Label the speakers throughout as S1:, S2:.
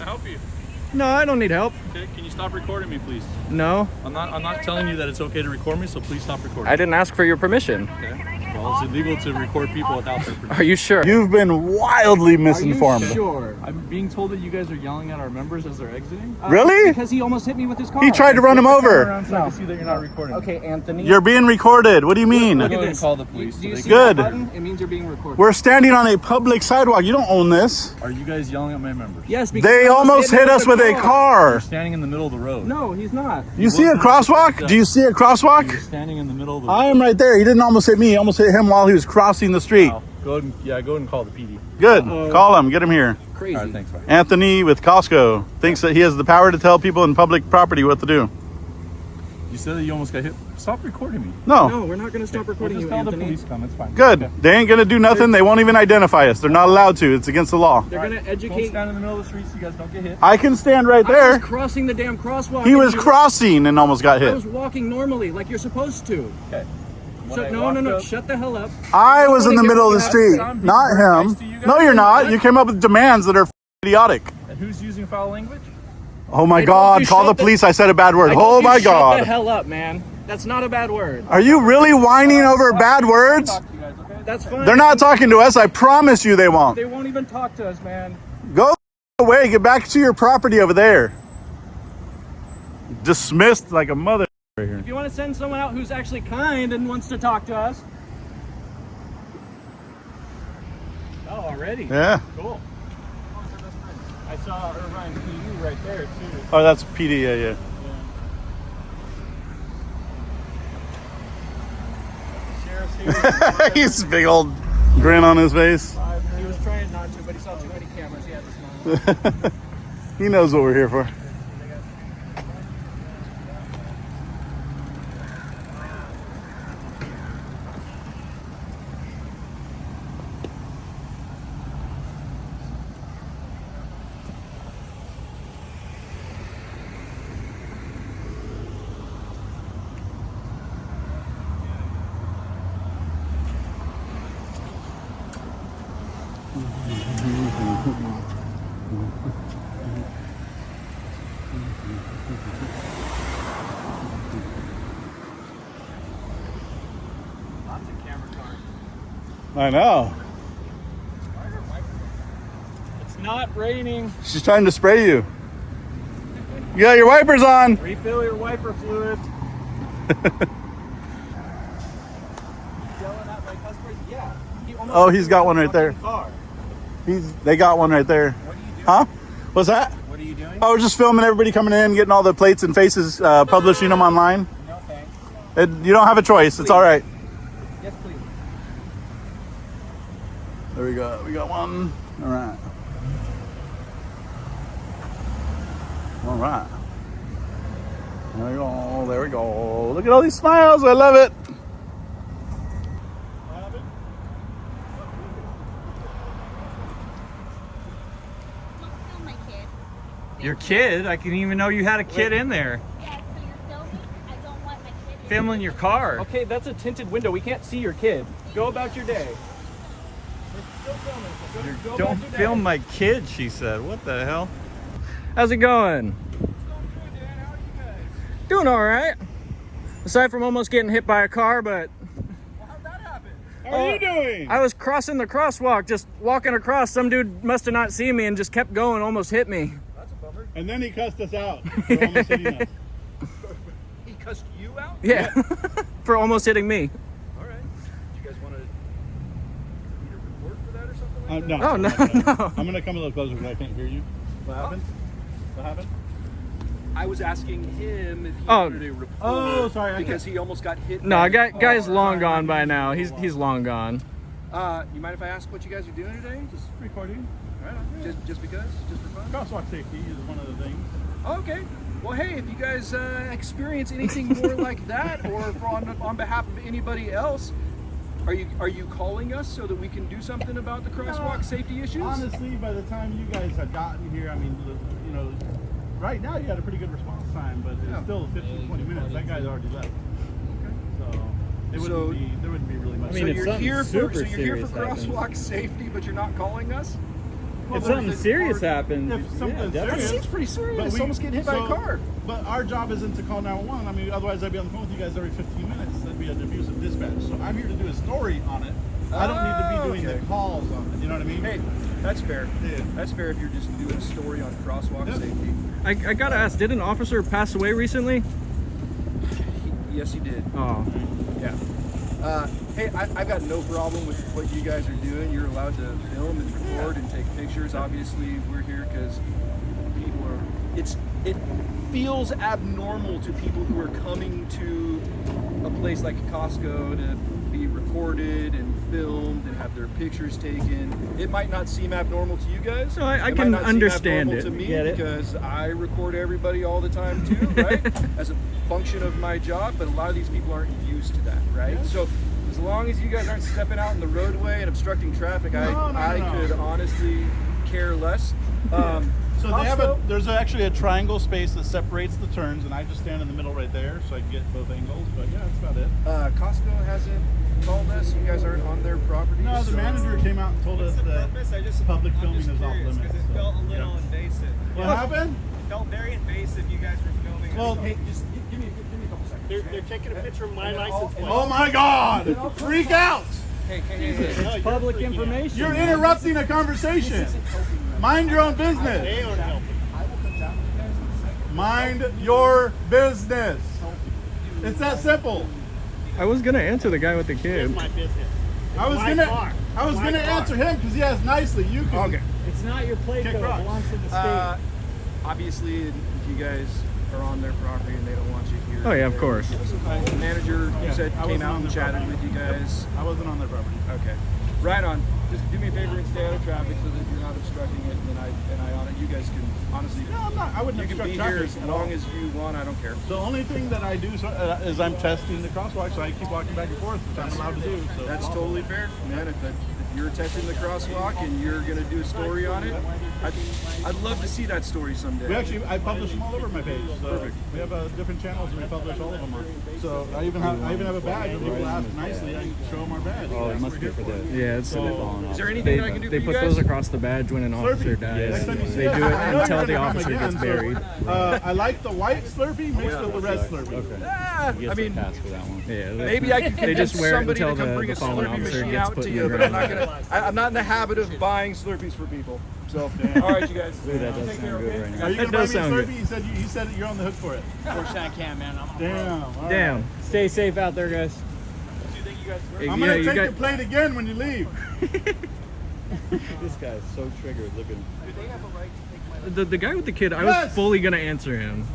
S1: I help you?
S2: No, I don't need help.
S1: Okay, can you stop recording me, please?
S2: No.
S1: I'm not telling you that it's okay to record me, so please stop recording.
S2: I didn't ask for your permission.
S1: Okay. Well, it's illegal to record people without their permission.
S2: Are you sure?
S3: You've been wildly misinformed.
S2: Are you sure?
S1: I'm being told that you guys are yelling at our members as they're exiting.
S3: Really?
S2: Because he almost hit me with his car.
S3: He tried to run him over.
S1: Around so I can see that you're not recording.
S2: Okay, Anthony.
S3: You're being recorded. What do you mean?
S1: Look at this. Call the police.
S2: Do you see
S3: Good.
S2: that button? It means you're being recorded.
S3: We're standing on a public sidewalk. You don't own this.
S1: Are you guys yelling at my members?
S2: Yes, because
S3: They
S2: he
S3: almost hit us with a
S1: You're
S3: car.
S1: standing in the middle of the road.
S2: No, he's not.
S3: You see a crosswalk? Do you see a
S1: You're
S3: crosswalk?
S1: standing in the middle of the road.
S3: I am right there. He didn't almost hit me. He almost hit him while he was crossing the street.
S1: Wow. Go ahead and call the PD.
S3: Good. Call him. Get him here.
S2: Crazy.
S1: All right, thanks, bye.
S3: Anthony with COSTCO thinks that he has the power to tell people in public property what to do.
S1: You said that you almost got hit. Stop recording me.
S2: No, we're not going to stop recording
S1: We'll just
S2: you,
S1: tell the
S2: Anthony.
S1: police come. It's fine.
S3: Good.
S1: Okay.
S3: They ain't going to do nothing. They won't even identify us. They're not allowed to. It's against the law.
S2: They're
S1: All
S2: going to
S1: Don't
S2: educate.
S1: stand in the middle of the street so you guys don't get hit.
S3: I can stand right
S2: I
S3: there.
S2: was crossing the damn crosswalk.
S3: He
S2: and
S3: was
S2: you-
S3: crossing and almost got
S2: I
S3: hit.
S2: was walking normally, like you're supposed to.
S1: Okay. When
S2: So,
S1: I
S2: no,
S1: walked up-
S2: shut the hell up.
S3: I was in the
S2: wanna
S3: middle of
S2: get
S3: the
S2: me
S3: street,
S1: I'm being
S3: not
S1: very
S3: him.
S1: nice to you guys.
S3: No, you're not. You came up with demands that are idiotic.
S1: And who's using foul language?
S3: Oh my
S2: I told
S3: God,
S2: you
S3: call the
S2: shut the-
S3: police. I said a bad word.
S2: I
S3: Oh
S2: told you
S3: my
S2: Shut the
S3: God.
S2: hell up, man. That's not a bad word.
S3: Are you really whining over bad words?
S1: Talk to you guys, okay?
S2: That's fine.
S3: They're not talking to us. I promise you they won't.
S2: They won't even talk to us, man.
S3: Go away. Get back to your property over there. Dismissed like a mother right here.
S2: If you want to send someone out who's actually kind and wants to talk to us. Oh, already?
S3: Yeah.
S2: Cool. I saw Irvine PD right there, too.
S3: Oh, that's PD. Yeah.
S2: Sheriff's here.
S3: He's a big old grin on his face.
S2: He was trying not to, but he saw too many cameras. He had to smile.
S3: He knows what we're here for.
S2: Lots of camera cars.
S3: I know.
S2: It's not raining.
S3: She's trying to spray you. You got your wipers on.
S2: Refill your wiper fluid. Yelling at my customers? Yeah. He almost
S3: Oh,
S2: hit
S3: he's
S2: me
S3: got
S2: with
S3: one
S2: a
S3: right there.
S2: fucking car.
S3: They got one right there.
S2: What are you doing?
S3: Huh? What's that?
S2: What are you doing?
S3: I was just filming everybody coming in, getting all the plates and faces, publishing them online.
S2: No thanks.
S3: You don't have a choice. It's all right.
S2: Yes, please.
S3: There we go. We got one. All right. All right. There we go. There we go. Look at all these smiles. I love it.
S4: Don't film my kid.
S2: Your kid? I didn't even know you had a kid in there.
S4: Yeah, so you're filming? I don't want my kid in.
S2: Filming your car. Okay, that's a tinted window. We can't see your kid. Go about your day. We're still filming, so go
S5: Don't
S2: about your day.
S5: film my kid, she said. What the hell?
S2: How's it going?
S1: What's going good, Dan? How are you guys?
S2: Doing all right. Aside from almost getting hit by a car, but
S1: Well, how'd that happen?
S3: How are you doing?
S2: I was crossing the crosswalk, just walking across. Some dude must have not seen me and just kept going, almost hit me.
S1: That's a bummer.
S3: And then he cussed us out for almost hitting us.
S1: He cussed you out?
S2: Yeah, for almost hitting me.
S1: All right. Do you guys want to need a report for that or something like that?
S3: No.
S2: Oh, no,
S3: I'm not gonna-
S2: no.
S3: I'm going to come a little closer because I can't hear you. What happened? What happened?
S1: I was asking him if he
S2: Oh.
S1: wanted a report.
S3: Oh, sorry, I
S1: Because he almost got hit.
S2: No,
S1: by-
S2: guy's long gone by now. He's long gone.
S1: You mind if I ask what you guys are doing today? Just
S3: Recording.
S1: right on. Just because? Just for fun?
S3: Crosswalk safety is one of the things.
S1: Okay. Well, hey, if you guys experience anything more like that, or on behalf of anybody else, are you calling us so that we can do something about the crosswalk safety issues?
S3: Honestly, by the time you guys had gotten here, I mean, you know, right now you had a pretty good response time, but it's
S1: Yeah.
S3: still 15, 20 minutes. That guy's already left. So there wouldn't be really much.
S5: I mean,
S1: so
S5: if
S1: you're
S5: something
S1: here for
S5: super
S1: crosswalk
S5: serious happens.
S1: safety, but you're not calling us?
S3: Well,
S2: if something
S3: there's-
S2: serious
S3: or
S2: happens,
S3: if something
S1: That
S3: serious,
S1: seems pretty serious.
S3: but we-
S1: Someone's getting hit by a car.
S3: But our job isn't to call 911. I mean, otherwise I'd be on the phone with you guys every 15 minutes. That'd be an abusive dispatch. So I'm here to do a story on it. I don't need to be doing
S1: Okay.
S3: the calls on it. You know what I mean?
S1: Hey, that's fair.
S3: Yeah.
S1: That's fair if you're just doing a story on crosswalk
S3: Yep.
S1: safety.
S2: I gotta ask, did an officer pass away recently?
S1: Yes, he did.
S2: Oh,
S1: Yeah. Hey, I've got no problem with what you guys are doing. You're allowed to film and record and take pictures. Obviously, we're here because people are. It feels abnormal to people who are coming to a place like Costco to be recorded and filmed and have their pictures taken. It might not seem abnormal to you guys.
S2: No, I
S1: It might
S2: can
S1: not seem
S2: understand
S1: abnormal
S2: it.
S1: to me
S2: Get it.
S1: because I record everybody all the time too, right? As a function of my job, but a lot of these people aren't used to that, right? So as long as you guys aren't stepping out in the roadway and obstructing traffic, I
S3: No.
S1: could honestly care less.
S3: So they have there's actually a triangle space that separates the turns, and I just stand in the middle right there so I can get both angles. But yeah, that's about it.
S1: Costco hasn't called us. You guys aren't on their property.
S3: No, the
S1: so-
S3: manager came out and told us that public filming is off limits.
S6: Because it
S3: so,
S6: felt a little
S3: yeah.
S6: invasive.
S3: What happened?
S6: It felt very invasive. You guys were filming.
S3: Well,
S1: Hey, just give me a couple seconds.
S6: they're taking a picture of my license plate.
S3: oh my God! Freak out!
S1: Hey,
S2: it's public information.
S3: You're interrupting a conversation. Mind your own business.
S6: They aren't helping.
S3: Mind your business. It's that simple.
S2: I was gonna answer the guy with the
S6: It's
S2: kid.
S6: my business.
S3: I was
S6: my
S3: gonna
S6: car. My car.
S3: answer him because he asked nicely. You can.
S1: Okay.
S2: It's not your plate
S3: Kick
S2: though. It
S3: rocks.
S2: belongs to the state.
S1: Obviously, if you guys are on their property and they don't want you here.
S2: Oh, yeah, of course.
S1: The manager, you said,
S3: I
S1: came
S3: wasn't
S1: out
S3: on
S1: and
S3: their
S1: chatted
S3: property.
S1: with you guys.
S3: I wasn't on their property.
S1: Okay. Right on. Just do me a favor and stay out of traffic so that you're not obstructing it. And I on it. You guys can honestly.
S3: No, I'm not. I wouldn't
S1: You can
S3: obstruct
S1: be
S3: traffic
S1: here as
S3: at
S1: long
S3: all.
S1: as you want. I don't care.
S3: The only thing that I do is I'm testing the crosswalk, so I keep walking back and forth, which I'm allowed to do. So
S1: That's totally fair, man. If you're testing the crosswalk and you're gonna do a story on it, I'd love to see that story someday.
S3: I publish them all over my page. So
S1: Perfect.
S3: We have different channels and we publish all of them. So I even have a badge. When people ask nicely, I show them our badge.
S5: Oh, it must be for the.
S2: Yeah, it's
S1: Is there anything that I can do
S2: they
S1: for you
S2: put
S1: guys?
S2: those across the badge when an officer dies.
S3: Next time you see
S2: They
S3: us,
S2: do it
S3: I know
S2: until
S3: you're
S2: the
S3: gonna come
S2: officer
S3: again,
S2: gets
S3: so,
S2: buried.
S3: I like the white Slurpee mixed with the red Slurpee.
S5: Okay.
S1: I mean,
S5: Pass for that one.
S2: Yeah,
S1: maybe I could
S2: they
S1: convince
S2: just wear it
S1: somebody to
S2: until
S1: come bring a
S2: the fallen
S1: Slurpee
S2: officer
S1: machine
S2: gets
S1: out
S2: put
S1: to
S2: in
S1: you,
S2: the
S1: but I'm
S2: ground.
S1: not gonna. I'm not in the habit of buying Slurpees for people. So, all right, you guys.
S5: Ooh, that does
S1: Take
S5: sound
S1: care,
S5: good
S1: okay?
S5: right now.
S3: Are you
S2: That
S3: gonna buy me a
S2: does sound good.
S3: Slurpee? He said you're on the hook for it.
S6: Unfortunately, I can't, man.
S3: Damn. all right.
S2: Damn. Stay safe out there, guys.
S3: I'm
S2: Yeah,
S3: gonna
S2: you
S3: take
S2: got-
S3: your plate again when you leave.
S5: This guy's so triggered. Look at him.
S2: The guy with the kid, I
S3: Yes!
S2: was fully gonna answer him.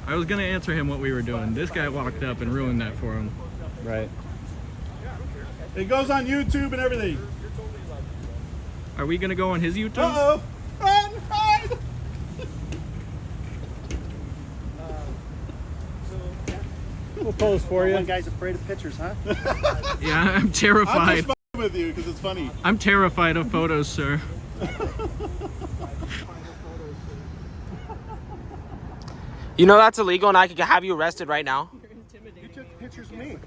S2: I was gonna answer him what we were doing. This guy walked up and ruined that for him.
S5: Right.
S3: It goes on YouTube and everything.
S2: Are we gonna go on his YouTube?
S3: Uh-oh. Run, hide.
S2: We'll pose for you.
S6: One guy's afraid of pictures, huh?
S2: Yeah, I'm
S3: I'm
S2: terrified.
S3: just fucking with you because it's funny.
S2: I'm terrified of photos, sir.
S7: You know that's illegal and I could have you arrested right now.
S3: You took pictures of me.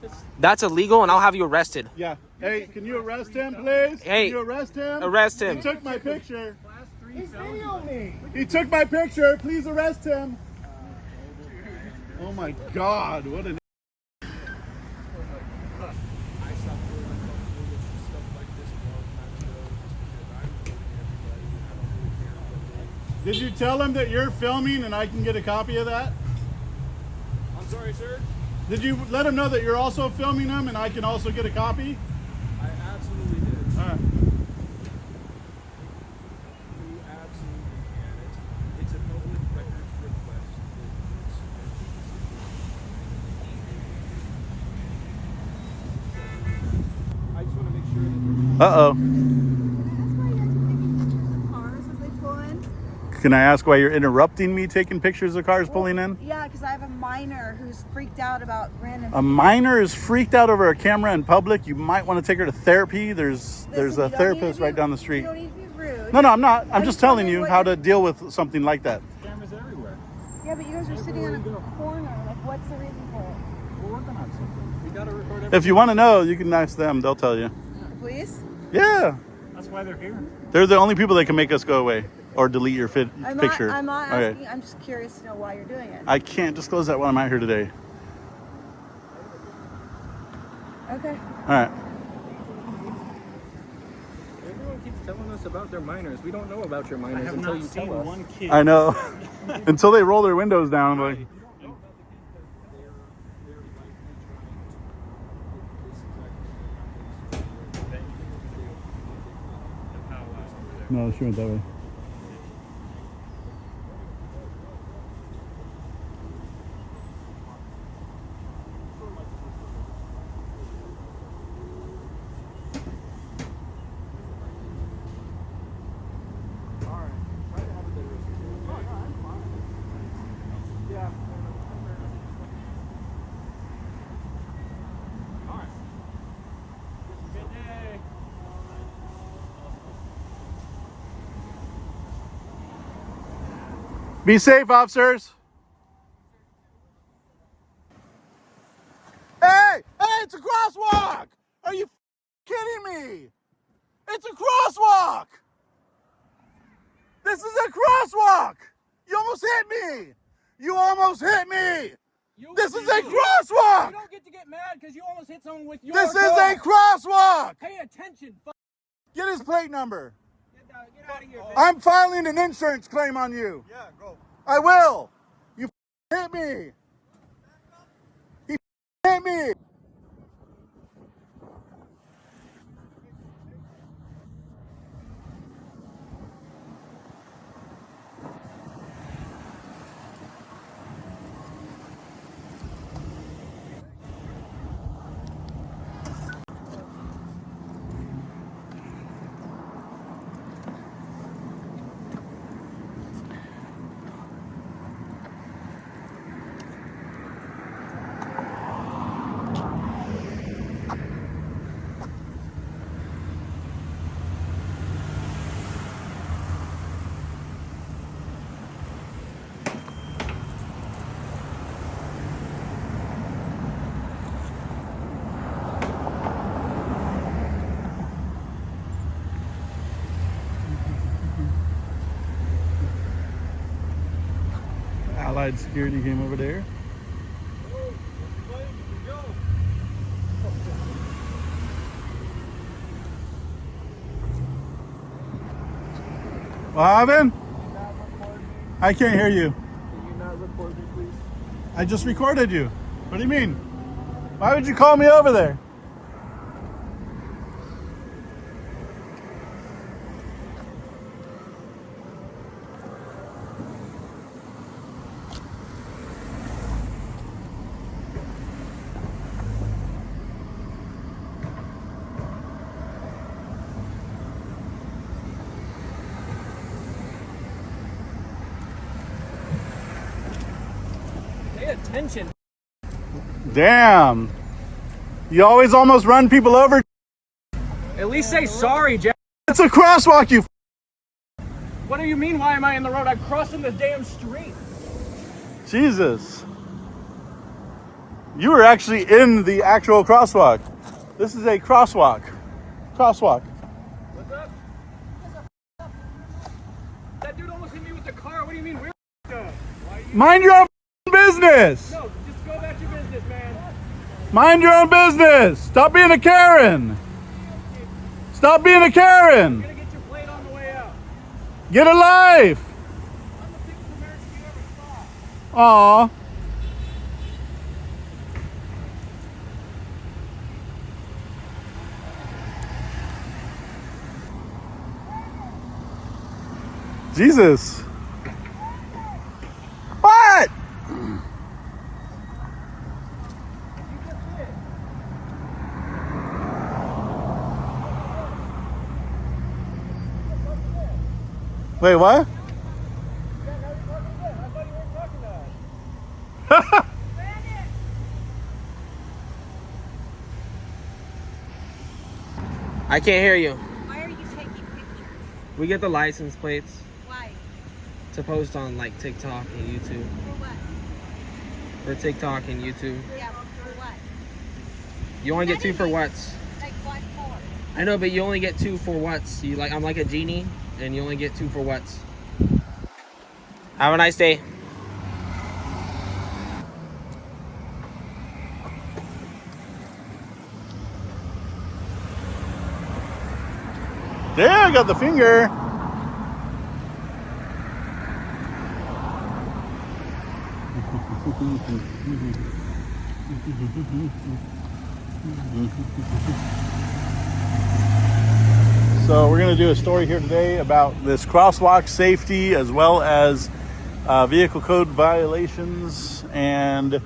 S7: That's illegal and I'll have you arrested.
S3: Yeah. Hey, can you arrest him, please?
S7: Hey,
S3: Can you arrest him?
S7: arrest him.
S3: He took my picture. He's videoing me. He took my picture. Please arrest him. Oh my God! What an. Did you tell him that you're filming and I can get a copy of that?
S1: I'm sorry, sir.
S3: Did you let him know that you're also filming him and I can also get a copy?
S1: I absolutely did.
S3: All right.
S1: You absolutely can. It's a public records request. I just want to make sure that
S3: Uh-oh.
S8: Cars as they pull in.
S3: Can I ask why you're interrupting me taking pictures of cars pulling in?
S8: Yeah, because I have a minor who's freaked out about random.
S3: A minor is freaked out over a camera in public. You might want to take her to therapy. There's
S8: Listen,
S3: a
S8: you don't need
S3: therapist
S8: to be-
S3: right down the street.
S8: You don't need to be rude.
S3: No, I'm not. I'm
S8: I
S3: just
S8: just
S3: telling
S8: wondering
S3: you
S8: what
S3: how
S8: you-
S3: to deal with something like that.
S1: cameras everywhere.
S8: Yeah, but you guys are sitting in a corner. Like, what's the reason for it?
S1: We're working on something. We gotta record
S3: If you want to know, you can ask them. They'll tell you.
S8: Please?
S3: Yeah.
S2: That's why they're here.
S3: They're the only people that can make us go away or delete your picture.
S8: I'm not
S3: Okay.
S8: asking. I'm just curious to know why you're doing it.
S3: I can't disclose that when I'm out here today.
S8: Okay.
S3: All right.
S2: Everyone keeps telling us about their minors. We don't know about your minors until you tell us.
S6: one kid.
S3: I know. Until they roll their windows down, like. No, she went that way. Be safe, officers. Hey, it's a crosswalk. Are you kidding me? It's a crosswalk. This is a crosswalk. You almost hit me. You almost hit me. This is a crosswalk.
S2: You don't get to get mad because you almost hit someone with your
S3: This is
S2: car.
S3: a crosswalk.
S2: Pay attention.
S3: Get his plate number.
S2: Get out of here, bitch.
S3: I'm filing an insurance claim on you.
S6: Yeah, go.
S3: I will. You hit me. He hit me. Allied security came over there. What happened? I can't hear you.
S2: Can you not record me, please?
S3: I just recorded you. What do you mean? Why would you call me over there?
S2: Pay attention.
S3: Damn. You always almost run people over.
S2: At least say sorry, Jack.
S3: It's a crosswalk, you.
S2: What do you mean, why am I in the road? I'm crossing the damn street.
S3: Jesus. You were actually in the actual crosswalk. This is a crosswalk. Crosswalk.
S2: What's up? That dude almost hit me with the car. What do you mean we're up? Why are you...
S3: Mind your own business.
S2: No, just go about your business, man.
S3: Mind your own business. Stop being a Karen. Stop being a Karen.
S2: You're gonna get your plate on the way out.
S3: Get a life.
S2: I'm the biggest American you ever saw.
S3: Aw. Jesus. What? Wait, what?
S7: I can't hear you.
S8: Why are you taking pictures?
S7: We get the license plates
S8: Why?
S7: to post on like TikTok and YouTube.
S8: For what?
S7: For TikTok and YouTube.
S8: Yeah, for what?
S7: You only get 2 for what's?
S8: Like what for?
S7: I know, but you only get 2 for what's. I'm like a genie, and you only get 2 for what's. Have a nice day.
S3: There, I got the finger. So we're going to do a story here today about this crosswalk safety as well as vehicle code violations and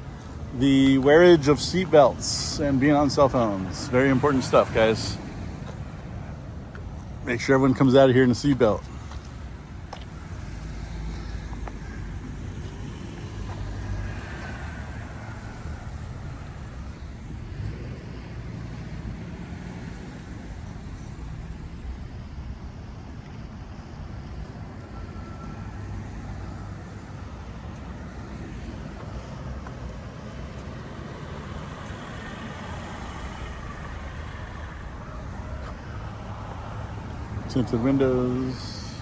S3: the wearage of seatbelts and being on cell phones. Very important stuff, guys. Make sure everyone comes out of here in a seatbelt. Tinted windows.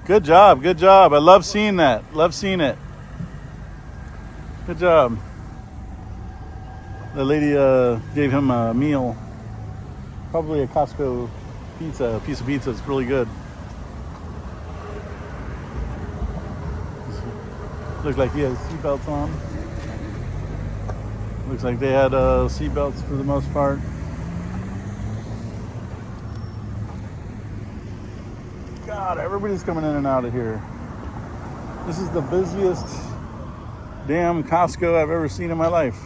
S3: Good job, good job. I love seeing that. Love seeing it. Good job. The lady gave him a meal. Probably a COSTCO pizza, a piece of pizza. It's really good. Looks like he has seatbelts on. Looks like they had seatbelts for the most part. God, everybody's coming in and out of here. This is the busiest damn Costco I've ever seen in my life.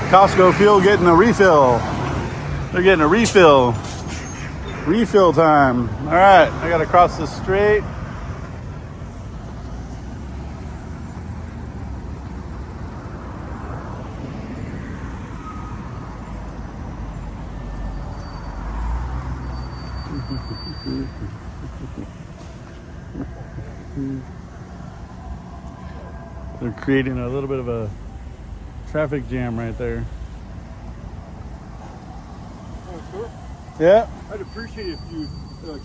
S3: Costco fuel getting a refill. They're getting a refill. Refill time. All right, I gotta cross this straight. They're creating a little bit of a traffic jam right there.
S9: Oh, sure.
S3: Yeah.
S9: I'd appreciate if you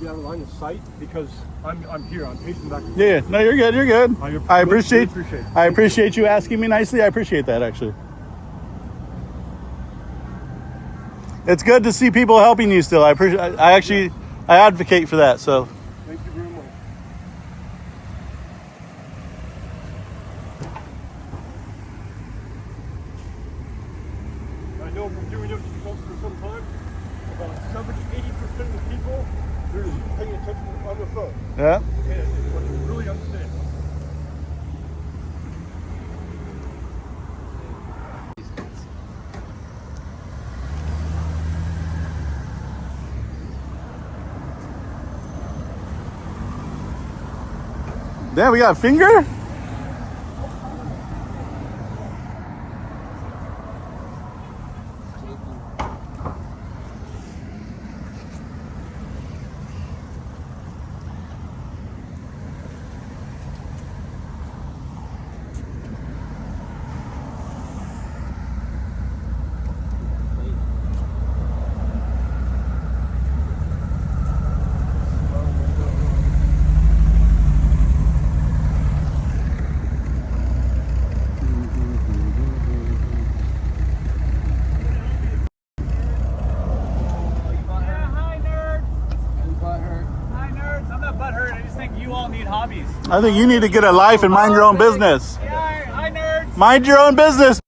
S9: get out of line of sight because I'm here. I'm pacing back.
S3: Yeah. No, you're good. You're good. I appreciate.
S9: Appreciate it.
S3: I appreciate you asking me nicely. I appreciate that actually. It's good to see people helping you still. I appreciate. I advocate for that. So.
S9: Thank you very much. I know from doing this for some time, about 70-80% of the people they're paying attention on the phone.
S3: Yeah.
S9: And it's what you really understand.
S3: Damn, we got a finger? I think you need to get a life and mind your own business.
S2: Yeah,
S3: Mind your own business.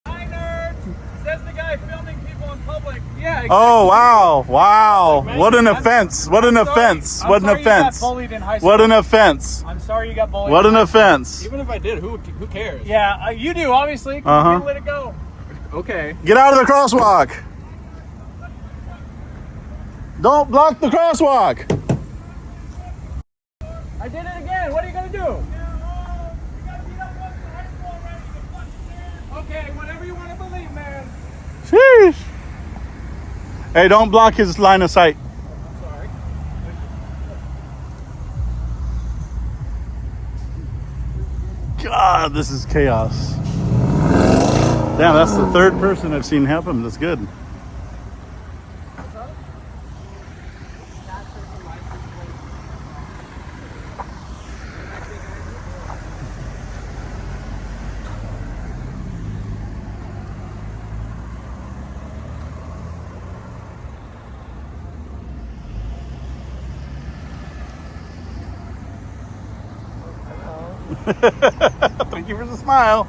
S2: Hi, nerds! Says the guy filming people in public. Yeah, exactly.
S3: Oh, wow. Wow. What an offense. What an offense. What an offense. What an offense.
S2: I'm sorry you got bullied.
S3: What an offense.
S2: Even if I did, who cares? Yeah, you do, obviously. You let it go. Okay.
S3: Get out of the crosswalk. Don't block the crosswalk.
S2: I did it again. What are you going to do? Okay, whatever you want to believe, man.
S3: Sheesh. Hey, don't block his line of sight.
S2: I'm sorry.
S3: God, this is chaos. Damn, that's the third person I've seen happen. That's good. Thank you for the smile.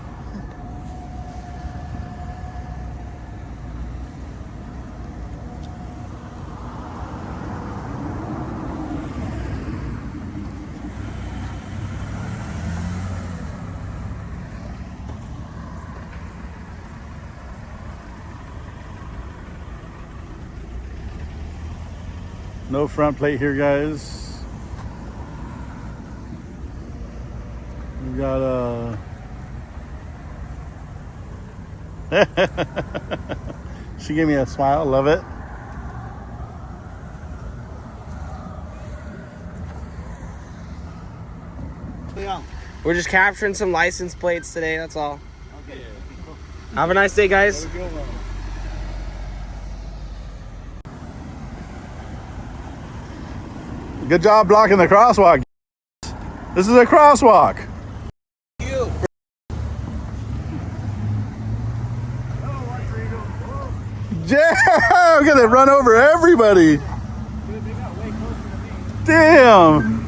S3: No front plate here, guys. We got she gave me a smile. Love it.
S7: We're just capturing some license plates today, that's all. Okay. Have a nice day, guys.
S3: Good job blocking the crosswalk. This is a crosswalk. Yeah, I'm gonna run over everybody. Damn.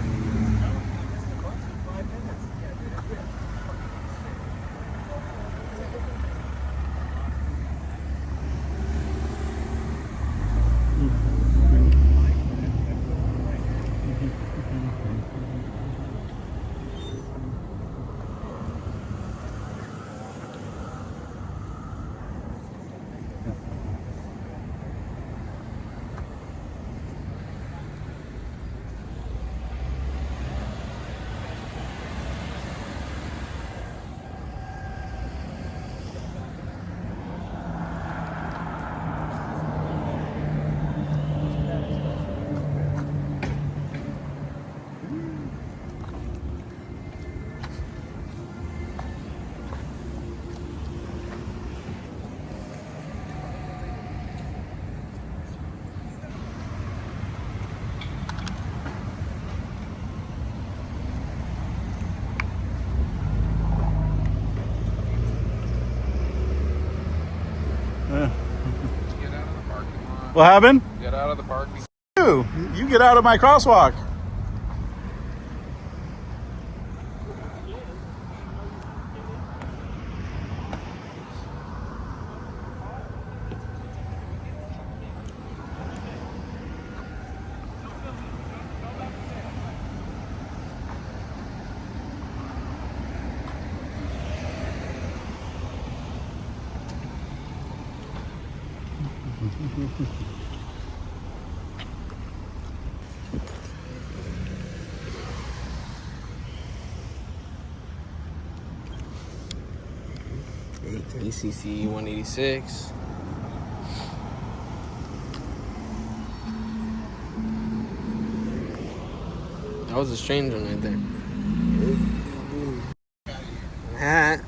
S3: What happened?
S10: Get out of the parking.
S3: You get out of my crosswalk.
S7: ACC 186. That was a strange one right there. Hat.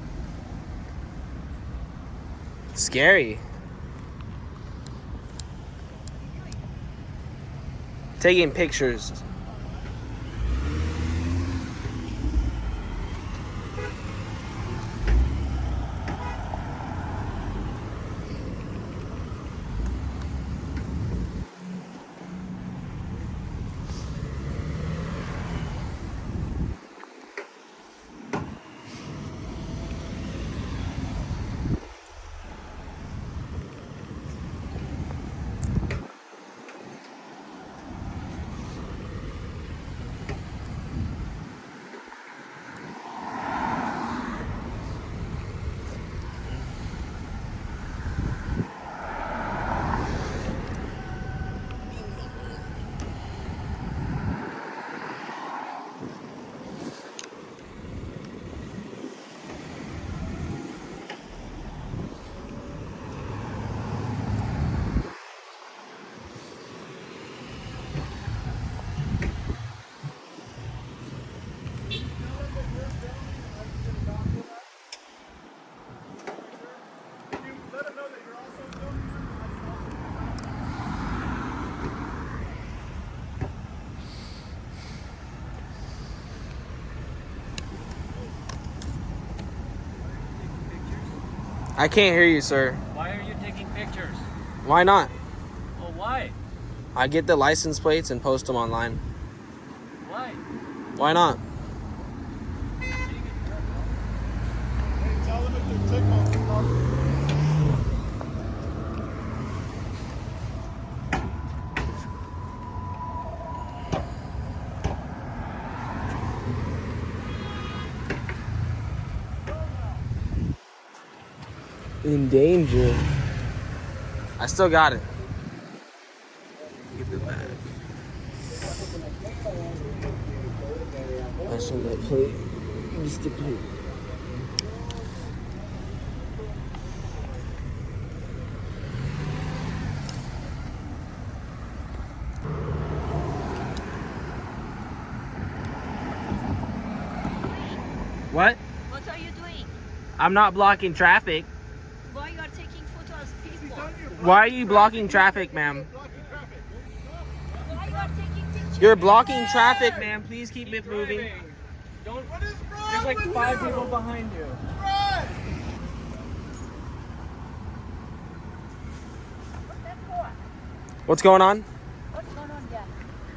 S7: Scary. Taking pictures. I can't hear you, sir.
S2: Why are you taking pictures?
S7: Why not?
S2: Well, why?
S7: I get the license plates and post them online.
S2: Why?
S7: Why not?
S3: Tell them if they're tickled.
S7: In danger. I still got it. Get the bag. That's on that plate. Just the plate. What?
S4: What are you doing?
S7: I'm not blocking traffic.
S4: Why you are taking photos of people?
S7: Why are you blocking traffic, ma'am?
S4: Why you are taking pictures?
S7: You're blocking traffic, ma'am. Please keep it moving.
S2: Don't. There's like 5 people behind you.
S4: What's that for?
S7: What's going on?
S4: What's going on there?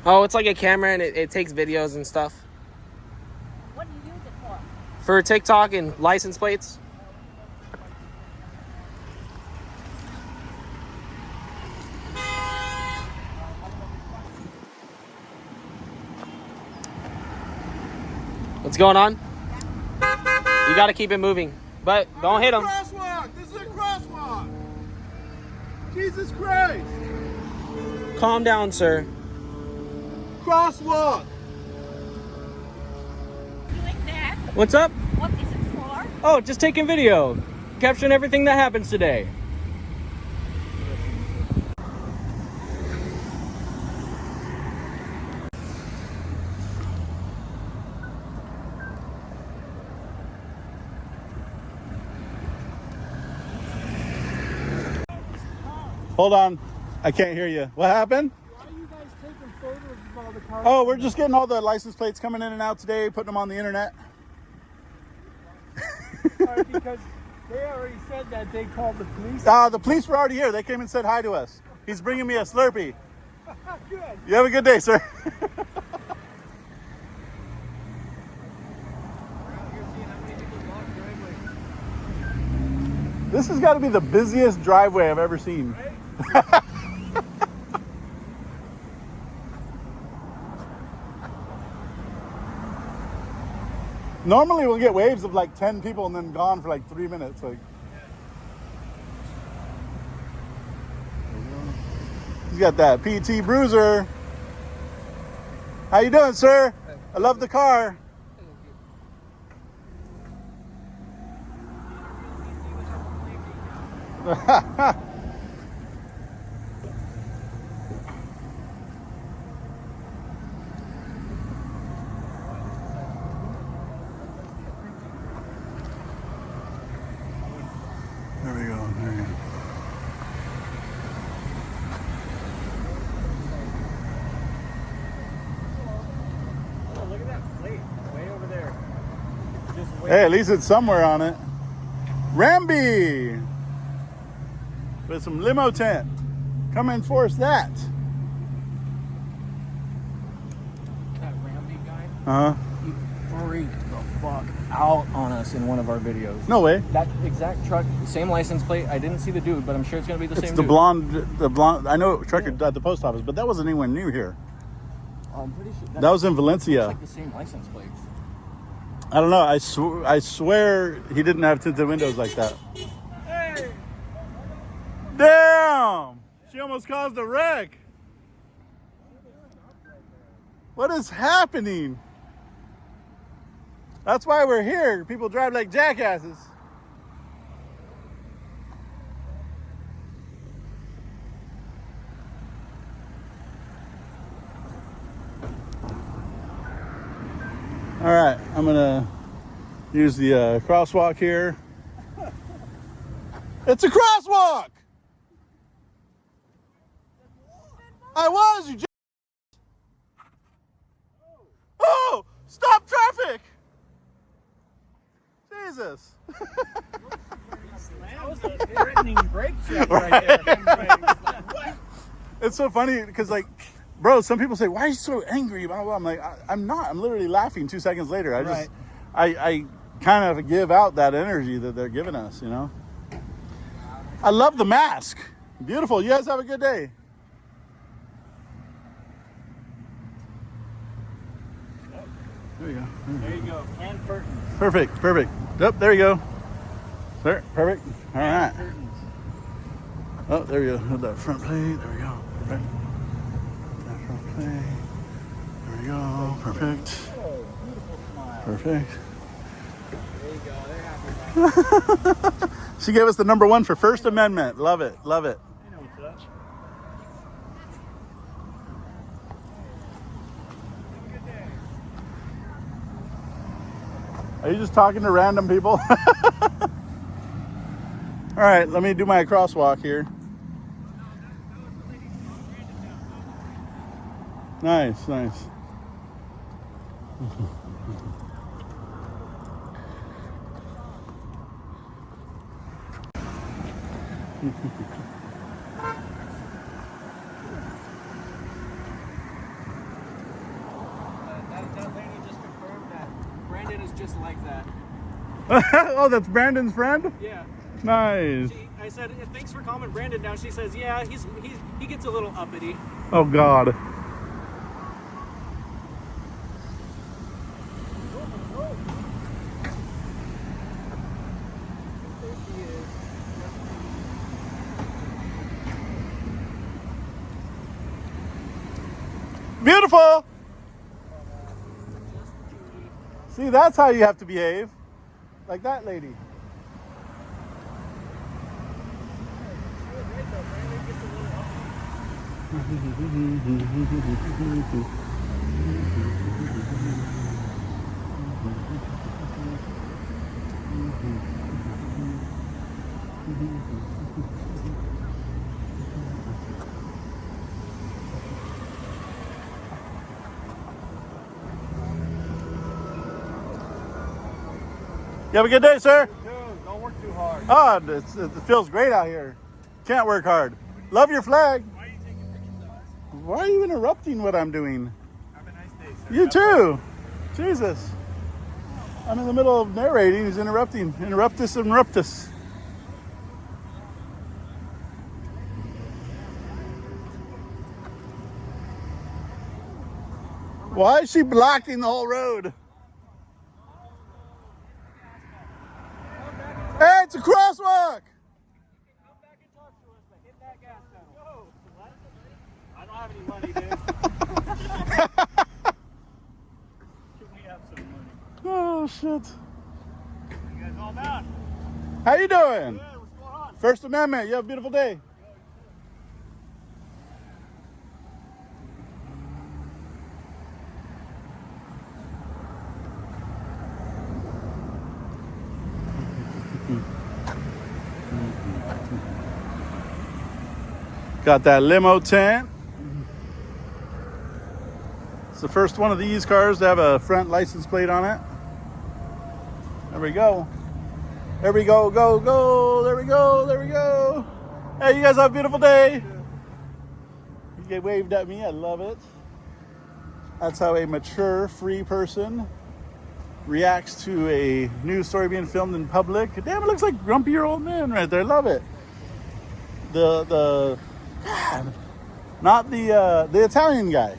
S7: Oh, it's like a camera and it takes videos and stuff.
S4: What do you use it for?
S7: For TikTok and license plates. What's going on? You gotta keep it moving. But don't hit him.
S3: Crosswalk! This is a crosswalk! Jesus Christ!
S7: Calm down, sir.
S3: Crosswalk!
S4: Doing that?
S7: What's up?
S4: What is it for?
S2: Oh, just taking video. Capturing everything that happens today.
S3: Hold on. I can't hear you. What happened?
S9: Why are you guys taking photos of all the cars?
S3: Oh, we're just getting all the license plates coming in and out today, putting them on the internet.
S9: Because they already said that they called the police.
S3: The police were already here. They came and said hi to us. He's bringing me a Slurpee.
S9: Good.
S3: You have a good day, sir. This has got to be the busiest driveway I've ever seen. Normally we'll get waves of like 10 people and then gone for like 3 minutes. Like, he's got that PT Bruiser. How you doing, sir? I love the car. There we go. There you go.
S2: Oh, look at that plate. Way over there. Just way.
S3: Hey, at least it's somewhere on it. Ramby with some limo tent. Come enforce that.
S2: That Ramsey guy.
S3: Uh huh.
S2: He freaked the fuck out on us in one of our videos.
S3: No way.
S2: That exact truck, same license plate. I didn't see the dude, but I'm sure it's gonna be the
S3: It's
S2: same
S3: the
S2: dude.
S3: blonde. I know trucker at the post office, but that wasn't anywhere near here.
S2: I'm pretty sure
S3: That was in
S2: looks
S3: Valencia.
S2: like the same license plates.
S3: I don't know. I swear he didn't have tinted windows like that.
S9: Hey!
S3: Damn! She almost caused a wreck. What is happening? That's why we're here. People drive like jackasses. All right, I'm gonna use the crosswalk here. It's a crosswalk! I was, you Oh! Stop traffic! Jesus.
S2: was a threatening brake check right there.
S3: It's so funny because, like, bro, some people say, why are you so angry? Blah, blah, blah. I'm like, I'm not. I'm literally laughing 2 seconds later. I kind of give out that energy that they're giving us, you know? I love the mask. Beautiful. You guys have a good day. There you go.
S2: There you go. Can curtains.
S3: Perfect. Perfect. Yep, there you go. Sir, perfect. All right. Oh, there you go. That front plate. There we go. Perfect. That front plate. There we go. Perfect. Perfect.
S2: There you go. They're happy.
S3: She gave us the #1 for First Amendment. Love it. Love it.
S2: You know what's up.
S3: Are you just talking to random people? All right, let me do my crosswalk here. Nice, nice.
S2: That lady just confirmed that Brandon is just like that.
S3: Oh, that's Brandon's friend?
S2: Yeah.
S3: Nice.
S2: I said, thanks for calming Brandon down. She says, yeah, he gets a little uppity.
S3: Oh, God. Beautiful. See, that's how you have to behave. Like that lady. You have a good day, sir?
S2: Dude, don't work too hard.
S3: Oh, it feels great out here. Can't work hard. Love your flag.
S2: Why are you taking pictures of us?
S3: Why are you interrupting what I'm doing?
S2: Have a nice day, sir.
S3: You too. Jesus. I'm in the middle of narrating. He's interrupting. Interruptus. Why is she blocking the whole road? Hey, it's a crosswalk.
S2: Come back and talk to us, but hit that gas pedal. I don't have any money, dude. Can we have some money?
S3: Oh, shit.
S2: You guys all about?
S3: How you doing?
S2: Good, what's going on?
S3: First Amendment. You have a beautiful day. Got that limo tent. It's the first one of these cars to have a front license plate on it. There we go. There we go, go, go. There we go, there we go. Hey, you guys have a beautiful day. You get waved at me, I love it. That's how a mature, free person reacts to a news story being filmed in public. Damn, it looks like grumpy old man right there. Love it. The God, not the Italian guy.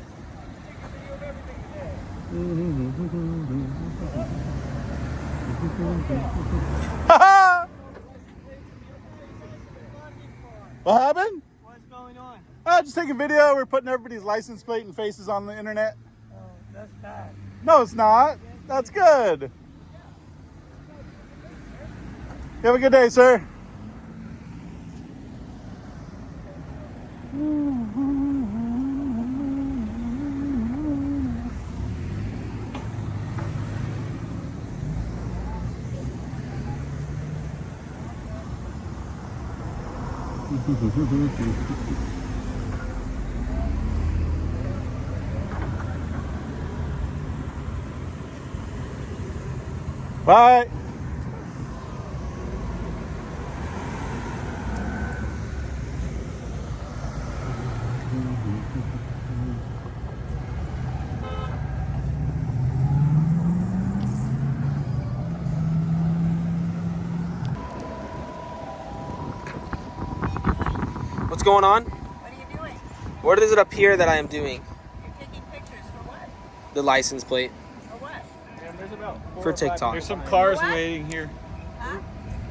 S3: What happened?
S2: What's going on?
S3: Just taking video. We're putting everybody's license plate and faces on the internet.
S2: Oh, that's bad.
S3: No, it's not. That's good. You have a good day, sir. Bye.
S7: What's going on?
S4: What are you doing?
S7: What is it up here that I am doing?
S4: You're taking pictures for what?
S7: The license plate.
S4: For what?
S1: There's about
S7: For TikTok.
S1: There's some cars
S4: What?
S1: waiting here.
S4: Huh?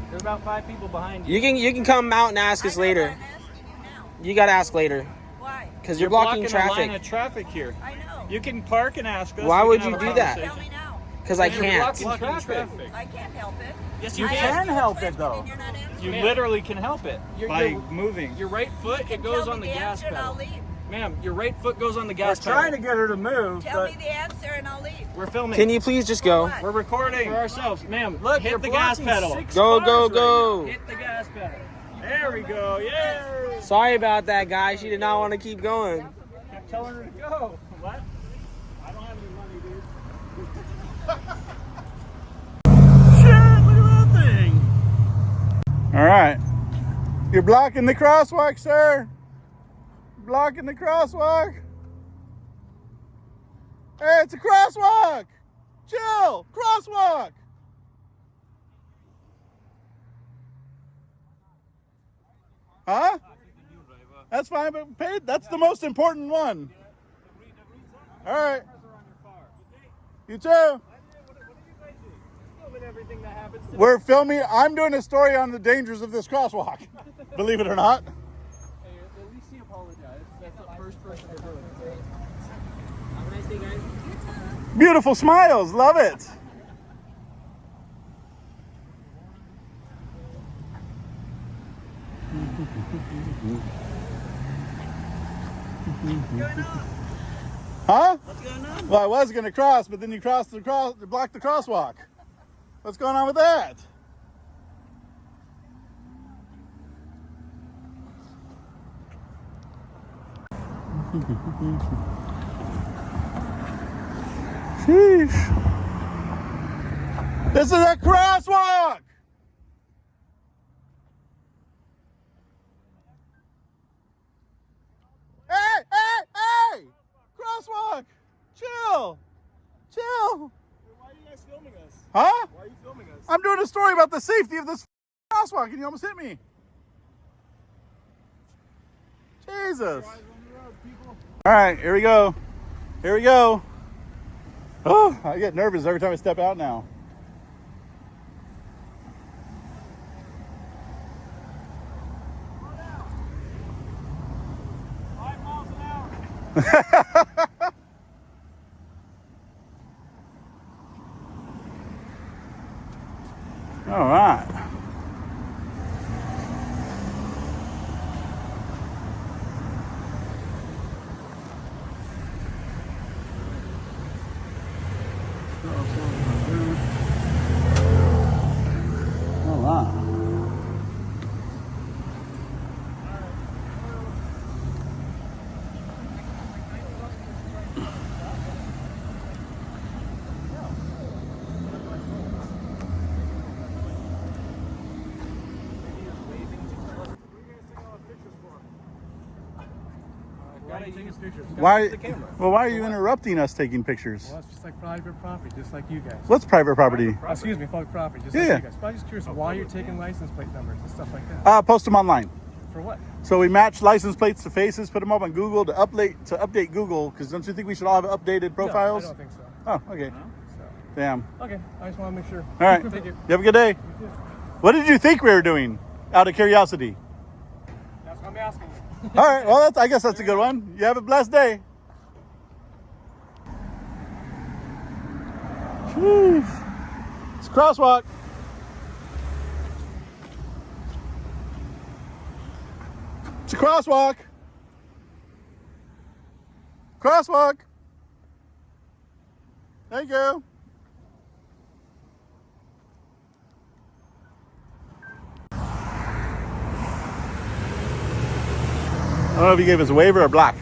S1: There's about 5 people behind you.
S7: You can come out and ask us
S4: I know,
S7: later.
S4: but I'm asking you now.
S7: You gotta ask later.
S4: Why?
S7: Because you're blocking
S1: a
S7: traffic.
S1: line of traffic here.
S4: I know.
S1: You can park and ask us.
S7: Why
S1: We
S7: would
S1: can
S7: you
S1: have a
S7: do that?
S4: Tell
S1: conversation.
S4: me now.
S7: Because I
S1: You're
S7: can't.
S1: blocking traffic.
S4: I can't help it.
S1: Yes, you
S4: I
S1: can
S4: asked you a
S1: help it
S4: question
S1: though.
S4: and you're not answering.
S1: You literally can help it by moving. Your right foot,
S4: You
S1: it
S4: can
S1: goes
S4: tell
S1: on
S4: me
S1: the
S4: the
S1: gas
S4: answer and I'll
S1: pedal.
S4: leave.
S1: Ma'am, your right foot goes on the
S9: We're
S1: gas pedal.
S9: trying to get her to move,
S4: Tell
S9: but
S4: me the answer and I'll leave.
S1: We're filming.
S7: Can you please just go?
S4: What?
S1: We're recording for ourselves. Ma'am,
S9: look,
S1: hit
S9: you're
S1: the gas
S9: blocking
S1: pedal.
S9: 6
S7: Go,
S9: cars
S7: go,
S9: right
S7: go.
S1: Hit the gas pedal.
S9: There we go. Yeah.
S7: Sorry about that, guy. She did not want to keep going.
S1: Kept telling her to go. What? I don't have any money, dude.
S3: Shit, look at that thing. All right. You're blocking the crosswalk, sir. Blocking the crosswalk. Hey, it's a crosswalk. Chill. Crosswalk. Huh? That's fine, but paid. That's the most important one. All right. You too.
S1: Everything that happens to
S3: We're filming. I'm doing a story on the dangers of this crosswalk. Believe it or not.
S1: at least he apologized. That's the first person to do it.
S7: Have a nice day, guys.
S3: Beautiful smiles. Love it. Huh?
S6: What's going on?
S3: Well, I was going to cross, but then you blocked the crosswalk. What's going on with that? Sheesh. This is a crosswalk. Hey, hey, hey! Crosswalk. Chill. Chill.
S9: Why are you guys filming us?
S3: Huh?
S9: Why are you filming us?
S3: I'm doing a story about the safety of this crosswalk and you almost hit me. Jesus. All right, here we go. Here we go. Oh, I get nervous every time I step out now. All right. All right. Why? Well, why are you interrupting us taking pictures?
S2: Well, it's just like private property, just like you guys.
S3: What's private property?
S2: Excuse me, public property, just
S3: Yeah,
S2: like
S3: yeah.
S2: you guys. But I'm just curious why you're taking license plate numbers and stuff like that.
S3: Post them online.
S2: For what?
S3: So we match license plates to faces, put them up on Google to update Google. Because don't you think we should all have updated profiles?
S2: No, I don't think so.
S3: Oh, okay. Damn.
S2: Okay, I just want to make sure.
S3: All right.
S2: Thank you.
S3: You have a good day. What did you think we were doing? Out of curiosity.
S2: That's what I'm asking you.
S3: All right. Well, I guess that's a good one. You have a blessed day. Jeez. It's a crosswalk. It's a crosswalk. Crosswalk. Thank you. I don't know if he gave us a waiver or black.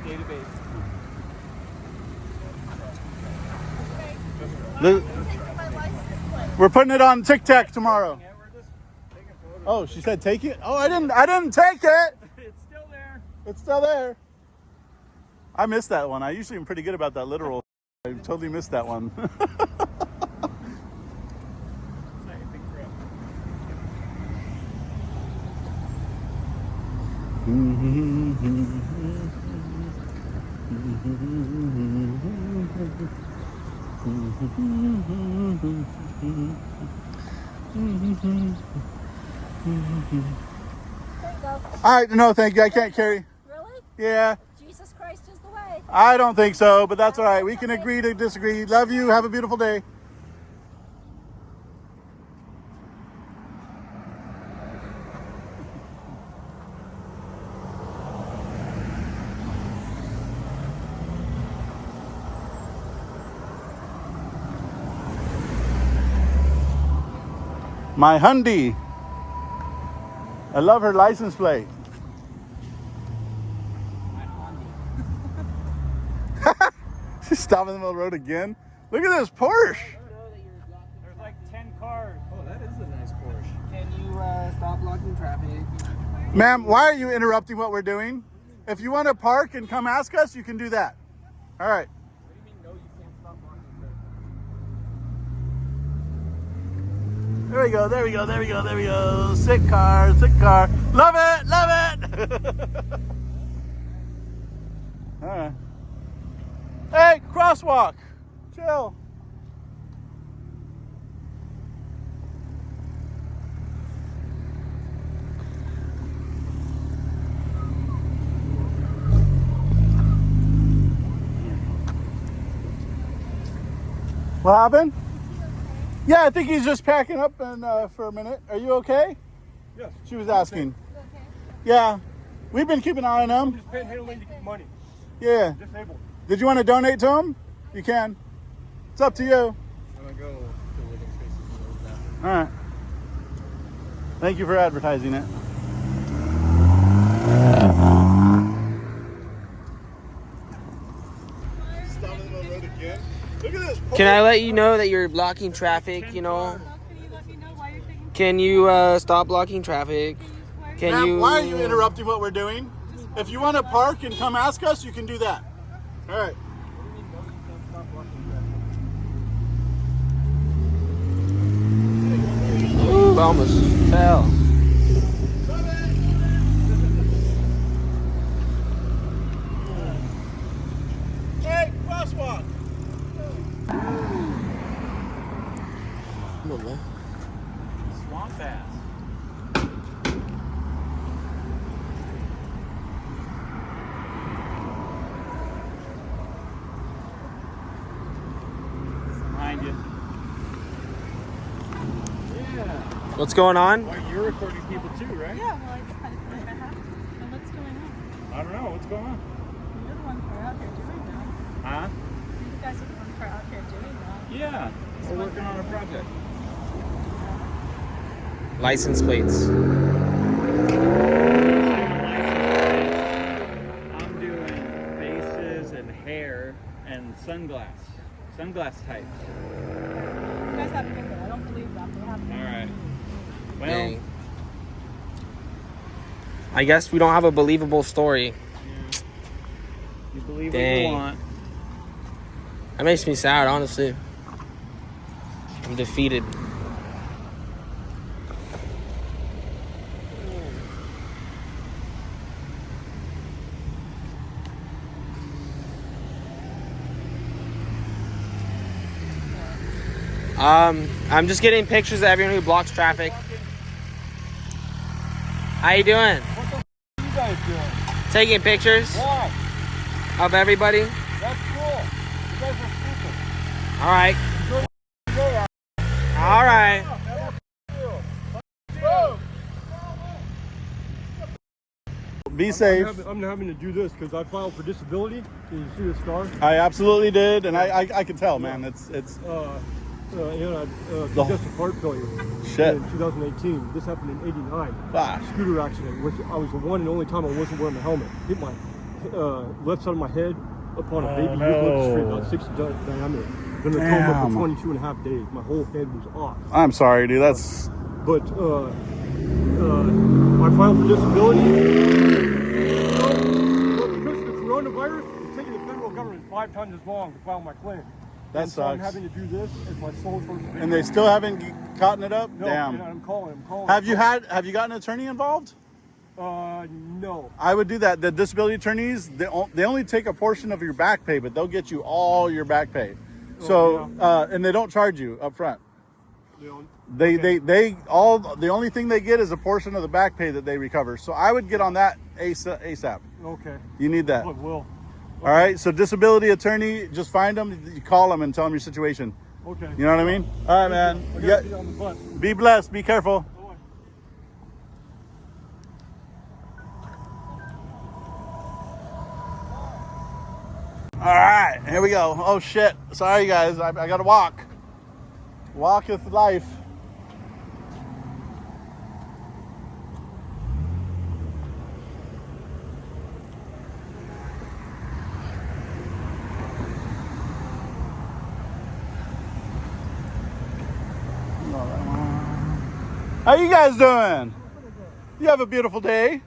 S2: Database.
S3: We're putting it on TikTok tomorrow. Oh, she said take it? Oh, I didn't take it.
S2: It's still there.
S3: It's still there. I missed that one. I usually am pretty good about that literal. I totally missed that one. All right, no, thank you. I can't carry.
S8: Really?
S3: Yeah,
S8: Jesus Christ is the way.
S3: I don't think so, but that's all right. We can agree to disagree. Love you. Have a beautiful day. My Hyundai. I love her license plate. She's stopping in the middle of the road again. Look at this Porsche.
S2: There's like 10 cars.
S1: Oh, that is a nice Porsche.
S7: Can you stop blocking traffic?
S3: Ma'am, why are you interrupting what we're doing? If you want to park and come ask us, you can do that. All right.
S2: What do you mean, no, you can't stop blocking traffic?
S3: There we go, there we go, there we go, there we go. Sick car, sick car. Love it, love it. All right. Hey, crosswalk. Chill. What happened? Yeah, I think he's just packing up and for a minute. Are you okay?
S9: Yes.
S3: She was asking. Yeah, we've been keeping an eye on him.
S9: Just panhandling to get money.
S3: Yeah.
S9: Disabled.
S3: Did you want to donate to him? You can. It's up to you.
S5: I'm gonna go to living spaces and those bathrooms.
S3: All right. Thank you for advertising it. Stop in the middle of the road again. Look at this.
S7: Can I let you know that you're blocking traffic, you know?
S8: Can you let me know why you're taking
S7: Can you stop blocking traffic? Can
S3: Ma'am,
S7: you...
S3: why are you interrupting what we're doing? If you want to park and come ask us, you can do that. All right.
S7: Ooh, I almost fell.
S3: Hey, crosswalk.
S7: Come on, man.
S2: Swamp ass. Behind you. Yeah.
S7: What's going on?
S2: Well, you're recording people too, right?
S8: Yeah, well, I kind of feel like I have to. And what's going on?
S2: I don't know. What's going on?
S8: You're the ones who are out here doing that.
S2: Huh?
S8: You guys are the ones who are out here doing that.
S2: Yeah. We're working on a project.
S7: License plates.
S2: I'm doing faces and hair and sunglass types.
S8: You guys have to go there. I don't believe that. They have to.
S2: All right. Well,
S7: Dang. I guess we don't have a believable story.
S2: you believe
S7: Dang.
S2: what you want.
S7: That makes me sad, honestly. I'm defeated. I'm just getting pictures of everyone who blocks traffic. How you doing?
S9: What the you guys doing?
S7: Taking pictures
S9: Why?
S7: of everybody.
S9: That's cool. You guys are stupid.
S7: All right.
S9: Enjoy the day.
S7: All right.
S3: Be safe.
S9: I'm having to do this because I filed for disability. Can you see the scar?
S3: I absolutely did, and I can tell, man. It's
S9: congestive heart failure.
S3: Shit.
S9: In 2018. This happened in '89.
S3: Fuck.
S9: Scooter accident, which I was the one and only time I wasn't wearing my helmet. Hit my left side of my head upon a baby eucalyptus tree about 6 diameter. Been in a coma for 22 and a half days. My whole head was off.
S3: I'm sorry, dude. That's.
S9: But I filed for disability. Because of the coronavirus, it's taking the federal government 5 times as long to file my claim.
S3: That
S9: So I'm
S3: sucks.
S9: having to do this as my sole source of income.
S3: And they still haven't gotten it up?
S9: No,
S3: Damn.
S9: and I'm calling.
S3: Have you gotten an attorney involved?
S9: No.
S3: I would do that. The disability attorneys, they only take a portion of your back pay, but they'll get you all your back pay. So, and they don't charge you up front. The only thing they get is a portion of the back pay that they recover. So I would get on that ASAP.
S9: Okay.
S3: You need that.
S9: I will.
S3: All right. So disability attorney, just find them, you call them and tell them your situation.
S9: Okay.
S3: You know what I mean? All right, man.
S9: I gotta get on the bus.
S3: Be blessed. Be careful. All right, here we go. Oh shit. Sorry guys, I gotta walk. Walketh life. How you guys doing? You have a beautiful day.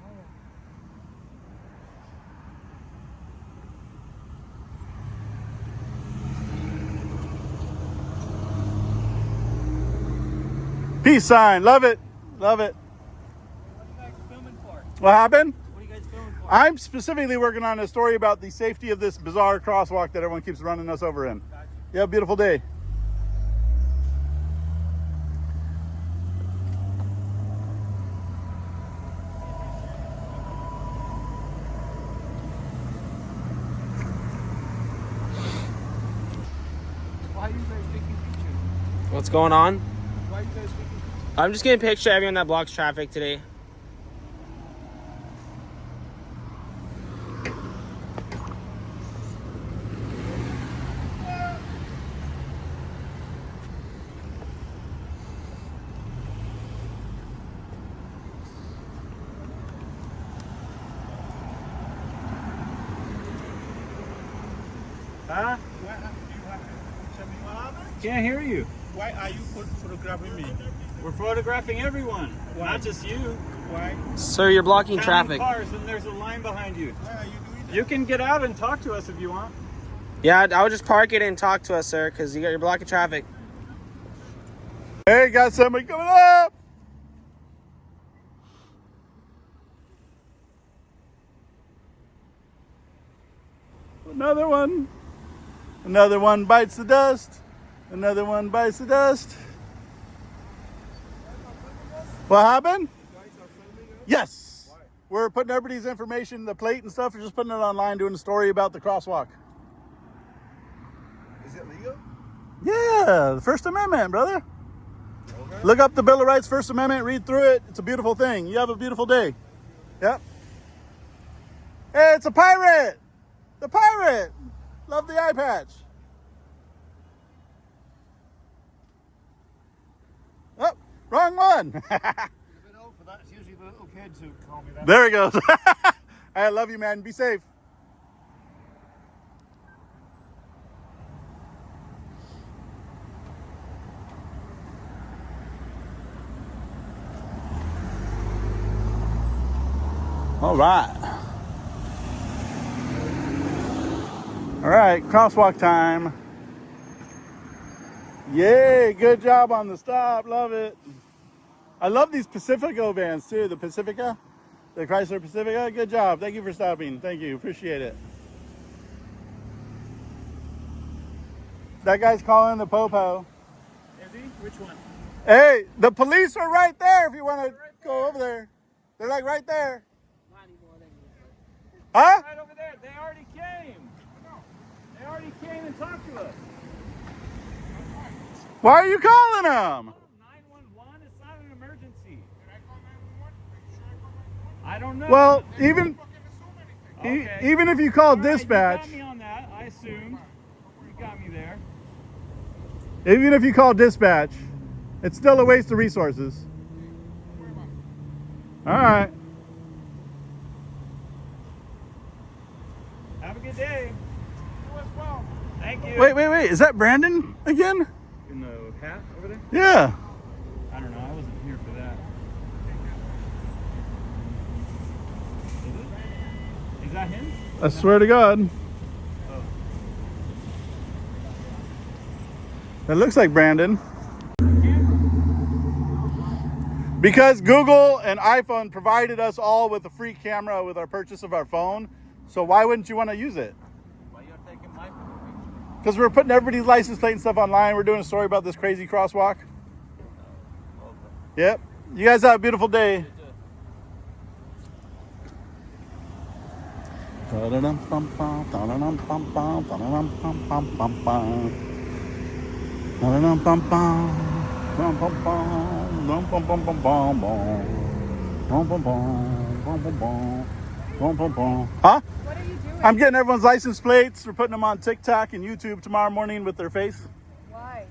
S3: Peace sign. Love it. Love it.
S2: What are you guys filming for?
S3: What happened?
S2: What are you guys filming for?
S3: I'm specifically working on a story about the safety of this bizarre crosswalk that everyone keeps running us over in.
S2: Gotcha.
S3: You have a beautiful day.
S1: Why are you guys taking pictures?
S7: What's going on?
S1: Why are you guys taking pictures?
S7: I'm just getting a picture of everyone that blocks traffic today.
S2: Huh? Can't hear you.
S5: Why are you photographing me?
S2: We're photographing everyone, not just you.
S5: Why?
S7: Sir, you're blocking
S2: Counting
S7: traffic.
S2: cars, and there's a line behind you.
S5: Why are you doing that?
S2: You can get out and talk to us if you want.
S7: Yeah, I would just park it and talk to us, sir, because you're blocking traffic.
S3: Hey, got somebody coming up. Another one. Another one bites the dust. Another one bites the dust. What happened? Yes. Why? We're putting everybody's information, the plate and stuff. We're just putting it online, doing a story about the crosswalk.
S5: Is it legal?
S3: Yeah, the First Amendment, brother. Okay. Look up the Bill of Rights, First Amendment, read through it. It's a beautiful thing. You have a beautiful day. Yep. Hey, it's a pirate. The pirate. Love the eye patch. Oh, wrong one.
S5: You're a bit old for that. It's usually the little kids who call me that.
S3: There he goes. I love you, man. Be safe. All right. All right, crosswalk time. Yay, good job on the stop. Love it. I love these Pacifico vans too. The Pacifica, the Chrysler Pacifica. Good job. Thank you for stopping. Thank you. Appreciate it. That guy's calling the Popo.
S2: Is he? Which one?
S3: Hey, the police are right there if you want to go over there. They're like right there. Huh?
S2: Right over there. They already came. They already came and talked to us.
S3: Why are you calling them?
S2: 911. It's not an emergency. Did I call 911? I don't know.
S3: Well, even
S2: Okay.
S3: even if you call
S2: All right,
S3: dispatch.
S2: You got me on that. I assumed. You got me there.
S3: Even if you call dispatch, it's still a waste of resources. All right.
S2: Have a good day. You as well. Thank you.
S3: Wait. Is that Brandon again?
S2: In the hat over there?
S3: Yeah.
S2: I don't know. I wasn't here for that. Is that him?
S3: I swear to God.
S2: Oh.
S3: That looks like Brandon. Because Google and iPhone provided us all with a free camera with our purchase of our phone. So why wouldn't you want to use it?
S2: Why you're taking my phone?
S3: Because we're putting everybody's license plate and stuff online. We're doing a story about this crazy crosswalk. Yep. You guys have a beautiful day. Huh?
S8: What are you doing?
S3: I'm getting everyone's license plates. We're putting them on TikTok and YouTube tomorrow morning with their face.
S8: Why?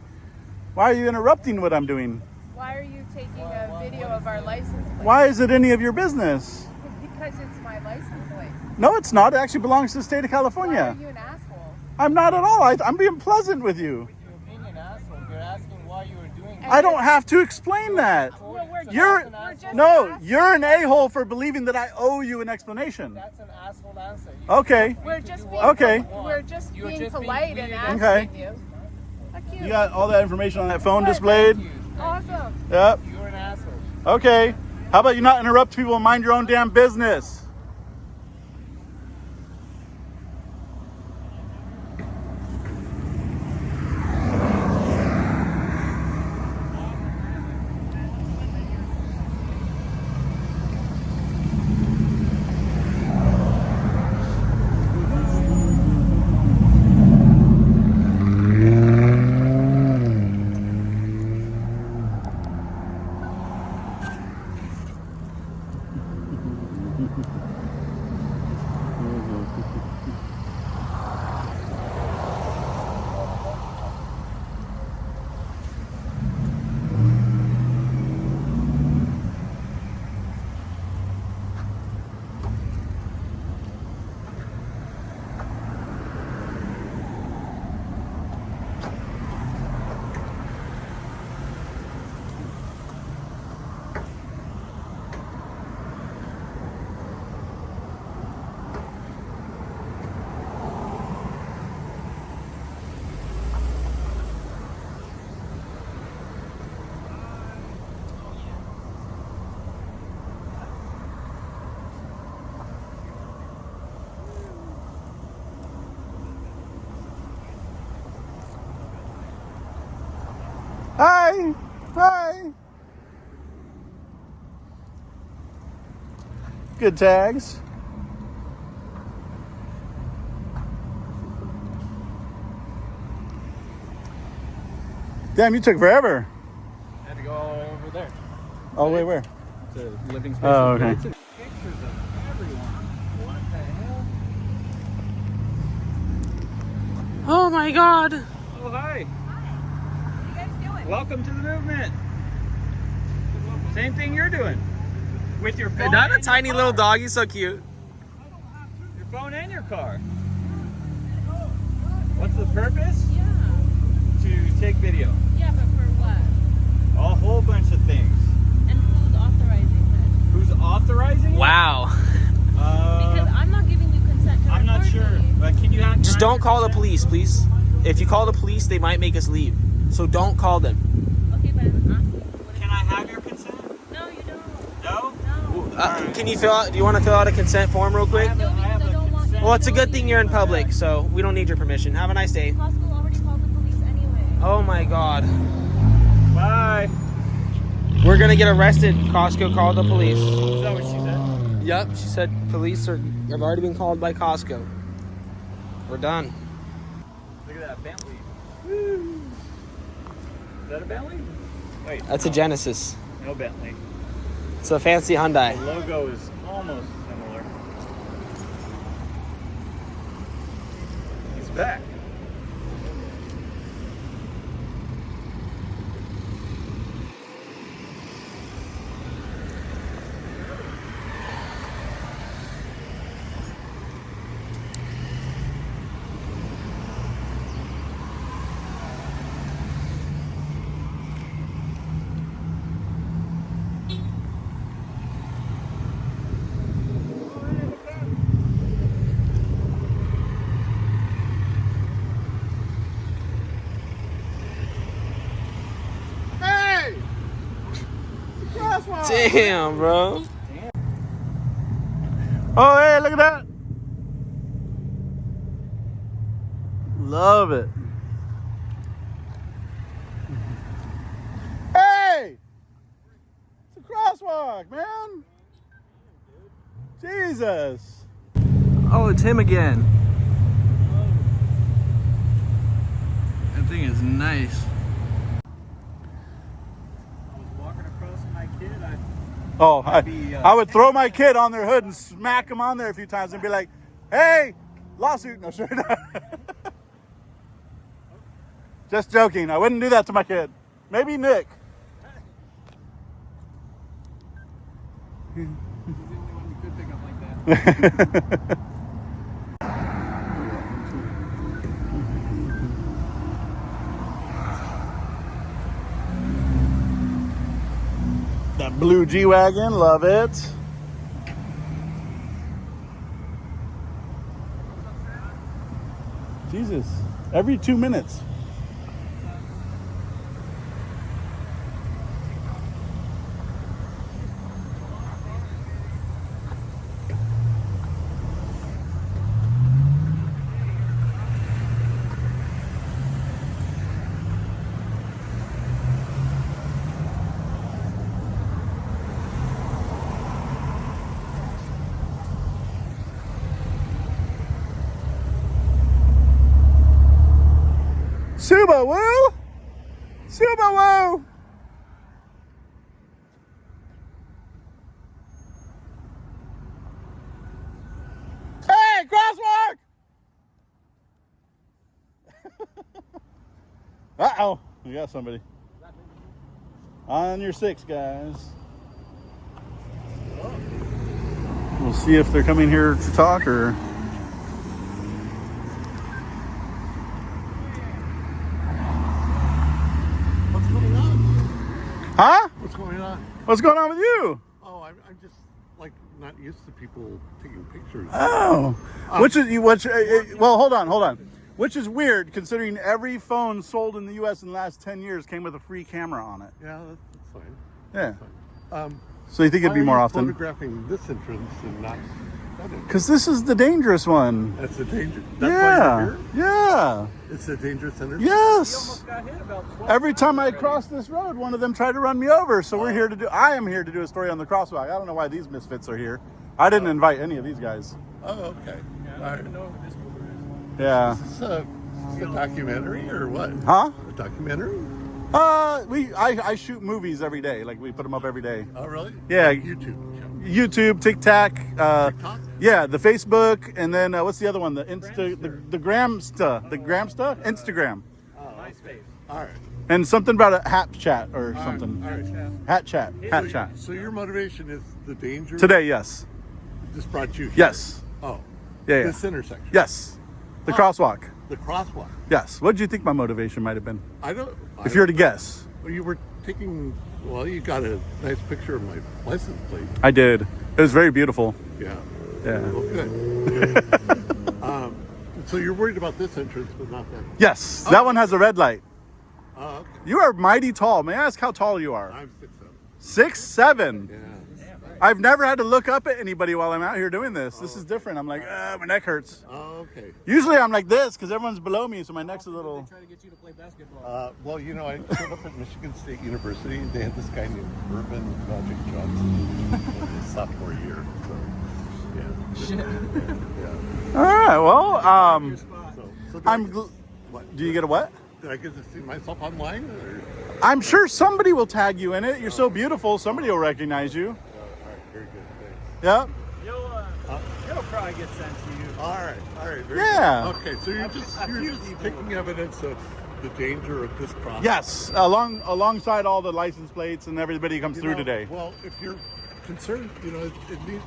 S3: Why are you interrupting what I'm doing?
S8: Why are you taking a video of our license plate?
S3: Why is it any of your business?
S8: Because it's my license plate.
S3: No, it's not. It actually belongs to the state of
S8: Why
S3: California.
S8: are you an asshole?
S3: I'm not at all. I'm being pleasant with you.
S2: You're being an asshole. You're asking why you were doing
S3: I don't have to explain that.
S8: Well, we're just
S3: No,
S8: asking.
S3: you're an a-hole for believing that I owe you an explanation.
S2: That's an asshole answer.
S3: Okay.
S8: We're just being
S3: Okay.
S8: We're just
S2: You're
S8: being
S2: just being
S8: polite and
S2: weird.
S8: asking
S3: Okay.
S8: you. Fuck you.
S3: You got all that information on that phone displayed?
S8: Awesome.
S3: Yep.
S2: You're an asshole.
S3: Okay. How about you not interrupt people and mind your own damn business? Hi. Hi. Good tags. Damn, you took forever.
S2: I had to go all the way over there.
S3: Oh, wait, where?
S2: To living space.
S3: Oh, okay.
S2: I took pictures of everyone. What the hell?
S7: Oh my God.
S2: Oh, hi.
S8: What are you guys doing?
S2: Welcome to the movement. Same thing you're doing. With your phone.
S7: Not a
S2: and
S7: tiny
S2: your
S7: little
S2: car.
S7: dog. He's so cute.
S2: Your phone and your car. What's the purpose?
S8: Yeah.
S2: To take video.
S8: Yeah, but for what?
S2: A whole bunch of things.
S8: And who's authorizing
S2: Who's authorizing it?
S7: Wow.
S8: this? Because I'm not giving you consent to
S2: I'm not
S8: record
S2: sure.
S8: me.
S2: But can you have
S7: Just don't call the police, please. If you call the police, they might make us leave. So don't call them.
S8: Okay, but I'm asking you.
S2: Can I have your consent?
S8: No, you don't.
S2: No?
S8: No.
S7: Can you fill out? Do you want to fill out a consent form real quick?
S2: I have
S8: I
S2: a
S8: don't want
S2: consent.
S7: Well, it's a good thing you're in public, so we don't need your permission. Have a nice day.
S8: COSTCO already called the police anyway.
S7: Oh my God.
S2: Bye.
S7: We're gonna get arrested. Costco called the police.
S2: Is that what she said?
S7: Yep, she said police have already been called by Costco. We're done.
S2: Look at that Bentley. Woo. Is that a Bentley? Wait.
S7: That's a Genesis.
S2: No Bentley.
S7: It's a fancy Hyundai.
S2: The logo is almost similar. He's back.
S7: Damn, bro.
S3: Oh, hey, look at that. Love it. Hey! It's a crosswalk, man. Jesus.
S1: Oh, it's him again.
S3: That thing is nice.
S2: I was walking across with my kid.
S3: Oh, I would throw my kid on their hood and smack him on there a few times and be like, hey, lawsuit. No, sure. Just joking. I wouldn't do that to my kid. Maybe Nick.
S1: He's the only one who could pick up like that.
S3: That blue G-Wagon, love it. Jesus, every 2 minutes. Subaru! Subaru! Hey, crosswalk! Uh-oh, we got somebody. On your 6, guys. We'll see if they're coming here to talk or... Huh?
S5: What's going on?
S3: What's going on with you?
S5: Oh, I'm just like not used to people taking pictures.
S3: Oh, which is well, hold on. Which is weird considering every phone sold in the U.S. in the last 10 years came with a free camera on it.
S5: Yeah, that's fine.
S3: Yeah.
S5: That's fine.
S3: So you think it'd be more
S5: why are you
S3: often?
S5: photographing this entrance and not that entrance?
S3: Because this is the dangerous one.
S5: That's the danger. That's
S3: Yeah.
S5: why you're here?
S3: Yeah.
S5: It's a dangerous entrance.
S3: Yes.
S2: got hit about 12
S3: Every time
S2: times
S3: I
S2: already.
S3: cross this road, one of them tried to run me over. So I am here to do a story on the crosswalk. I don't know why these misfits are here. I didn't invite any of these guys.
S5: Oh, okay.
S2: Yeah, I don't even know who this mover is.
S3: Yeah.
S5: Is this a documentary or what?
S3: Huh?
S5: A documentary?
S3: I shoot movies every day. Like we put them up every day.
S5: Oh, really?
S3: Yeah.
S5: Like YouTube.
S3: YouTube, TikTok,
S5: TikTok?
S3: yeah, the Facebook, and then what's the other one? The Gramsta, Instagram,
S2: MySpace.
S5: All right.
S3: and something about a hat chat or something.
S5: All right.
S3: Hat chat.
S5: So your motivation is the danger?
S3: Today, yes,
S5: This brought you here?
S3: yes,
S5: Oh.
S3: yeah,
S5: This intersection?
S3: yes, the crosswalk.
S5: The crosswalk?
S3: Yes. What do you think my motivation might have been?
S5: If
S3: you were to guess.
S5: Well, you were taking... Well, you got a nice picture of my license plate.
S3: I did. It was very beautiful.
S5: Yeah.
S3: Yeah.
S5: Well, good. So you're worried about this entrance, but not that.
S3: Yes, that one has a red light.
S5: Oh, okay.
S3: You are mighty tall. May I ask how tall you are?
S5: I'm 6'7".
S3: 6'7".
S5: Yeah.
S3: I've never had to look up at anybody while I'm out here doing this. This is different. I'm like, my neck hurts.
S5: Oh, okay.
S3: Usually I'm like this because everyone's below me, so my neck's a little...
S2: Try to get you to play basketball.
S5: Well, you know, I showed up at Michigan State University. They had this guy named Urban Magic Johnson in his sophomore year. So, yeah.
S3: All right, well,
S5: So
S3: I'm...
S5: what?
S3: Do you get a what?
S5: Did I get to see myself online? Or?
S3: I'm sure somebody will tag you in it. You're so beautiful, somebody will recognize you.
S5: All right, very good. Thanks.
S3: Yep.
S2: It'll probably get sent to you.
S5: All right. Very
S3: Yeah.
S5: good. Okay, so you're just taking evidence of the danger of this crosswalk.
S3: Yes, alongside all the license plates and everybody who comes through today.
S5: Well, if you're concerned, you know, it needs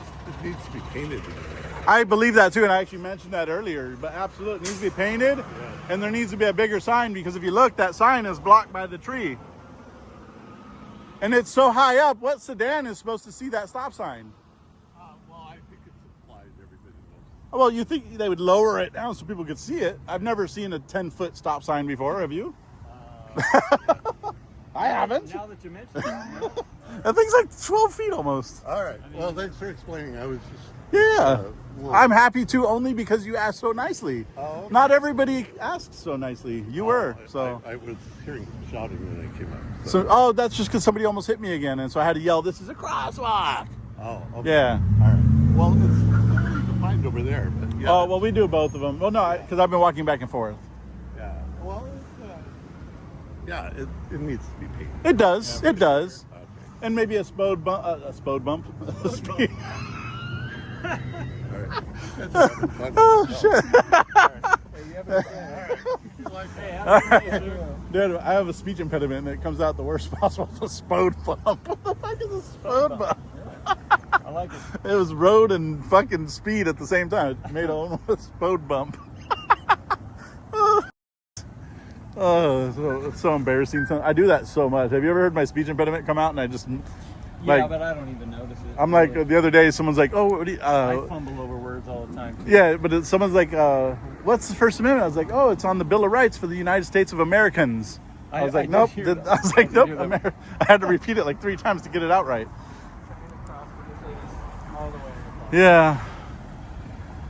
S5: to be painted.
S3: I believe that too, and I actually mentioned that earlier, but absolutely, it needs to be painted, and there needs to be a bigger sign, because if you look, that sign is blocked by the tree. And it's so high up, what sedan is supposed to see that stop sign?
S5: Well, I think it's implied everybody knows.
S3: Well, you think they would lower it down so people could see it. I've never seen a 10-foot stop sign before, have you? I haven't.
S2: Now that you mention it.
S3: That thing's like 12 feet almost.
S5: All right. Well, thanks for explaining. I was just.
S3: Yeah.
S5: Well,
S3: I'm happy to only because you asked so nicely.
S5: Oh, okay.
S3: Not everybody asked so nicely. You were, so.
S5: I was hearing shouting when I came out.
S3: So, that's just because somebody almost hit me again, and so I had to yell, "This is a crosswalk!"
S5: Oh, okay.
S3: Yeah.
S5: All right. Well, it's easy to find over there, but yeah.
S3: Oh, well, we do both of them. Well, no, because I've been walking back and forth.
S5: Yeah. Well, it needs to be paid.
S3: It does.
S5: Yeah,
S3: It does.
S5: Okay.
S3: And maybe a spode bump. A spode bump.
S5: All right. That's having fun.
S3: Oh, shit.
S5: Hey, you have a good day. All right. Hey,
S3: All right. Dude, I have a speech impediment and it comes out the worst possible. The spode bump. What the fuck is a spode bump?
S6: I like it.
S3: It was road and fucking speed at the same time. It made a spode bump. Oh, it's so embarrassing. I do that so much. Have you ever heard my speech impediment come out and I just
S6: Yeah, but I don't even notice it.
S3: I'm like, the other day someone's like, oh, what do you,
S6: I fumble over words all the time.
S3: yeah, but someone's like, what's the First Amendment? I was like, oh, it's on the Bill of Rights for the United States of Americans. I was like, nope. I was like, nope. I had to repeat it like 3 times to get it out right.
S6: All the way.
S3: Yeah.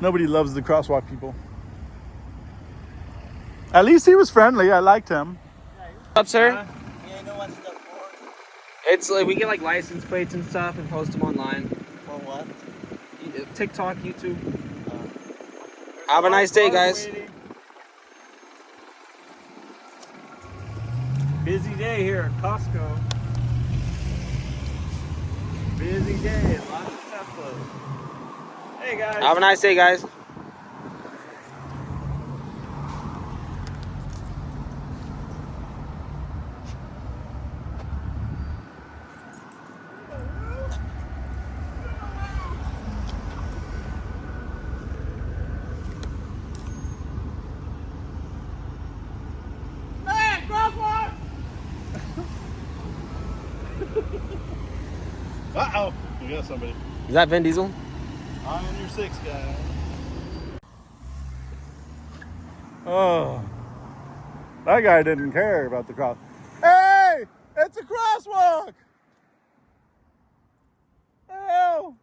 S3: Nobody loves the crosswalk people. At least he was friendly. I liked him.
S7: Up, sir?
S6: Yeah, you know what stuff for?
S7: It's like we get like license plates and stuff and post them online.
S6: For what?
S7: TikTok, YouTube. Have a nice day, guys.
S6: Busy day here at Costco. Busy day, lots of Teslas. Hey guys.
S7: Have a nice day, guys.
S3: Uh-oh. We got somebody.
S7: Is that Vin Diesel?
S3: On your 6, guy. Oh. That guy didn't care about the cross. Hey! It's a crosswalk! Hell!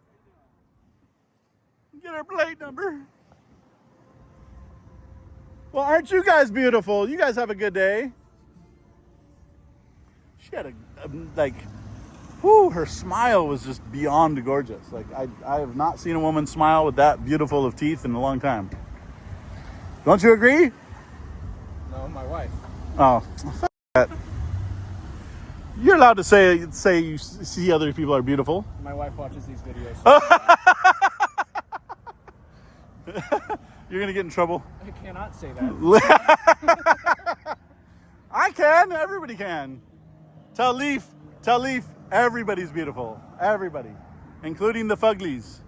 S3: Get her plate number. Well, aren't you guys beautiful? You guys have a good day. She had like, whew, her smile was just beyond gorgeous. Like, I have not seen a woman smile with that beautiful of teeth in a long time. Don't you agree?
S6: No, my wife.
S3: Oh, fuck that. You're allowed to say you see other people are beautiful.
S6: My wife watches these videos.
S3: You're gonna get in trouble.
S6: I cannot say that.
S3: I can. Everybody can. Tell Leaf, everybody's beautiful. Everybody, including the fuglies.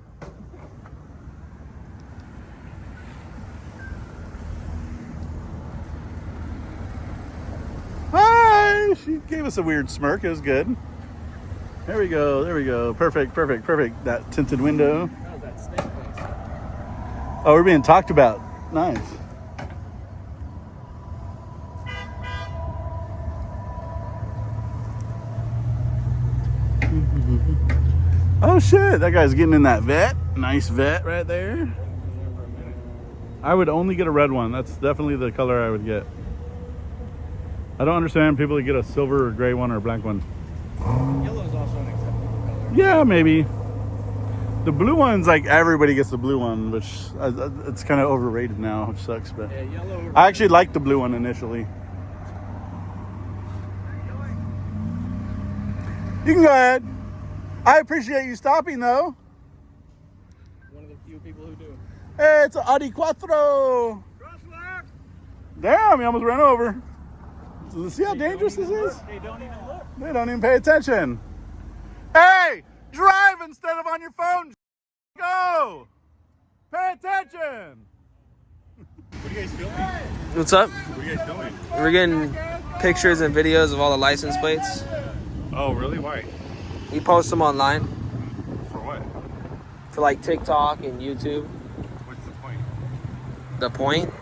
S3: Hi. She gave us a weird smirk. It was good. There we go. There we go. Perfect. That tinted window.
S6: How's that snake place?
S3: Oh, we're being talked about. Nice. Oh shit, that guy's getting in that vet. Nice vet right there. I would only get a red one. That's definitely the color I would get. I don't understand people that get a silver or gray one or a black one.
S6: Yellow is also an acceptable color.
S3: Yeah, maybe. The blue one's like everybody gets the blue one, which it's kind of overrated now, which sucks. But
S6: Yeah, yellow.
S3: I actually liked the blue one initially. You can go ahead. I appreciate you stopping though.
S6: One of the few people who do.
S3: Hey, it's an Audi Quattro.
S6: Crosswalk!
S3: Damn, he almost ran over. So see how dangerous this is?
S6: They don't even look.
S3: They don't even pay attention. Hey, drive instead of on your phone. Go. Pay attention.
S5: What are you guys filming?
S7: What's up?
S5: What are you guys filming?
S7: We're getting pictures and videos of all the license plates.
S5: Oh, really? Why?
S7: We post them online
S5: For what?
S7: for like TikTok and YouTube.
S5: What's the point?
S7: The point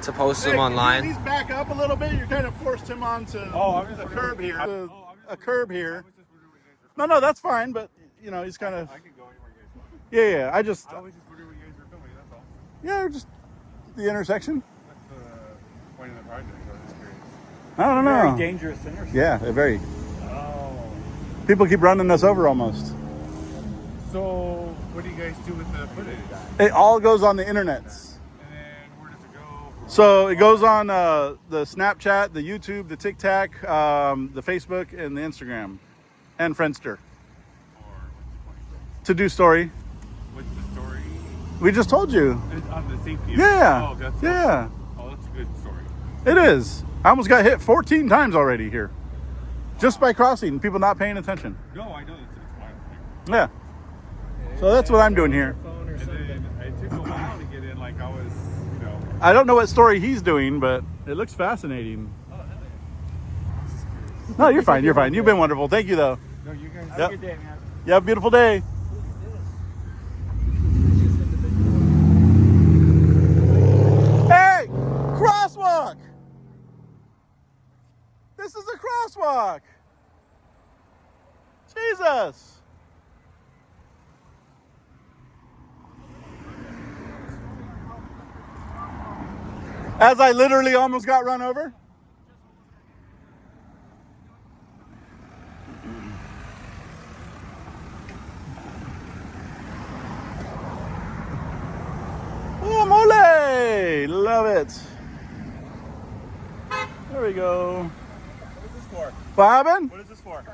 S7: to post them
S3: Hey,
S7: online.
S3: Please back up a little bit. You kind of forced him onto
S5: Oh, I'm just
S3: a curb here. A curb here. No, that's fine. But you know, he's kind of.
S5: I can go anywhere you guys want.
S3: Yeah. I just.
S5: I was just wondering what you guys were filming, that's all.
S3: Yeah, just the intersection.
S5: What's the point of the project? I was just curious.
S3: I don't know.
S2: Very dangerous intersection.
S3: Yeah, they're very.
S5: Oh.
S3: People keep running us over almost.
S5: So, what do you guys do with the footage?
S3: It all goes on the internets.
S5: And then where does it go?
S3: So it goes on the Snapchat, the YouTube, the TikTok, the Facebook, and the Instagram, and Friendster.
S5: Or what's the point?
S3: To do story.
S5: What's the story?
S3: We just told you.
S5: It's on the safety.
S3: Yeah.
S5: Oh, that's
S3: Yeah.
S5: Oh, that's a good story.
S3: It is. I almost got hit 14 times already here. Just by crossing, people not paying attention.
S5: No, I know it's wild.
S3: Yeah. So that's what I'm doing here.
S2: Phone or
S5: And
S2: something.
S5: then it took a while to get in. Like I was, you know.
S3: I don't know what story he's doing, but it looks fascinating. No, you're fine. You're fine. You've been wonderful. Thank you, though.
S5: No, you guys.
S3: Yep.
S2: Have a good day, man.
S3: You have a beautiful day. Hey, crosswalk. This is a crosswalk. Jesus. As I literally almost got run over. Oh, mole! Love it. There we go.
S6: What is this for?
S3: Bobbin?
S6: What is this for?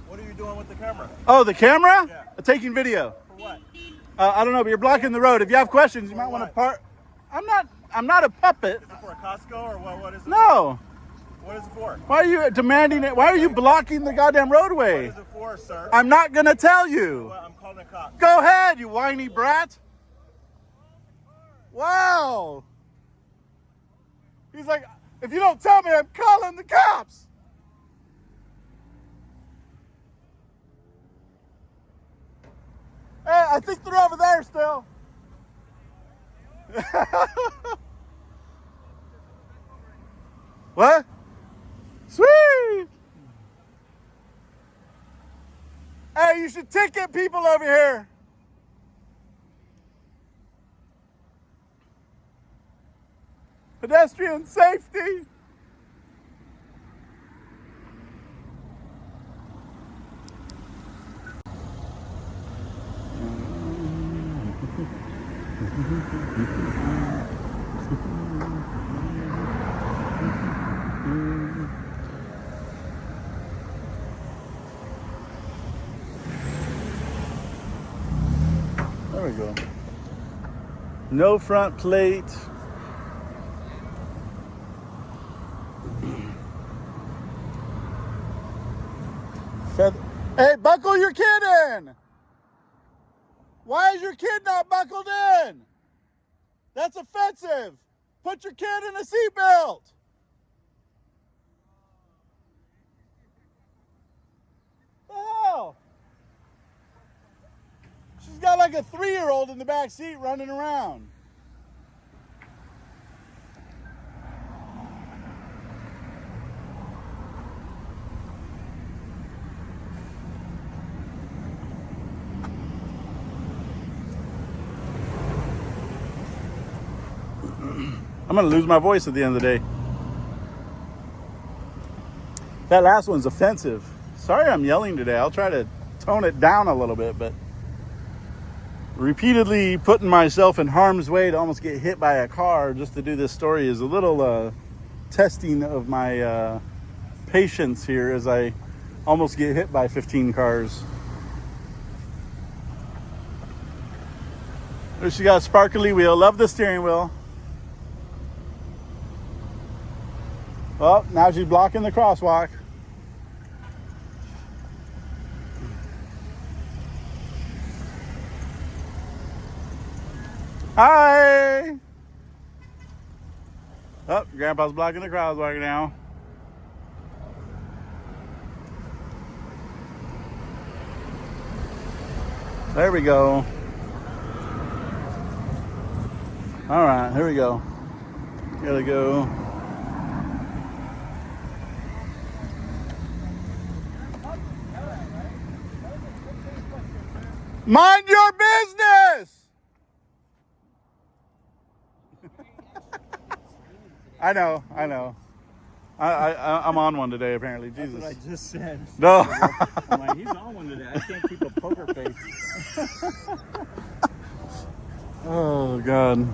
S6: What are you doing with the camera?
S3: Oh, the camera?
S6: Yeah.
S3: Taking video.
S6: For what?
S3: I don't know, but you're blocking the road. If you have questions, you might want to
S6: what?
S3: park. I'm not a puppet.
S6: Is it for a Costco or what? What is it?
S3: No.
S6: What is it for?
S3: Why are you demanding it? Why are you blocking the goddamn
S6: What
S3: roadway?
S6: is it for, sir?
S3: I'm not gonna tell you.
S6: Well, I'm calling the cops.
S3: Go ahead, you whiny brat. Wow. He's like, if you don't tell me, I'm calling the cops. Hey, I think they're over there still. What? Sweet. Hey, you should ticket people over here. Pedestrian safety. There we go. No front plate. Hey, buckle your kid in. Why is your kid not buckled in? That's offensive. Put your kid in a seatbelt. The hell? She's got like a 3-year-old in the back seat running around. I'm gonna lose my voice at the end of the day. That last one's offensive. Sorry I'm yelling today. I'll try to tone it down a little bit, but repeatedly putting myself in harm's way to almost get hit by a car just to do this story is a little testing of my patience here as I almost get hit by 15 cars. There she got a sparkly wheel. Love the steering wheel. Oh, now she's blocking the crosswalk. Hi! Oh, Grandpa's blocking the crosswalk now. There we go. All right, here we go. Gotta go. Mind your business. I know. I'm on one today, apparently. Jesus.
S6: That's what I just said.
S3: No.
S6: I'm like, he's on one today. I can't keep a poker face.
S3: Oh, God.
S5: Why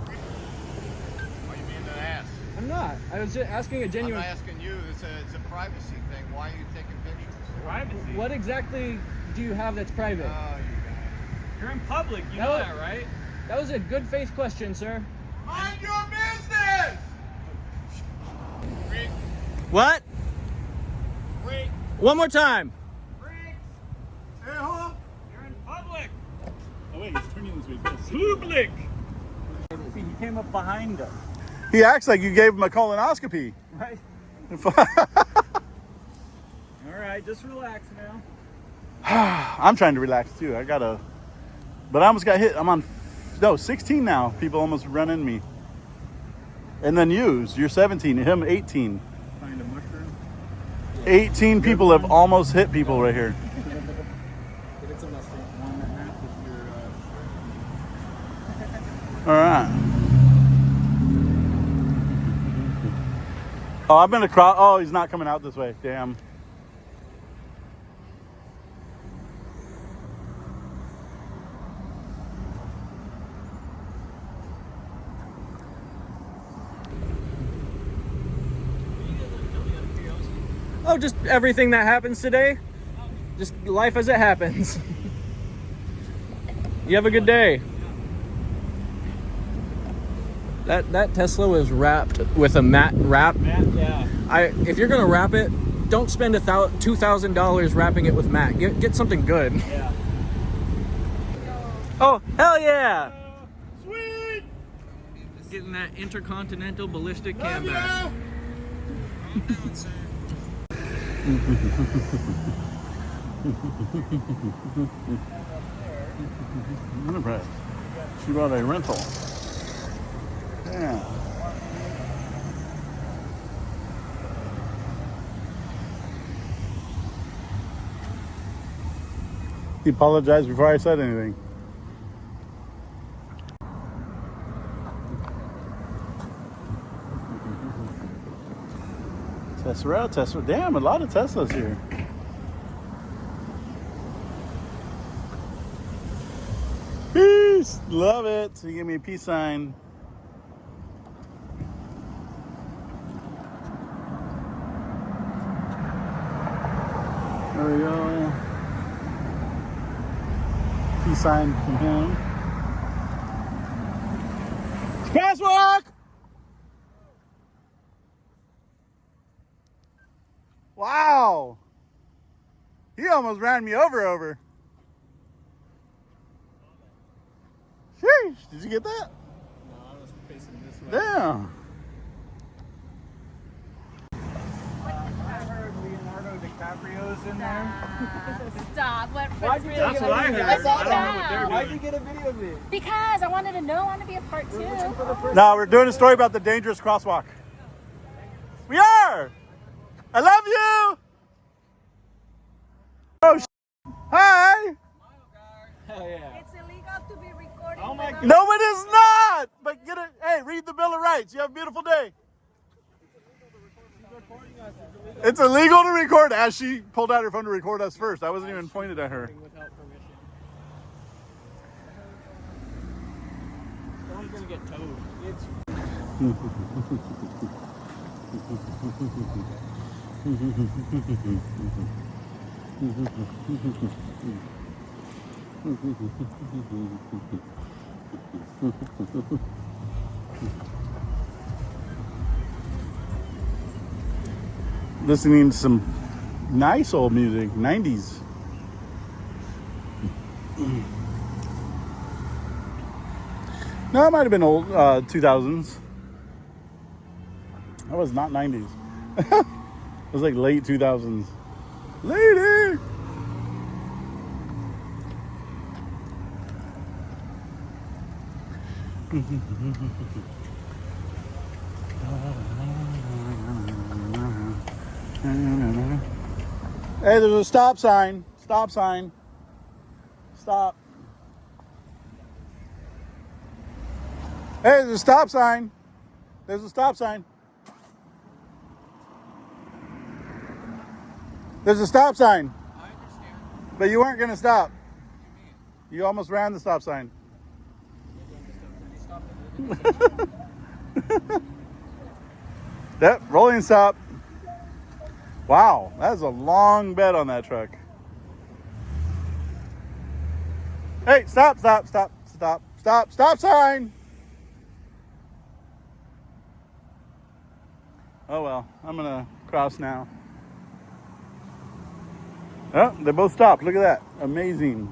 S5: are you being an ass?
S7: I'm not. I was just asking a
S5: I'm
S7: genuine.
S5: not asking you. It's a privacy thing. Why are you taking pictures?
S2: Privacy.
S7: What exactly do you have that's private?
S5: Oh, you guys.
S2: You're in public. You
S7: No.
S2: know that, right?
S7: That was a good faith question, sir.
S5: Mind your business! Freaks.
S7: What?
S5: Freaks.
S7: One more time.
S5: Freaks. Uh-huh.
S2: You're in public.
S6: Oh wait, he's turning this way.
S2: Public.
S6: He came up behind us,
S3: He acts like you gave him a colonoscopy.
S6: right? All right, just relax now.
S3: I'm trying to relax too. But I almost got hit. I'm on 16 now. People almost run in me. And then you're 17, him 18.
S6: Find a mushroom.
S3: 18 people have almost hit people right here.
S6: It's almost 1.5 if
S3: All right. Oh, I've been across. Oh, he's not coming out this way. Damn.
S7: Oh, just everything that happens today. Just life as it happens. You have a good day. That Tesla was wrapped with a matte wrap.
S6: yeah.
S7: If you're gonna wrap it, don't spend $2,000 wrapping it with matte. Get something good.
S6: Yeah.
S7: Oh, hell yeah!
S6: Sweet.
S7: Getting that intercontinental ballistic cam back.
S3: I'm impressed. She bought a rental. Yeah. He apologized before I said anything. Tesla. Damn, a lot of Teslas here. Peace. Love it. So you give me a peace sign. There we go. Peace sign from him. Crosswalk! Wow. He almost ran me over. Sheesh. Did you get that?
S6: No, I was facing this way.
S3: Damn.
S6: I heard Leonardo DiCaprio's in there.
S8: Stop.
S6: Why'd you take
S2: That's
S6: a
S2: what I
S6: video?
S2: heard.
S8: I saw
S2: I don't know what they're
S8: that.
S6: Why'd
S2: doing.
S6: you get a video of it?
S8: Because I wanted to know. I want to be a part two.
S3: No, we're doing a story about the dangerous crosswalk. We are. I love you. Oh, hi.
S6: Hell yeah.
S8: It's illegal to be recording.
S6: Oh my God.
S3: No, it is not. But get it. Hey, read the Bill of Rights. You have a beautiful day. It's illegal to record as she pulled out her phone to record us first. I wasn't even pointed at her.
S7: Without permission. Someone's gonna get towed.
S3: Listening to some nice old music, 90s. No, it might have been old, 2000s. That was not 90s. It was like late 2000s. Lady! Hey, there's a stop sign. Stop sign. Stop. Hey, there's a stop sign. There's a stop sign. There's a stop sign.
S1: I understand.
S3: But you weren't going to stop. You almost ran the stop sign. Yep, rolling stop. Wow, that's a long bed on that truck. Hey, stop, stop, stop, stop, stop, stop sign. Oh well, I'm gonna cross now. Oh, they both stopped. Look at that. Amazing.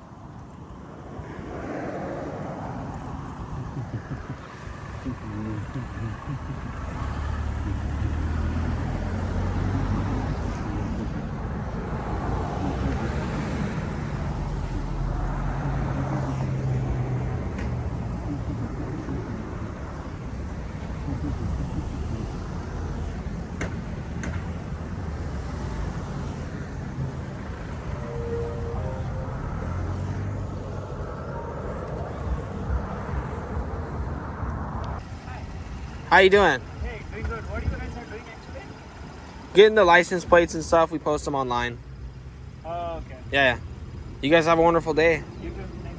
S7: How you doing?
S2: Hey, doing good. What are you guys are doing actually?
S7: Getting the license plates and stuff. We post them online.
S2: Oh, okay.
S7: Yeah. You guys have a wonderful day.
S2: You too. Thank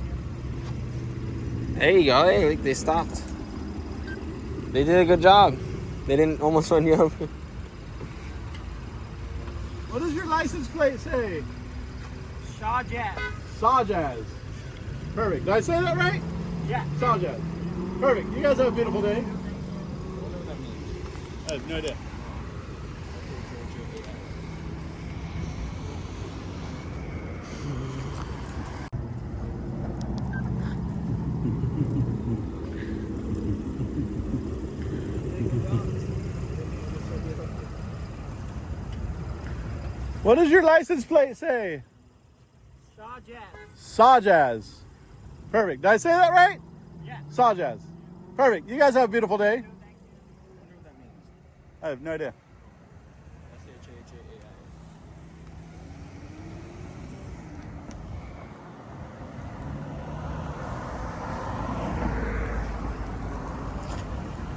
S2: you.
S7: There you go. Hey, look, they stopped. They did a good job. They didn't almost run you over.
S3: What does your license plate say?
S2: Shaw Jazz.
S3: Sawjazz. Perfect. Did I say that right?
S2: Yeah.
S3: Sawjazz. Perfect. You guys have a beautiful day. I have no idea. What does your license plate say?
S2: Shaw Jazz.
S3: Sawjazz. Perfect. Did I say that right?
S2: Yeah.
S3: Sawjazz. Perfect. You guys have a beautiful day. I have no idea.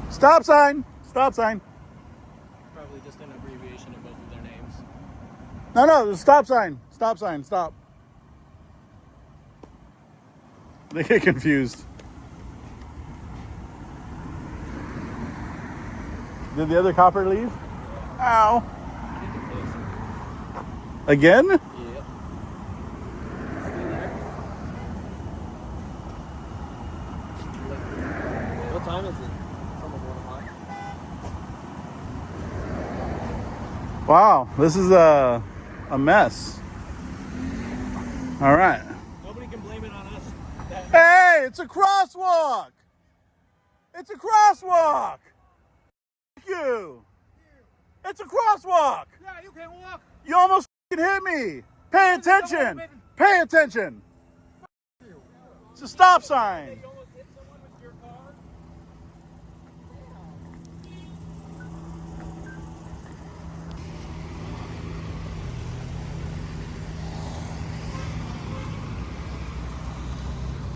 S3: Stop sign. Stop sign.
S7: Probably just an abbreviation of both of their names.
S3: No, there's a stop sign. Stop sign. Stop. They get confused. Did the other copper leave? Ow. Again?
S7: Yep. What time is it? Almost 1 o'clock.
S3: Wow, this is a mess. All right.
S2: Nobody can blame it on us.
S3: Hey, it's a crosswalk. It's a crosswalk. Thank you. It's a crosswalk.
S2: Yeah, you can walk.
S3: You almost hit me. Pay attention. Pay attention. It's a stop sign.
S2: You almost hit someone with your car.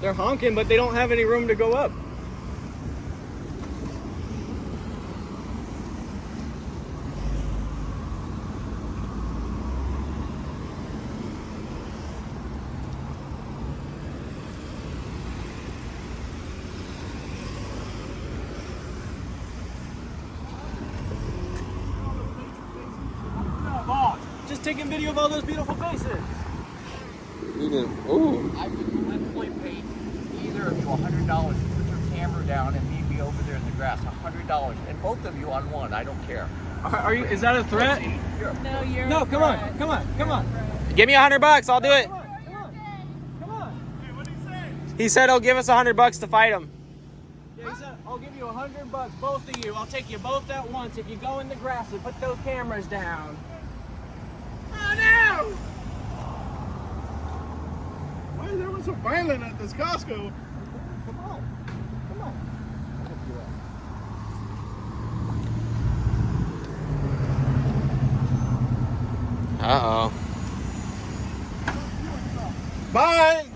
S7: They're honking, but they don't have any room to go up. Just taking video of all those beautiful faces. Ooh.
S6: I would literally pay either of you $100 to put your camera down and meet me over there in the grass. $100, and both of you on one. I don't care.
S7: Are you? Is that a threat?
S8: No, you're.
S7: No, come on. Give me $100. I'll do it.
S2: Come on. Hey, what did he say?
S7: He said he'll give us $100 to fight him.
S2: Yeah, he said, I'll give you $100, both of you. I'll take you both at once if you go in the grass and put those cameras down. Oh no!
S3: Why is everyone so violent at this Costco?
S2: Come on.
S7: Uh-oh.
S3: Bye.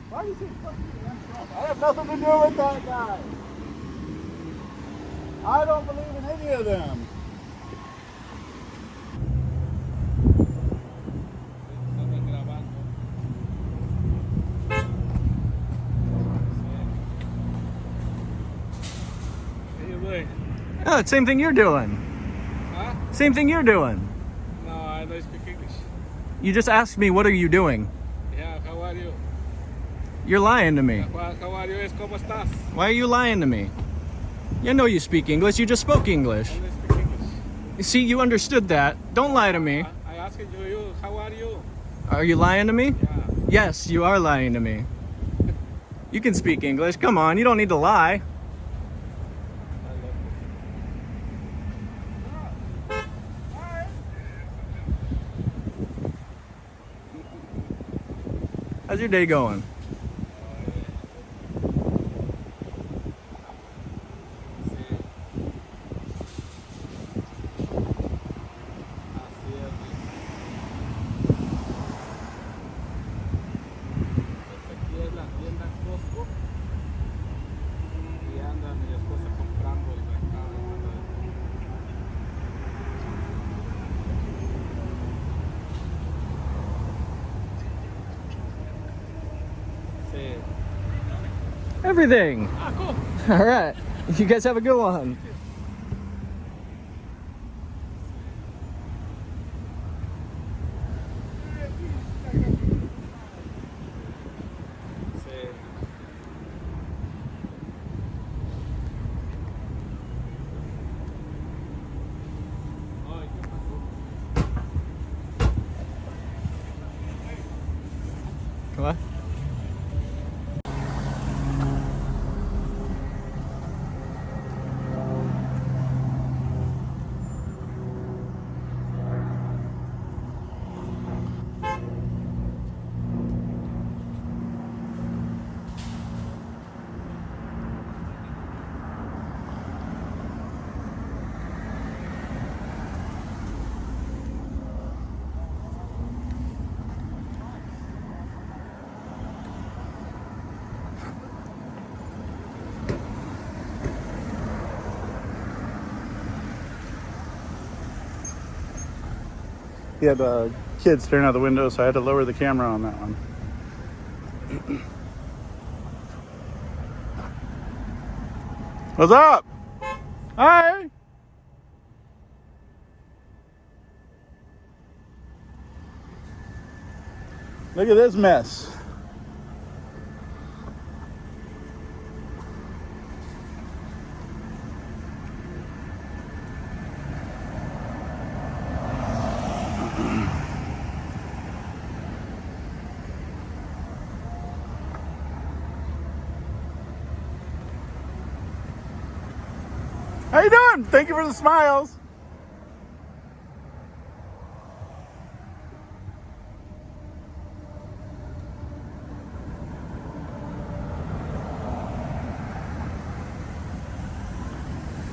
S2: Why are you saying fuck you?
S3: I have nothing to do with that guy. I don't believe in any of them.
S2: Oh, same thing you're doing.
S10: Huh?
S2: Same thing you're doing.
S10: No, I don't speak English.
S2: You just asked me, what are you doing?
S10: Yeah, how are you?
S2: You're lying to me.
S10: How are you? ¿Cómo estás?
S2: Why are you lying to me? You know you speak English. You just spoke English.
S10: I don't speak English.
S2: You see, you understood that. Don't lie to me.
S10: I asked you, how are you?
S2: Are you lying to me?
S10: Yeah.
S2: Yes, you are lying to me. You can speak English. Come on, you don't need to lie. How's your day going?
S10: Aquí es la tienda COSTCO y anda mi esposa comprando el mercado. Sí.
S2: Everything.
S10: Ah, cool.
S2: All right. You guys have a good one.
S10: Sí. Ay, ¿qué pasó?
S2: What?
S3: He had kids staring out the window, so I had to lower the camera on that one. What's up? Hi. Look at this mess. How you doing? Thank you for the smiles.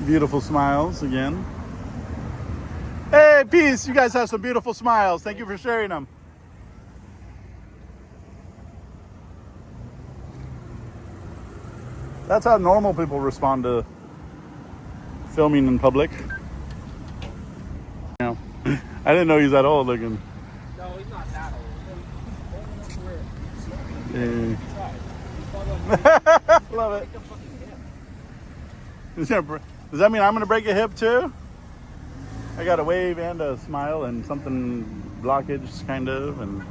S3: Beautiful smiles again. Hey, peace. You guys have some beautiful smiles. Thank you for sharing them. That's how normal people respond to filming in public. You know, I didn't know he's that old looking.
S10: No, he's not that old.
S3: Love it. Does that mean I'm gonna break a hip too? I got a wave and a smile and something blockage kind of and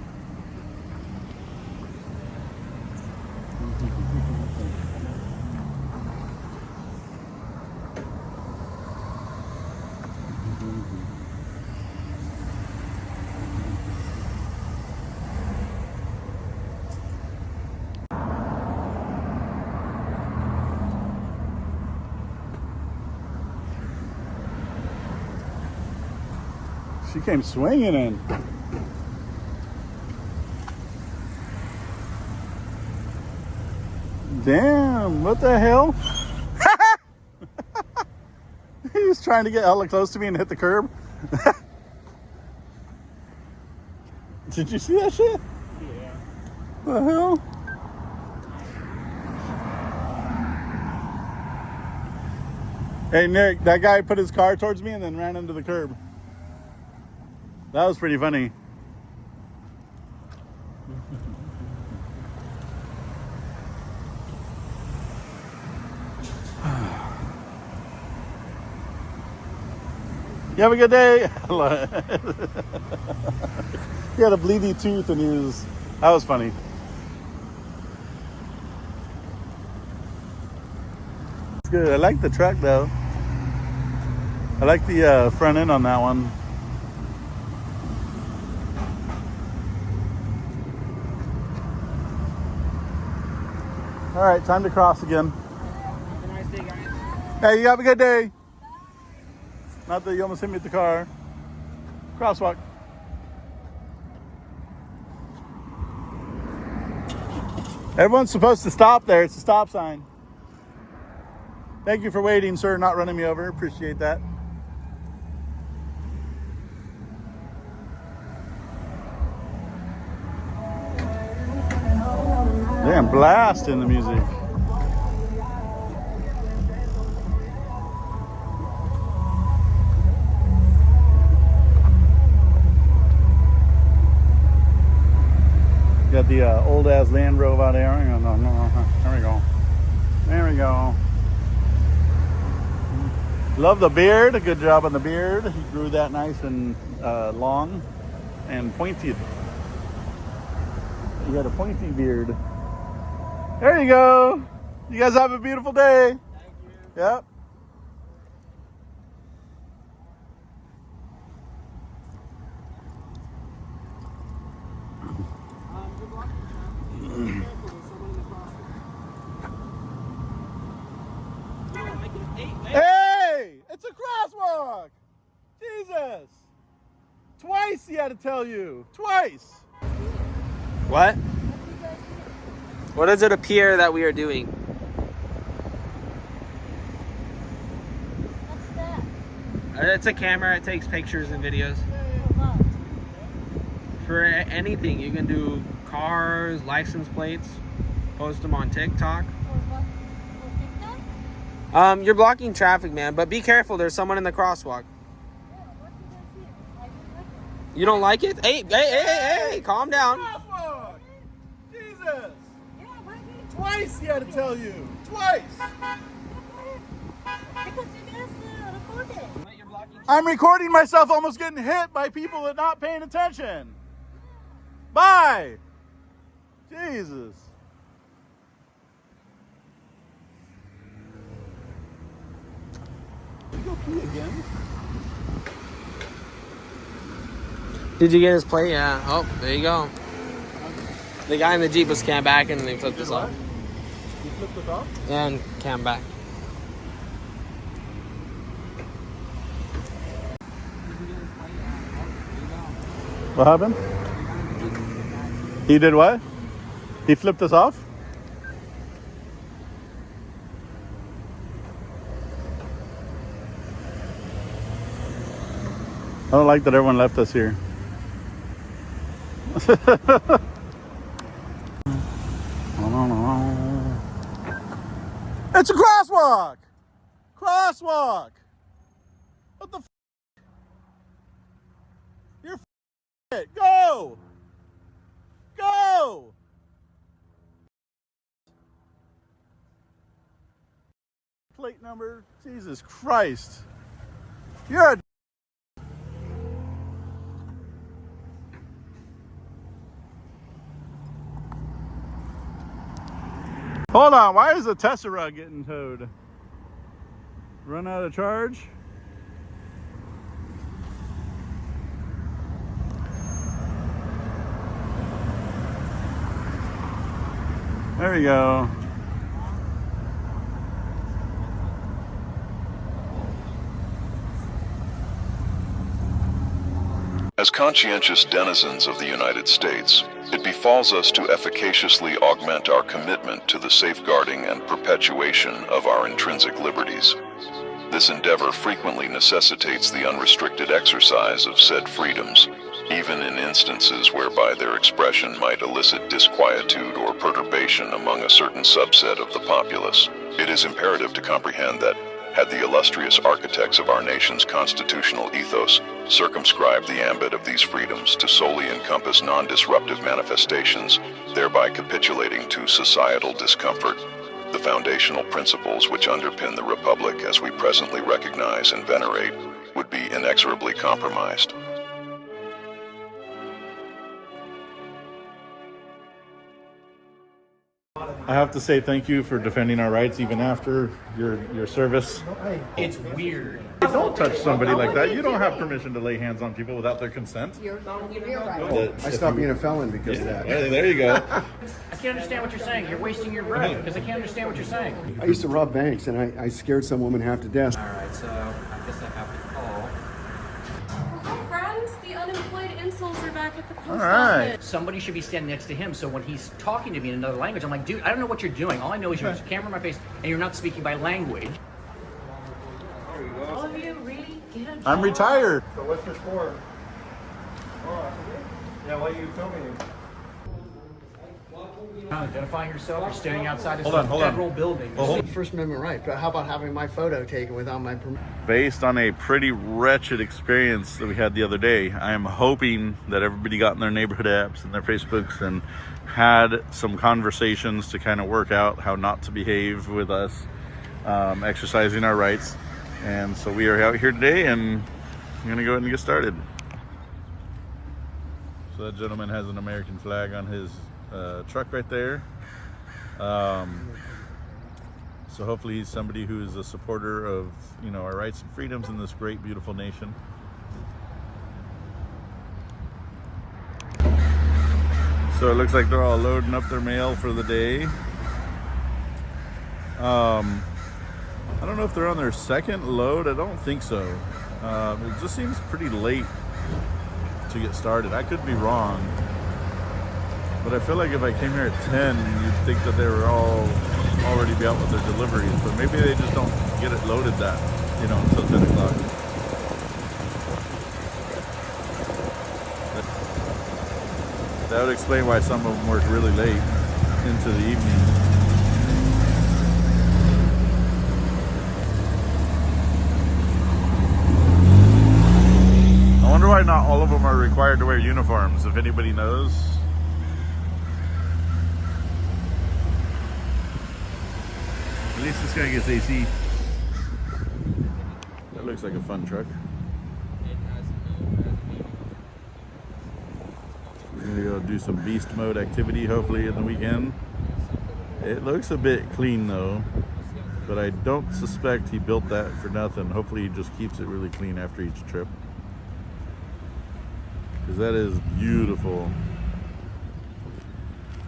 S3: she came swinging in. Damn, what the hell? He was trying to get hella close to me and hit the curb. Did you see that shit?
S10: Yeah.
S3: The hell? Hey Nick, that guy put his car towards me and then ran into the curb. That was pretty funny. You have a good day. He had a bleedy tooth and that was funny. It's good. I like the truck though. I like the front end on that one. All right, time to cross again.
S7: Have a nice day, guys.
S3: Hey, you have a good day. Not that you almost hit me with the car. Crosswalk. Everyone's supposed to stop there. It's a stop sign. Thank you for waiting, sir, not running me over. Appreciate that. Damn, blasting the music. Got the old ass Land Rover out there. There we go. There we go. Love the beard. Good job on the beard. He grew that nice and long and pointed. He had a pointy beard. There you go. You guys have a beautiful day.
S2: Thank you.
S3: Yep.
S2: Good luck. Be careful, there's someone in the crosswalk.
S3: Hey, it's a crosswalk. Jesus. Twice he had to tell you. Twice.
S7: What? What does it appear that we are doing?
S8: What's that?
S7: It's a camera. It takes pictures and videos.
S8: What?
S7: For anything. You can do cars, license plates, post them on TikTok.
S8: For what? For TikTok?
S7: You're blocking traffic, man, but be careful. There's someone in the crosswalk.
S8: Yeah, what did I see? I didn't like it.
S7: You don't like it? Hey, calm down.
S3: Crosswalk. Jesus.
S8: Yeah, why did you?
S3: Twice he had to tell you. Twice.
S8: Because you guys recorded.
S3: I'm recording myself almost getting hit by people that not paying attention. Bye. Jesus. You go pee again?
S7: Did you get his plate? Yeah. Oh, there you go. The guy in the Jeep was cam back and they flipped us off.
S3: You flipped it off?
S7: And cam back.
S3: What happened? He did what? He flipped us off? I don't like that everyone left us here. It's a crosswalk! Crosswalk! What the f? You're it. Go! Go! Plate number. Jesus Christ. You're a Hold on, why is the Tessera getting towed? Run out of charge? There we go.
S11: As conscientious denizens of the United States, it befalls us to efficaciously augment our commitment to the safeguarding and perpetuation of our intrinsic liberties. This endeavor frequently necessitates the unrestricted exercise of said freedoms, even in instances whereby their expression might elicit disquietude or perturbation among a certain subset of the populace. It is imperative to comprehend that had the illustrious architects of our nation's constitutional ethos circumscribed the ambit of these freedoms to solely encompass non-disruptive manifestations, thereby capitulating to societal discomfort, the foundational principles which underpin the Republic as we presently recognize and venerate would be inexorably compromised.
S3: I have to say thank you for defending our rights even after your service.
S6: It's weird.
S3: Don't touch somebody like that. You don't have permission to lay hands on people without their consent.
S8: You're right.
S5: I stopped being a felon because of that.
S3: Yeah, there you go.
S6: I can't understand what you're saying. You're wasting your breath because I can't understand what you're saying.
S5: I used to rob banks, and I scared some woman half to death.
S10: All right, so I guess I have to call.
S8: Hi, friends. The unemployed insoles are back at the post
S3: right.
S8: office.
S6: Somebody should be standing next to him, so when he's talking to me in another language, I'm like, dude, I don't know what you're doing. All I know is you have a camera in my face, and you're not speaking by language.
S8: All of you really get a job.
S3: I'm retired.
S9: So what's this for? Yeah, why are you filming him?
S6: You're not identifying yourself. You're standing outside this
S3: Hold on.
S6: federal building.
S2: First Amendment right, but how about having my photo taken without my permission?
S3: Based on a pretty wretched experience that we had the other day, I am hoping that everybody got in their neighborhood apps and their Facebooks and had some conversations to kind of work out how not to behave with us, exercising our rights. And so we are out here today, and I'm gonna go ahead and get started. So that gentleman has an American flag on his truck right there. So hopefully he's somebody who is a supporter of, you know, our rights and freedoms in this great, beautiful nation. So it looks like they're all loading up their mail for the day. I don't know if they're on their second load. I don't think so. It just seems pretty late to get started. I could be wrong, but I feel like if I came here at 10, you'd think that they were all already be out with their deliveries, but maybe they just don't get it loaded that, you know, until 10 o'clock. That would explain why some of them work really late into the evening. I wonder why not all of them are required to wear uniforms, if anybody knows. At least this guy gets AC. That looks like a fun truck. We're gonna go do some beast mode activity hopefully in the weekend. It looks a bit clean though, but I don't suspect he built that for nothing. Hopefully he just keeps it really clean after each trip, because that is beautiful.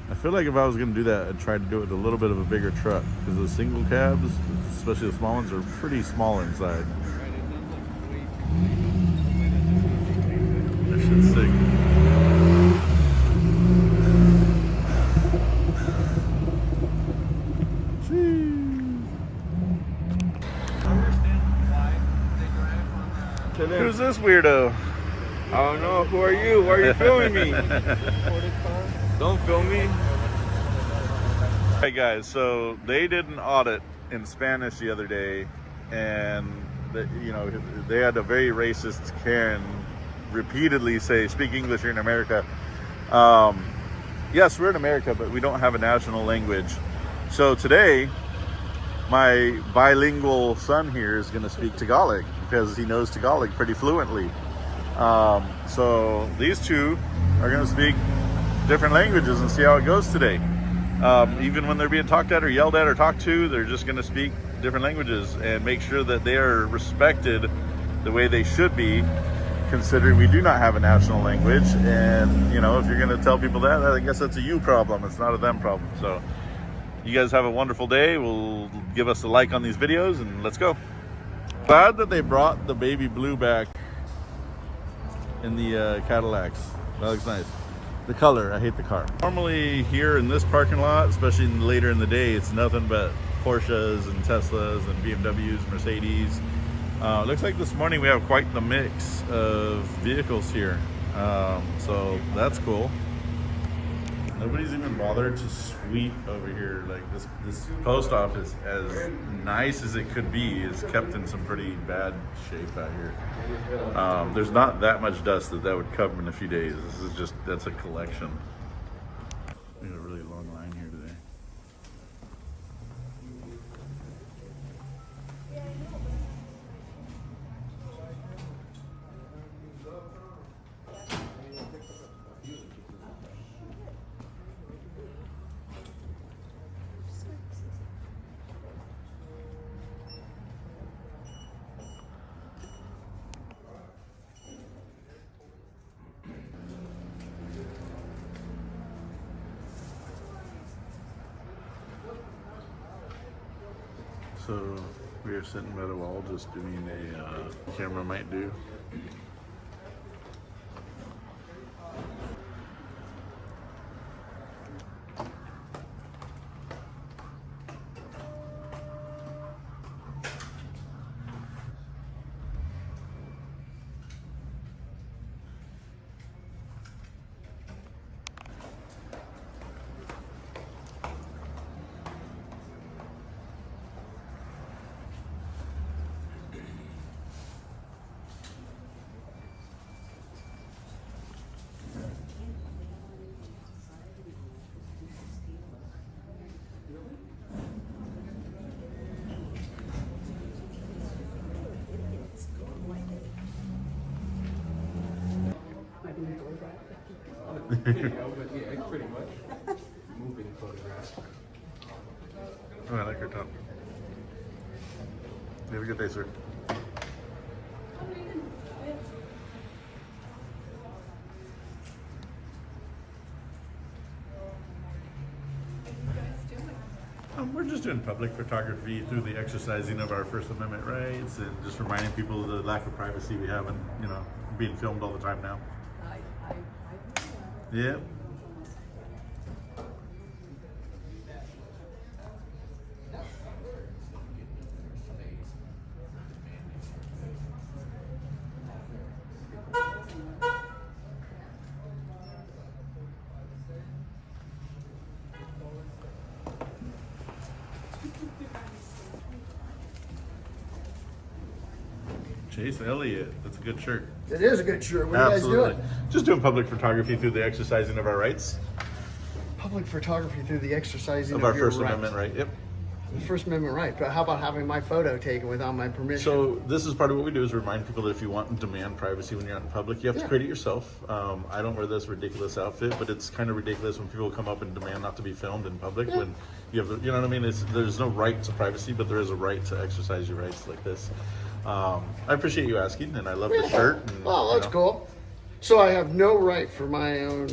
S3: I feel like if I was going to do that, I'd try to do it with a little bit of a bigger truck, because the single cabs, especially the small ones, are pretty small inside. That shit's sick. Who's this weirdo?
S10: I don't know. Who are you? Why are you filming me? Don't film me.
S3: Hey guys, so they did an audit in Spanish the other day, and you know, they had a very racist Karen repeatedly say, "Speak English, you're in America." Yes, we're in America, but we don't have a national language. So today, my bilingual son here is going to speak Tagalog because he knows Tagalog pretty fluently. So these two are going to speak different languages and see how it goes today. Even when they're being talked at or yelled at or talked to, they're just going to speak different languages and make sure that they are respected the way they should be, considering we do not have a national language. And you know, if you're going to tell people that, I guess that's a you problem. It's not a them problem. So you guys have a wonderful day. We'll give us a like on these videos and let's go. Glad that they brought the baby blue back in the Cadillacs. That looks nice. The color, I hate the car. Normally here in this parking lot, especially later in the day, it's nothing but Porsches and Teslas and BMWs, Mercedes. Looks like this morning we have quite the mix of vehicles here. So that's cool. Nobody's even bothered to sweep over here. Like this post office, as nice as it could be, is kept in some pretty bad shape out here. There's not that much dust that would cover in a few days. This is just, that's a collection. We have a really long line here today. So we are sitting by the wall just doing a camera might do.
S5: Pretty much. Moving photographs.
S3: Oh, I like your top. Have a good day, sir. We're just doing public photography through the exercising of our First Amendment rights and just reminding people of the lack of privacy we have and, you know, being filmed all the time now. Yeah. Chase Elliott, that's a good shirt.
S12: It is a good shirt. What are you guys doing?
S3: Just doing public photography through the exercising of our rights.
S12: Public photography through the exercising
S3: Of
S12: of
S3: our
S12: your
S3: First Amendment right, yep.
S12: The First Amendment right. But how about having my photo taken without my permission?
S3: So this is part of what we do is remind people that if you want and demand privacy when you're out in public, you have to create it yourself. I don't wear this ridiculous outfit, but it's kind of ridiculous when people come up and demand not to be filmed in public when you have, you know what I mean? There's no right to privacy, but there is a right to exercise your rights like this. I appreciate you asking, and I love the shirt. And,
S12: well, that's cool. So I have no right for my own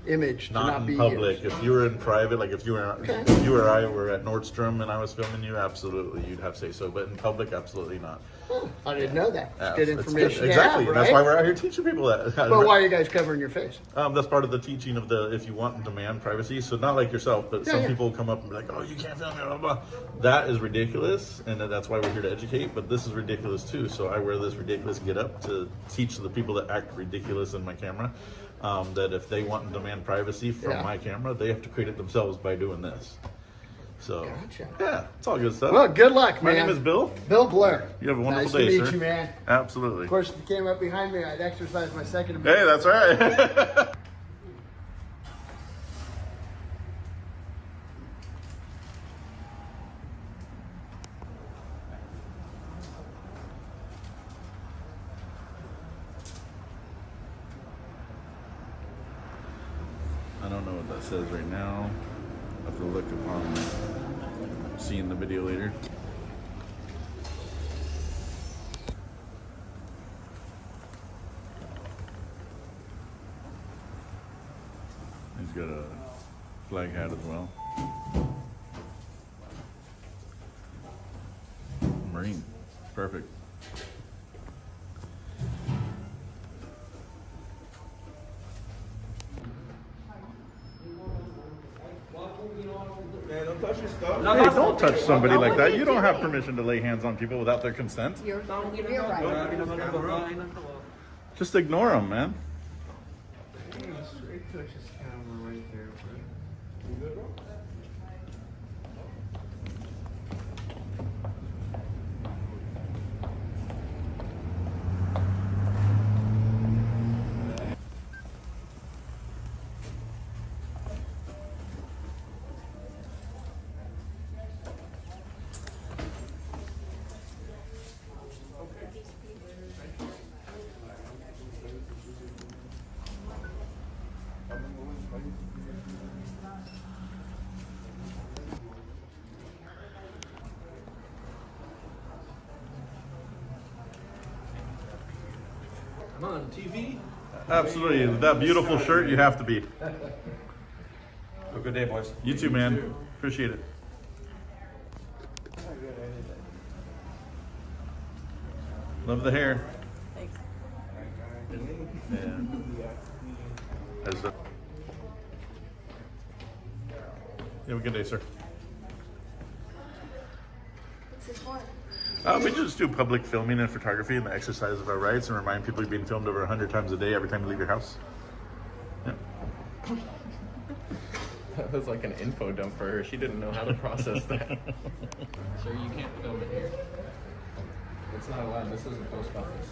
S12: image to not be
S3: in public.
S12: used.
S3: If you were in private, like if you or I were at Nordstrom and I was filming you, absolutely, you'd have say so. But in public, absolutely not.
S12: I didn't know that.
S3: Yeah,
S12: Good
S3: it's
S12: information.
S3: Exactly.
S12: To have,
S3: That's
S12: right?
S3: why we're out here teaching people that.
S12: But why are you guys covering your face?
S3: That's part of the teaching of the if you want and demand privacy. So not like yourself, but some people come up and be like, "Oh, you can't film me." Blah, blah. That is ridiculous, and that's why we're here to educate. But this is ridiculous too. So I wear this ridiculous get up to teach the people that act ridiculous in my camera that if they want and demand privacy from my camera, they have to create it themselves by doing this. So, yeah, it's all good stuff.
S12: Well, good luck, man.
S3: My name is Bill.
S12: Bill Blair.
S3: You have a wonderful
S12: day,
S3: day,
S12: sir.
S3: sir.
S12: Nice to meet you, man.
S3: Absolutely.
S12: Of course, if you came up behind me, I'd exercise my Second Amendment.
S3: Hey, that's right. I don't know what that says right now. I have to look upon seeing the video later. He's got a flag hat as well. Marine. Perfect.
S10: Man, don't touch your stuff.
S3: Hey, don't touch somebody like that. You don't have permission to lay hands on people without their consent.
S4: You're right.
S3: Just ignore them, man.
S10: Straight touch his camera right there, bro.
S9: I'm on TV.
S3: Absolutely. With that beautiful shirt, you have to be.
S10: Have a good day, boys.
S3: You too, man. Appreciate it. Love the hair.
S4: Thanks.
S3: Yeah. You have a good day, sir.
S4: What's this for?
S3: We just do public filming and photography and the exercise of our rights and remind people you're being filmed over 100 times a day every time you leave your house. Yeah.
S7: That was like an info dump for her. She didn't know how to process that. Sir, you can't film it here. It's not allowed. This isn't post office.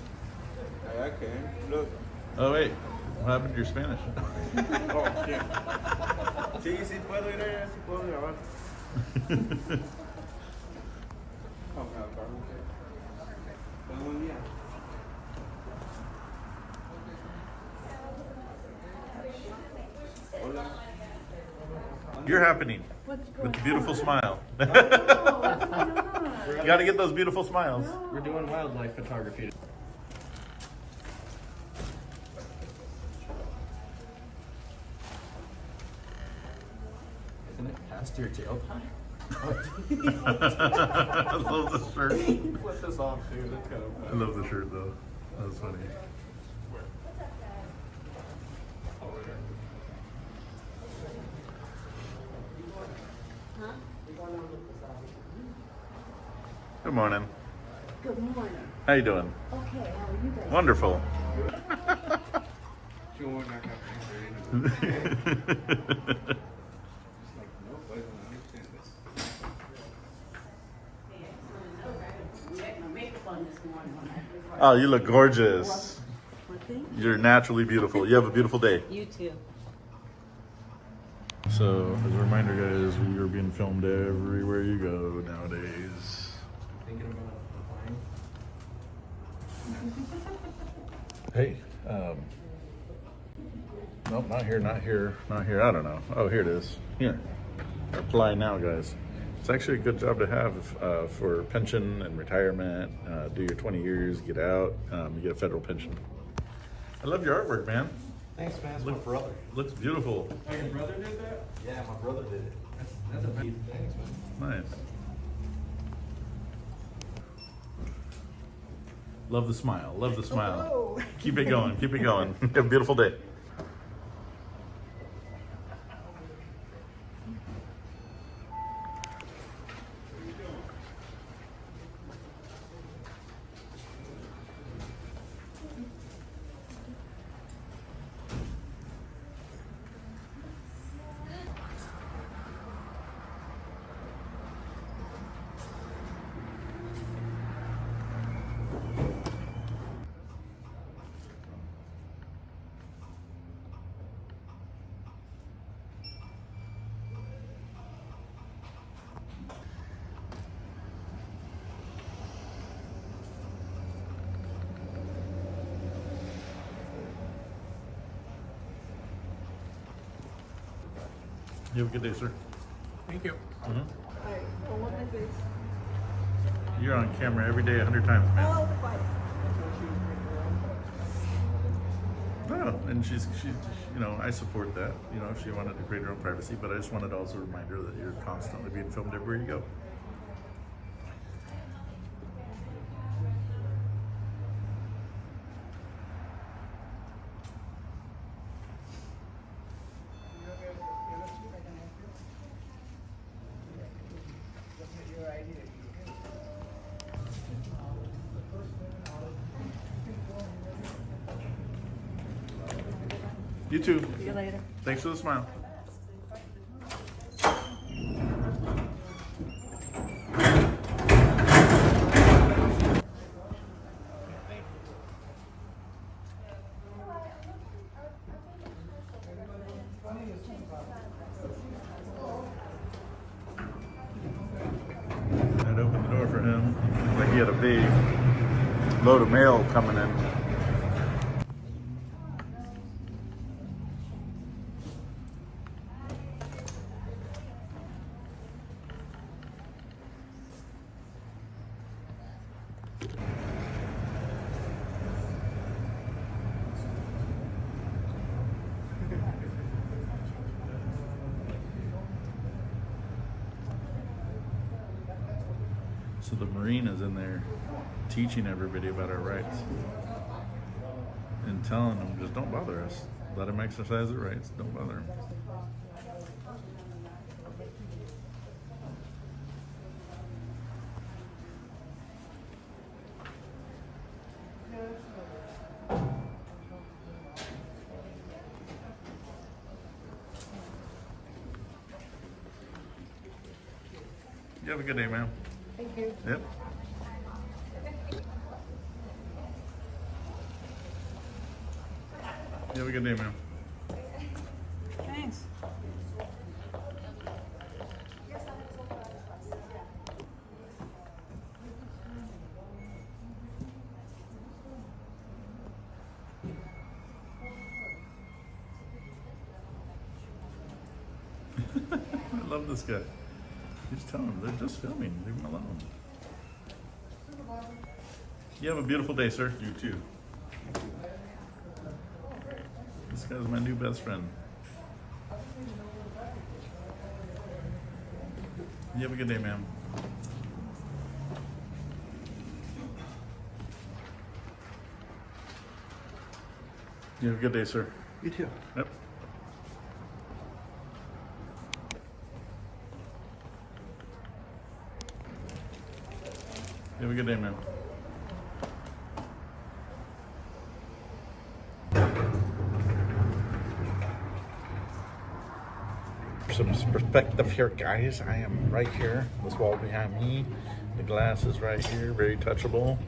S10: I can. Look.
S3: Oh, wait. What happened to your Spanish?
S10: Oh, shit. Sí, sí puedo ir allá, sí puedo grabar.
S3: You're happening with the beautiful smile. You got to get those beautiful smiles.
S7: We're doing wildlife photography. Isn't it past your jail time?
S3: I love the shirt.
S7: Flip this off, dude. That's kind of
S3: I love the shirt, though. That was funny. Good morning.
S4: Good morning.
S3: How you doing?
S4: Okay, how are you guys?
S3: Wonderful. Oh, you look gorgeous. You're naturally beautiful. You have a beautiful day.
S4: You too.
S3: So, as a reminder, guys, we are being filmed everywhere you go nowadays.
S7: Thinking about applying?
S3: Hey, nope, not here, not here, not here. I don't know. Oh, here it is. Here. Apply now, guys. It's actually a good job to have for pension and retirement. Do your 20 years, get out, you get a federal pension. I love your artwork, man.
S10: Thanks, man. It's my brother.
S3: Looks beautiful.
S10: Oh, your brother did that? Yeah, my brother did it. That's a big thanks, man.
S3: Nice. Love the smile. Love the smile.
S4: Oh.
S3: Keep it going. Keep it going. Have a beautiful day. You have a good day, sir.
S7: Thank you.
S3: Mm-hmm. You're on camera every day 100 times, man. No, and she's, you know, I support that. You know, she wanted to create her own privacy, but I just wanted to also remind her that you're constantly being filmed everywhere you go. You too.
S4: See you later.
S3: Thanks for the smile. I'd open the door for him. Like he had a big load of mail coming in. So the Marine is in there teaching everybody about our rights and telling them, just don't bother us. Let them exercise their rights. Don't bother them. You have a good day, ma'am.
S8: Thank you.
S3: Yep. You have a good day, ma'am.
S8: Thanks.
S3: I love this guy. Just tell them they're just filming. Leave them alone. You have a beautiful day, sir. You too. This guy's my new best friend. You have a good day, ma'am. You have a good day, sir.
S12: You too.
S3: Yep. You have a good day, ma'am. Some perspective here, guys. I am right here. This wall behind me. The glass is right here, very touchable.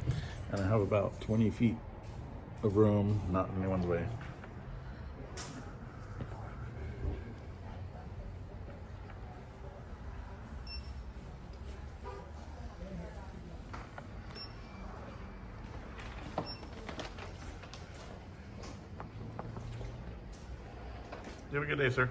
S3: And I have about 20 feet of room, not in anyone's way. You have a good day, sir.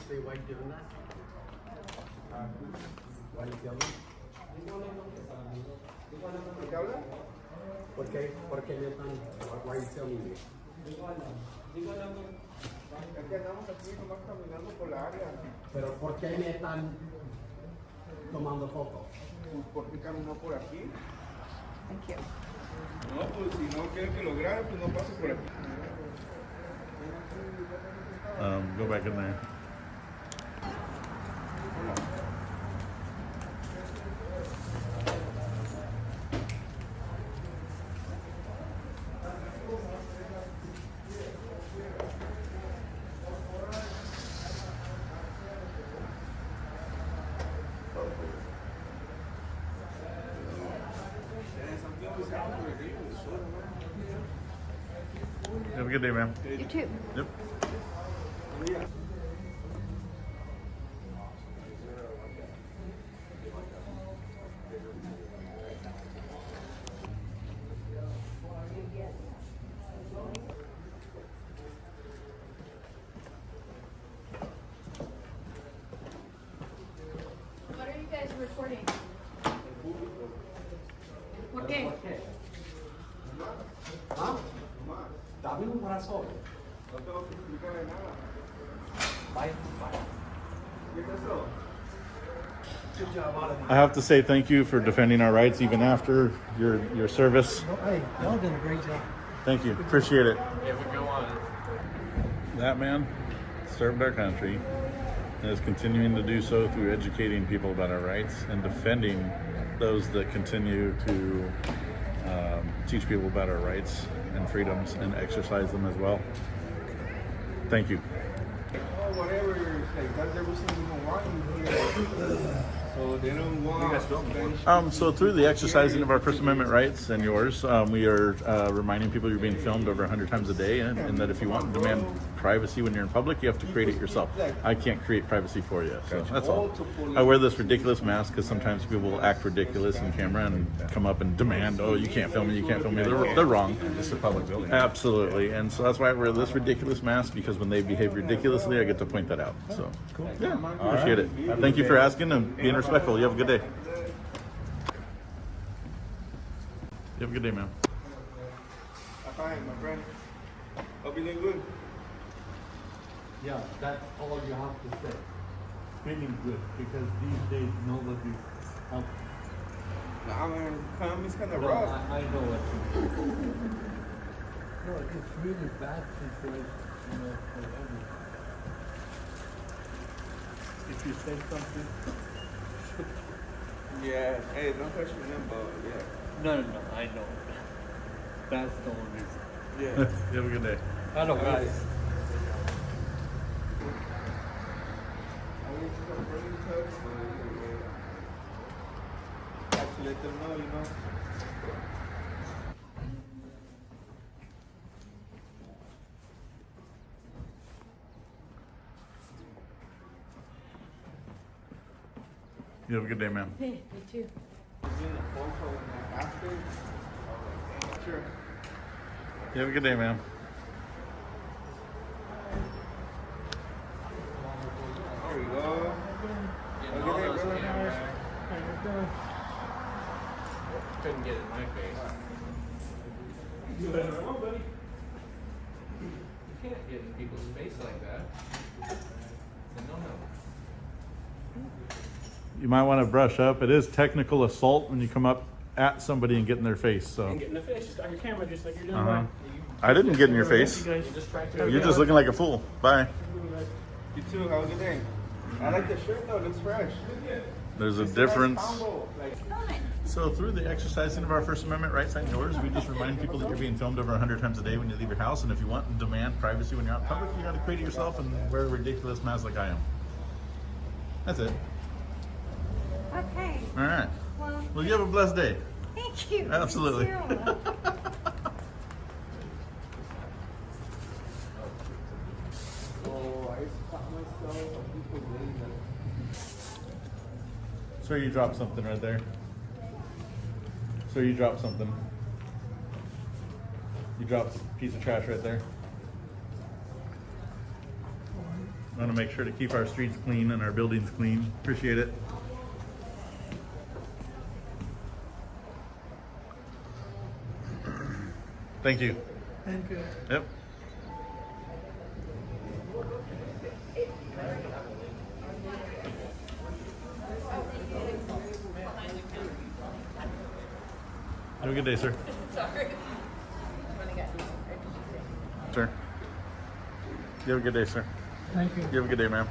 S12: Why are you doing that? Why are you filming? ¿Por qué me están? Why are you filming me? Es que andamos aquí nomás caminando por la área. Pero ¿por qué me están tomando fotos? ¿Por qué caminó por aquí?
S8: Thank you.
S10: No, pues si no quieren que lo graben, pues no pase por aquí.
S3: Go back in there. Have a good day, ma'am.
S8: You too.
S3: Yep.
S8: What are you guys recording? ¿Por qué?
S12: ¿Ah? Dame un brazo.
S10: No tengo que explicarle nada.
S12: Vaya, vaya.
S10: ¿Qué es eso?
S12: Good job, Oliver.
S3: I have to say thank you for defending our rights even after your service.
S12: Hey, y'all did a great job.
S3: Thank you. Appreciate it.
S7: Yeah, we go on.
S3: That man served our country and is continuing to do so through educating people about our rights and defending those that continue to teach people about our rights and freedoms and exercise them as well. Thank you.
S10: Oh, whatever, like that's everything we want here. So they don't want.
S3: So through the exercising of our First Amendment rights and yours, we are reminding people you're being filmed over 100 times a day, and that if you want to demand privacy when you're in public, you have to create it yourself. I can't create privacy for you, so that's all. I wear this ridiculous mask because sometimes people will act ridiculous in camera and come up and demand, oh, you can't film me, you can't film me. They're wrong.
S5: It's a public building.
S3: Absolutely, and so that's why I wear this ridiculous mask, because when they behave ridiculously, I get to point that out. So, yeah, appreciate it. Thank you for asking and being respectful. You have a good day. You have a good day, man.
S10: Fine, my friend. Hope you're doing good.
S3: Yeah, that's all you have to say. Feeling good, because these days nobody's helping.
S10: Nah, man, economy's kind of rough.
S3: I know what you mean. No, it's really bad situation, you know, for everyone. If you say something,
S10: Yeah, hey, don't question them, but yeah.
S3: no, I know. That's the only reason.
S10: Yeah.
S3: You have a good day.
S9: I know, guys.
S10: I wish you could bring the trucks, but yeah. Have to let them know, you know.
S3: You have a good day, ma'am.
S4: Hey, me too.
S10: In the photo and after, sure.
S3: You have a good day, ma'am.
S10: There we go.
S7: Getting all those cameras. Couldn't get it in my face. You can't get in people's face like that. It's a no-no.
S3: You might want to brush up. It is technical assault when you come up at somebody and get in their face. So
S2: And get in the face, just on your camera, just like you're doing.
S3: Uh-huh. I didn't get in your face.
S2: You just try to.
S3: You're just looking like a fool. Bye.
S10: You too, have a good day. I like the shirt though, it looks fresh.
S3: There's a
S10: It's
S3: difference.
S10: nice combo. Like,
S3: So through the exercising of our First Amendment rights and yours, we just remind people that you're being filmed over 100 times a day when you leave your house. And if you want and demand privacy when you're out in public, you got to create it yourself and wear a ridiculous mask like I am. That's it.
S4: Okay.
S3: All right.
S4: Well,
S3: Well, you have a blessed day.
S4: thank you.
S3: Absolutely.
S4: You too.
S10: oh, I caught myself on people doing that.
S3: Sir, you dropped something right there. Sir, you dropped something. You dropped a piece of trash right there. I want to make sure to keep our streets clean and our buildings clean. Appreciate it. Thank you.
S10: Thank you.
S3: Yep. Have a good day, sir.
S4: Sorry.
S3: Sir. You have a good day, sir.
S9: Thank you.
S3: You have a good day, ma'am.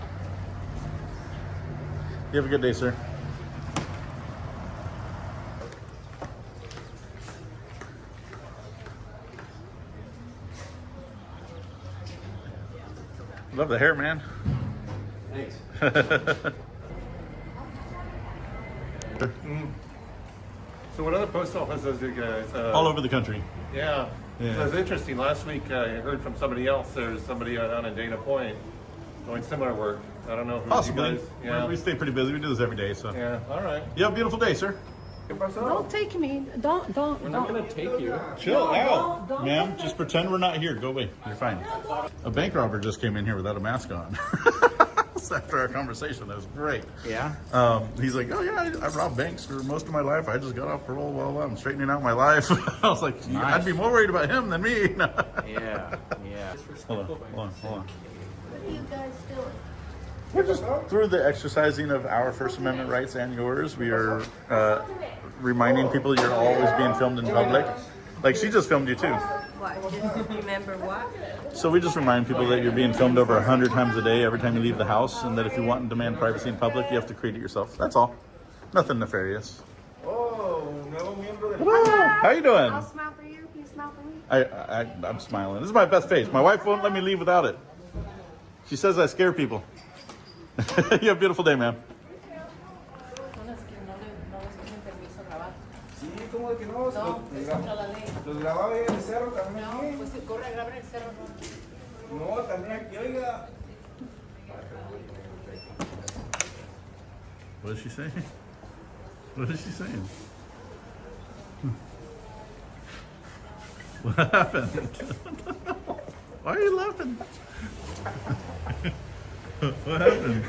S3: You have a good day, sir. Love the hair, man.
S10: Thanks.
S5: So what other post offices do you guys?
S3: All over the country.
S5: Yeah.
S3: Yeah.
S5: So it's interesting. Last week I heard from somebody else. There's somebody down in Dana Point doing similar work. I don't know who
S3: Possibly.
S5: you guys. Yeah.
S3: We stay pretty busy. We do this every day, so.
S5: Yeah. All right.
S3: You have a beautiful day, sir.
S8: Don't take me. Don't.
S7: We're not going to take you.
S3: Chill
S8: No,
S3: out.
S8: don't
S3: Ma'am,
S8: take
S3: just pretend we're not here. Go away. You're fine. A bank robber just came in here without a mask on. After our conversation, that was great.
S2: Yeah.
S3: He's like, oh yeah, I robbed banks for most of my life. I just got off parole while I'm straightening out my life. I was like,
S2: Nice.
S3: I'd be more worried about him than me.
S2: Yeah. Yeah.
S3: Hold on.
S4: What are you guys doing?
S3: We're just through the exercising of our First Amendment rights and yours. We are reminding people you're always being filmed in public. Like she just filmed you too.
S4: What? Just remember what?
S3: So we just remind people that you're being filmed over 100 times a day every time you leave the house, and that if you want and demand privacy in public, you have to create it yourself. That's all. Nothing nefarious.
S10: Oh, nuevo miembro del
S3: Woo! How you doing?
S4: I'll smile for you. Can you smile for me?
S3: I'm smiling. This is my best face. My wife won't let me leave without it. She says I scare people. You have a beautiful day, ma'am.
S10: Sí, como que no, los grababa ahí en el cerro también. No, pues corre a grabar en el cerro. No, también aquí, oiga.
S3: What is she saying? What is she saying? What happened? Why are you laughing? What happened?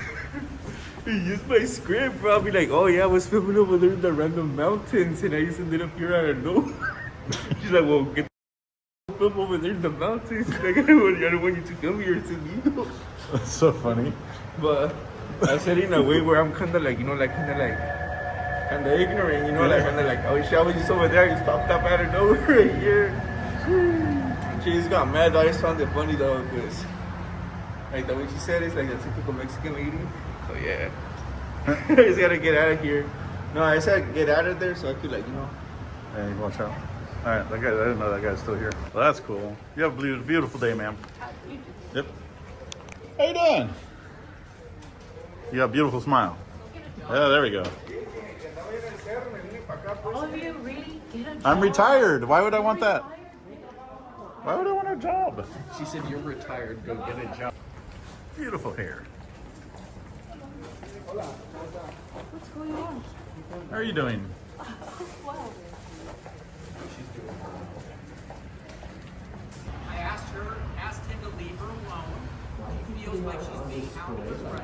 S10: He used my script, probably like, oh yeah, I was filming over there in the random mountains and I just ended up here out of nowhere. She's like, well, get the film over there in the mountains. Like, I don't want you to film here, it's illegal.
S3: That's so funny.
S10: But I said it in a way where I'm kind of like, kind of ignorant, kind of like, oh shit, I was just over there, just popped up out of nowhere right here. She just got mad. I just found it funny though, because like the way she said it's like a typical Mexican lady. So yeah, I just gotta get out of here. No, I said get out of there so I could
S3: Hey, watch out. All right, that guy, I didn't know that guy's still here. Well, that's cool. You have a beautiful day, ma'am. Yep. How you doing? You got a beautiful smile. Yeah, there we go.
S4: All of you really get a job?
S3: I'm retired. Why would I want that? Why would I want a job?
S7: She said, you're retired, go get a job.
S3: Beautiful hair.
S4: What's going on?
S3: How are you doing?
S4: Well,
S2: I asked him to leave her alone. He feels like she's being out of his right.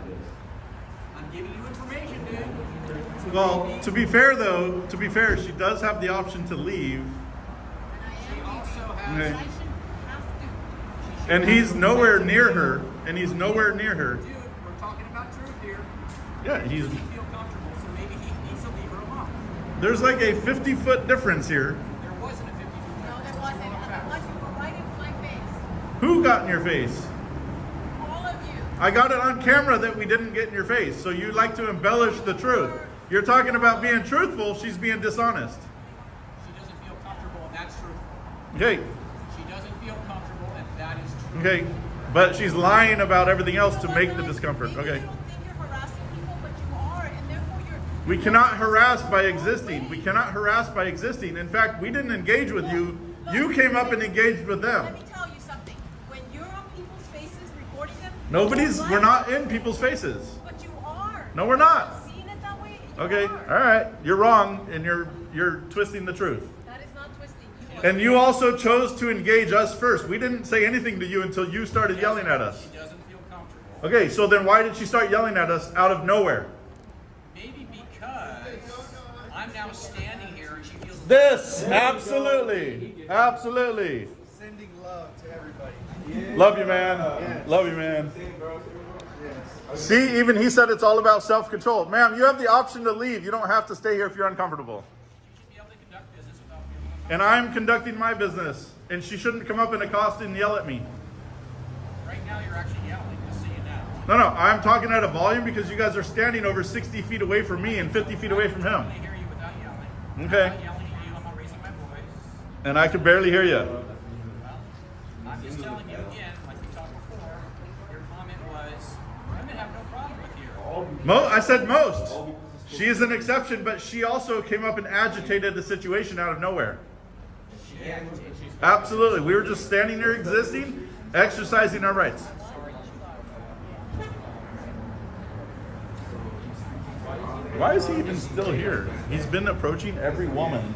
S2: I'm giving you information, dude.
S3: Well, to be fair, she does have the option to leave.
S2: She also has.
S3: Okay.
S2: I shouldn't have to.
S3: And he's nowhere near her. Dude,
S2: we're talking about truth here.
S3: Yeah, he's.
S2: Doesn't feel comfortable, so maybe he needs to leave her alone.
S3: There's like a 50-foot difference here.
S2: There wasn't a 50-foot difference.
S4: no, there wasn't. Otherwise, you were right in my face.
S3: Who got in your face?
S4: All of you.
S3: I got it on camera that we didn't get in your face. So you like to embellish the truth. You're talking about being truthful. She's being dishonest.
S2: She doesn't feel comfortable, and that's true.
S3: Okay.
S2: She doesn't feel comfortable, and that is true.
S3: Okay. But she's lying about everything else to make the discomfort. Okay.
S4: You don't think you're harassing people, but you are, and therefore you're.
S3: We cannot harass by existing. We cannot harass by existing. In fact, we didn't engage with you. You came up and engaged with them.
S4: Let me tell you something. When you're on people's faces recording them,
S3: We're not in people's faces.
S4: But you are.
S3: No, we're not.
S4: Seeing it that way. You
S3: Okay.
S4: are.
S3: All right. You're wrong, and you're twisting the truth.
S4: That is not twisting.
S3: And you also chose to engage us first. We didn't say anything to you until you started yelling at us.
S2: She doesn't feel comfortable.
S3: Okay, so then why did she start yelling at us out of nowhere?
S2: Maybe because I'm now standing here and she feels.
S3: This, absolutely. Absolutely.
S10: Sending love to everybody.
S3: Love you, man. Love you, man. See, even he said it's all about self-control. Ma'am, you have the option to leave. You don't have to stay here if you're uncomfortable.
S2: Be able to conduct business without feeling.
S3: And I'm conducting my business. And she shouldn't come up and accost and yell at me.
S2: Right now, you're actually yelling, just so you know.
S3: No, I'm talking at a volume because you guys are standing over 60 feet away from me and 50 feet away from him.
S2: I can hear you without yelling.
S3: Okay.
S2: I'm not yelling at you. I'm not raising my voice.
S3: And I can barely hear you.
S2: Well, I'm just telling you again, like we talked before. Your comment was, women have no problem with you.
S3: I said most. She is an exception, but she also came up and agitated the situation out of nowhere. Absolutely. We were just standing there existing, exercising our rights. Why is he even still here? He's been approaching every woman,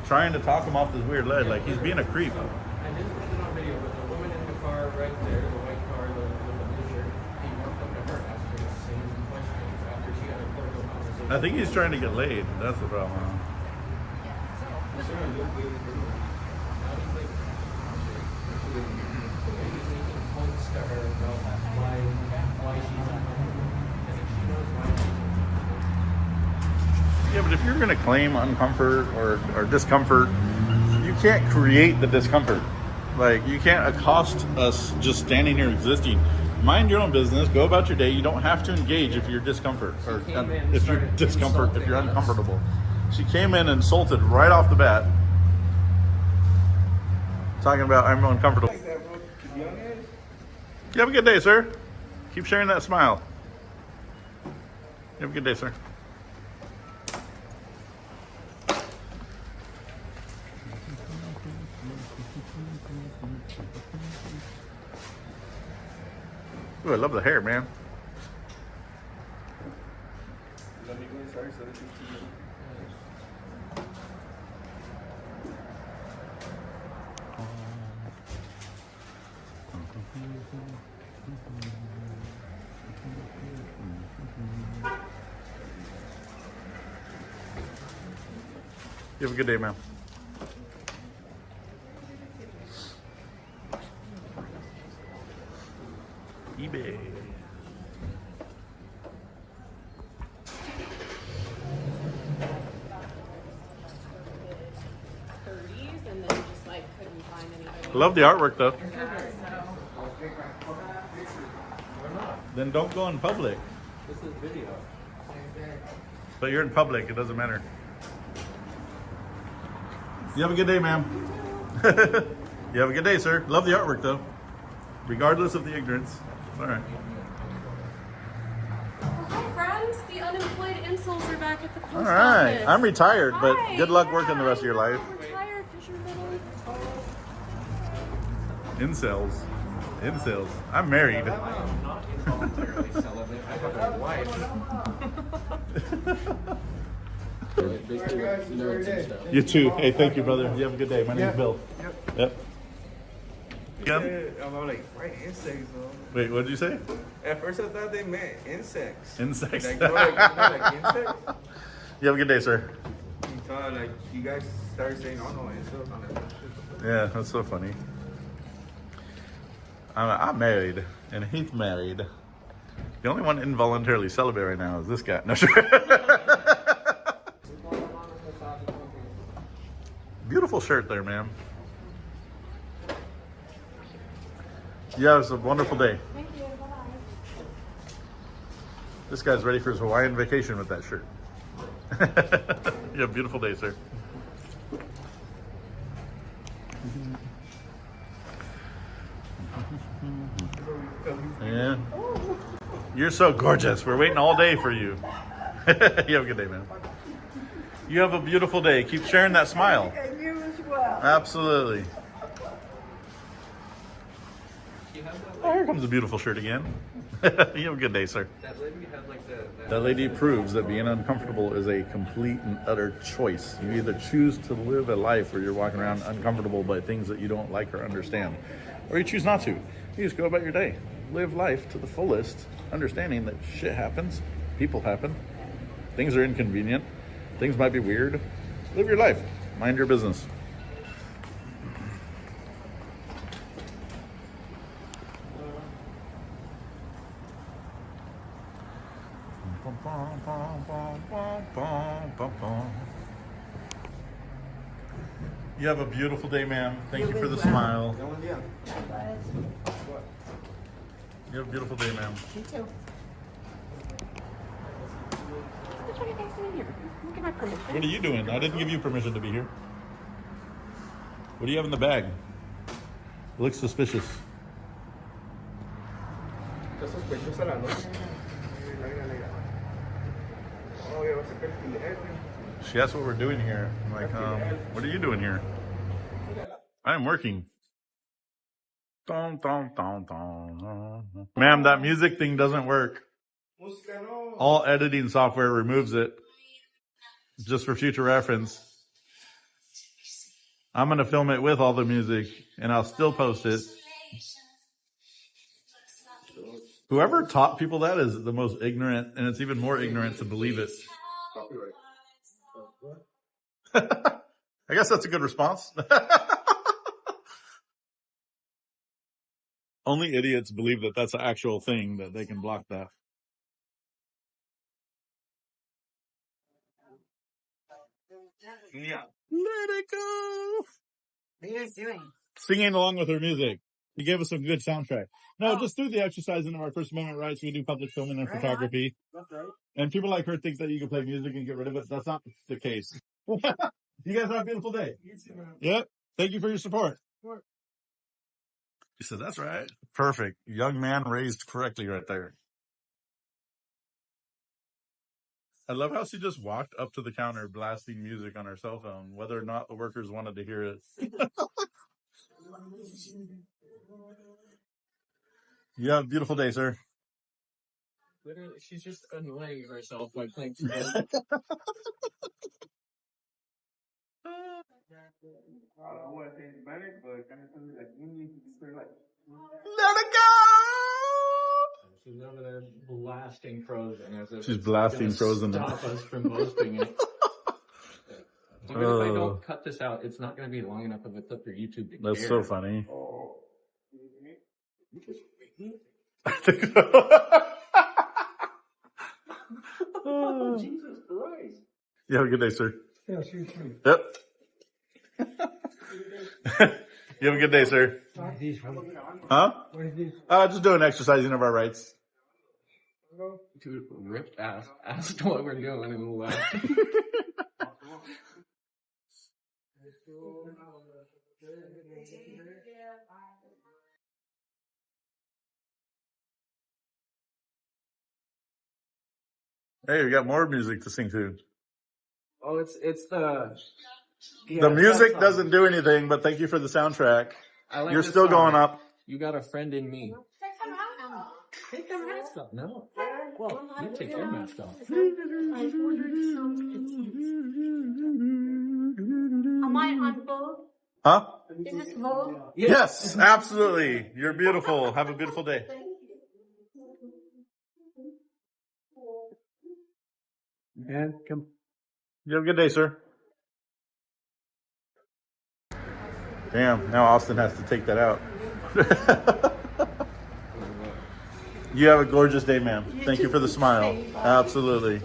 S3: trying to talk him off this weird ledge, like he's being a creep.
S7: I didn't put it on video, but the woman in the car right there, the white car, the blue shirt, he walked up to her, asked her the same questions after she had a cordial conversation.
S3: I think he's trying to get laid. That's the problem. Yeah, but if you're going to claim uncomfort or discomfort, you can't create the discomfort. Like, you can't accost us just standing here existing. Mind your own business. Go about your day. You don't have to engage if you're discomfort or if you're discomfort, if you're uncomfortable. She came in and insulted right off the bat, talking about I'm uncomfortable. You have a good day, sir. Keep sharing that smile. You have a good day, sir. Ooh, I love the hair, man. You have a good day, man. Love the artwork though. Then don't go in public.
S7: This is video.
S3: But you're in public, it doesn't matter. You have a good day, ma'am. You have a good day, sir. Love the artwork though. Regardless of the ignorance. It's all right.
S8: Hi, friends. The unemployed incels are back at the post
S3: All right.
S8: office.
S3: I'm retired, but
S8: Hi.
S3: good luck working the rest of your life.
S8: I'm retired because you're little.
S3: Incels. Incels. I'm married.
S7: I am not involuntarily celibate. I have a wife. Basically, nerds and stuff.
S3: You too. Hey, thank you, brother. You have a good day. My name's Bill. Yep.
S10: I'm like, why insects, though?
S3: Wait, what did you say?
S10: At first I thought they meant insects.
S3: Insects.
S10: Like, like insects?
S3: You have a good day, sir.
S10: So, like, you guys started saying, oh, no, insects on that shit.
S3: Yeah, that's so funny. I'm married, and he's married. The only one involuntarily celibate right now is this guy. No, sure. Beautiful shirt there, ma'am. You have a wonderful day.
S8: Thank you. Bye-bye.
S3: This guy's ready for his Hawaiian vacation with that shirt. You have a beautiful day, sir. Yeah. You're so gorgeous. We're waiting all day for you. You have a good day, man. You have a beautiful day. Keep sharing that smile.
S13: And you as well.
S3: Absolutely. Oh, here comes a beautiful shirt again. You have a good day, sir.
S7: That lady had like
S3: That lady proves that being uncomfortable is a complete and utter choice. You either choose to live a life where you're walking around uncomfortable by things that you don't like or understand, or you choose not to. You just go about your day. Live life to the fullest, understanding that shit happens, people happen, things are inconvenient, things might be weird. Live your life. Mind your business. You have a beautiful day, ma'am. Thank you for the smile. You have a beautiful day, ma'am.
S13: You too.
S8: What are you guys doing here? Look at my permission.
S3: What are you doing? I didn't give you permission to be here. What do you have in the bag? It looks suspicious. She asked what we're doing here. I'm like, what are you doing here? I'm working. Ma'am, that music thing doesn't work. All editing software removes it. Just for future reference. I'm going to film it with all the music and I'll still post it. Whoever taught people that is the most ignorant, and it's even more ignorant to believe it. I guess that's a good response. Only idiots believe that that's an actual thing, that they can block that. Yeah. Let it go.
S13: What are you guys doing?
S3: Singing along with her music. He gave us a good soundtrack. No, just do the exercise in our First Amendment rights. We do public filming and photography.
S13: That's right.
S3: And people like her think that you can play music and get rid of it. That's not the case. You guys have a beautiful day. Yep. Thank you for your support. He said, that's right. Perfect. Young man raised correctly right there. I love how she just walked up to the counter blasting music on her cell phone, whether or not the workers wanted to hear it. You have a beautiful day, sir.
S7: Literally, she's just annoying herself by playing.
S3: Let it go!
S7: She's over there blasting Frozen as if
S3: She's
S7: it's
S3: blasting
S7: gonna
S3: Frozen.
S7: Stop us from posting it. Even if I don't cut this out, it's not going to be long enough of a clip for YouTube to
S3: That's
S7: care.
S3: so funny.
S7: Oh, Jesus Christ.
S3: You have a good day, sir.
S9: Yeah, see you soon.
S3: Yep. You have a good day, sir. Huh? Just doing exercising of our rights.
S7: Dude, ripped ass asked what we're doing and left.
S3: Hey, we got more music to sing to.
S2: Oh, it's the.
S3: The music doesn't do anything, but thank you for the soundtrack. You're still going up.
S7: You got a friend in me. Take your mask off. No. Well, you take your mask off.
S4: Am I on Vogue?
S3: Huh?
S4: Is this Vogue?
S3: Yes, absolutely. You're beautiful. Have a beautiful day.
S9: And come.
S3: You have a good day, sir. Damn, now Austin has to take that out. You have a gorgeous day, ma'am. Thank you for the smile. Absolutely.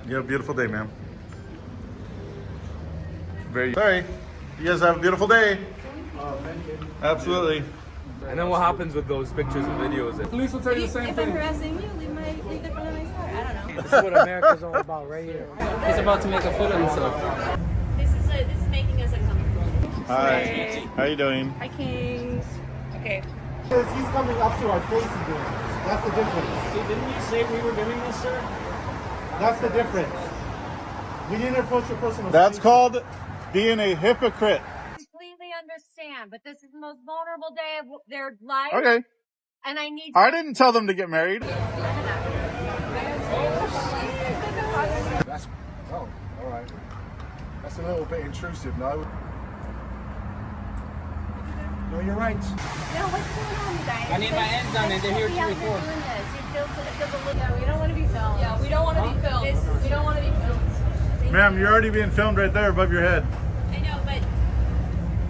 S3: You have a beautiful day, ma'am. Very sorry. You guys have a beautiful day. Absolutely.
S14: And then what happens with those pictures and videos? Police will tell you the same
S8: If
S14: thing.
S8: I'm harassing you, leave the front of my car. I don't know.
S2: This is what America's all about right here. He's about to make a fool of himself.
S8: This is making us uncomfortable.
S3: Hi. How you doing?
S8: Hi, Kings. Okay.
S12: Because he's coming up to our face again. That's the difference.
S2: See, didn't you say we were doing this, sir?
S12: That's the difference. We didn't approach your personal
S3: That's
S12: space.
S3: called being a hypocrite.
S4: Completely understand, but this is the most vulnerable day of their life.
S3: Okay.
S4: And I need.
S3: I didn't tell them to get married.
S12: That's, oh, all right. That's a little bit intrusive, no? No, you're right.
S4: No, what's going on, you guys?
S2: I need my hands on it. They're here to record.
S8: Yeah, we don't want to be filmed. Yeah, we don't want to be filmed. We don't want to be filmed.
S3: Ma'am, you're already being filmed right there above your head.
S8: I know, but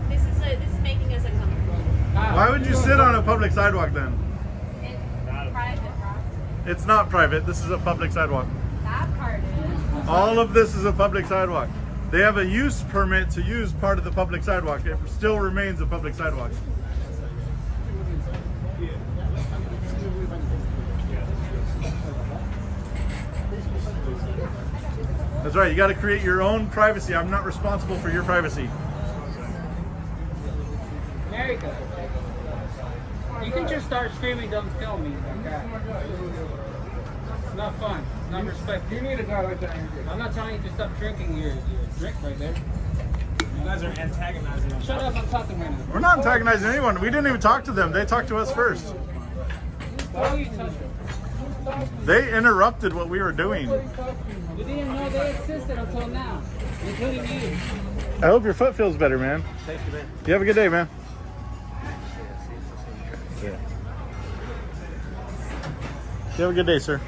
S8: this is making us uncomfortable.
S3: Why would you sit on a public sidewalk then?
S8: It's private, bro.
S3: It's not private. This is a public sidewalk.
S8: That part is.
S3: All of this is a public sidewalk. They have a use permit to use part of the public sidewalk. It still remains a public sidewalk. That's right. You got to create your own privacy. I'm not responsible for your privacy.
S2: America. You can just start screaming, don't film me like that. It's not fun. It's not respect. You need a guy like that. I'm not telling you to stop drinking your drink right there. You guys are antagonizing them. Shut up, I'm talking right now.
S3: We're not antagonizing anyone. We didn't even talk to them. They talked to us first.
S2: Why are you touching?
S3: They interrupted what we were doing.
S2: You didn't know they existed until now, including you.
S3: I hope your foot feels better, man.
S2: Thank you, man.
S3: You have a good day, man. Yeah. You have a good day, sir.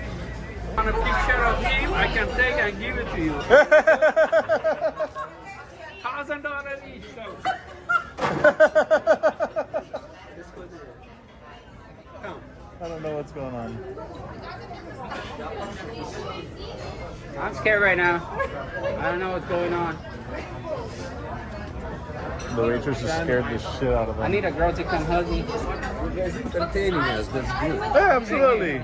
S2: Want a picture of him? I can take and give it to you. $1,000 each, so.
S3: I don't know what's going on.
S2: I'm scared right now. I don't know what's going on.
S3: The waitress is scared the shit out of them.
S2: I need a girl to come hug me.
S14: You guys entertaining us. That's good.
S3: Yeah, absolutely.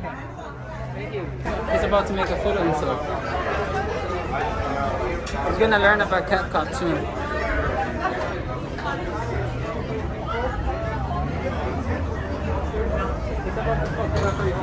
S2: Thank you. He's about to make a fool of himself. He's gonna learn about cat cop soon. He's about to fuck it up for you.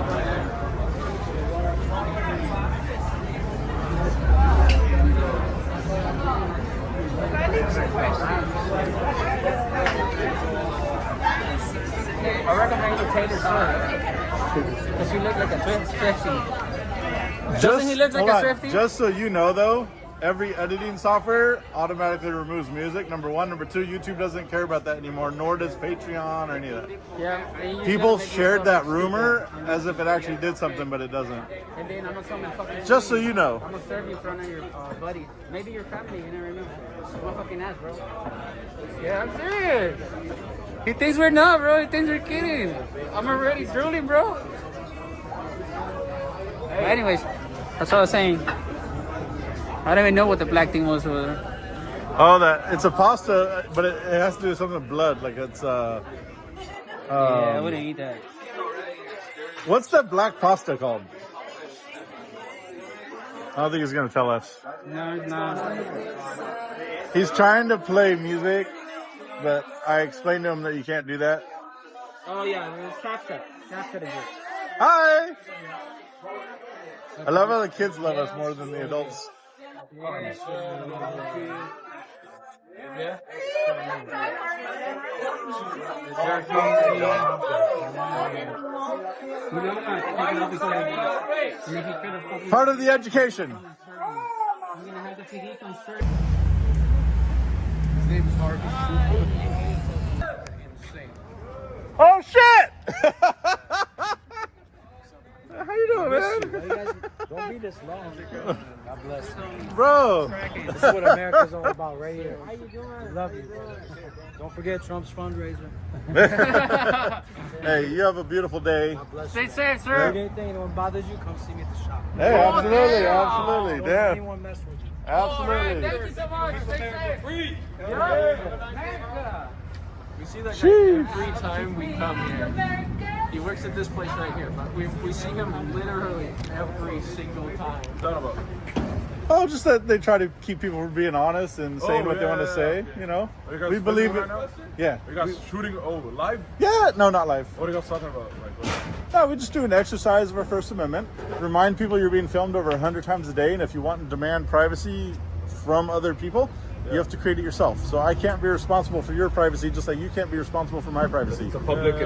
S2: I recommend you tater salad. Because you look like a Swiftie. Doesn't he look like a Swiftie?
S3: Just so you know, though, every editing software automatically removes music. Number one. Number two, YouTube doesn't care about that anymore, nor does Patreon or any of that.
S2: Yeah.
S3: People shared that rumor as if it actually did something, but it doesn't.
S2: And then I'm gonna come and fucking.
S3: Just so you know.
S2: I'm gonna serve you in front of your buddies. Maybe your family. You never know. I'm a fucking ass, bro. Yeah, I'm serious. He thinks we're not, bro. He thinks we're kidding. I'm already drooling, bro. But anyways, that's what I was saying. I don't even know what the black thing was over there.
S3: Oh, it's a pasta, but it has to do with something with blood. Like it's
S2: Yeah, I wouldn't eat that.
S3: What's that black pasta called? I don't think he's gonna tell us.
S2: No.
S3: He's trying to play music, but I explained to him that you can't do that.
S2: Oh yeah, there's CapCut. CapCut is it.
S3: Hi! I love how the kids love us more than the adults.
S2: Yeah.
S3: Part of the education.
S14: His name is Harvey.
S3: Oh shit! How you doing, man?
S15: Don't be this long. God bless you.
S3: Bro.
S15: This is what America's all about right here. How you doing? Love you, bro. Don't forget Trump's fundraiser.
S3: Hey, you have a beautiful day.
S15: God bless
S2: Stay
S15: you.
S2: safe, sir.
S15: If anything anyone bothers you, come see me at the shop.
S3: Hey, absolutely, absolutely.
S15: Don't let
S3: Damn.
S15: anyone mess with you.
S3: Absolutely.
S2: Thank you so much. Stay safe.
S7: We see that guy every time we come here. He works at this place right here, but we see him literally every single time.
S3: Oh, just that they try to keep people from being honest and saying what they want to say, you know? We believe it. Yeah.
S14: You guys shooting live?
S3: Yeah, no, not live.
S14: What are you guys talking about?
S3: No, we just do an exercise of our First Amendment. Remind people you're being filmed over 100 times a day, and if you want to demand privacy from other people, you have to create it yourself. So I can't be responsible for your privacy, just like you can't be responsible for my privacy.
S14: It's a public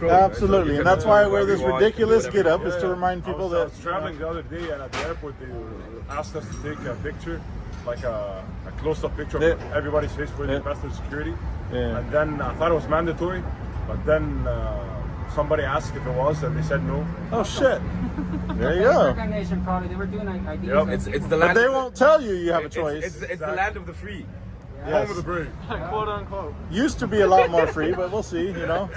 S14: road.
S3: Absolutely,
S14: Right? So
S3: and that's why I wear
S14: wherever
S3: this
S14: you want,
S3: ridiculous
S14: you can do
S3: get up
S14: whatever
S3: is to remind people
S14: I
S3: that.
S14: was traveling the other day, and at the airport they asked us to take a picture, like a close-up picture of everybody's face where they passed through security.
S3: Yeah.
S14: And then I thought it was mandatory, but then somebody asked if it was, and they said no.
S3: Oh shit! There you go.
S2: Nation probably they were doing IDs.
S14: Yep, it's the
S3: But
S14: land.
S3: they won't tell you you have a choice.
S14: It's the land of the free.
S3: Yes.
S14: Home of the brave.
S7: Quote unquote.
S3: Used to be a lot more free, but we'll see. You know,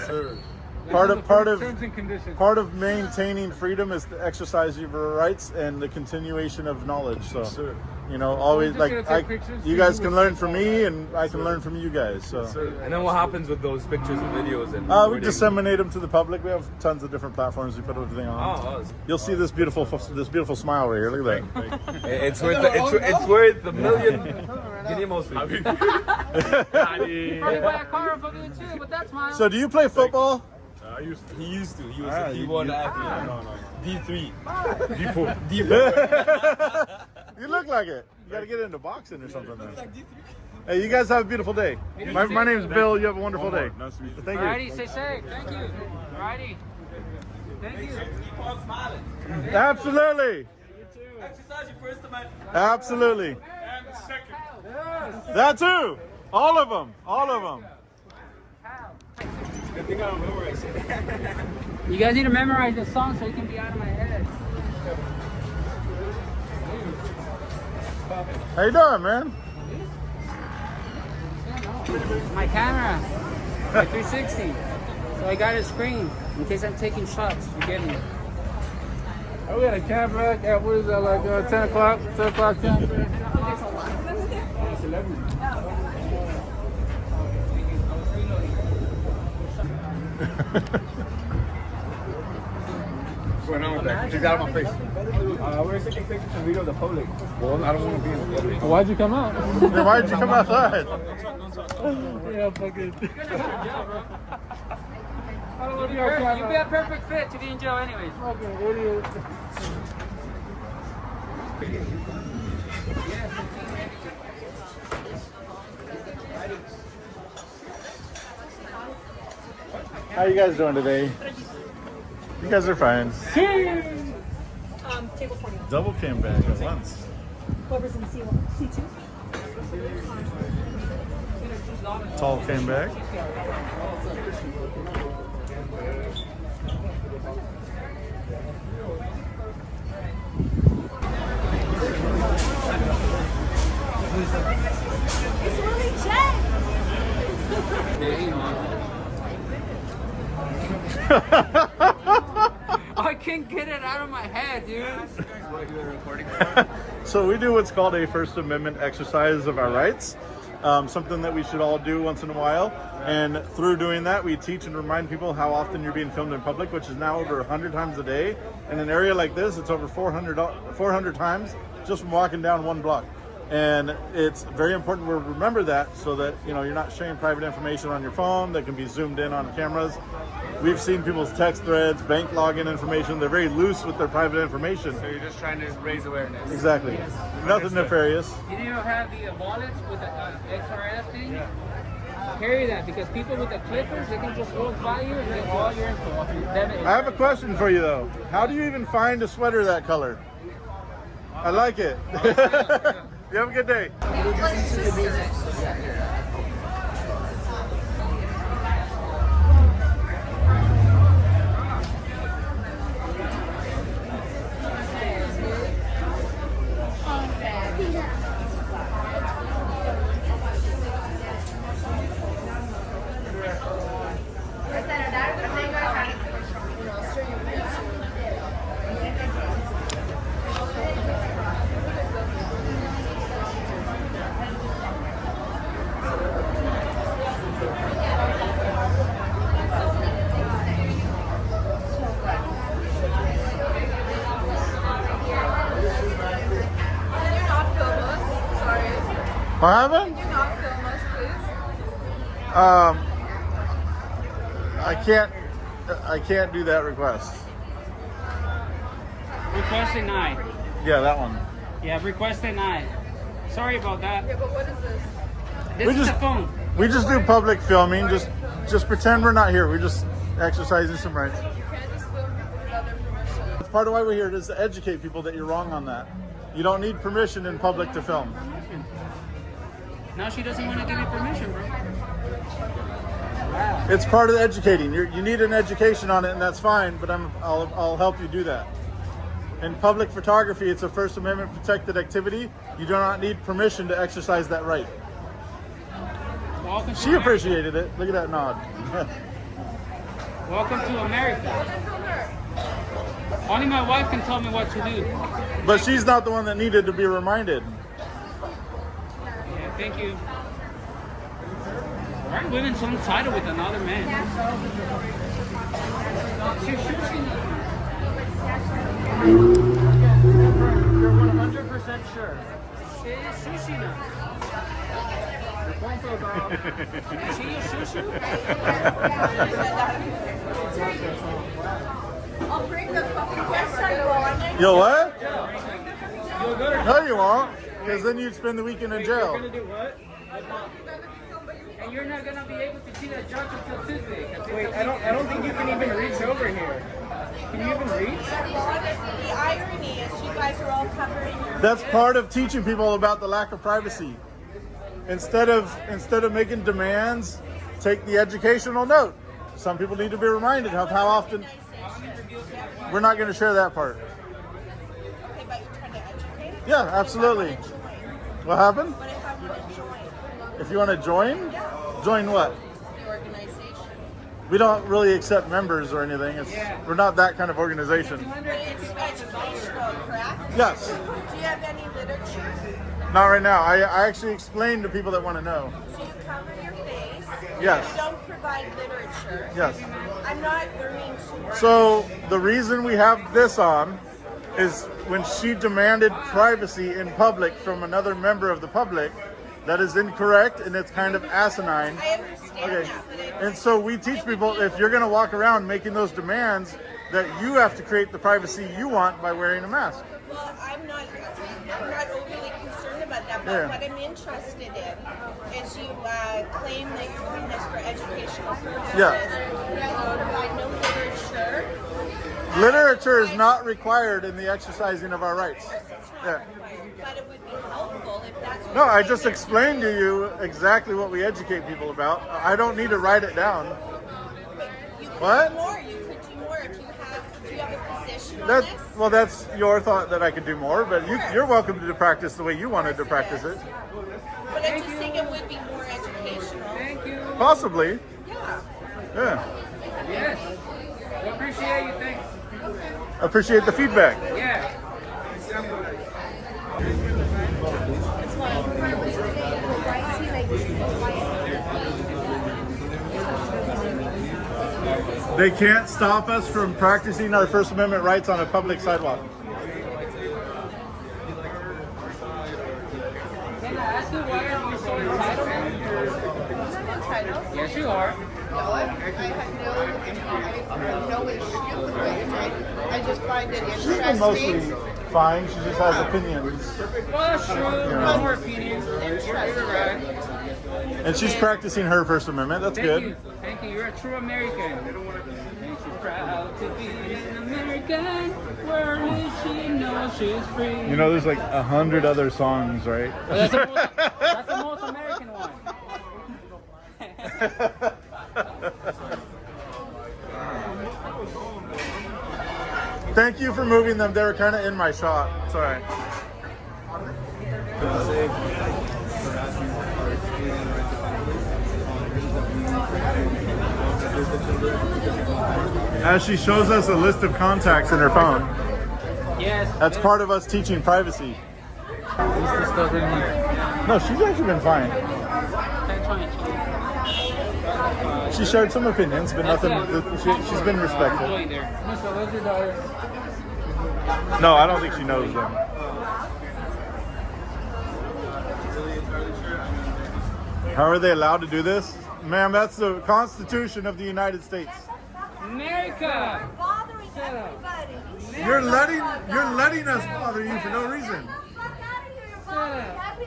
S3: part of maintaining freedom is to exercise your rights and the continuation of knowledge. So, you know, always you guys can learn from me, and I can learn from you guys. So,
S14: And then what happens with those pictures and videos? And
S3: we disseminate them to the public. We have tons of different platforms we put everything on. You'll see this beautiful smile right here. Look at that.
S14: It's worth a million.
S2: Probably buy a car from you too, but that's mine.
S3: So, do you play football?
S14: He used to. He was
S3: Ah,
S14: a D1 athlete. No. D3.
S3: D4. D4. You look like it. You got to get into boxing or something. Then. Hey, you guys have a beautiful day. My name's Bill. You have a wonderful day.
S14: Nice to meet you.
S3: Thank you.
S2: Alrighty, stay safe. Thank you. Alrighty. Thank you.
S10: Keep on smiling.
S3: Absolutely.
S10: Exercise your First Amendment.
S3: Absolutely.
S10: And the second.
S3: That too. All of them. All of them.
S10: Good thing I don't memorize it.
S2: You guys need to memorize this song so it can be out of my head.
S3: How you doing, man?
S2: My camera, my 360. So I got a screen in case I'm taking shots. You get me?
S1: Oh, we had a camera at what is that, like 10 o'clock, 10 o'clock, 10? It's 11.
S14: What's going on with that? She's out of my face.
S10: We're taking pictures and video of the public.
S14: Well, I don't want to be in the public.
S1: Why'd you come out?
S3: Then why'd you come outside?
S1: Yeah, fucking.
S2: You'd be a perfect fit to be in jail anyways.
S1: Fucking idiot.
S3: How you guys doing today? You guys are fine.
S8: Table 20.
S3: Double came back at once.
S8: Whoever's in C1, C2.
S3: Tall came back.
S8: It's really Jen!
S2: I can't get it out of my head, dude.
S10: What you were recording for?
S3: So we do what's called a First Amendment exercise of our rights, something that we should all do once in a while. And through doing that, we teach and remind people how often you're being filmed in public, which is now over 100 times a day. In an area like this, it's over 400 times just from walking down one block. And it's very important to remember that, so that you're not sharing private information on your phone that can be zoomed in on cameras. We've seen people's text threads, bank login information. They're very loose with their private information.
S10: So you're just trying to raise awareness.
S3: Exactly.
S2: Yes.
S3: Nothing nefarious.
S2: You need to have the wallets with the XRF thing. Yeah. Carry that, because people with the clippers, they can just walk by you and get all your info off your debit.
S3: I have a question for you though. How do you even find a sweater that color? I like it. You have a good day. What happened?
S8: Can you not film us, please?
S3: I can't do that request.
S2: Request denied.
S3: Yeah, that one.
S2: Yeah, request denied. Sorry about that.
S8: Yeah, but what is this?
S2: This is the phone.
S3: We just do public filming. Just pretend we're not here. We're just exercising some rights.
S8: You can't just film people without their permission.
S3: That's part of why we're here, is to educate people that you're wrong on that. You don't need permission in public to film.
S2: Now she doesn't want to give me permission, bro. Wow.
S3: It's part of the educating. You need an education on it, and that's fine. But I'll help you do that. In public photography, it's a First Amendment protected activity. You do not need permission to exercise that right.
S2: Welcome
S3: She appreciated it. Look at that nod.
S2: Welcome to America. Only my wife can tell me what to do.
S3: But she's not the one that needed to be reminded.
S2: Yeah, thank you. Why are women so entitled with another man?
S15: You're 100% sure.
S2: Sushi now.
S8: I'll bring the fucking website.
S3: Yo, what?
S2: You'll go to
S3: No, you won't. Because then you'd spend the weekend in
S2: You're
S3: jail.
S2: gonna do what? And you're not gonna be able to see that judge until Tuesday.
S15: Wait, I don't think you can even reach over here. Can you even reach?
S8: The irony is you guys are all covering your
S3: That's part of teaching people about the lack of privacy. Instead of making demands, take the educational note. Some people need to be reminded of how often. We're not going to share that part.
S8: Okay, but you're trying to educate?
S3: Yeah, absolutely. What happened?
S8: What if I want to join?
S3: If you want to join, join what?
S8: The organization.
S3: We don't really accept members or anything. We're not that kind of organization.
S8: But it's educational, correct?
S3: Yes.
S8: Do you have any literature?
S3: Not right now. I actually explain to people that want to know.
S8: So you cover your face.
S3: Yes.
S8: You don't provide literature.
S3: Yes.
S8: I'm not learning to.
S3: So the reason we have this on is when she demanded privacy in public from another member of the public. That is incorrect, and it's kind of asinine.
S8: I understand that, but
S3: And so we teach people, if you're going to walk around making those demands, that you have to create the privacy you want by wearing a mask.
S8: well, I'm not overly concerned about that, but
S3: Yeah.
S8: what I'm interested in is you claim that you're doing this for educational purposes.
S3: Yeah.
S8: You provide no literature.
S3: Literature is not required in the exercising of our rights. Yeah.
S8: But it would be helpful if that's what
S3: No,
S8: you're
S3: I just
S8: saying.
S3: explained to you exactly what we educate people about. I don't need to write it down.
S8: You could
S3: What?
S8: do more. You could do more if you have. Do you have a position on
S3: That,
S8: this?
S3: well, that's your thought that I could do more, but you're welcome to practice the way you wanted to practice it.
S8: But I just think it would be more educational.
S2: Thank you.
S3: Possibly.
S8: Yeah.
S3: Yeah.
S2: Yes. We appreciate you. Thanks.
S3: appreciate the feedback.
S2: Yeah.
S3: They can't stop us from practicing our First Amendment rights on a public sidewalk.
S2: Can I ask you why are you so entitled? Yes, you are.
S13: No, I have no issue with it. I just find it
S3: She's been mostly
S13: interesting.
S3: fine. She just has opinions.
S2: Well, that's true. No more opinions. You're right.
S3: And she's practicing her First Amendment. That's good.
S2: You. Thank you. You're a true American. Makes you proud to be an American. Where is she? No, she's free.
S3: You know, there's like 100 other songs, right?
S2: Well, that's the most American one.
S3: Thank you for moving them. They were kind of in my shot. It's all right. As she shows us a list of contacts in her phone.
S2: Yes.
S3: That's part of us teaching privacy. No, she's actually been fine. She shared some opinions, but nothing. She's been respectful. No, I don't think she knows them. How are they allowed to do this? Ma'am, that's the Constitution of the United States.
S2: America!
S3: You're letting us bother you for no reason.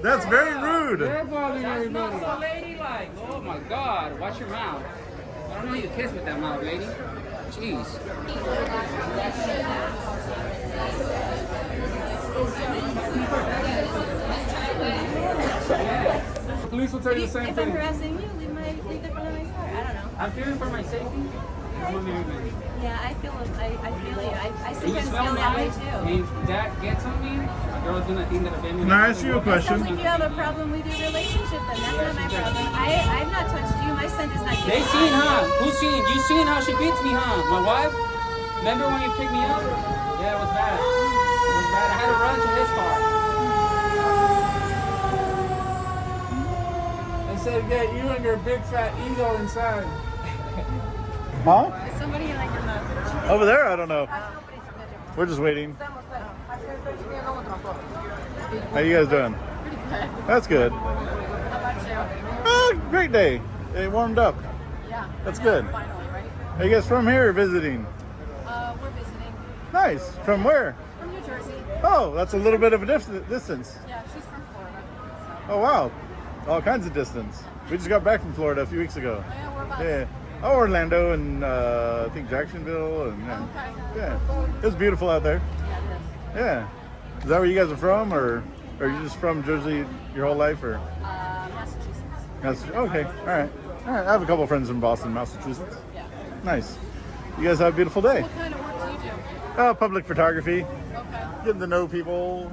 S3: That's very rude.
S2: You're bothering everybody. That's not so ladylike. Oh my God! Watch your mouth. I don't know you to kiss with that mouth, lady. Jeez.
S14: Police will tell you the same
S8: If
S14: thing.
S8: I'm harassing you, leave the phone on my car. I don't know.
S2: I'm fearing for my safety.
S8: Yeah, I feel you. I
S2: You
S8: sometimes
S2: smell
S8: feel that way
S2: nice,
S8: too.
S2: and that gets on me. A girl's gonna think that I've been.
S3: Can I ask you a question?
S8: Sounds like you have a problem with your relationship, then that's not my problem. I've not touched you. My son does not.
S2: They seen, huh? Who's seen? You seen how she beats me, huh? My wife? Remember when you picked me up? Yeah, it was bad. It was bad. I had to run to his car.
S15: They said get you and your big fat ego inside.
S3: Huh?
S8: Is somebody like your mouth?
S3: Over there? I don't know. We're just waiting. How you guys doing? That's good. Great day. It warmed up.
S8: Yeah.
S3: That's good.
S8: Finally, right?
S3: Are you guys from here or visiting?
S8: We're visiting
S3: Nice. From where?
S8: from New Jersey.
S3: Oh, that's a little bit of a distance.
S8: Yeah, she's from Florida.
S3: Oh, wow. All kinds of distance. We just got back from Florida a few weeks ago.
S8: Oh, yeah, whereabouts?
S3: Yeah. Oh, Orlando and I think Jacksonville. And yeah. It was beautiful out there.
S8: Yeah, it is.
S3: Yeah. Is that where you guys are from, or are you just from Jersey your whole life, or?
S8: Massachusetts.
S3: Okay. All right. I have a couple of friends in Boston, Massachusetts.
S8: Yeah.
S3: Nice. You guys have a beautiful day.
S8: What kind of work do you do?
S3: Public photography.
S8: Okay.
S3: Getting to know people.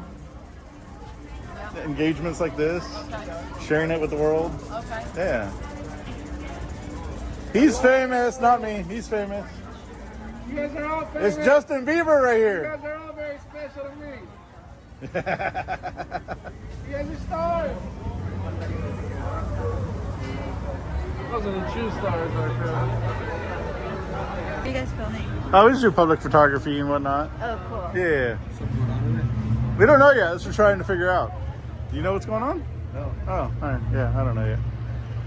S8: Yeah.
S3: Engagements like this.
S8: Okay.
S3: Sharing it with the world.
S8: Okay.
S3: Yeah. He's famous, not me. He's famous.
S15: You guys are all famous.
S3: It's Justin Bieber right
S15: You
S3: here.
S15: guys are all very special to me. You guys are stars. Those are the true stars right there.
S8: Are you guys filming?
S3: Oh, we just do public photography and whatnot.
S8: Oh, cool.
S3: Yeah. We don't know yet. That's what we're trying to figure out. Do you know what's going on?
S16: No.
S3: Oh, all right. Yeah, I don't know yet.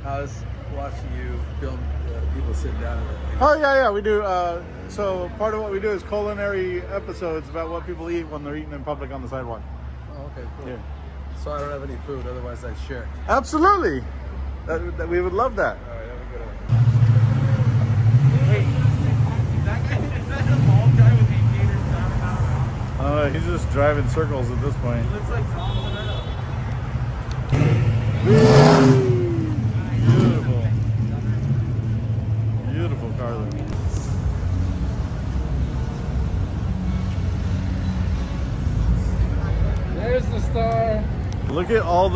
S16: I was watching you film people sitting down.
S3: Oh, yeah. We do. So part of what we do is culinary episodes about what people eat when they're eating in public on the sidewalk.
S16: Oh, okay, cool.
S3: Yeah.
S16: So I don't have any food, otherwise I'd share.
S3: Absolutely. That we would love that.
S16: All right, have a good one.
S3: He's just driving circles at this point.
S15: Looks like Tom Morello.
S3: Beautiful. Beautiful car though.
S15: There's the star.
S3: Look at all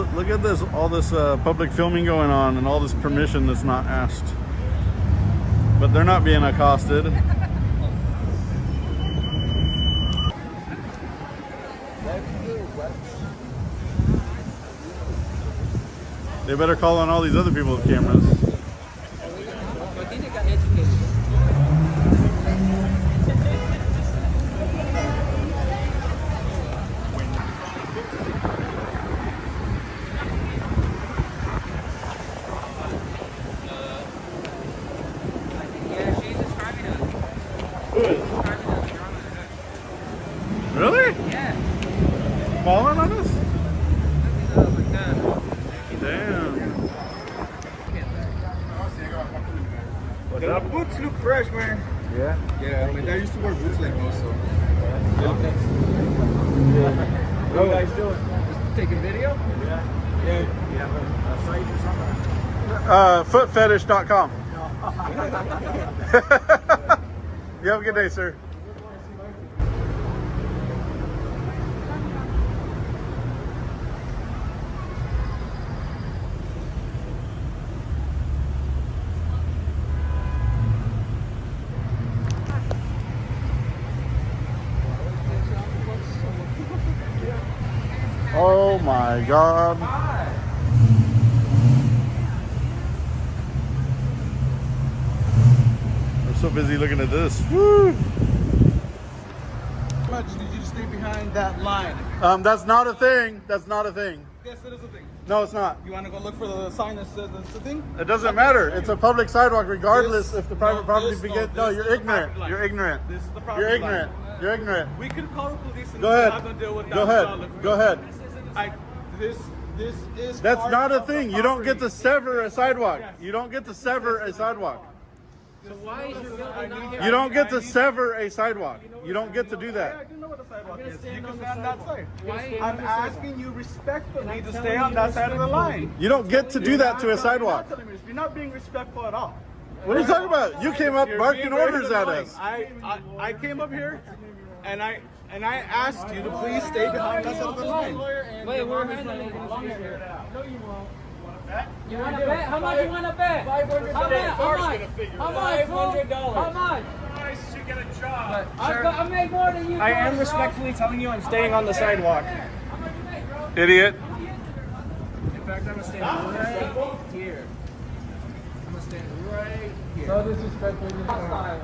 S3: this public filming going on and all this permission that's not asked. But they're not being accosted. They better call on all these other people with cameras.
S2: I think they got educated.
S3: Really?
S2: Yeah.
S3: Falling on us? Damn.
S10: The boots look fresh, man.
S3: Yeah?
S10: Yeah, my dad used to wear boots like those, so.
S1: What are you guys doing? Just taking video?
S10: Yeah.
S1: You have a site or something?
S3: Footfetish.com. You have a good day, sir. Oh my God. I'm so busy looking at this. Woo!
S12: How much did you stay behind that line?
S3: That's not a thing. That's not a thing.
S12: Yes, it is a thing.
S3: No, it's not.
S12: You want to go look for the sign that says it's a thing?
S3: It doesn't matter. It's a public sidewalk regardless if the private property begins. No, you're ignorant. You're ignorant.
S12: This is the property
S3: You're ignorant.
S12: line.
S3: You're ignorant.
S12: We could call the police and
S3: Go ahead.
S12: have them deal with that.
S3: Go ahead. Go ahead.
S12: This is
S3: That's
S12: part
S3: not a
S12: of the
S3: thing. You don't get to
S12: property.
S3: sever a sidewalk. You don't get to sever a sidewalk.
S2: So why is your building not here?
S3: You don't get to sever a sidewalk. You don't get to do
S12: Yeah, I
S3: that.
S12: do know what the sidewalk is. You
S2: stand
S12: can
S2: on the
S12: stand on that side.
S2: Why?
S12: I'm asking you respectfully to stay on that side of the line.
S3: You don't get to do that to a sidewalk.
S12: You're not being respectful at all.
S3: What are you talking about? You came up
S12: You're
S3: barking
S12: being very
S3: orders at
S12: annoying.
S3: us.
S12: I came up here and I asked you to please stay behind that side of the line.
S2: Wait, we're handling it. No, you won't. You want to bet? How much you want to bet? $500. How much? $500. How much?
S1: You get a job.
S2: I make more than you.
S1: I am respectfully telling you I'm staying on the sidewalk.
S3: Idiot.
S1: In fact, I'm going to stand right here. I'm going to stand right here.
S2: So disrespectful.
S1: I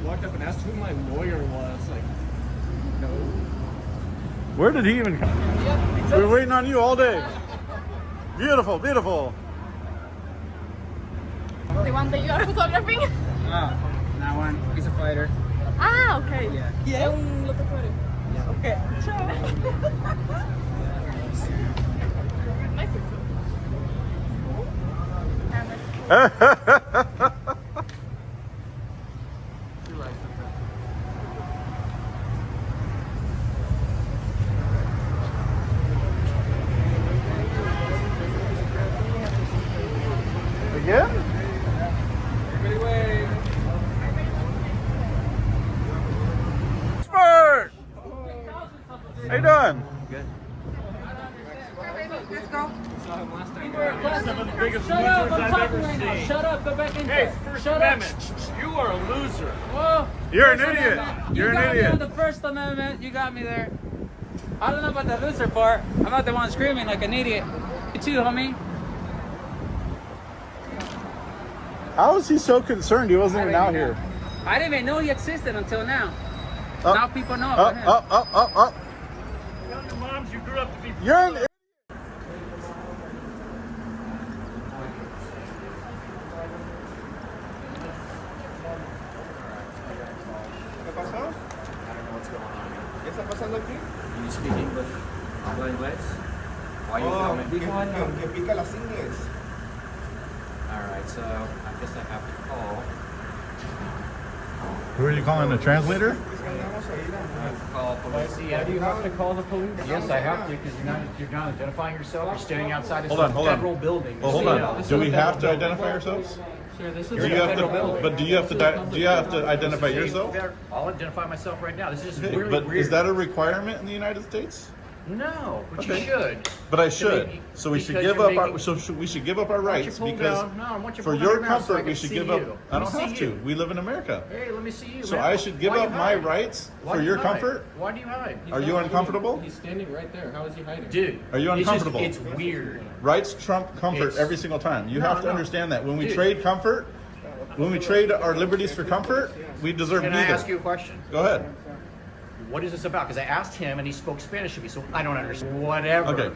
S1: walked up and asked who my lawyer was. Like, no.
S3: Where did he even come? We were waiting on you all day. Beautiful, beautiful.
S8: The one that you are photographing?
S2: Oh, that one. He's a fighter.
S8: Ah, okay.
S2: Yeah.
S8: Yeah. Okay.
S3: Again?
S1: Everybody wave.
S3: Smart! How you doing?
S1: Good.
S8: Let's go.
S1: Saw him last time.
S14: Some of the biggest
S2: Shut
S14: losers
S2: up, I'm
S14: I've
S2: talking
S14: ever
S2: right now.
S14: seen.
S2: Shut up, go back in
S14: Hey,
S2: there.
S14: First
S2: Shut
S14: Amendment.
S2: up.
S14: You are a loser.
S2: Whoa.
S3: You're an
S2: First
S3: idiot.
S2: Amendment.
S3: You're
S2: You
S3: an
S2: got me
S3: idiot.
S2: on the First Amendment. You got me there. I don't know about the loser part. I'm not the one screaming like an idiot. You too, homie.
S3: How is he so concerned he wasn't even out here?
S2: I didn't even know he existed until now.
S3: Up,
S2: Now people know
S3: up,
S2: about him.
S3: up, up, up, up.
S14: Tell your moms you grew up to be.
S3: You're an idiot.
S10: ¿Qué pasó? ¿Qué está pasando aquí?
S7: Do you speak English? Habla inglés? Why are you
S10: Oh,
S7: filming?
S10: que pica las ingles.
S7: Alright, so I guess I have to call.
S3: Who are you calling, a translator?
S7: I have to call police.
S1: Why do you have to call the police? Yes, I have to, because you're not identifying yourself. You're standing outside of some federal building.
S3: Well, hold on. Do we have to identify ourselves?
S1: Sir, this is
S3: Do
S1: a
S3: you have
S1: federal
S3: to?
S1: building.
S3: But do you have to identify yourself?
S1: I'll identify myself right now. This is just
S3: Okay,
S1: really
S3: but
S1: weird.
S3: is that a requirement in the United States?
S6: No, but
S3: Okay.
S6: you should.
S3: But I should. So we should
S6: because
S3: give
S6: you're
S3: up our.
S6: making-
S3: So we should give up our
S6: Why don't you
S3: rights
S6: pull
S3: because
S6: down? No, I want you to
S3: for
S6: pull down
S3: your
S6: your mouth so I
S3: comfort
S6: can
S3: we should
S6: see
S3: give
S6: you.
S3: up.
S6: Let
S3: I
S6: me
S3: don't
S6: see
S3: have to.
S6: you.
S3: We live in America.
S6: Hey, let me see you.
S3: So
S6: man.
S3: I should give
S6: Why do
S3: up
S6: you
S3: my
S6: hide?
S3: rights
S6: Why
S3: for
S6: do you
S3: your
S6: hide?
S3: comfort.
S6: Why do you hide?
S3: Are you uncomfortable?
S7: He's standing right there. How is he hiding?
S6: Dude,
S3: Are you uncomfortable?
S6: It's weird.
S3: Rights trump comfort
S6: It's-
S3: every single time. You
S6: No,
S3: have to
S6: no.
S3: understand that when we
S6: Dude.
S3: trade comfort, when we trade our liberties for comfort, we deserve
S6: Can
S3: neither.
S6: I ask you a question?
S3: Go ahead.
S6: What is this about? Because I asked him and he spoke Spanish to me, so I don't understand. Whatever.
S3: Okay.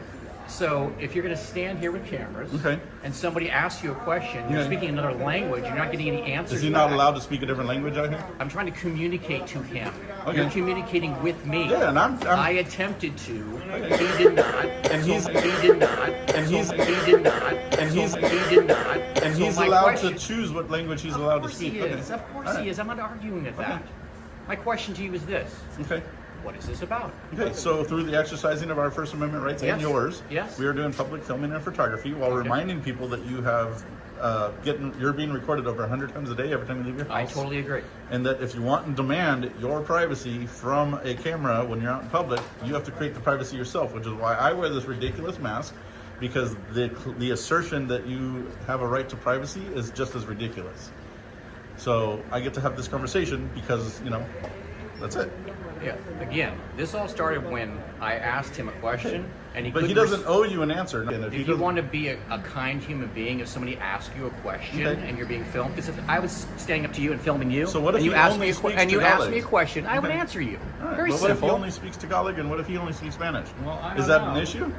S6: So if you're going to stand here with cameras,
S3: Okay.
S6: and somebody asks you a question, you're
S3: Okay.
S6: speaking another language, you're not getting any answers.
S3: Is he not
S6: back.
S3: allowed to speak a different language out here?
S6: I'm trying to communicate to him.
S3: Okay.
S6: You're communicating with me.
S3: Yeah, and I'm-
S6: I attempted to. He did not.
S3: And
S6: So
S3: he's-
S6: he did not.
S3: and
S6: So
S3: he's-
S6: he did not.
S3: and
S6: So
S3: he's-
S6: he did not.
S3: And
S6: So
S3: he's
S6: my
S3: allowed
S6: question,
S3: to choose what language he's allowed to speak.
S6: Of course he is. Of course he is. I'm not arguing with that. My question to you is this.
S3: Okay.
S6: What is this about?
S3: Okay, so through the exercising of our First Amendment rights and
S6: Yes.
S3: yours,
S6: Yes.
S3: we are doing public filming and photography while reminding people that you have you're being recorded over 100 times a day every time you leave your house.
S6: I totally agree.
S3: And that if you want and demand your privacy from a camera when you're out in public, you have to create the privacy yourself, which is why I wear this ridiculous mask, because the assertion that you have a right to privacy is just as ridiculous. So I get to have this conversation because, that's it.
S6: Yeah. Again, this all started when I asked him a question, and
S3: But he doesn't owe you an answer. And
S6: If
S3: he
S6: you
S3: doesn't-
S6: want to be a kind human being, if somebody asks you a question
S3: Okay.
S6: and you're being filmed, because if I was standing up to you and filming you,
S3: So what if
S6: and you
S3: he
S6: asked
S3: only
S6: me
S3: speaks
S6: and you
S3: Tagalog?
S6: asked me a question, I would
S3: Okay.
S6: answer you.
S3: All right,
S6: Very
S3: but what if he
S6: simple.
S3: only speaks Tagalog and what if he only speaks Spanish?
S6: Well, I
S3: Is
S6: don't
S3: that an
S6: know.
S3: issue?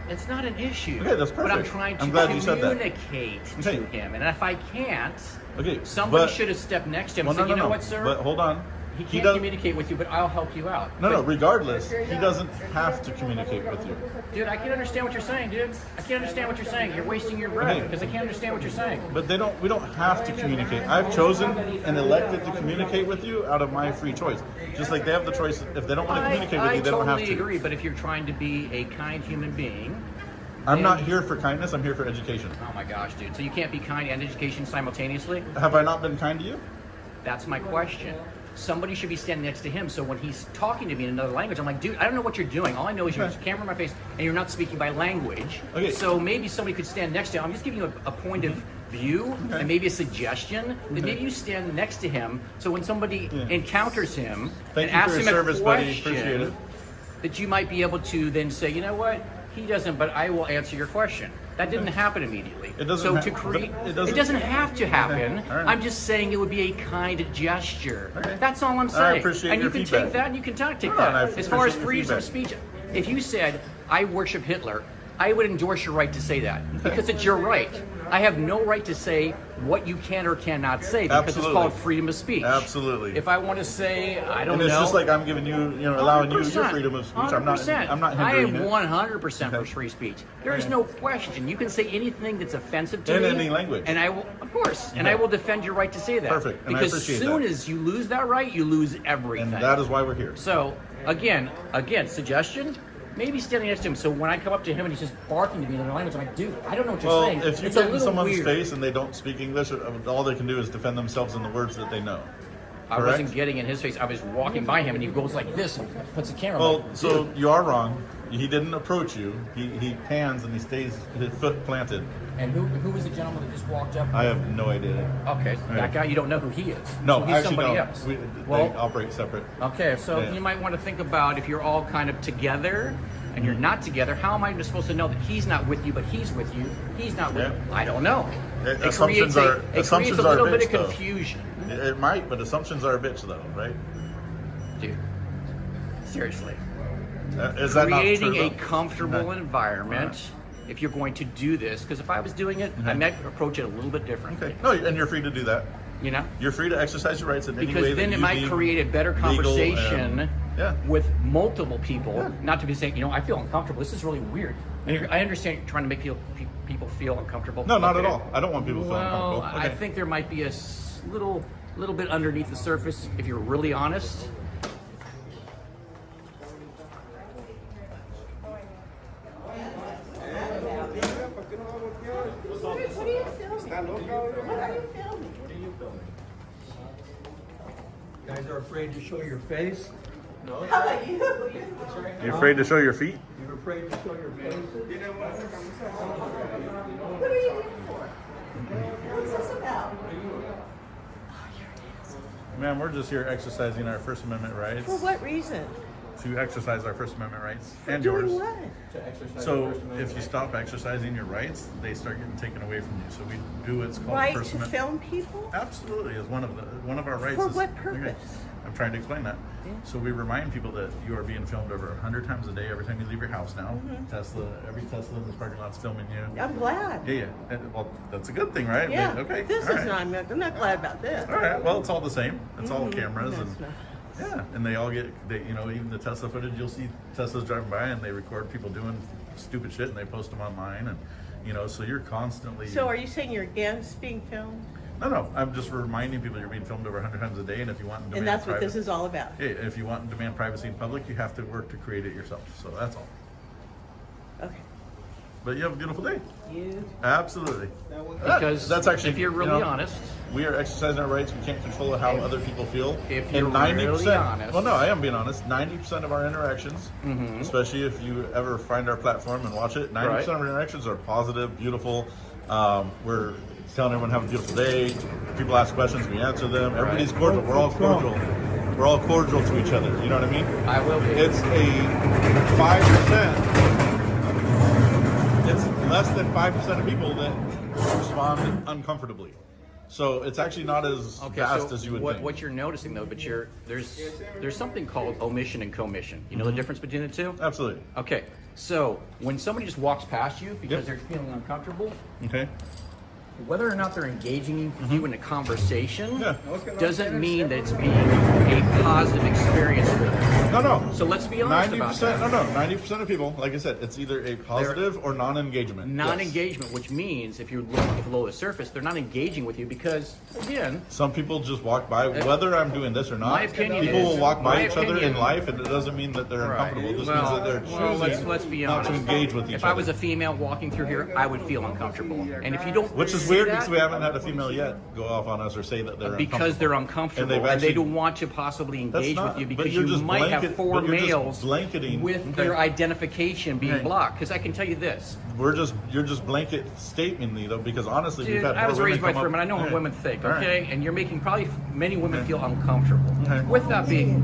S6: It's not an issue.
S3: Okay, that's
S6: But I'm
S3: perfect.
S6: trying to
S3: I'm glad you said that.
S6: communicate
S3: Okay.
S6: to him, and if I can't,
S3: Okay,
S6: somebody
S3: but-
S6: should have stepped next to him
S3: Well,
S6: and said,
S3: no,
S6: "You know
S3: no.
S6: what, sir?
S3: But hold on.
S6: He
S3: He
S6: can't
S3: doesn't-
S6: communicate with you, but I'll help you out."
S3: No,
S6: But-
S3: regardless, he doesn't have to communicate with you.
S6: Dude, I can't understand what you're saying, dude. I can't understand what you're saying. You're wasting your breath
S3: Okay.
S6: because I can't understand what you're saying.
S3: But we don't have to communicate. I've chosen and elected to communicate with you out of my free choice. Just like they have the choice, if they don't want to communicate with you, they don't have
S6: I
S3: to.
S6: totally agree, but if you're trying to be a kind human being...
S3: I'm
S6: then-
S3: not here for kindness, I'm here for education.
S6: Oh my gosh, dude. So you can't be kind and education simultaneously?
S3: Have I not been kind to you?
S6: That's my question. Somebody should be standing next to him, so when he's talking to me in another language, I'm like, dude, I don't know what you're doing. All I know is you have a camera in my face, and you're not speaking by language.
S3: Okay.
S6: So maybe somebody could stand next to him. I'm just giving you a point of view, and maybe a suggestion, that maybe you stand next to him, so when somebody encounters him
S3: Thank
S6: and
S3: you for
S6: asks
S3: your
S6: him a
S3: service, buddy. Appreciate
S6: question,
S3: it.
S6: that you might be able to then say, you know what, he doesn't, but I will answer your question. That didn't happen immediately.
S3: It doesn't
S6: so
S3: ha-
S6: to create,
S3: it
S6: it
S3: doesn't-
S6: doesn't have to happen.
S3: Okay. All right.
S6: I'm just saying it would be a kind gesture.
S3: Okay.
S6: That's all I'm saying.
S3: I appreciate
S6: and
S3: your
S6: you can
S3: feedback.
S6: take that and you can take
S3: No,
S6: that.
S3: and I
S6: As far as
S3: appreciate your
S6: freedom of speech, if you said, I worship Hitler, I would endorse your right to say that because it's your right. I have no right to say what you can or cannot say because
S3: Absolutely.
S6: it's called freedom of speech.
S3: Absolutely.
S6: If I want to say, I don't
S3: And
S6: know.
S3: it's just like I'm giving you, allowing you your
S6: 100%,
S3: freedom of speech.
S6: 100%.
S3: I'm not
S6: I
S3: hindering
S6: am
S3: it.
S6: 100% for free speech. There is no question. You can say anything that's offensive to
S3: In
S6: me.
S3: any language.
S6: And I will, of course, and I will defend your right to say that.
S3: Perfect, and I
S6: Because
S3: appreciate
S6: soon
S3: that.
S6: as you lose that right, you lose everything.
S3: And that is why we're here.
S6: So, again, suggestion, maybe standing next to him. So when I come up to him and he's just barking to me in another language, I'm like, dude, I don't know what you're
S3: Well,
S6: saying.
S3: if you
S6: It's a
S3: get in
S6: little
S3: someone's
S6: weird.
S3: face and they don't speak English, all they can do is defend themselves in the words that they know.
S6: I
S3: Correct?
S6: wasn't getting in his face. I was walking by him and he goes like this and puts the camera.
S3: Well,
S6: I'm like,
S3: so
S6: dude.
S3: you are wrong. He didn't approach you. He pans and he stays his foot planted.
S6: And who was the gentleman that just walked up?
S3: I have no idea.
S6: Okay,
S3: All
S6: that
S3: right.
S6: guy, you don't know who he is.
S3: No,
S6: so he's
S3: actually
S6: somebody
S3: don't.
S6: else.
S3: They
S6: Well,
S3: operate separate.
S6: okay, so
S3: Yeah.
S6: you might want to think about if you're all kind of together and you're not together, how am I supposed to know that he's not with you, but he's with you? He's not with
S3: Yeah.
S6: you. I don't know.
S3: Assumptions are
S6: It creates a little bit of
S3: though.
S6: confusion.
S3: It might, but assumptions are a bitch, though, right?
S6: Dude, seriously.
S3: Is that not
S6: Creating
S3: true,
S6: a
S3: though?
S6: comfortable
S3: Okay.
S6: environment, if you're going to do this, because if I was doing it, I might approach it a little bit differently.
S3: Okay. No, and you're free to do that.
S6: You know?
S3: You're free to exercise your rights in any way
S6: Because
S3: that
S6: then it
S3: you
S6: might
S3: deem
S6: create a better
S3: legal and-
S6: conversation
S3: yeah.
S6: with multiple people, not to be saying, I feel uncomfortable. This is really weird. And I understand you're trying to make people feel uncomfortable.
S3: No, not at
S6: Okay.
S3: all. I don't want people to feel
S6: Well,
S3: uncomfortable.
S6: I
S3: Okay.
S6: think there might be a little bit underneath the surface, if you're really honest.
S12: Guys are afraid to show your face.
S13: How about you?
S3: You afraid to show your feet?
S12: You're afraid to show your face?
S13: What are you here for? What's this about?
S3: Man, we're just here exercising our First Amendment rights.
S13: For what reason?
S3: To exercise our First Amendment rights and
S13: Doing
S3: yours.
S13: what?
S3: So if you stop exercising your rights, they start getting taken away from you. So we do what's called
S13: Right
S3: First
S13: to
S3: Amendment.
S13: film people?
S3: Absolutely, is one of our rights.
S13: For
S3: is-
S13: what purpose?
S3: I'm trying to explain that. So we remind people that you are being filmed over 100 times a day every time you leave your house now. Every Tesla in this parking lot's filming you.
S13: I'm glad.
S3: Yeah. Well, that's a good thing, right?
S13: Yeah.
S3: Okay.
S13: This
S3: all
S13: is
S3: right.
S13: not. I'm not glad about this.
S3: All right. Well, it's all the same. It's all cameras
S13: That's
S3: and.
S13: not-
S3: Yeah, and they all get, even the Tesla footage, you'll see Teslas driving by and they record people doing stupid shit and they post them online and, so you're constantly...
S13: So are you saying you're against being filmed?
S3: No, I'm just reminding people you're being filmed over 100 times a day and if you want to demand
S13: And that's what this
S3: privacy-
S13: is all about?
S3: Yeah, if you want to demand privacy in public, you have to work to create it yourself, so that's all.
S13: Okay.
S3: But you have a beautiful day.
S13: You?
S3: Absolutely.
S6: Because
S3: that's actually,
S6: if you're really honest,
S3: we are exercising our rights. We can't control how other people feel.
S6: If you're
S3: and 90%,
S6: really honest.
S3: well, no, I am being honest. 90% of our interactions, especially if you ever find our platform and watch it, 90% of our interactions are positive, beautiful. We're telling everyone have a beautiful day. People ask questions, we answer them. Everybody's cordial. We're all cordial. We're all cordial to each other. You know what I mean?
S6: I will be.
S3: It's a 5%. It's less than 5% of people that respond uncomfortably. So it's actually not as fast as you would think.
S6: What you're noticing though, but there's something called omission and commission. You know the difference between the two?
S3: Absolutely.
S6: Okay. So when somebody just walks past you because they're feeling uncomfortable,
S3: okay,
S6: whether or not they're engaging you in a conversation doesn't mean that it's being a positive experience for them.
S3: No.
S6: So let's be honest about that.
S3: 90% of people, like I said, it's either a positive or non-engagement.
S6: Non-engagement, which means if you're looking below the surface, they're not engaging with you because, again,
S3: some people just walk by, whether I'm doing this or not.
S6: My opinion
S3: people
S6: is-
S3: will walk by
S6: my
S3: each other
S6: opinion-
S3: in life, and it doesn't mean that they're uncomfortable. It just means that they're choosing
S6: let's be
S3: not
S6: honest.
S3: to engage with each
S6: If
S3: other.
S6: I was a female walking through here, I would feel uncomfortable. And if you don't,
S3: Which is
S6: see
S3: weird
S6: that,
S3: because we haven't had a female yet go off on us or say that they're
S6: because they're uncomfortable
S3: they've
S6: and
S3: actually-
S6: they don't want to possibly engage
S3: not-
S6: with you
S3: but
S6: because
S3: you're
S6: you
S3: just
S6: might have
S3: blanket-
S6: four
S3: but you're just
S6: males
S3: blanketing.
S6: with
S3: Okay.
S6: their identification being
S3: Okay.
S6: blocked. Because I can tell you this,
S3: You're just blanket stating me though, because honestly, we've
S6: dude,
S3: had
S6: I
S3: more
S6: was
S3: women
S6: raised by
S3: come
S6: three
S3: up-
S6: men. I know what
S3: Okay.
S6: women think,
S3: All right.
S6: okay? And you're making probably many women feel uncomfortable.
S3: Okay.
S6: With that being,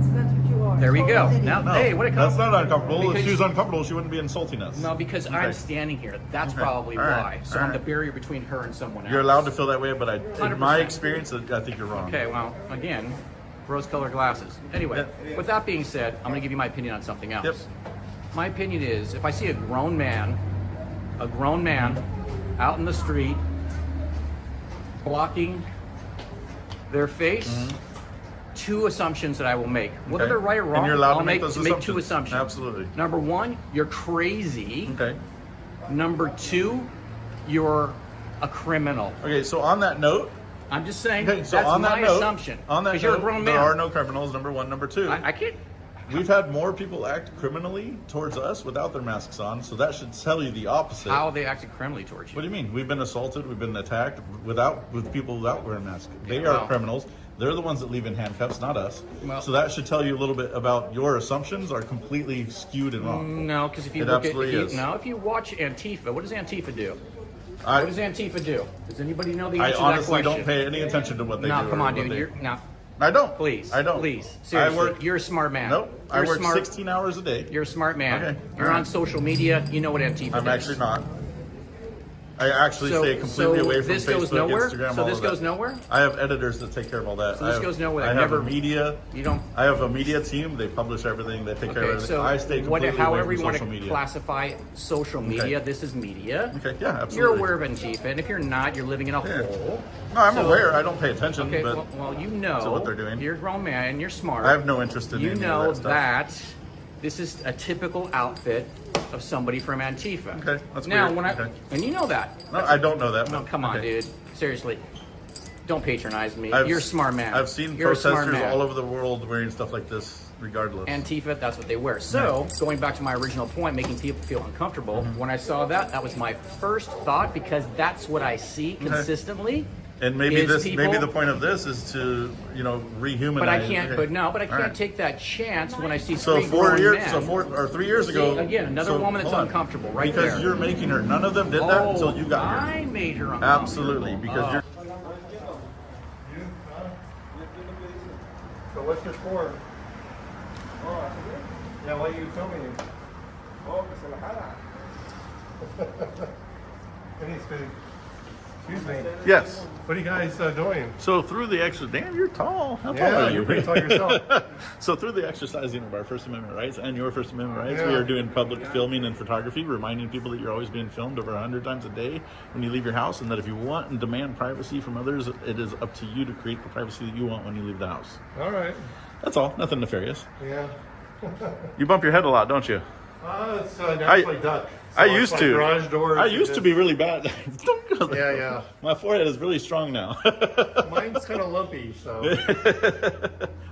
S6: there we go. Now,
S3: No,
S6: hey, what it
S3: that's
S6: comes
S3: not uncomfortable. If
S6: because-
S3: she was uncomfortable, she wouldn't be insulting us.
S6: No, because
S3: Okay.
S6: I'm standing here. That's
S3: Okay.
S6: probably
S3: All right.
S6: why. So
S3: All
S6: I'm the
S3: right.
S6: barrier between her and someone else.
S3: You're allowed to feel that way, but in
S6: 100%.
S3: my experience, I think you're wrong.
S6: Okay, well, again, rose-colored glasses. Anyway, with that being said, I'm going to give you my opinion on something else.
S3: Yep.
S6: My opinion is, if I see a grown man out in the street blocking their face, two assumptions that I will make. Whether
S3: Okay.
S6: they're right or
S3: And
S6: wrong,
S3: you're allowed
S6: I'll
S3: to make
S6: make
S3: those
S6: two
S3: assumptions.
S6: assumptions.
S3: Absolutely.
S6: Number one, you're crazy.
S3: Okay.
S6: Number two, you're a criminal.
S3: Okay, so on that note,
S6: I'm just saying,
S3: okay, so
S6: that's
S3: on that
S6: my
S3: note,
S6: assumption.
S3: on that
S6: 'Cause you're a
S3: note,
S6: grown
S3: there
S6: man.
S3: are no criminals. Number one, number two.
S6: I can't.
S3: We've had more people act criminally towards us without their masks on, so that should tell you the opposite.
S6: How they acted criminally towards you.
S3: What do you mean? We've been assaulted, we've been attacked with people without wearing masks. They
S6: Yeah,
S3: are
S6: well-
S3: criminals. They're the ones that leave in handcuffs, not us.
S6: Well-
S3: So that should tell you a little bit about your assumptions are completely skewed and wrong.
S6: No, because if you
S3: It
S6: look at
S3: absolutely is.
S6: if you watch Antifa, what does Antifa do?
S3: I-
S6: What does Antifa do? Does anybody know the
S3: I
S6: answer to
S3: honestly
S6: that question?
S3: don't pay any attention to what they do.
S6: No, come
S3: or
S6: on,
S3: what
S6: dude.
S3: they-
S6: You're no.
S3: I don't.
S6: Please,
S3: I don't.
S6: Please, seriously,
S3: I work.
S6: you're a smart man.
S3: Nope. I
S6: You're
S3: work
S6: smart.
S3: 16 hours a day.
S6: You're a smart man.
S3: Okay,
S6: You're
S3: all right.
S6: on social media. You know what Antifa
S3: I'm
S6: does.
S3: actually not. I actually stay completely away from
S6: this
S3: Facebook,
S6: goes nowhere?
S3: Instagram,
S6: So
S3: all
S6: this
S3: of that.
S6: goes nowhere?
S3: I have editors that take care of all that.
S6: So this goes nowhere.
S3: I have
S6: Never-
S3: a media.
S6: You don't.
S3: I have a media team. They publish everything. They take care of
S6: Okay,
S3: everything.
S6: so
S3: I stay completely away
S6: however
S3: from
S6: you want
S3: social
S6: to
S3: media.
S6: classify social media, this is media.
S3: Okay, yeah, absolutely.
S6: You're aware of Antifa, and if you're not, you're living in a hole.
S3: No, I'm
S6: So-
S3: aware. I don't pay attention.
S6: Okay,
S3: but
S6: well, you know
S3: to what they're doing.
S6: You're a grown man. You're smart.
S3: I have no interest in
S6: You
S3: any of
S6: know
S3: that stuff.
S6: that this is a typical outfit of somebody from Antifa.
S3: Okay, that's
S6: now
S3: weird.
S6: when
S3: Okay.
S6: and you know that.
S3: No, I don't know that.
S6: No,
S3: but-
S6: come on,
S3: okay.
S6: dude. Seriously, don't patronize me.
S3: I've-
S6: You're a smart man.
S3: I've seen
S6: You're a smart
S3: protesters
S6: man.
S3: all over the world wearing stuff like this, regardless.
S6: Antifa, that's what they wear. So, going back to my original point, making people feel uncomfortable,
S3: Mm-hmm.
S6: when I saw that, that was my first thought because that's what I see consistently.
S3: And maybe
S6: is
S3: maybe the point of this is to, you know, rehumanize.
S6: But I can't.
S3: Okay.
S6: But I can't
S3: right.
S6: take that chance when I see
S3: So
S6: 3 grown men.
S3: So 4 or 3 years ago.
S6: See, again, another woman that's
S3: hold on.
S6: uncomfortable, right
S3: because
S6: there.
S3: you're making her. None of them did that until you got here.
S6: I made her uncomfortable.
S3: Absolutely, because you're.
S9: So what's your score? Oh, yeah, why are you filming him? Oh, que se la jala. Excuse me.
S3: Yes.
S9: What are you guys doing?
S3: So through the damn, you're tall. How tall
S9: Yeah,
S3: are you?
S9: you're pretty tall yourself.
S3: So through the exercising of our First Amendment rights and your First Amendment rights,
S9: Yeah.
S3: we are doing public filming and photography, reminding people that you're always being filmed over 100 times a day when you leave your house, and that if you want and demand privacy from others, it is up to you to create the privacy that you want when you leave the house.
S9: All right.
S3: That's all. Nothing nefarious.
S9: Yeah.
S3: You bump your head a lot, don't you?
S9: It's naturally duck. So
S3: I
S9: it's
S3: used
S9: like
S3: to.
S9: Garage doors.
S3: I used to be really bad.
S9: Yeah.
S3: My forehead is really strong now.
S9: Mine's kind of lumpy, so.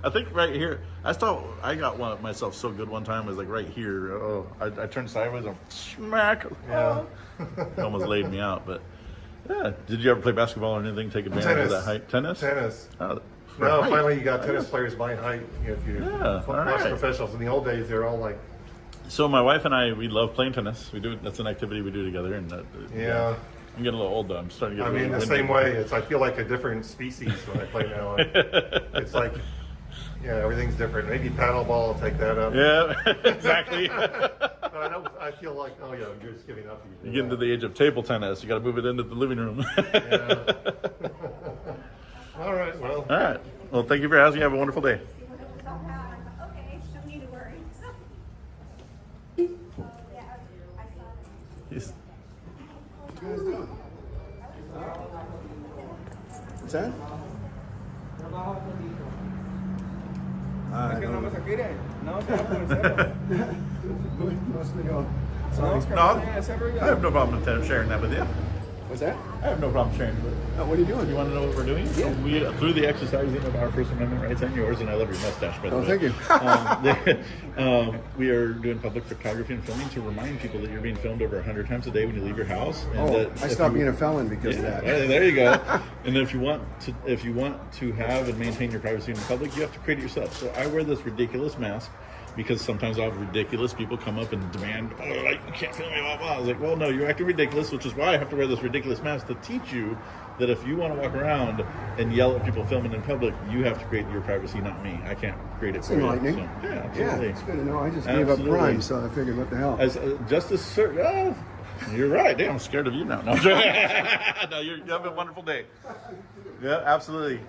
S3: I think right here. I got one myself so good one time. It was like right here. Oh, I turned sideways and smack.
S9: Yeah.
S3: It almost laid me out. But yeah, did you ever play basketball or anything? Take advantage of that height? Tennis.
S9: No,
S3: height.
S9: finally you got tennis players buying height. If you watch
S3: right.
S9: professionals. In the old days, they're all like.
S3: So my wife and I, we love playing tennis. We do. That's an activity we do together. And
S9: Yeah.
S3: I'm getting a little old though. I'm starting to get.
S9: I mean, the same way. I feel like a different species when I play now. It's like, yeah, everything's different. Maybe paddleball will take that up.
S3: Yeah, exactly.
S9: But I feel like, oh yeah, you're just giving up.
S3: You get into the age of table tennis. You got to move it into the living room.
S9: Yeah. All right. Well.
S3: All right. Well, thank you for asking. Have a wonderful day.
S13: Okay, don't need to worry.
S3: Yes.
S12: What you guys doing? What's that?
S3: No, I have no problem sharing that with you.
S12: What's that?
S3: I have no problem sharing it.
S12: Oh, what are you doing?
S3: You want to know what we're doing?
S12: Yeah.
S3: So we, through the exercising of our First Amendment rights and yours, and I love your mustache, by the way.
S12: Thank you.
S3: We are doing public photography and filming to remind people that you're being filmed over 100 times a day when you leave your house. And that
S12: I stopped being a felon because of that.
S3: Well, there you go. And if you want to have and maintain your privacy in the public, you have to create it yourself. So I wear this ridiculous mask because sometimes I'll have ridiculous people come up and demand, oh, like, you can't film me, blah, blah. I was like, well, no, you're acting ridiculous, which is why I have to wear this ridiculous mask to teach you that if you want to walk around and yell at people filming in public, you have to create your privacy, not me. I can't create it for you.
S12: Enlightening.
S3: So, yeah,
S12: Yeah,
S3: absolutely.
S12: it's good to know. I just gave up crime, so I figured, what the hell?
S3: As just as certain. Oh, you're right. Damn, I'm scared of you now. No, no, you have a wonderful day. Yeah, absolutely.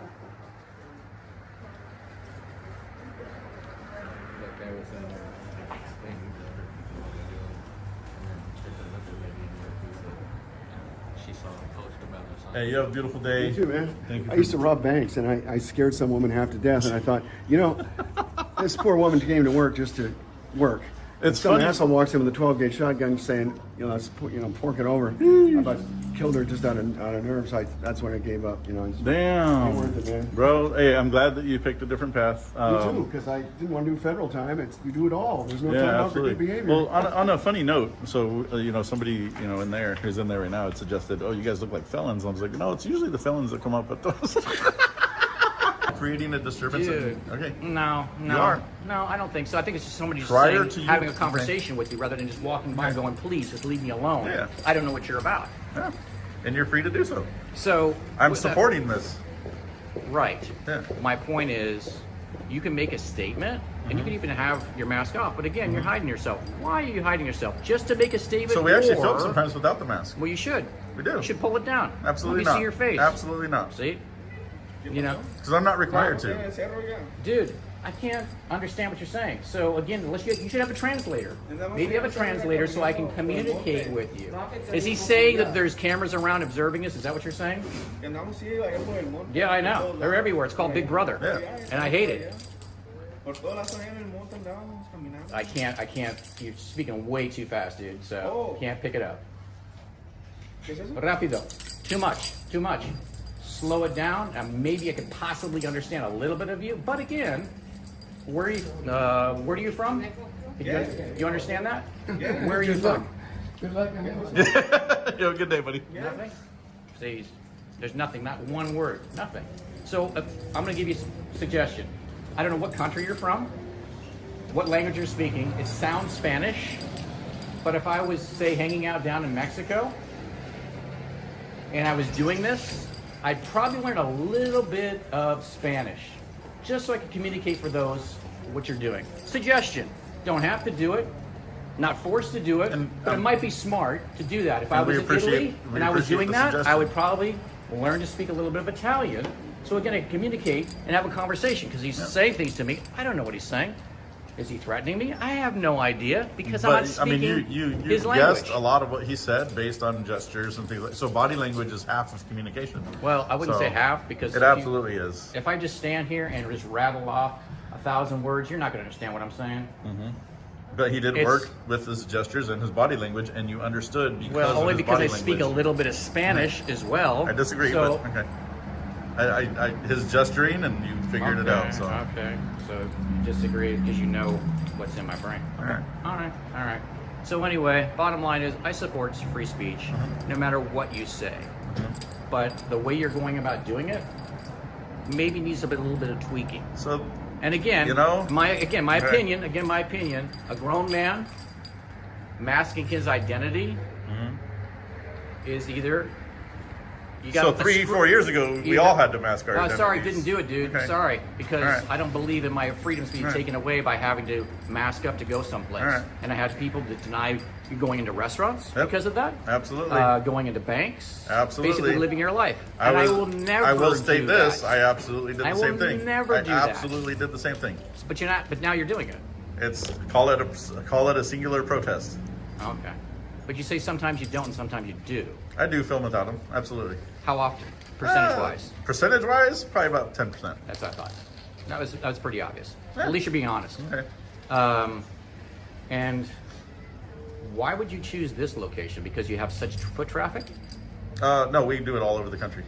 S3: Hey, you have a beautiful day.
S12: You too, man.
S3: Thank you.
S12: I used to rob banks, and I scared some woman half to death, and I thought, you know, this poor woman came to work just to work.
S3: It's
S12: some
S3: funny.
S12: asshole walks in with a 12-gauge shotgun saying, you know, fork it over. I about killed her just out of nerves. That's when I gave up, you know.
S3: Damn.
S12: Ain't worth it, man.
S3: Bro, hey, I'm glad that you picked a different path.
S12: Me too, because I didn't want to do federal time. You do it all. There's no time out for good behavior.
S3: Well, on a funny note, so somebody in there who's in there right now had suggested, oh, you guys look like felons. I was like, no, it's usually the felons that come up with those. Creating a disturbance.
S6: Dude.
S3: Okay.
S6: No,
S3: You are.
S6: no, I don't think so. I think it's just somebody just
S3: Prior
S6: saying,
S3: to you-
S6: having a conversation with you rather than just walking by and going, please, just leave me alone.
S3: Yeah.
S6: I don't know what you're about.
S3: Yeah. And you're free to do so.
S6: So
S3: I'm
S6: with that-
S3: supporting this.
S6: Right.
S3: Yeah.
S6: My point is, you can make a statement, and you can even have your mask off. But again, you're hiding yourself. Why are you hiding yourself? Just to make a statement?
S3: So we actually
S6: or-
S3: film sometimes without the mask.
S6: Well, you should.
S3: We do.
S6: You should pull it down.
S3: Absolutely
S6: Let me
S3: not.
S6: see your face.
S3: Absolutely not.
S6: See? You know?
S3: Because I'm not required to.
S6: Dude, I can't understand what you're saying. So again, you should have a translator. Maybe have a translator so I can communicate with you. Is he saying that there's cameras around observing us? Is that what you're saying? Yeah, I know. They're everywhere. It's called Big Brother.
S3: Yeah.
S6: And I hate it. I can't. You're speaking way too fast, dude. So can't pick it up. Rápido. Too much. Slow it down, and maybe I could possibly understand a little bit of you. But again, where are you from? You understand that?
S12: Yeah.
S6: Where are you from?
S12: Good luck.
S3: You have a good day, buddy.
S6: Nothing. See, There's nothing, not one word, nothing. So I'm gonna give you a suggestion. I don't know what country you're from, what language you're speaking. It sounds Spanish, but if I was, say, hanging out down in Mexico, and I was doing this, I'd probably learn a little bit of Spanish, just so I could communicate for those what you're doing. Suggestion, don't have to do it, not forced to do it, but it might be smart to do that. If I was in Italy and I was doing that, I would probably learn to speak a little bit of Italian, so again, I can communicate and have a conversation, because he's saying things to me, I don't know what he's saying. Is he threatening me? I have no idea, because I'm not speaking his language.
S3: Guessed a lot of what he said based on gestures and things like. So body language is half of communication.
S6: Well, I wouldn't say half, because
S3: it absolutely is.
S6: If I just stand here and just rattle off 1,000 words, you're not going to understand what I'm saying.
S3: But he did work with his gestures and his body language, and you understood because
S6: well, only
S3: of his
S6: because
S3: body
S6: I speak a little bit of Spanish as well.
S3: I disagree,
S6: so,
S3: but okay. His gesturing, and you figured it out. So
S6: okay, so you disagree because you know what's in my brain. Okay. All right. So anyway, bottom line is I support free speech, no matter what you say. But the way you're going about doing it maybe needs a little bit of tweaking.
S3: So,
S6: and again,
S3: you know,
S6: my opinion. A grown man masking his identity is either.
S3: So 3-4 years ago, we all had to mask our identities.
S6: Sorry, didn't do it, dude.
S3: Okay.
S6: Sorry, because I don't believe in my freedoms being taken away by having to mask up to go someplace. And I had people that deny you going into restaurants because of that.
S3: Absolutely.
S6: Going into banks.
S3: Absolutely.
S6: Basically living your life. I will never.
S3: I will state
S6: do
S3: this.
S6: that.
S3: I absolutely did the same thing.
S6: I will never do that.
S3: I absolutely did the same thing.
S6: But you're not. But now you're doing it.
S3: It's call it a singular protest.
S6: Okay. But you say sometimes you don't and sometimes you do.
S3: I do film without them. Absolutely.
S6: How often? Percentage-wise?
S3: Percentage-wise, probably about 10%.
S6: That's what I thought. That was pretty obvious. Yeah. At least you're being honest.
S3: Okay.
S6: And why would you choose this location? Because you have such foot traffic?
S3: No, we do it all over the country.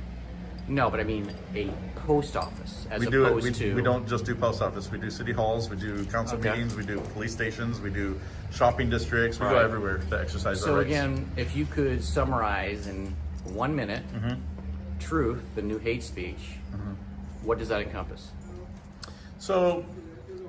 S6: No, but I mean a post office
S3: We don't just do post office. We do city halls. We do council meetings. We do police stations. We do shopping districts. We go everywhere to exercise our rights.
S6: So again, if you could summarize in 1 minute, truth, the new hate speech, what does that encompass?
S3: So,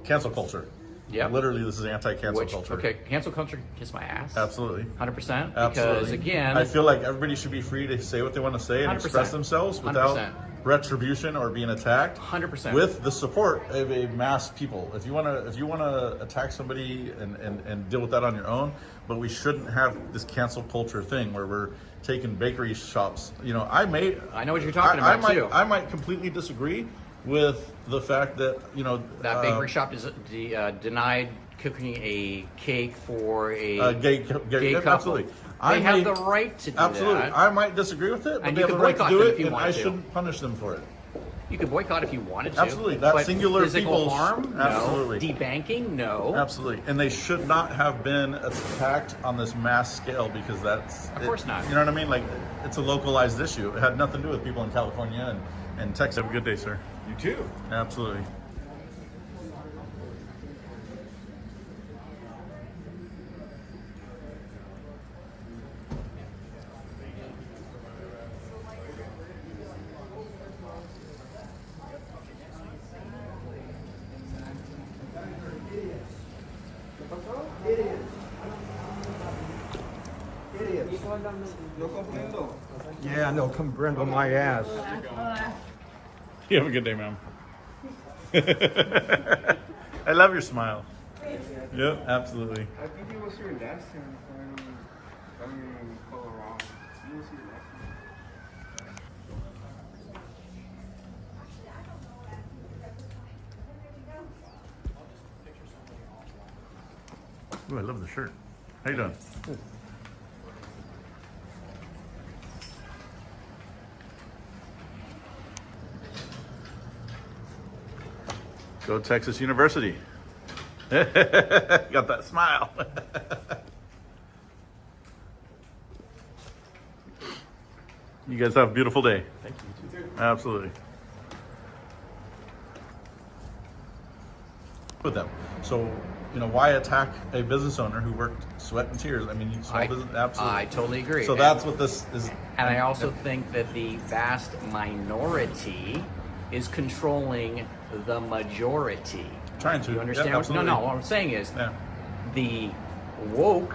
S3: cancel culture.
S6: Yeah.
S3: Literally, this is anti-cancel culture.
S6: Okay, cancel culture kiss my ass.
S3: Absolutely.
S6: 100%.
S3: Absolutely.
S6: Because again,
S3: I feel like everybody should be free to say what they want to say and
S6: 100%.
S3: express themselves without
S6: 100%.
S3: retribution or being attacked.
S6: 100%.
S3: With the support of a mass people. If you wanna attack somebody and deal with that on your own, but we shouldn't have this cancel culture thing where we're taking bakery shops. You know, I know
S6: what you're talking about too.
S3: I might completely disagree with the fact that, you know,
S6: that bakery shop is denied cooking a cake for a
S3: gay couple.
S6: Absolutely. They have the right to do
S3: absolutely.
S6: that.
S3: I might disagree with it, but
S6: And
S3: they
S6: you
S3: have the
S6: can
S3: right to
S6: boycott
S3: do
S6: them
S3: it,
S6: if you
S3: and
S6: want
S3: I
S6: to.
S3: shouldn't punish them for it.
S6: You could boycott if you wanted to.
S3: Absolutely. That
S6: but
S3: singular
S6: physical
S3: people's
S6: harm,
S3: absolutely.
S6: No. Debanking, no.
S3: Absolutely. And they should not have been attacked on this mass scale because that's...
S6: Of course not.
S3: You know what I mean? Like, it's a localized issue. It had nothing to do with people in California and Texas. Have a good day, sir.
S14: You too.
S3: Absolutely.
S9: Yeah, no, come brindle my ass.
S3: You have a good day, ma'am. I love your smile. Yep, absolutely.
S10: I think it was your last time if I don't recall wrong. It was your last time.
S3: Ooh, I love the shirt. How you doing? Good. Go Texas University. Got that smile. You guys have a beautiful day.
S14: Thank you. You too.
S3: Absolutely. With them. So why attack a business owner who worked sweat and tears? I mean, small business, absolutely.
S6: I totally agree.
S3: So that's what this is.
S6: And I also think that the vast minority is controlling the majority.
S3: Trying to.
S6: You understand?
S3: Yeah,
S6: No. What I'm saying is the woke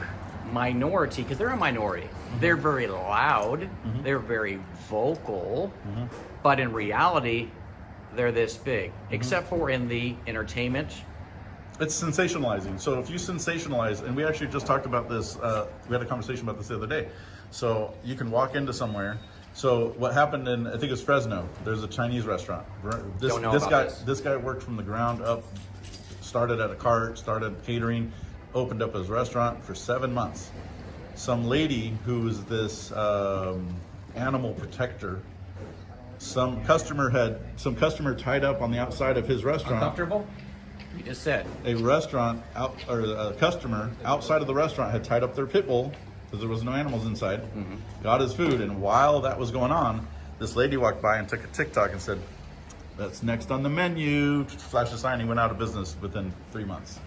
S6: minority, because they're a minority.
S3: Mm-hmm.
S6: They're very loud. Mm-hmm. They're very vocal. Mm-hmm. But in reality, they're this big, except for in the entertainment.
S3: It's sensationalizing. So if you sensationalize, and we actually just talked about this, we had a conversation about this the other day. So you can walk into somewhere. So what happened in, I think it was Fresno, there's a Chinese restaurant. This guy worked from the ground up, started at a cart, started catering, opened up his restaurant for 7 months. Some lady who's this animal protector, some customer tied up on the outside of his restaurant.
S6: Uncomfortable? You just said.
S3: A customer outside of the restaurant had tied up their pit bull because there was no animals inside, got his food, and while that was going on, this lady walked by and took a TikTok and said, "That's next on the menu," flashed a sign. He went out of business within 3 months.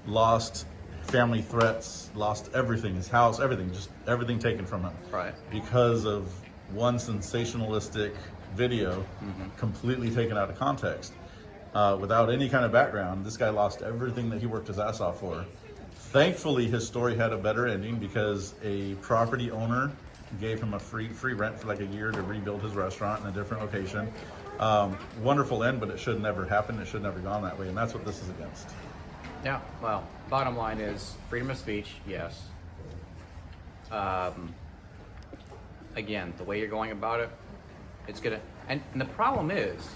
S3: Lost family threats, lost everything, his house, everything, just everything taken from him.
S6: Right.
S3: Because of one sensationalistic video, completely taken out of context. Without any kind of background, this guy lost everything that he worked his ass off for. Thankfully, his story had a better ending because a property owner gave him a free rent for like a year to rebuild his restaurant in a different location. Wonderful end, but it should never happen. It should never gone that way, and that's what this is against.
S6: Yeah, well, bottom line is freedom of speech, yes. Again, the way you're going about it, it's gonna, and the problem is,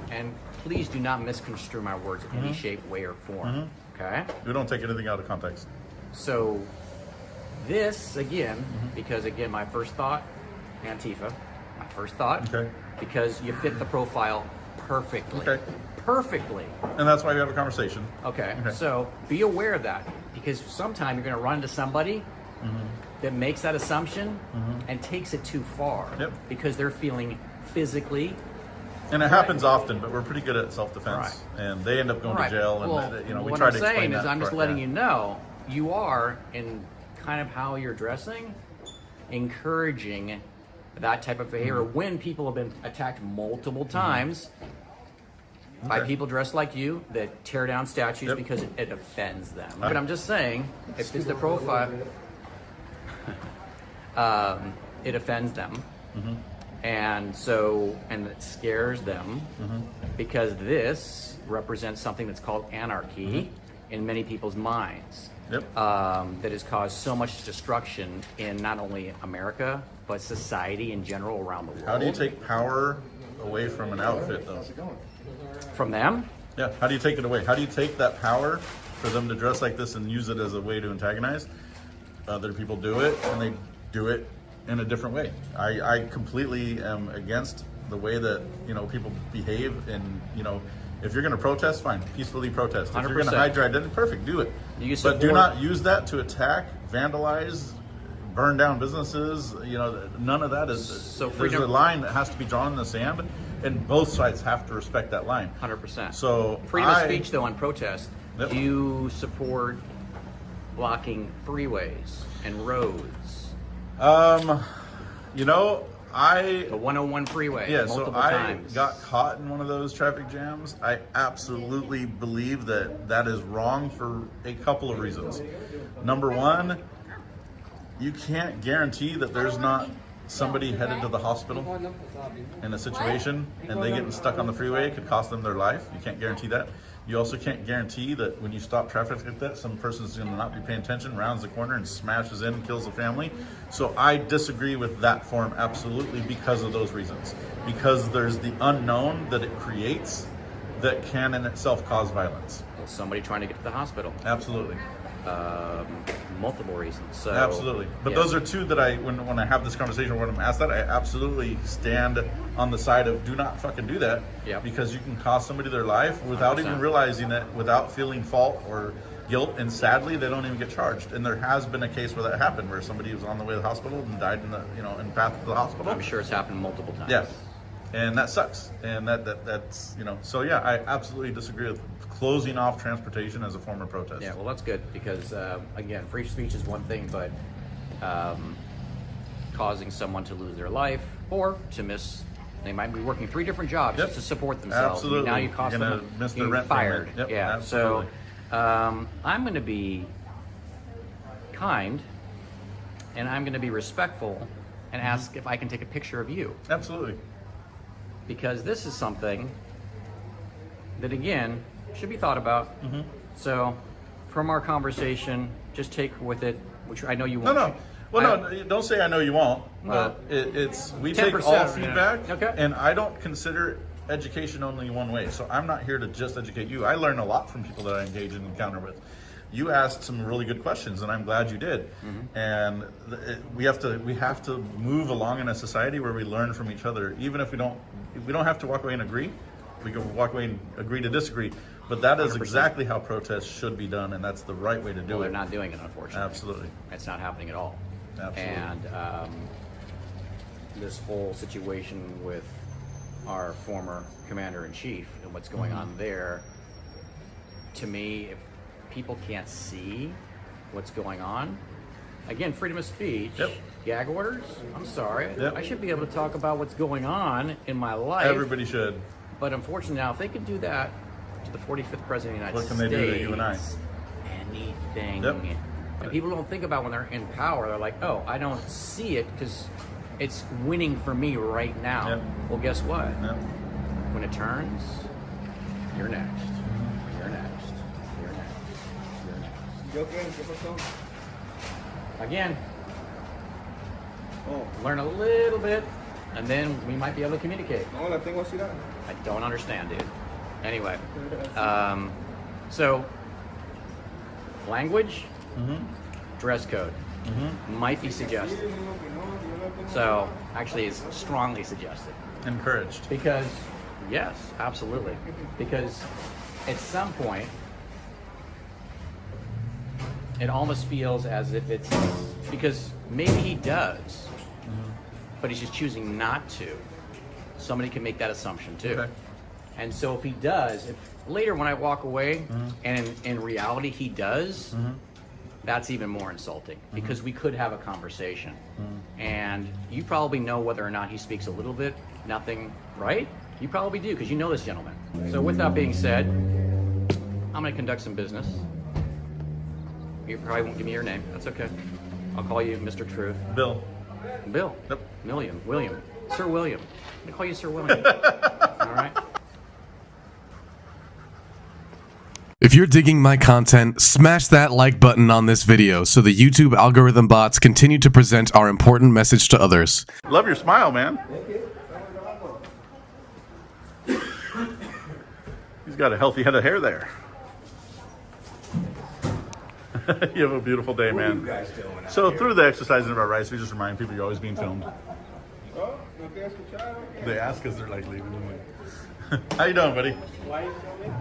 S6: and please do not misconstrue my words in any shape, way, or form, okay?
S3: We don't take anything out of context.
S6: So, this, again, because again, my first thought, Antifa, because you fit the profile perfectly.
S3: Okay.
S6: Perfectly.
S3: And that's why we have a conversation.
S6: Okay. So be aware of that, because sometime you're going to run into somebody that makes that assumption and takes it too far because they're feeling physically.
S3: And it happens often, but we're pretty good at self-defense, and they end up going to jail. And we try to explain that.
S6: What I'm saying is, I'm just letting you know, you are in kind of how you're dressing, encouraging that type of behavior when people have been attacked multiple times. By people dressed like you that tear down statues because it offends them. But I'm just saying, if it's the profile, it offends them. And it scares them because this represents something that's called anarchy in many people's minds. That has caused so much destruction in not only America, but society in general around the world.
S3: How do you take power away from an outfit, though?
S6: From them?
S3: Yeah, how do you take it away? How do you take that power for them to dress like this and use it as a way to antagonize? Other people do it, and they do it in a different way. I completely am against the way that, people behave, and, if you're going to protest, fine, peacefully protest. If 100%. You're going to hide your identity, perfect, do it. But do not use that to attack, vandalize, burn down businesses. None of that is. There's a line that has to be drawn in the sand, and both sides have to respect that line.
S6: 100%.
S3: So
S6: freedom of speech, though, on protest. Do you support blocking freeways and roads?
S3: The
S6: 101 freeway.
S3: Yeah,
S6: multiple
S3: so I
S6: times.
S3: got caught in one of those traffic jams. I absolutely believe that is wrong for a couple of reasons. Number one, you can't guarantee that there's not somebody headed to the hospital in a situation, and they getting stuck on the freeway could cost them their life. You can't guarantee that. You also can't guarantee that when you stop traffic like that, some person's going to not be paying attention, rounds the corner and smashes in and kills a family. So I disagree with that form absolutely because of those reasons. Because there's the unknown that it creates that can in itself cause violence.
S6: Somebody trying to get to the hospital.
S3: Absolutely.
S6: Multiple reasons. So,
S3: absolutely. But those are two that when I have this conversation, when I'm asked that, I absolutely stand on the side of do not fucking do that. Because you can cost somebody their life without 100%. Even realizing it, without feeling fault or guilt, and sadly they don't even get charged. And there has been a case where that happened, where somebody was on the way to the hospital and died in the path to the hospital.
S6: I'm sure it's happened multiple times.
S3: Yeah. And that sucks. And that's, you know, so yeah, I absolutely disagree with closing off transportation as a form of protest.
S6: Yeah, well, that's good because, again, free speech is one thing, but causing someone to lose their life or to miss, they might be working 3 different jobs just to support themselves.
S3: Absolutely.
S6: Now you cost them being fired.
S3: Yep,
S6: yeah,
S3: absolutely.
S6: so I'm going to be kind and I'm going to be respectful and ask if I can take a picture of you.
S3: Absolutely.
S6: Because this is something that, again, should be thought about. So from our conversation, just take with it, which I know you won't.
S3: No. Well, no, don't say I know you won't.
S6: Well,
S3: it's we
S6: 10%,
S3: take all feedback,
S6: okay.
S3: And I don't consider education only one way. So I'm not here to just educate you. I learn a lot from people that I engage and encounter with. You asked some really good questions, and I'm glad you did. And we have to move along in a society where we learn from each other, even if we don't have to walk away and agree. We can walk away and agree to disagree. But that is
S6: 100%.
S3: exactly how protests should be done, and that's the right way to do
S6: Well,
S3: it.
S6: they're not doing it, unfortunately.
S3: Absolutely.
S6: It's not happening at all.
S3: Absolutely.
S6: And this whole situation with our former commander-in-chief and what's going on there, to me, if people can't see what's going on, again, freedom of speech, gag orders, I'm sorry, I should be able to talk about what's going on in my life.
S3: Everybody should.
S6: But unfortunately now, if they could do that to the 45th president of the United States,
S3: What can they do to you and I?
S6: Anything. And people don't think about when they're in power, they're like, oh, I don't see it because it's winning for me right now. Well, guess what? When it turns, you're next. You're next. You're next. You're next. Again, learn a little bit, and then we might be able to communicate. I don't understand, dude. Anyway, so language, dress code might be suggested. So actually, it's strongly suggested.
S3: Encouraged.
S6: Because, yes, absolutely. Because at some point, it almost feels as if it's because maybe he does, but he's just choosing not to. Somebody can make that assumption too.
S3: Okay.
S6: And so if he does, if later when I walk away and in reality he does, that's even more insulting because we could have a conversation. And you probably know whether or not he speaks a little bit, nothing, right? You probably do because you know this gentleman. So with that being said, I'm going to conduct some business. You probably won't give me your name. That's okay. I'll call you Mr. Truth.
S3: Bill.
S6: Bill. Yep. William. Sir William. I'm going to call you Sir William. All right.
S17: If you're digging my content, smash that like button on this video so the YouTube algorithm bots continue to present our important message to others.
S3: Love your smile, man. He's got a healthy head of hair there. You have a beautiful day, man. So through the exercising of our rights, we just remind people you're always being filmed. They ask us, they're like leaving. How you doing, buddy?
S12: Why are you filming?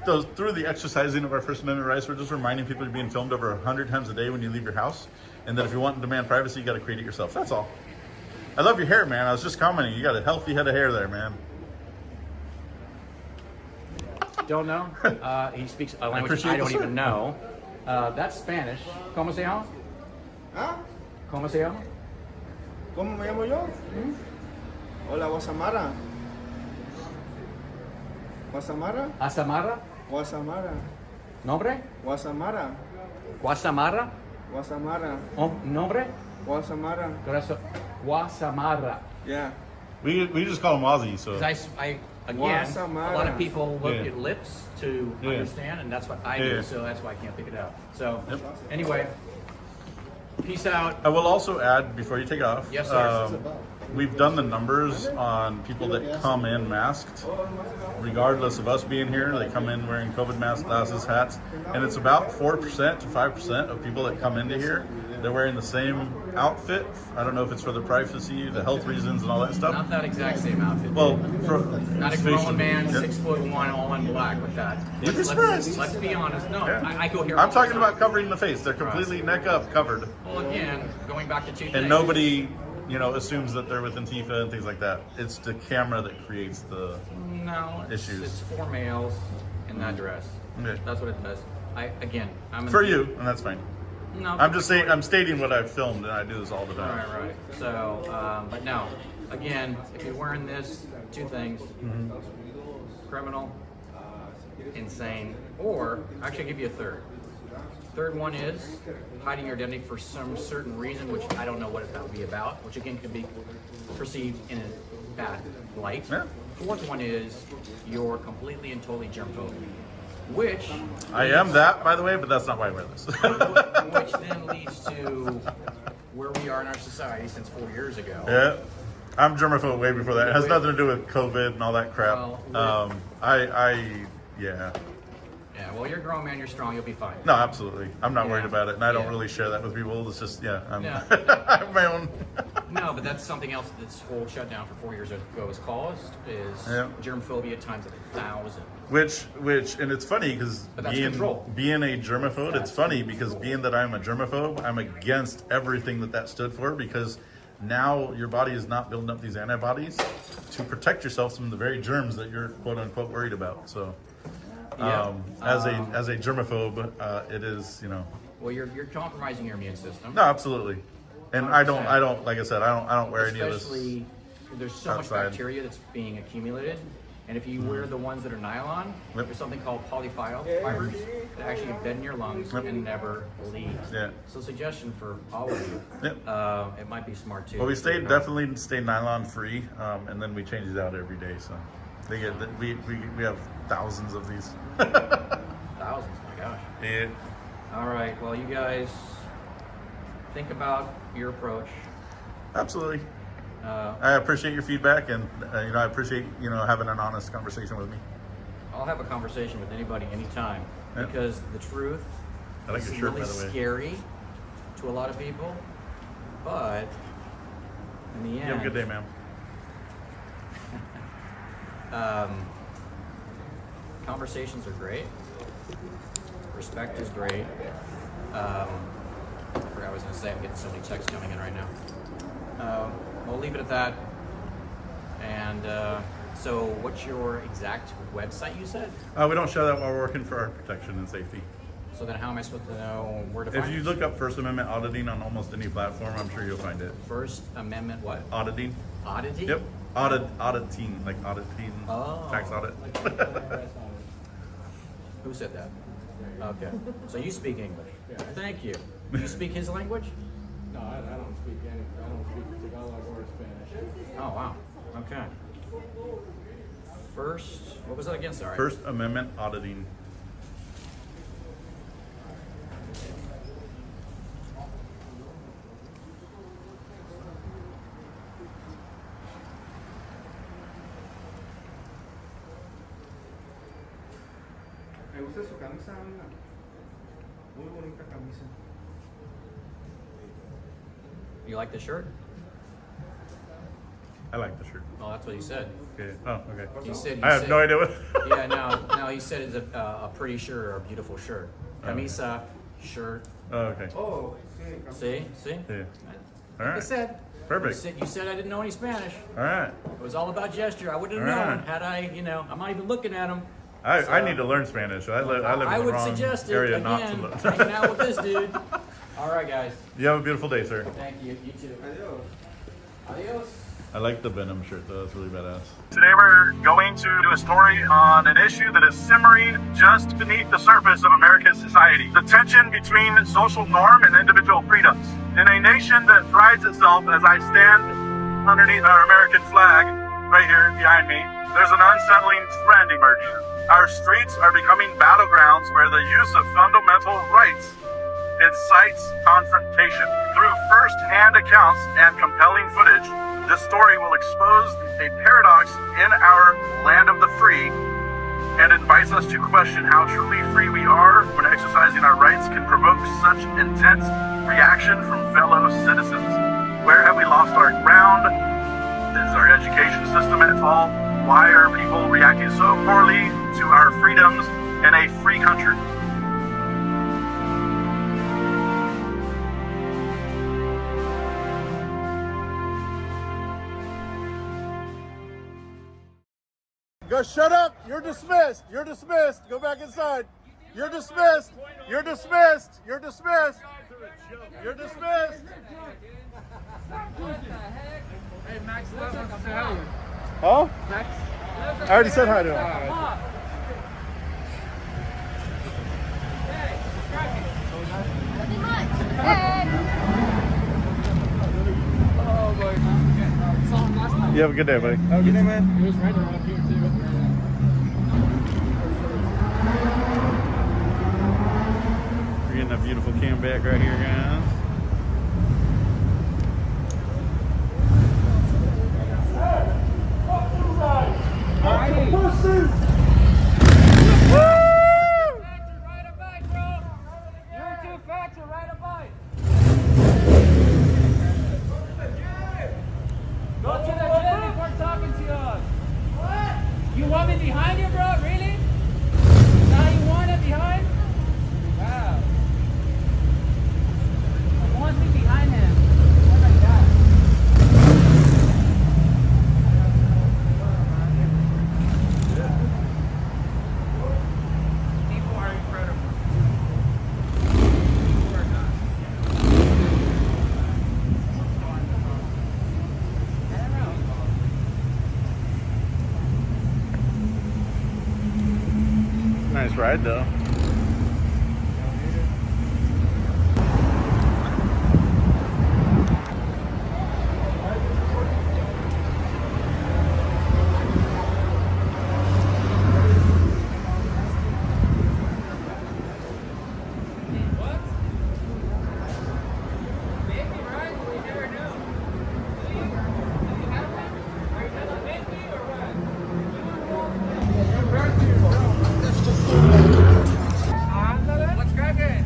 S3: So through the exercising of our First Amendment rights, we're just reminding people you're being filmed over 100 times a day when you leave your house, and that if you want to demand privacy, you got to create it yourself. That's all. I love your hair, man. I was just commenting. You got a healthy head of hair there, man.
S6: Don't know. He speaks a language I don't even know. That's Spanish. ¿Cómo se llama?
S12: ¿Ah?
S6: ¿Cómo se llama?
S12: ¿Cómo me llamo yo? Hola, Guasamara. ¿Guasamara?
S6: ¿Asamara?
S12: Guasamara.
S6: ¿Nombre?
S12: Guasamara.
S6: ¿Guasamara?
S12: Guasamara.
S6: ¿Nombre?
S12: Guasamara.
S6: Guasamara.
S12: Yeah.
S3: We just call him Ozzy, so.
S6: Again, a lot of people look at lips to understand, and that's what I do, so that's why I can't pick it out. So, anyway, peace out.
S3: I will also add, before you take off,
S6: yes, sir.
S3: We've done the numbers on people that come in masked, regardless of us being here. They come in wearing COVID masks, glasses, hats, and it's about 4% to 5% of people that come into here. They're wearing the same outfit. I don't know if it's for the privacy, the health reasons, and all that stuff.
S6: Not that exact same outfit.
S3: Well,
S6: not a grown man, 6'1", all in black with that. Let's be honest. No, I go here.
S3: I'm talking about covering the face. They're completely neck up covered.
S6: Well, again, going back to 2 things.
S3: And nobody assumes that they're with Antifa and things like that. It's the camera that creates the issues.
S6: It's 4 males in that dress.
S3: Okay.
S6: That's what it does. I'm
S3: for you, and that's fine.
S6: No,
S3: I'm just saying. I'm stating what I've filmed, and I do this all the time.
S6: Right. So, but no. Again, if you're wearing this, 2 things: criminal, insane, or actually, I'll give you a third. Third one is hiding your identity for some certain reason, which I don't know what that would be about, which again could be perceived in a bad light.
S3: Yeah.
S6: Fourth one is you're completely and totally germphobic, which
S3: I am that, by the way, but that's not why I wear this.
S6: which then leads to where we are in our society since 4 years ago.
S3: Yeah. I'm germaphobe way before that. It has nothing to do with COVID and all that crap. Yeah.
S6: Yeah, well, you're a grown man, you're strong, you'll be fine.
S3: No, absolutely. I'm not worried about it, and I don't really share that with people. It's just, I'm
S6: Yeah.
S3: I have my own.
S6: No, but that's something else this whole shutdown for 4 years ago has caused, is germophobia times 1,000.
S3: Which, and it's funny because being a germaphobe, it's funny because being that I'm a germaphobe, I'm against everything that stood for, because now your body is not building up these antibodies to protect yourself from the very germs that you're quote unquote worried about. So, as a germaphobe, it is,
S6: Well, you're compromising your immune system.
S3: No, absolutely. And 100%. I don't, like I said, I don't wear any of this.
S6: Especially, there's so much bacteria that's being accumulated. And if you wear the ones that are nylon, there's something called polyfibers that actually embed in your lungs and never leave. Yeah. So suggestion for all of you, it might be smart too.
S3: Well, we definitely stay nylon free, and then we change it out every day. So we have thousands of these.
S6: Thousands, my gosh.
S3: Yeah.
S6: All right. Well, you guys think about your approach.
S3: Absolutely. I appreciate your feedback, and I appreciate having an honest conversation with me.
S6: I'll have a conversation with anybody anytime, because the truth is really scary to a lot of people, but in the end,
S3: you have a good day, ma'am.
S6: Conversations are great. Respect is great. I forgot what I was going to say. I'm getting so many texts coming in right now. We'll leave it at that. And so what's your exact website, you said?
S3: We don't show that while we're working for our protection and safety.
S6: So then how am I supposed to know where to find it?
S3: If you look up First Amendment auditing on almost any platform, I'm sure you'll find it.
S6: First Amendment what?
S3: Auditing.
S6: Auditing?
S3: Yep. Auditing, like auditing, tax audit.
S6: Who said that? Okay. So you speak English. Thank you. Do you speak his language?
S18: No, I don't speak any. I don't speak Tagalog or Spanish.
S6: Oh, wow. Okay. First, what was that again? Sorry.
S3: First Amendment auditing.
S12: Me gusta su camisa, amiga. Muy bonita camisa.
S6: You like the shirt?
S3: I like the shirt.
S6: Oh, that's what he said.
S3: Okay. Oh, okay.
S6: He said.
S3: I have no idea what.
S6: Yeah, no. He said it's a pretty shirt or a beautiful shirt. Camisa, shirt.
S3: Oh, okay.
S12: Oh,
S6: see.
S3: Yeah. All
S6: Like
S3: right.
S6: I said.
S3: Perfect.
S6: You said I didn't know any Spanish.
S3: All right.
S6: It was all about gesture. I wouldn't have known had I, I'm not even looking at him.
S3: I need to learn Spanish. I live in the wrong area not to learn.
S6: Hanging out with this dude. All right, guys.
S3: You have a beautiful day, sir.
S6: Thank you. You too.
S12: Adios.
S6: Adios.
S3: I like the Venom shirt, though. That's really badass.
S19: Today we're going to do a story on an issue that is simmering just beneath the surface of American society. The tension between social norm and individual freedoms. In a nation that prides itself, as I stand underneath our American flag, right here behind me, there's an unsettling trend emerging. Our streets are becoming battlegrounds where the use of fundamental rights incites confrontation. Through first-hand accounts and compelling footage, this story will expose a paradox in our land of the free and invites us to question how truly free we are when exercising our rights can provoke such intense reaction from fellow citizens. Where have we lost our ground? Is our education system at fault? Why are people reacting so poorly to our freedoms in a free country?
S3: Go, shut up. You're dismissed. You're dismissed. Go back inside. You're dismissed. You're dismissed. You're dismissed. You're dismissed.
S2: Hey, Max, let's say hi.
S3: Huh?
S2: Max?
S3: I already said hi to him.
S2: Oh my God. Saw him last time.
S3: You have a good day, buddy.
S2: Have a good day, man. He was right around here too.
S3: We're getting a beautiful camelback right here, guys.
S2: Go to the gym before talking to us. What? You want me behind you, bro? Really? Now you want it behind? Wow. I want me behind him. What like that? People are incredible. People are not.
S3: Nice ride, though.
S2: What's cracking?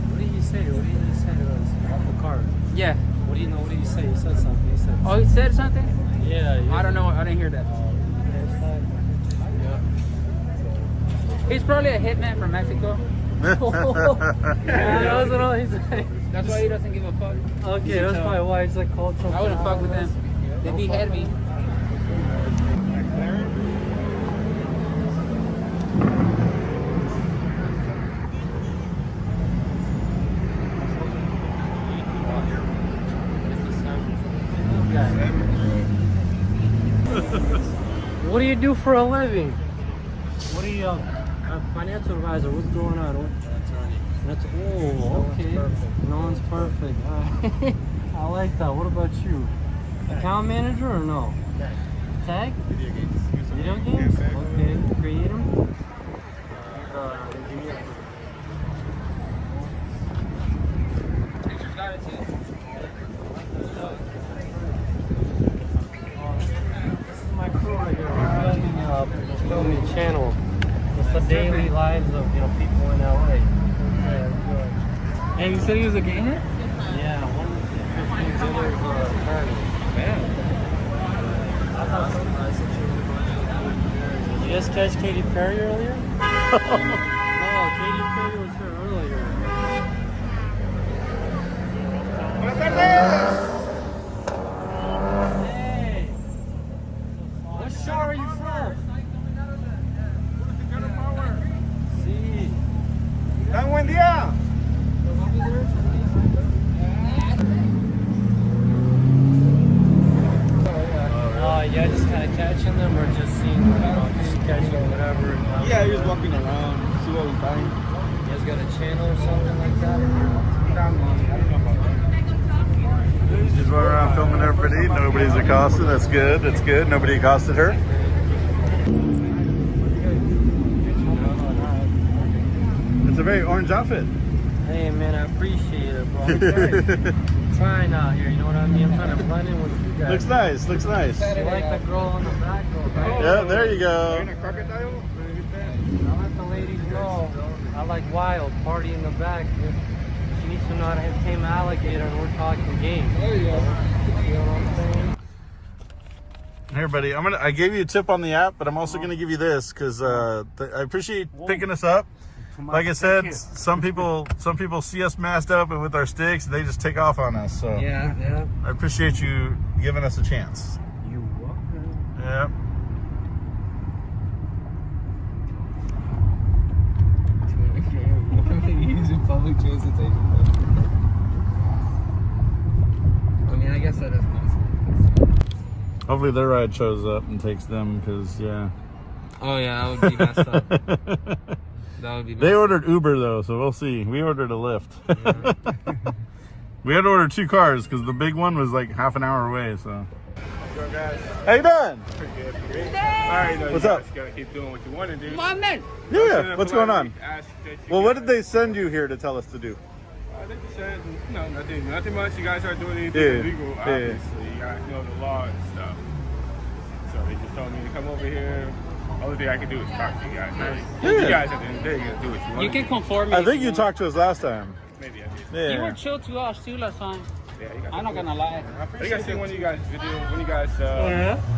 S15: What did he say? What did he say to us off the car?
S2: Yeah.
S15: What do you know? What did he say? He said something. He said.
S2: Oh, he said something?
S15: Yeah.
S2: I don't know. I didn't hear that. He's probably a hitman from Mexico.
S15: Yeah, that's what all he said.
S2: That's why he doesn't give a fuck.
S15: Okay, that's probably why he's like called something.
S2: I wouldn't fuck with them. They behead me.
S15: What do you do for a living? What are you, a financial advisor? What's going on? That's oh, okay. No one's perfect. I like that. What about you? Account manager or no? Tag? Video games. Video games? Okay. Create them? This is my crew right here. We're filming a channel. It's the daily lives of people in LA.
S2: And you said he was a gay hit?
S15: Yeah, one of the things the other is attorney.
S2: Man.
S15: I thought somebody said she was going to Did you just catch Katy Perry earlier? No, Katy Perry was here earlier. Hey! What show are you from? Sí.
S10: ¡Tan buen día!
S15: Yeah, just kind of catching them or just seeing, just catching whatever.
S10: Yeah, he was walking around, see what we find.
S15: You guys got a channel or something like that?
S3: She's running around filming everybody. Nobody's accosted. That's good. That's good. Nobody accosted her. It's a very orange outfit.
S15: Hey man, I appreciate it, bro. I'm trying out here, you know what I mean? I'm trying to blend in with you guys.
S3: Looks nice. Looks nice.
S15: You like the girl on the back, girl?
S3: Yeah, there you go.
S15: I let the ladies know. I like wild, party in the back. She needs to know how to tame an alligator and we're talking game. There you go. You know what I'm saying?
S3: Here, buddy. I gave you a tip on the app, but I'm also gonna give you this because I appreciate picking us up. Like I said, some people see us masked up and with our sticks, they just take off on us. So
S15: yeah.
S3: I appreciate you giving us a chance.
S15: You welcome.
S3: Yeah.
S18: public transportation. I mean, I guess that is possible.
S3: Hopefully their ride shows up and takes them, because yeah.
S18: Oh yeah, that would be messed up. That would be.
S3: They ordered Uber though, so we'll see. We ordered a Lyft.
S18: Yeah.
S3: We had to order 2 cars because the big one was like half an hour away. So.
S14: What's up, guys?
S3: How you doing?
S14: Pretty good. Pretty good. I know
S3: What's
S14: you
S3: up?
S14: guys gotta keep doing what you want to do.
S2: My man.
S3: Yeah. What's going on?
S14: Ask that you
S3: Well, what did they send you here to tell us to do?
S14: They just said, no, nothing much. You guys aren't doing anything illegal, obviously. You guys know the law and stuff. So they just told me to come over here. Only thing I can do is talk to you guys. You guys at the end of the day, you're gonna do what you want.
S2: You can conform.
S3: I think you talked to us last time.
S14: Maybe I did.
S3: Yeah.
S2: You were chill to us too last time.
S14: Yeah, you guys
S2: I'm not gonna lie.
S14: I think I seen one of you guys' video when you guys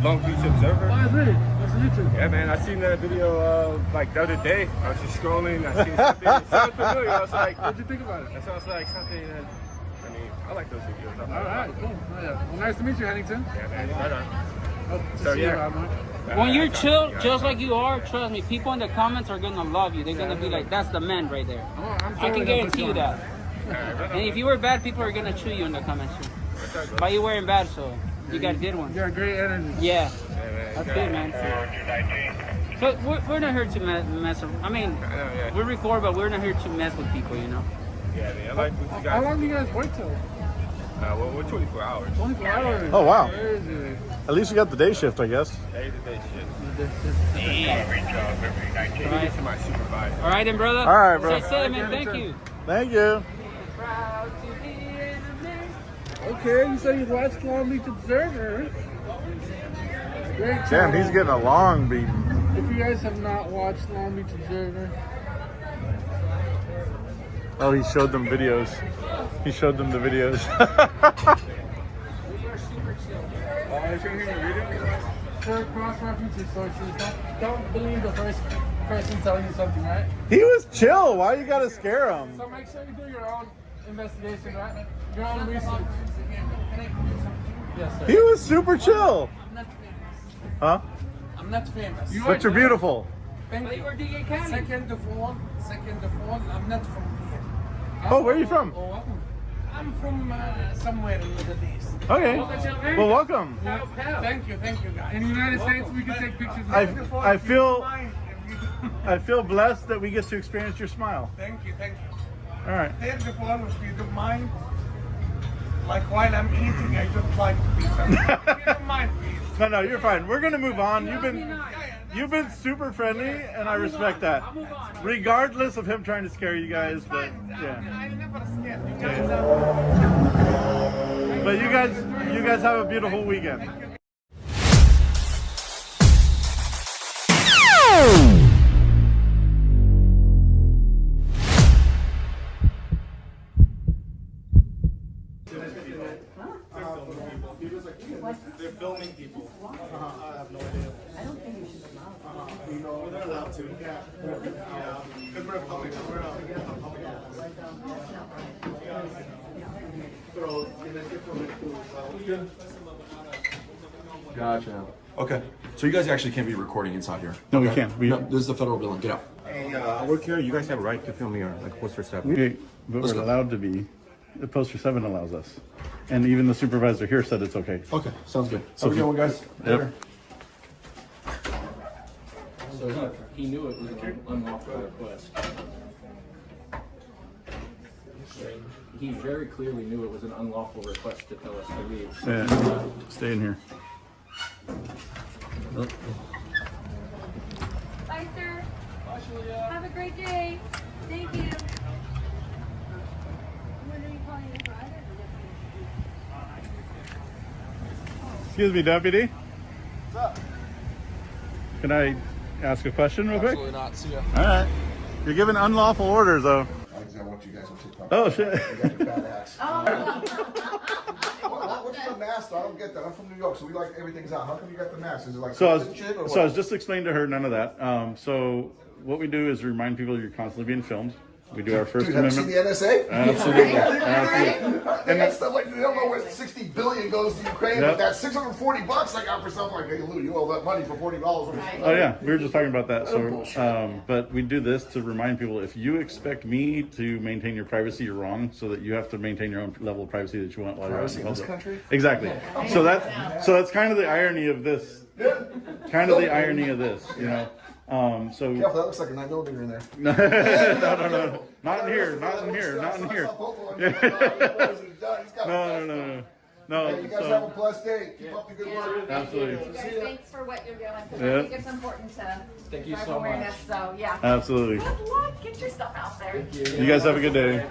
S14: Long Beach Observer.
S9: Oh, really? That's YouTube.
S14: Yeah, man, I seen that video like the other day. I was just scrolling. I seen something. It sounded familiar. I was like, what'd you think about it? That sounds like something that, I mean, I like those videos.
S9: All right, cool. Oh, yeah. Well, nice to meet you, Hennington.
S14: Yeah, man, right on.
S9: Hope to
S14: So,
S9: see
S14: yeah.
S9: you around, man.
S2: When you're chill, just like you are, trust me, people in the comments are gonna love you. They're gonna be like, that's the man right there. I can guarantee you that. And if you were bad, people are gonna chew you in the comments too. But you weren't bad, so you got good ones.
S9: You got great energy.
S2: Yeah, that's good, man. So we're not here to mess. I mean, we record, but we're not here to mess with people, you know.
S14: Yeah, man, I like what you guys.
S9: How long do you guys work till?
S14: Well, we're 24 hours.
S9: 24 hours.
S3: Oh, wow.
S9: Crazy.
S3: At least you got the day shift, I guess.
S14: Day to day shit.
S2: All
S14: Right. To my supervisor.
S2: right, then, brother.
S3: All right, bro.
S2: Stay safe, man. Thank you.
S3: Thank you.
S9: Okay, you said you watched Long Beach Observer. Great job.
S3: Damn, he's getting a long beating.
S9: If you guys have not watched Long Beach Observer,
S3: Oh, he showed them videos. He showed them the videos.
S9: for cross-referencing sources, don't believe the first person telling you something, right?
S3: He was chill. Why you gotta scare him?
S9: So make sure you do your own investigation, right? Your own research. Yes, sir.
S3: He was super chill.
S12: I'm not famous.
S3: Huh?
S12: I'm not famous.
S3: But you're beautiful.
S12: Thank you. Second of all, I'm not from here.
S3: Oh, where are you from?
S12: I'm from somewhere in the Middle East.
S3: Okay. Well, welcome.
S12: Thank you, guys.
S9: In the United States, we can take pictures.
S3: I feel blessed that we get to experience your smile.
S12: Thank you.
S3: All right.
S12: Third of all, if you don't mind, like while I'm eating, I don't like to be if you don't mind, please.
S3: No, you're fine. We're gonna move on. You've been super friendly, and I respect that. Regardless of him trying to scare you guys, but yeah.
S12: I never scared you guys.
S3: But you guys have a beautiful weekend.
S14: They're filming people. I have no idea. I don't think you should allow them. You know, they're allowed to. Yeah. Because we're a public.
S20: Gotcha. Okay. So you guys actually can't be recording inside here?
S3: No, we
S20: Okay.
S3: can't.
S20: No, this is the federal building. Get out.
S5: Hey, I work here. You guys have a right to film here, like poster 7.
S3: Okay, but we're allowed to be. The poster 7 allows us, and even the supervisor here said it's okay.
S20: Okay, sounds good.
S3: So
S20: Have a good one, guys.
S3: Yep.
S6: So he knew it was an unlawful request. He very clearly knew it was an unlawful request to tell us to leave.
S3: Yeah, stay in here.
S8: Bye, sir. Have a great day. Thank you. What are you calling your brother?
S3: Excuse me, deputy.
S7: What's up?
S3: Can I ask a question real quick?
S7: Absolutely not. See ya.
S3: All right. You're giving unlawful orders, though.
S5: I want you guys on TikTok.
S3: Oh, shit.
S5: You guys are badass. What's the mask? I don't get that. I'm from New York, so we like everything's out. How come you got the mask? Is it like
S3: So I was
S5: shit or
S3: so I was just explaining to her none of that. So what we do is remind people you're constantly being filmed. We do our First
S5: Dude, have you
S3: Amendment.
S5: seen the NSA?
S3: Absolutely. Absolutely. And
S12: that stuff like they don't know where 60 billion goes to Ukraine, but that $640 I got for something like, hey, Lou, you owe that money for $40.
S3: Oh yeah, we were just talking about that. So, but we do this to remind people: if you expect me to maintain your privacy, you're wrong. So that you have to maintain your own level of privacy that you want while you're out in
S20: Privacy in
S3: public.
S20: this country?
S3: Exactly. So that's kind of the irony of this. Kind of the irony of this, you know. So
S12: careful, that looks like a 9mm in there.
S3: no, not in here, not in here, not in here. No.
S12: Hey, you guys have a blessed day. Keep up the good work.
S3: Absolutely.
S8: Thanks for what you're doing.
S3: Yeah.
S8: I think it's important to
S3: Thank you
S8: drive
S3: so
S8: awareness. So yeah.
S3: Absolutely.
S8: Good luck. Get your stuff out there.
S3: You guys have a good day.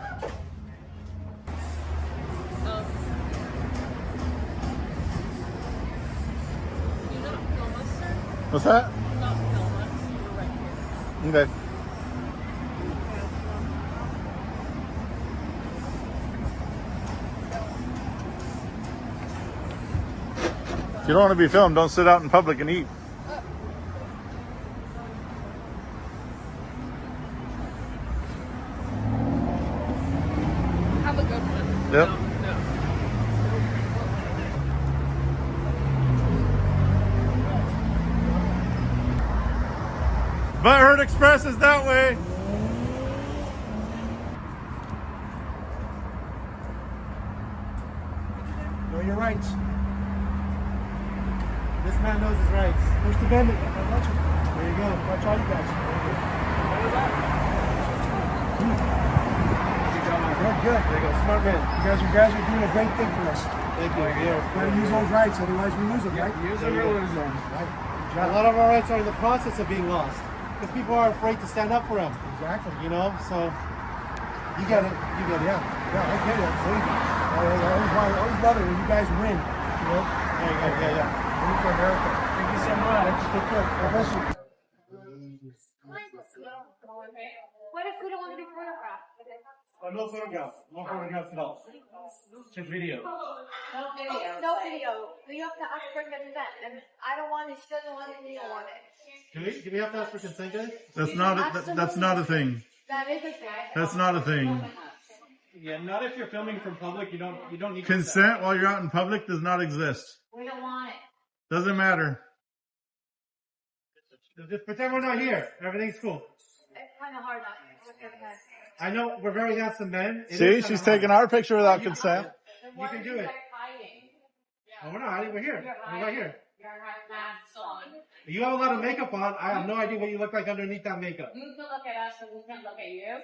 S3: What's that? Okay. If you don't want to be filmed, don't sit out in public and eat.
S8: Have a good one.
S3: Yep. Butthurt Express is that way.
S12: Know your rights. This man knows his rights. First Amendment. There you go. Watch all you guys. Good. There you go. Smart man. You guys are doing a great thing for us. Thank you. Yeah. Gotta use those rights, otherwise we lose them, right?
S15: Use them or lose them.
S12: Right.
S15: A lot of our rights are in the process of being lost because people are afraid to stand up for them.
S12: Exactly.
S15: You know, so
S12: you got it. Yeah. Yeah, I get it. See? I always love it when you guys win. You know? Yeah. Win for America. Thank you so much. Take care. God bless you.
S8: What if we don't want to be photographed?
S15: no photographs. No photographs at all. Just video.
S8: No video. No video. We have to ask for consent, and I don't want it. She doesn't want it. We don't want it.
S15: Do we have to ask for consent, guys?
S3: That's not a thing.
S8: That is a thing.
S3: That's not a thing.
S15: Yeah, not if you're filming from public. You don't need
S3: Consent while you're out in public does not exist.
S8: We don't want it.
S3: Doesn't matter.
S15: Just pretend we're not here. Everything's cool.
S8: It's kind of hard not to look at that.
S15: I know we're very handsome men.
S3: See, she's taking our picture without consent.
S15: You can do it. Oh, we're not hiding. We're here. We're right here. You have a lot of makeup on. I have no idea what you look like underneath that makeup.
S8: You can look at us, and we can look at you.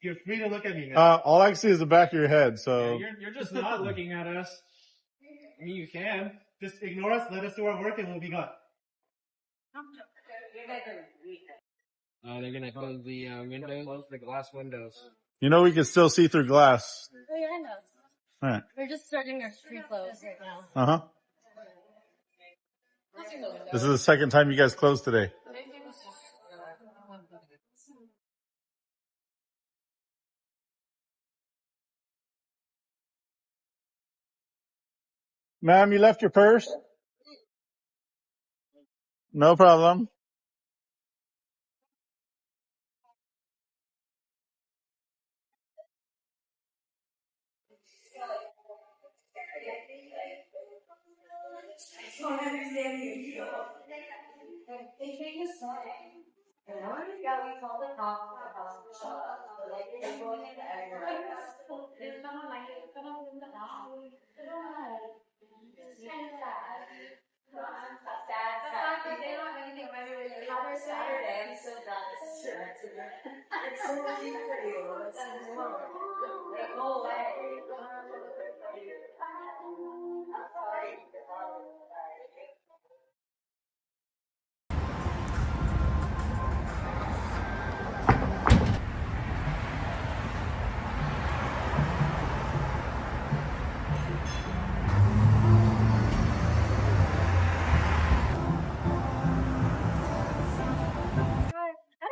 S15: You're free to look at me, man.
S3: All I can see is the back of your head. So
S15: You're just not looking at us. I mean, you can. Just ignore us. Let us do our work, and we'll be gone.
S18: They're gonna close the windows, close the glass windows.
S3: you know we can still see through glass.
S8: Oh, yeah, I know.
S3: All right.
S8: We're just starting our street clothes right now.
S3: Uh huh. This is the second time you guys closed today. Ma'am, you left your purse? No problem.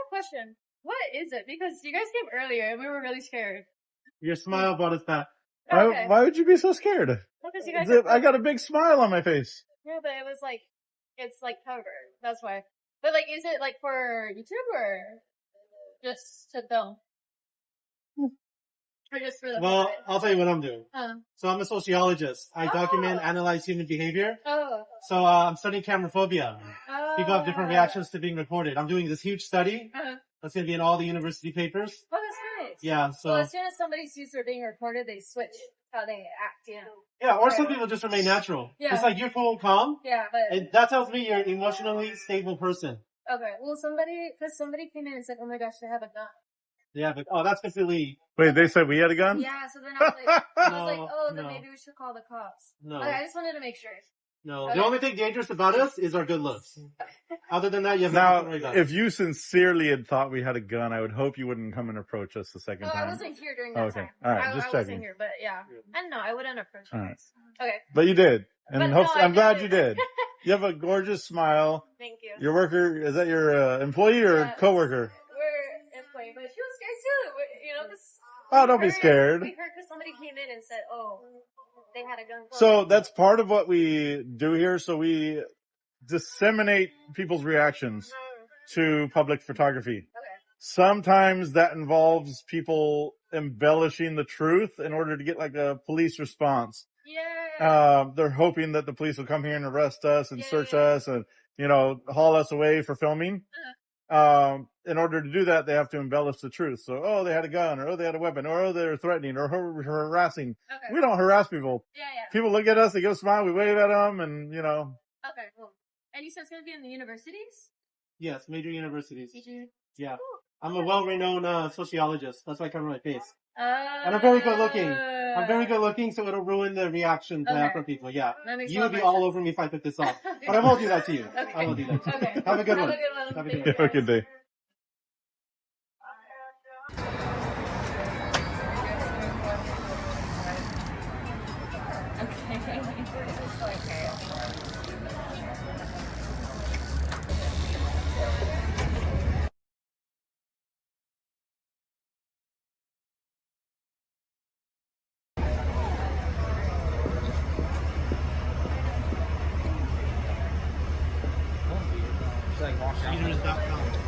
S8: Question. What is it? Because you guys came earlier and we were really scared.
S15: Your smile brought us back.
S8: Okay.
S3: Why would you be so scared?
S8: Because you guys
S3: I got a big smile on my face.
S8: Yeah, but it was like, it's like covered. That's why. But like, is it like for YouTube or just to film? Or just for the
S12: Well,
S8: fun?
S12: I'll tell you what I'm doing.
S8: Oh.
S12: So I'm a sociologist. I document, analyze human behavior.
S8: Oh.
S12: So I'm studying camera phobia. People have different reactions to being recorded. I'm doing this huge study. That's going to be in all the university papers.
S8: Oh, that's nice.
S12: Yeah, so...
S8: Well, as soon as somebody sees they're being recorded, they switch how they act, you know.
S12: Yeah, or some people just remain natural.
S8: Yeah.
S12: It's like you're cool and calm.
S8: Yeah, but...
S12: And that tells me you're an emotionally stable person.
S8: Okay, well, somebody came in and said, oh my gosh, they have a gun.
S12: Yeah, but, oh, that's completely...
S3: Wait, they said we had a gun?
S8: Yeah, so then I was like, oh, then
S12: no.
S8: maybe we should call the cops.
S12: No.
S8: Okay, I just wanted to make sure.
S12: No,
S8: Okay.
S12: the only thing dangerous about us is our good looks. Other than that, you have
S3: Now,
S12: nothing to worry about.
S3: if you sincerely had thought we had a gun, I would hope you wouldn't come and approach us the second time.
S8: I wasn't here during that
S3: Okay.
S8: time.
S3: All right,
S8: I
S3: just
S8: wasn't
S3: checking.
S8: here, but yeah. I don't know, I wouldn't approach you
S3: All right.
S8: guys. Okay.
S3: But you did. And
S8: But no, I
S3: I'm glad
S8: did.
S3: you did. You have a gorgeous smile.
S8: Thank you.
S3: Your worker, is that your employee or coworker?
S8: We're employee, but she was scared too. You know, because
S3: Oh, don't be scared.
S8: we heard because somebody came in and said, oh, they had a gun.
S3: So that's part of what we do here. So we disseminate people's reactions to public photography. Sometimes that involves people embellishing the truth in order to get like a police response.
S8: Yeah.
S3: They're hoping that the police will come here and arrest us and search us and, you know, haul us away for filming. In order to do that, they have to embellish the truth. So, oh, they had a gun, or oh, they had a weapon, or oh, they're threatening, or harassing.
S8: Okay.
S3: We don't harass people.
S8: Yeah.
S3: People look at us, they give a smile, we wave at them, and, you know.
S8: Okay, cool. And you said it's going to be in the universities?
S12: Yes, major universities.
S8: Major.
S12: Yeah. I'm a well-renowned sociologist. That's why I cover my face. And I'm very good looking. I'm very good looking, so it'll ruin the reaction to have from people. Yeah. You would be all over me if I took this off. But I won't do that to you.
S8: Okay.
S12: I won't do that to you.
S8: Okay.
S12: Have a good one.
S8: Have a
S12: good
S3: Have a good day.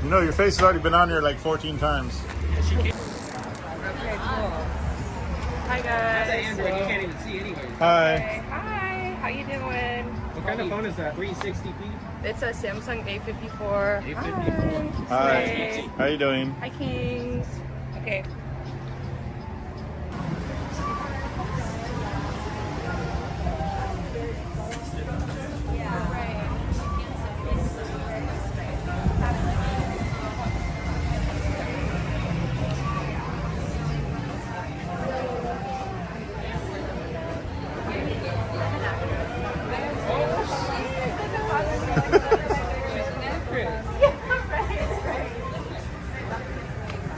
S3: You know, your face has already been on here like 14 times.
S2: Okay, cool.
S21: Hi guys.
S2: That's an Android. You can't even see anyway.
S3: Hi.
S21: Okay. Hi. How you doing?
S2: What kind of phone is that? 360p?
S21: It's a Samsung A54.
S2: A54.
S3: Hi. How you doing?
S21: Hi Kings. Okay.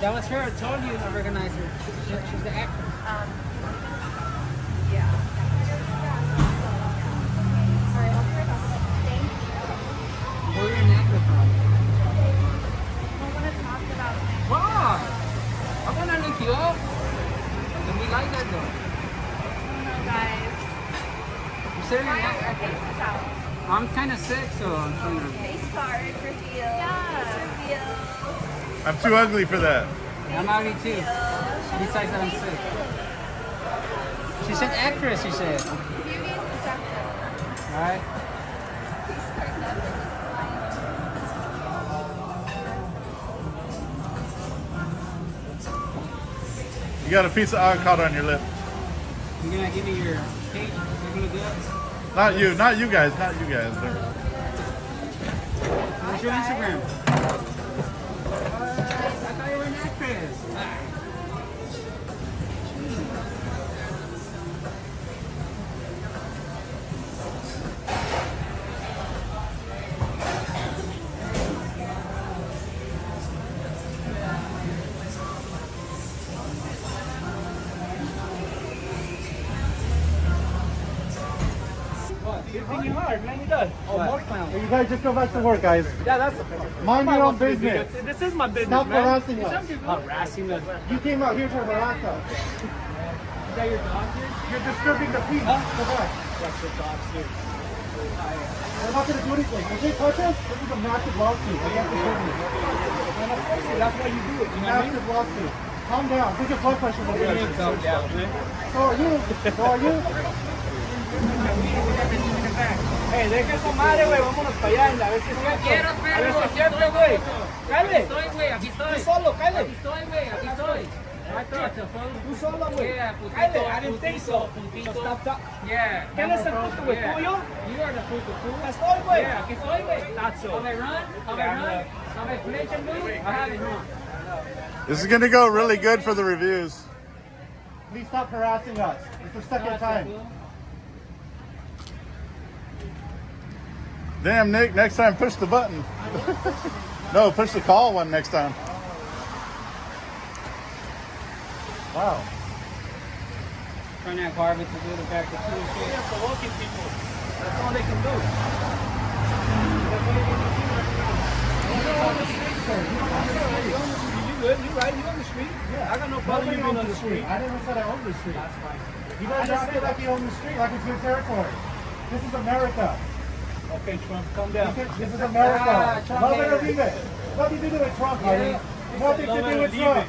S2: That was her. I told you I recognize her. She's the actress.
S21: Yeah.
S2: Where are you an actor from?
S21: I want to talk about things.
S2: Wow! I want to look you up. And we like that though.
S21: No, guys.
S2: You said you're an
S21: Our
S2: actor.
S21: faces out.
S2: I'm kind of sick, so I'm trying to.
S21: Face card reveal. Yeah. Reveal.
S3: I'm too ugly for that.
S2: I'm ugly too. Besides that, I'm sick. She said actress, she said.
S21: Beauty is subjective.
S2: Alright.
S3: You got a piece of avocado on your lip.
S2: You gonna give me your cake? You look good?
S3: Not you guys, not you guys.
S2: What's your Instagram? I thought you were an actress.
S12: You hard, man. You done.
S2: Oh, more clowns.
S12: You guys just go back to work, guys.
S2: Yeah, that's
S12: Mind your own business.
S2: This is my business,
S12: Stop
S2: man.
S12: harassing us.
S2: Harassing us.
S12: You came out here to harass us.
S2: Is that your dog here?
S12: You're disturbing the peace. Go back.
S2: That's the dog's here.
S12: We're not going to do anything. If they touch us, this is a massive lawsuit. We have to prove it.
S2: And of course, that's why you do it. You know what I mean?
S12: Massive lawsuit. Calm down. Take your blood pressure. Calm down. So are you. So are you.
S2: Hey, deja su madre, güey, vámonos para allá, a ver si es cierto.
S11: Quiero,
S2: A ver
S11: perro,
S2: si es
S11: aquí
S2: cierto,
S11: estoy,
S2: güey.
S11: Aquí
S2: Cale.
S11: estoy, güey, aquí estoy.
S2: Tú solo, cale.
S11: Aquí estoy, güey, aquí estoy.
S2: Tú solo, güey.
S11: Yeah, putito,
S2: Cale, I didn't think so.
S11: putito.
S2: So stop.
S11: Yeah.
S2: ¿Quién es el puto, güey? ¿Tú o yo?
S11: You are the puto, tú.
S2: Estoy, güey.
S11: Yeah, aquí estoy, güey.
S2: That's so.
S11: How I run, how I run, how I flinch and move, I have it wrong.
S3: This is gonna go really good for the reviews.
S12: Please stop harassing us. It's the second time.
S3: Damn, Nick, next time push the button. No, push the call one next time. Wow.
S2: Turn that garbage to do the back to two shit. Yeah, provoking people. That's all they can do. You good? You right? You on the street? Yeah. I got no problem you being on the street.
S12: I never said I own the street. That's fine. You guys just feel like you own the street, like it's your territory. This is America.
S2: Okay, Trump, calm down.
S12: This is America. Nothing to do with it. Nothing to do with Trump, honey. Nothing to do with Trump.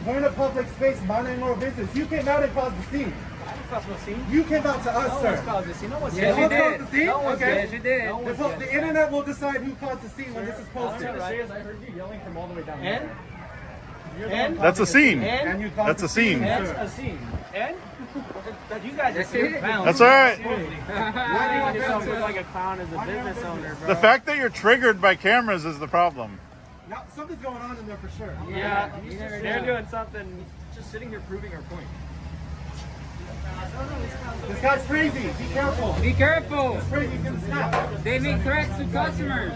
S12: We're in a public space, minding our business. You came out and caused the scene.
S2: I didn't cause no scene.
S12: You came out to us,
S2: No
S12: sir.
S2: one's caused the scene. No one's
S12: Yes,
S2: caused
S12: you
S2: the
S12: did.
S2: scene.
S12: No one
S2: Okay.
S12: did.
S2: You did.
S12: The internet will decide who caused the scene when this is posted.
S6: I heard you yelling from all the way down
S2: And?
S6: And?
S3: That's a scene.
S2: And?
S12: you caused
S3: That's
S12: the
S3: a scene.
S2: That's a scene. And? That you guys are serious.
S3: That's all right.
S2: You're making yourself look like a clown as a business owner, bro.
S3: The fact that you're triggered by cameras is the problem.
S12: Now, something's going on in there for sure.
S2: Yeah, they're doing something. Just sitting here proving our point.
S12: This guy's crazy. Be careful.
S11: Be careful.
S12: He's crazy. He's gonna snap.
S11: They make threats to customers.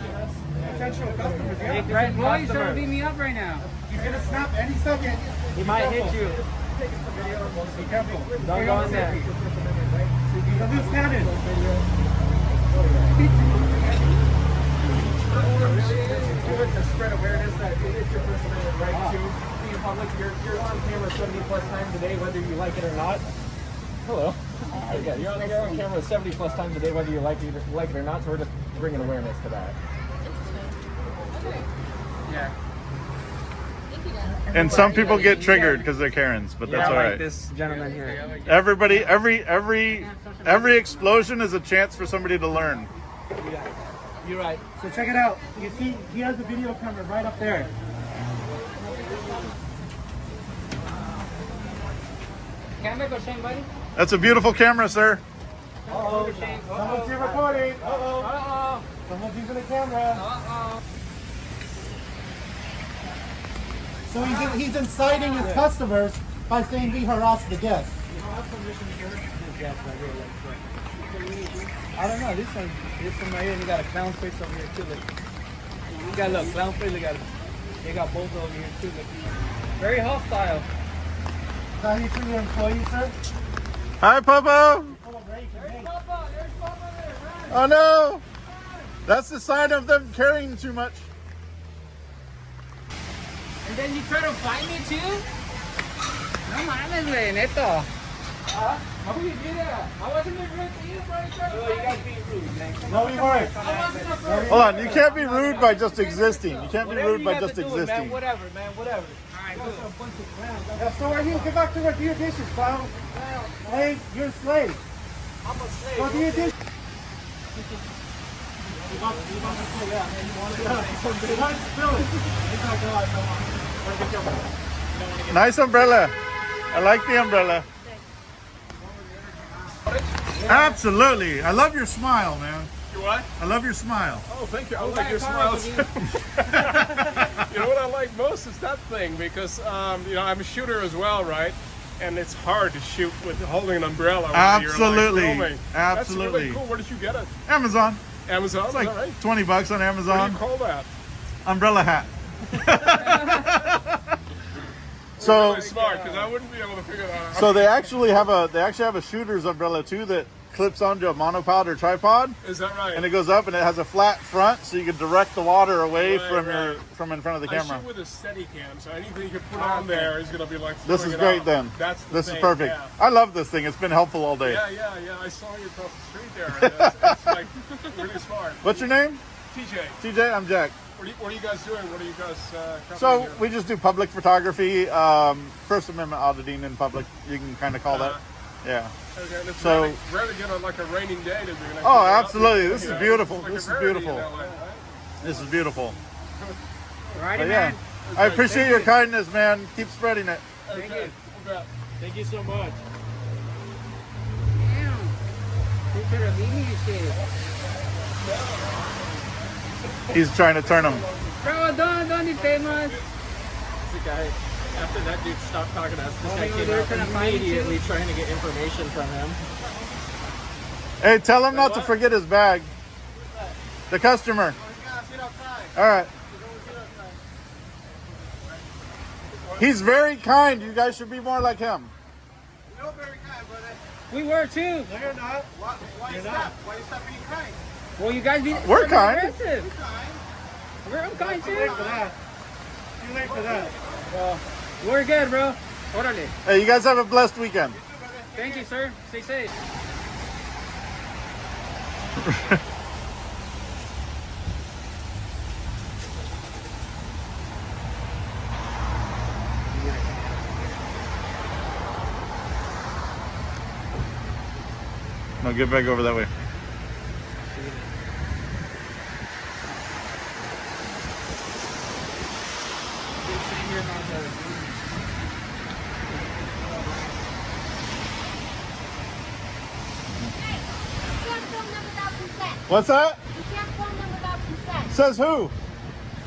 S12: Potential customers.
S2: They
S12: Yeah.
S2: threaten
S11: Employees trying to
S2: customers.
S11: beat me up right now.
S12: He's gonna snap any second.
S2: He might hit you.
S12: Be careful.
S2: Don't go in there.
S12: He's a loose cannon.
S18: To spread awareness that it's your First Amendment right to be in public. You're on camera 70 plus times a day, whether you like it or not. Hello. Yeah, you're on camera 70 plus times a day, whether you like it or not. So we're just bringing awareness to that.
S11: Yeah.
S3: And some people get triggered because they're Karens, but that's all
S2: like
S3: right.
S2: this gentleman here.
S3: Everybody, every explosion is a chance for somebody to learn.
S2: Yeah. You're right.
S12: So check it out. You see, he has the video camera right up there.
S11: Camera go Shane, buddy.
S3: That's a beautiful camera, sir.
S12: Uh-oh. Someone's here recording. Uh-oh.
S11: Uh-oh.
S12: Someone's using a camera.
S11: Uh-oh.
S12: So he's inciting his customers by saying we harass the guests.
S2: I don't know. This one right here. You got a clown face over here too. Look. You got a little clown face. They got both over here too. Look. Very hostile.
S12: How you treat your employees, sir?
S3: Hi, Popo. Oh no, that's the sign of them carrying too much.
S11: And then you try to fight me too? No mames, güey, neto.
S2: How would you do that? I wasn't being rude to you, bro. You guys being rude, man.
S12: No, we weren't.
S3: Hold on, you can't be rude by just existing. You can't be rude by just existing.
S2: Man, whatever, man, whatever. Alright, cool.
S12: Yeah, so are you? Get back to work. Do your dishes, clown. Slave, you're a slave.
S2: I'm a slave.
S12: Go do your dishes.
S3: Nice umbrella. I like the umbrella. Absolutely. I love your smile, man.
S14: You what?
S3: I love your smile.
S14: Oh, thank you. I like your smile too. You know what I like most is that thing because you know I'm a shooter as well, right? And it's hard to shoot with holding an umbrella when
S3: Absolutely.
S14: you're like filming.
S3: Absolutely.
S14: That's really cool. Where did you get it?
S3: Amazon.
S14: Amazon.
S3: It's like
S14: is that right?
S3: $20 on Amazon.
S14: What do you call that?
S3: Umbrella hat.
S14: So really smart because I wouldn't be able to figure that out.
S3: So they actually have a shooter's umbrella too that clips onto a monopod or tripod.
S14: Is that right?
S3: And it goes up and it has a flat front so you can direct the water away from in front of the camera.
S14: I shoot with a Steadicam, so anything you can put on there is going to be like.
S3: This is great then.
S14: That's the
S3: this
S14: thing,
S3: is perfect.
S14: Yeah.
S3: I love this thing. It's been helpful all day.
S14: Yeah. I saw you across the street there. And it's like really smart.
S3: What's your name?
S14: TJ.
S3: TJ, I'm Jack.
S14: What are you guys doing? What are you guys
S3: So
S14: here?
S3: we just do public photography, First Amendment auditing in public. You can kind of call that. Yeah.
S14: Okay, and it's
S3: So.
S14: rare to get on like a raining day to be like.
S3: Oh, absolutely! This is beautiful.
S14: Like
S3: This is
S14: rarity in
S3: beautiful.
S14: LA, right?
S3: This is beautiful.
S2: Righty,
S3: But
S2: man.
S3: yeah, I appreciate your kindness, man. Keep spreading it.
S2: Thank you.
S12: Thank you so much.
S2: Damn. You could have eaten this shit.
S3: He's trying to turn him.
S2: Bro, don't be famous.
S7: The guy, after that dude stopped talking to us, this guy came
S2: they're
S7: out
S2: gonna find you.
S7: immediately trying to get information from him.
S3: Hey, tell him not to forget his bag. The customer. All right. He's very kind. You guys should be more like him.
S12: You're very kind, brother.
S2: We were too.
S12: No, you're not. Why you stop? Why you stop being kind?
S2: Well, you guys be
S3: We're kind.
S2: aggressive. I'm kind
S12: Too late
S2: too.
S12: for that. Too late for that.
S2: Well, we're good, bro. Órale.
S3: Hey, you guys have a blessed weekend.
S2: Thank you, sir. Stay safe.
S3: No, get back over that way. What's that?
S8: You can't film them without consent.
S3: Says who?
S8: It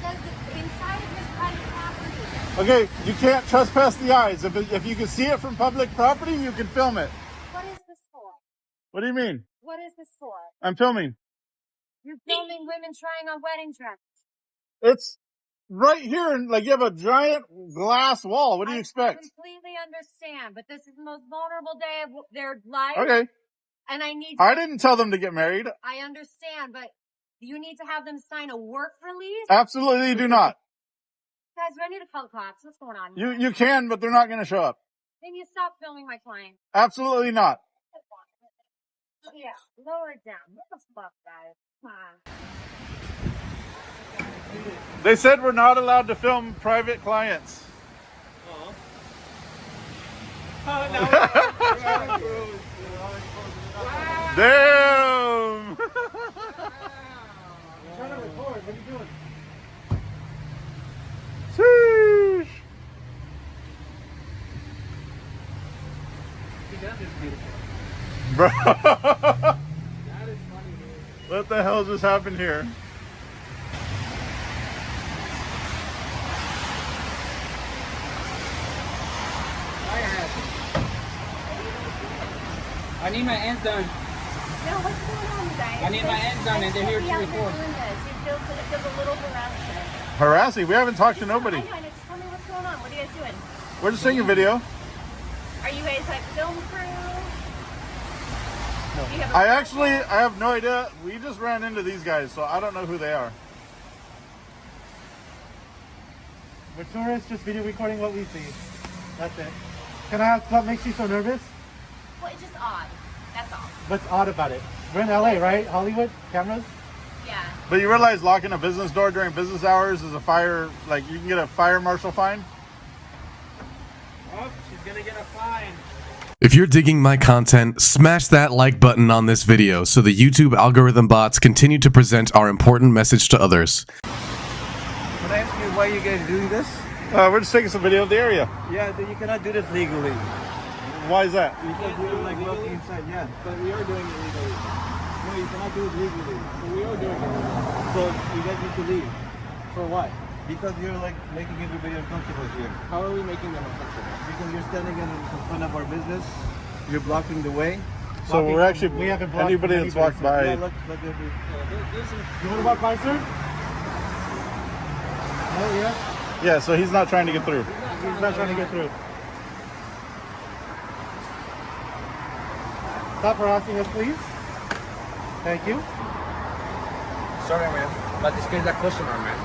S8: says that inside of his private property.
S3: Okay, you can't trespass the eyes. If you can see it from public property, you can film it.
S8: What is this for?
S3: What do you mean?
S8: What is this for?
S3: I'm filming.
S8: You're filming women trying on wedding dresses.
S3: It's right here, and like you have a giant glass wall. What do you expect?
S8: I completely understand, but this is the most vulnerable day of their life.
S3: Okay.
S8: And I need
S3: I didn't tell them to get married.
S8: I understand, but you need to have them sign a work release?
S3: Absolutely do not.
S8: Guys, do I need to call the cops? What's going on here?
S3: You can, but they're not going to show up.
S8: Then you stop filming my client.
S3: Absolutely not.
S8: Yeah, lower it down. What the fuck, guys? Come on.
S3: They said we're not allowed to film private clients. Damn!
S12: I'm trying to record. What are you doing?
S3: Sheesh. Bro. What the hell just happened here?
S2: I need my ends done.
S8: No, what's going on, guys?
S2: I need my ends done, and they're here to record.
S8: It feels a little harassing.
S3: Harassing? We haven't talked to nobody.
S8: I know, just tell me what's going on. What are you guys doing?
S3: We're just taking a video.
S8: Are you guys like film crew?
S3: No.
S8: Do you have a
S3: I have no idea. We just ran into these guys, so I don't know who they are.
S12: We're tourists, just video recording what we see. That's it. Can I ask what makes you so nervous?
S8: Well, it's just odd. That's all.
S12: What's odd about it? We're in LA, right? Hollywood? Cameras?
S8: Yeah.
S3: But you realize locking a business door during business hours is a fire, like you can get a fire marshal fine?
S2: Oh, she's gonna get a fine.
S17: If you're digging my content, smash that like button on this video so the YouTube algorithm bots continue to present our important message to others.
S10: Can I ask you why you guys doing this?
S3: We're just taking some video of the area.
S10: Yeah, you cannot do this legally.
S3: Why is that?
S10: Because you're like walking inside, yeah.
S2: But we are doing it legally.
S10: No, you cannot do it legally.
S2: But we are doing it.
S10: So you guys need to leave.
S2: For what?
S10: Because you're like making everybody uncomfortable here.
S2: How are we making them uncomfortable?
S10: Because you're standing in front of our business. You're blocking the way.
S3: So we're actually,
S12: we haven't blocked
S3: anybody that's walked by.
S10: Yeah, look every.
S12: You want to walk by, sir? Oh, yeah?
S3: Yeah, so he's not trying to get through.
S12: He's not trying to get through. Stop harassing us, please. Thank you.
S4: Sorry, man, but you scared the customer, man.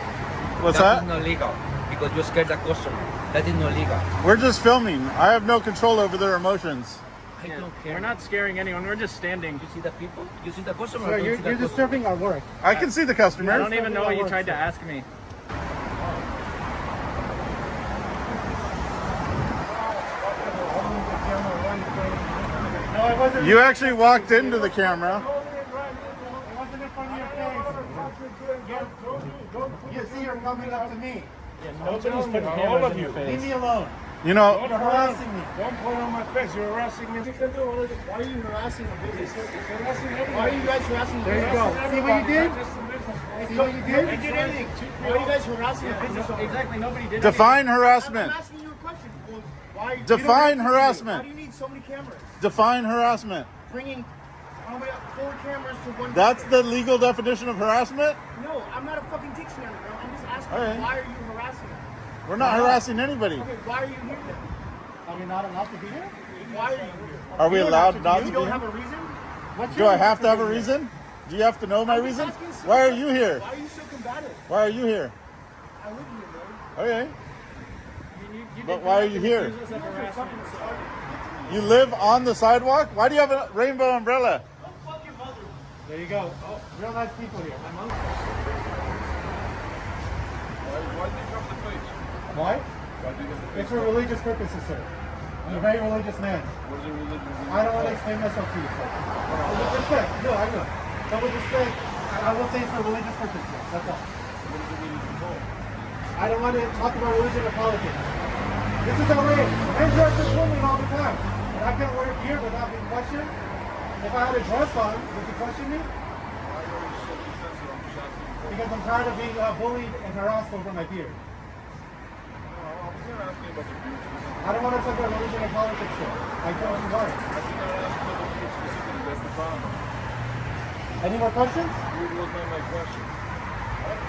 S3: What's
S4: that?
S3: that?
S4: Is not legal because you scared the customer. That is not legal.
S3: We're just filming. I have no control over their emotions.
S2: I don't care. We're not scaring anyone. We're just standing.
S10: You see the people? You see the customer?
S12: Sir, you're disturbing our work.
S3: I can see the customers.
S2: I don't even know what you tried to ask me.
S12: No, it wasn't.
S3: You actually walked into the camera.
S12: It wasn't in front of your face. You see, you're coming up to me.
S14: Nobody's putting cameras in your face.
S12: Leave me alone.
S3: You know,
S12: You're harassing me.
S14: Don't point on my face. You're harassing me.
S12: Why are you harassing the business? Why are you guys harassing the business? There you go. See what you did? See what you did? Why are you guys harassing the business?
S2: Exactly. Nobody did.
S3: define harassment.
S12: I'm asking you a question. Well, why?
S3: Define harassment.
S12: Why do you need so many cameras?
S3: Define harassment.
S12: Bringing 4 cameras to one.
S3: That's the legal definition of harassment?
S12: No, I'm not a fucking dictionary, bro. I'm just asking
S3: All right.
S12: why are you harassing me?
S3: We're not harassing anybody.
S12: Okay, why are you here then? Are we not allowed to be here? Why are you here?
S3: Are we allowed not to be
S12: You don't
S3: here?
S12: have a reason? What's
S3: Do
S12: your
S3: I have to have a
S12: reason?
S3: reason? Do you have to know my
S12: I'm just
S3: reason?
S12: asking simple
S3: Why are you here?
S12: Why are you so combative?
S3: Why are you here?
S12: I live here, bro.
S3: Okay. But why are you here?
S12: You guys are fucking retarded.
S3: You live on the sidewalk? Why do you have a rainbow umbrella?
S12: Go fuck your mother. There you go. Oh, real nice people here. I'm hungry.
S14: Why did you come to face?
S12: Why? It's for religious purposes, sir. I'm a very religious man.
S14: What is it religious?
S12: I don't want to explain myself to you, sir. With respect. No, I know. But with respect, I will say it's for religious purposes. That's all. I don't want to talk about religion or politics. This is our way. Men dress as women all the time. And I can't work here without being questioned. If I had a dress on, would you question me? Because I'm tired of being bullied and harassed over my beard. I don't want to talk about religion and politics, sir. I told you why. Any more questions?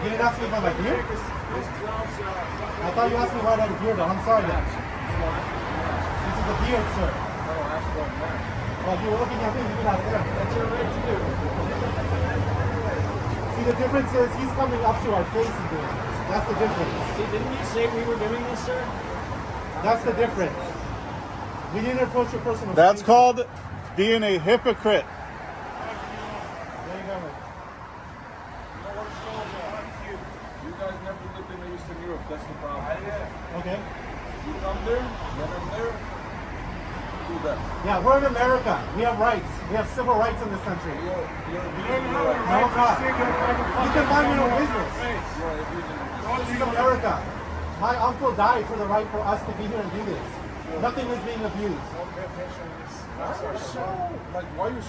S12: You didn't ask me about my beard? I thought you asked me why I had a beard on. I'm sorry. This is a beard, sir. Well, you were looking at me, you did not there. That's your right to do. See, the difference is he's coming up to our face and doing this. That's the difference.
S2: See, didn't you say we were doing this, sir?
S12: That's the difference. We didn't approach your personal
S3: That's
S12: space.
S3: called being a hypocrite.
S12: There you go.
S14: You guys never lived in Eastern Europe. That's the problem.
S12: Okay.
S14: You come there, then I'm there. Do that.
S12: Yeah, we're in America. We have rights. We have civil rights in this country. No, I'm not. You can mind your own business. This is America. My uncle died for the right for us to be here and do this. Nothing is being abused.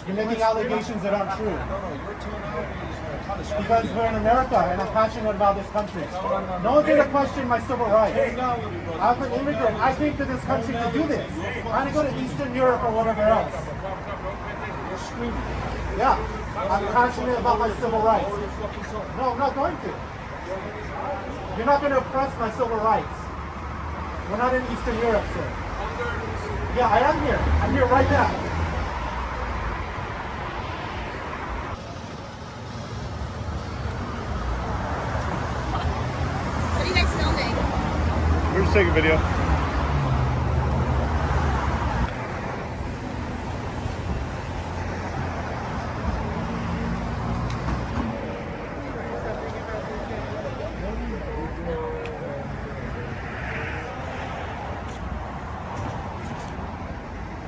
S12: You're making allegations that aren't true. Because we're in America and I'm passionate about this country. No one's going to question my civil rights. I'm an immigrant. I came to this country to do this. I'm going to go to Eastern Europe or whatever else. Yeah, I'm passionate about my civil rights. No, I'm not going to. You're not going to oppress my civil rights. We're not in Eastern Europe, sir. Yeah, I am here. I'm here right now.
S21: What are you guys filming?
S3: We're just taking a video.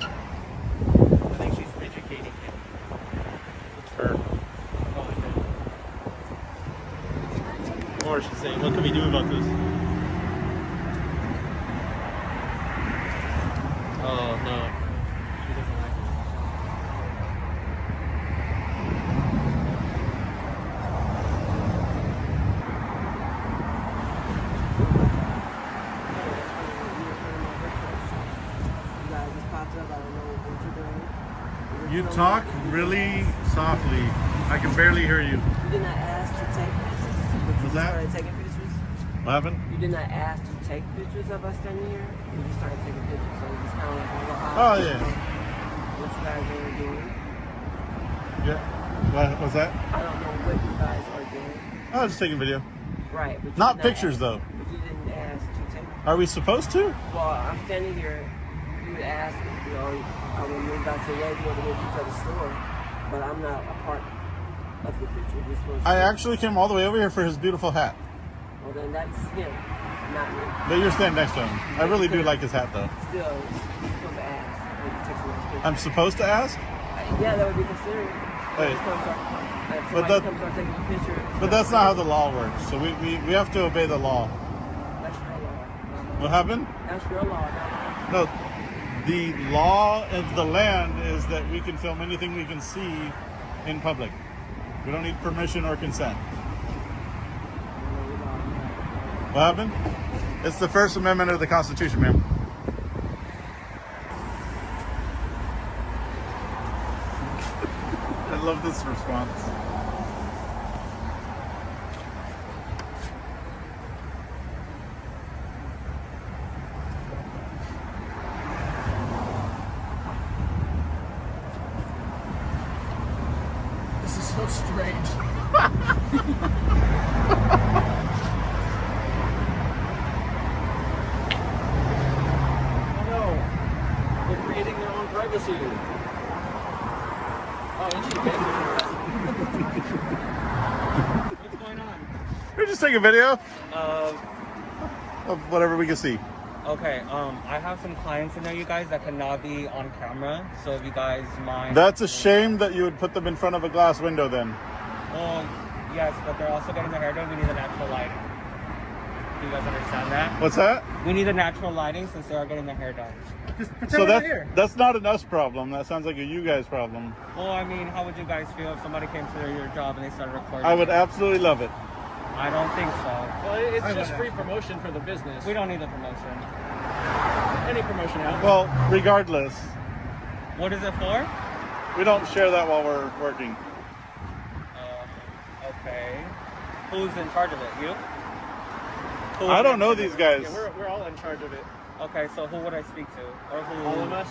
S6: I think she's educating him. Her.
S3: Or she's saying, what can we do about this?
S15: Oh, no.
S3: You talk really softly. I can barely hear you.
S16: You did not ask to take pictures.
S3: Was that?
S16: Started taking pictures.
S3: What happened?
S16: You did not ask to take pictures of us standing here. You just started taking pictures. So it's kind of like a little
S3: Oh,
S16: hard.
S3: yeah.
S16: What you guys are doing?
S3: Yeah. What was that?
S16: I don't know what you guys are doing.
S3: I was just taking video.
S16: Right. But you
S3: Not
S16: did
S3: pictures,
S16: ask,
S3: though.
S16: But you didn't ask to take.
S3: Are we supposed to?
S16: Well, I'm standing here. You would ask, you know, I would move about your way to go to the store, but I'm not a part of the picture. You're supposed to.
S3: I actually came all the way over here for his beautiful hat.
S16: Well, then that's him, not me.
S3: But you're standing next to him. I really do like his hat, though.
S16: Still, you're supposed to ask when you take someone's picture.
S3: I'm supposed to ask?
S16: Yeah, that would be considered.
S3: Wait.
S16: But
S3: But that's not how the law works. So we have to obey the law.
S16: That's your law.
S3: What happened?
S16: That's your law.
S3: No. The law of the land is that we can film anything we can see in public. We don't need permission or consent. What happened? It's the First Amendment of the Constitution, ma'am. I love this response.
S11: This is so strange.
S18: They're creating their own privacy. Oh, and she What's going on?
S3: We're just taking a video of whatever we can see.
S2: Okay, I have some clients in there, you guys, that cannot be on camera. So if you guys mind.
S3: That's a shame that you would put them in front of a glass window then.
S2: Well, yes, but they're also getting their hair done. We need the natural lighting. Do you guys understand that?
S3: What's that?
S2: We need the natural lighting since they are getting their hair done.
S3: So that's not an us problem. That sounds like a you guys problem.
S2: Well, I mean, how would you guys feel if somebody came to your job and they started recording?
S3: I would absolutely love it.
S2: I don't think so.
S18: Well, it's just free promotion for the business.
S2: We don't need the promotion.
S18: Any promotion out.
S3: Well, regardless.
S2: What is it for?
S3: We don't share that while we're working.
S2: Okay. Who's in charge of it? You?
S3: I don't know these guys.
S18: Yeah, we're all in charge of it.
S2: Okay, so who would I speak to? Or who?
S18: All of us?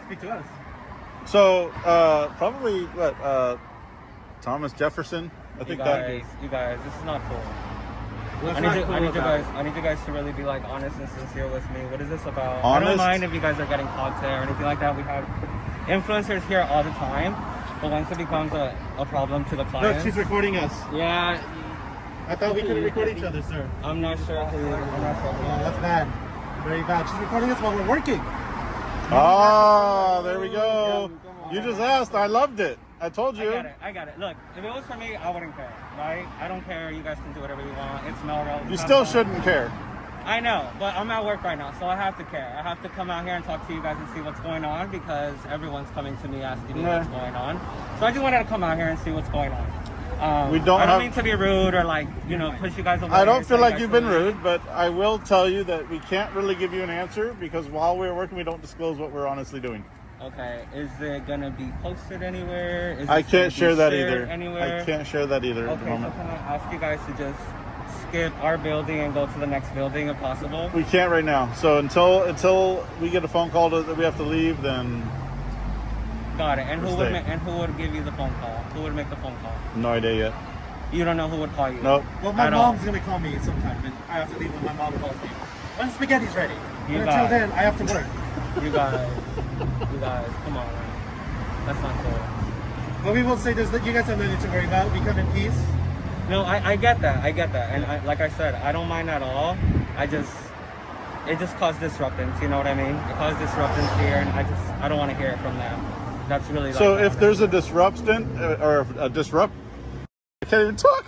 S18: Speak to us.
S3: So, probably, Thomas Jefferson? I think
S2: you guys, this is not cool. I need you guys to really be like honest and sincere with me. What is this about?
S3: Honest?
S2: I don't mind if you guys are getting caught there or anything like that. We have influencers here all the time, but once it becomes a problem to the client.
S12: Look, she's recording us.
S2: Yeah.
S12: I thought we couldn't record each other, sir.
S2: I'm not sure who.
S12: That's bad. Very bad. She's recording us while we're working.
S3: Oh, there we go. You just asked. I loved it. I told you.
S2: I got it. Look, if it was for me, I wouldn't care, right? I don't care. You guys can do whatever you want. It's Melrose.
S3: You still shouldn't care.
S2: I know, but I'm at work right now, so I have to care. I have to come out here and talk to you guys and see what's going on because everyone's coming to me asking me what's going on. So I just wanted to come out here and see what's going on. I don't mean to be rude or push you guys away.
S3: I don't feel like you've been rude, but I will tell you that we can't really give you an answer because while we're working, we don't disclose what we're honestly doing.
S2: Okay, is it gonna be posted anywhere?
S3: I can't share that either.
S2: Anywhere?
S3: I can't share that either at the
S2: Okay,
S3: moment.
S2: so can I ask you guys to just skip our building and go to the next building if possible?
S3: We can't right now. So until we get a phone call that we have to leave, then.
S2: Got it. And who would give you the phone call? Who would make the phone call?
S3: No idea yet.
S2: You don't know who would call you?
S3: Nope.
S12: Well, my mom's gonna call me sometime, and I have to leave when my mom calls me. When spaghetti's ready. Until then, I have to work.
S2: You guys, come on. That's not cool.
S12: Well, we will say this: that you guys have nothing to worry about. We come in peace.
S2: No, I get that. And like I said, I don't mind at all. It just caused disruptions. You know what I mean? It caused disruptions here, and I don't want to hear it from them. That's really.
S3: So if there's a disruption or a disrupt, I can't even talk.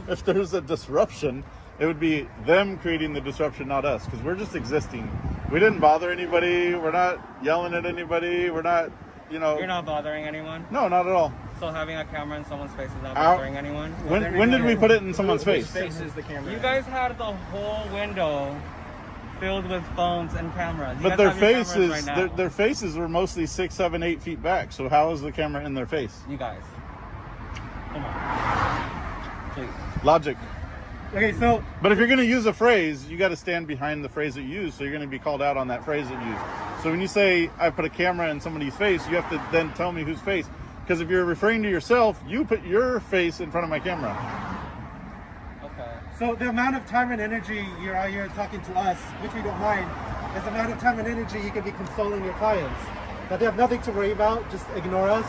S3: If there's a disruption, it would be them creating the disruption, not us, because we're just existing. We didn't bother anybody. We're not yelling at anybody. We're not,
S2: You're not bothering anyone?
S3: No, not at all.
S2: So having a camera in someone's face is not bothering anyone?
S3: When did we put it in someone's face?
S18: Face is the camera.
S2: You guys had the whole window filled with phones and cameras.
S3: But their faces, their faces were mostly 6, 7, 8 feet back. So how is the camera in their face?
S2: You guys, come on, please.
S3: Logic.
S12: Okay, so.
S3: But if you're going to use a phrase, you got to stand behind the phrase that you use. So you're going to be called out on that phrase that you use. So when you say I put a camera in somebody's face, you have to then tell me whose face. Because if you're referring to yourself, you put your face in front of my camera.
S2: Okay.
S12: So the amount of time and energy you're out here talking to us, which we don't mind, is the amount of time and energy you could be consoling your clients. that they have nothing to worry about, just ignore us,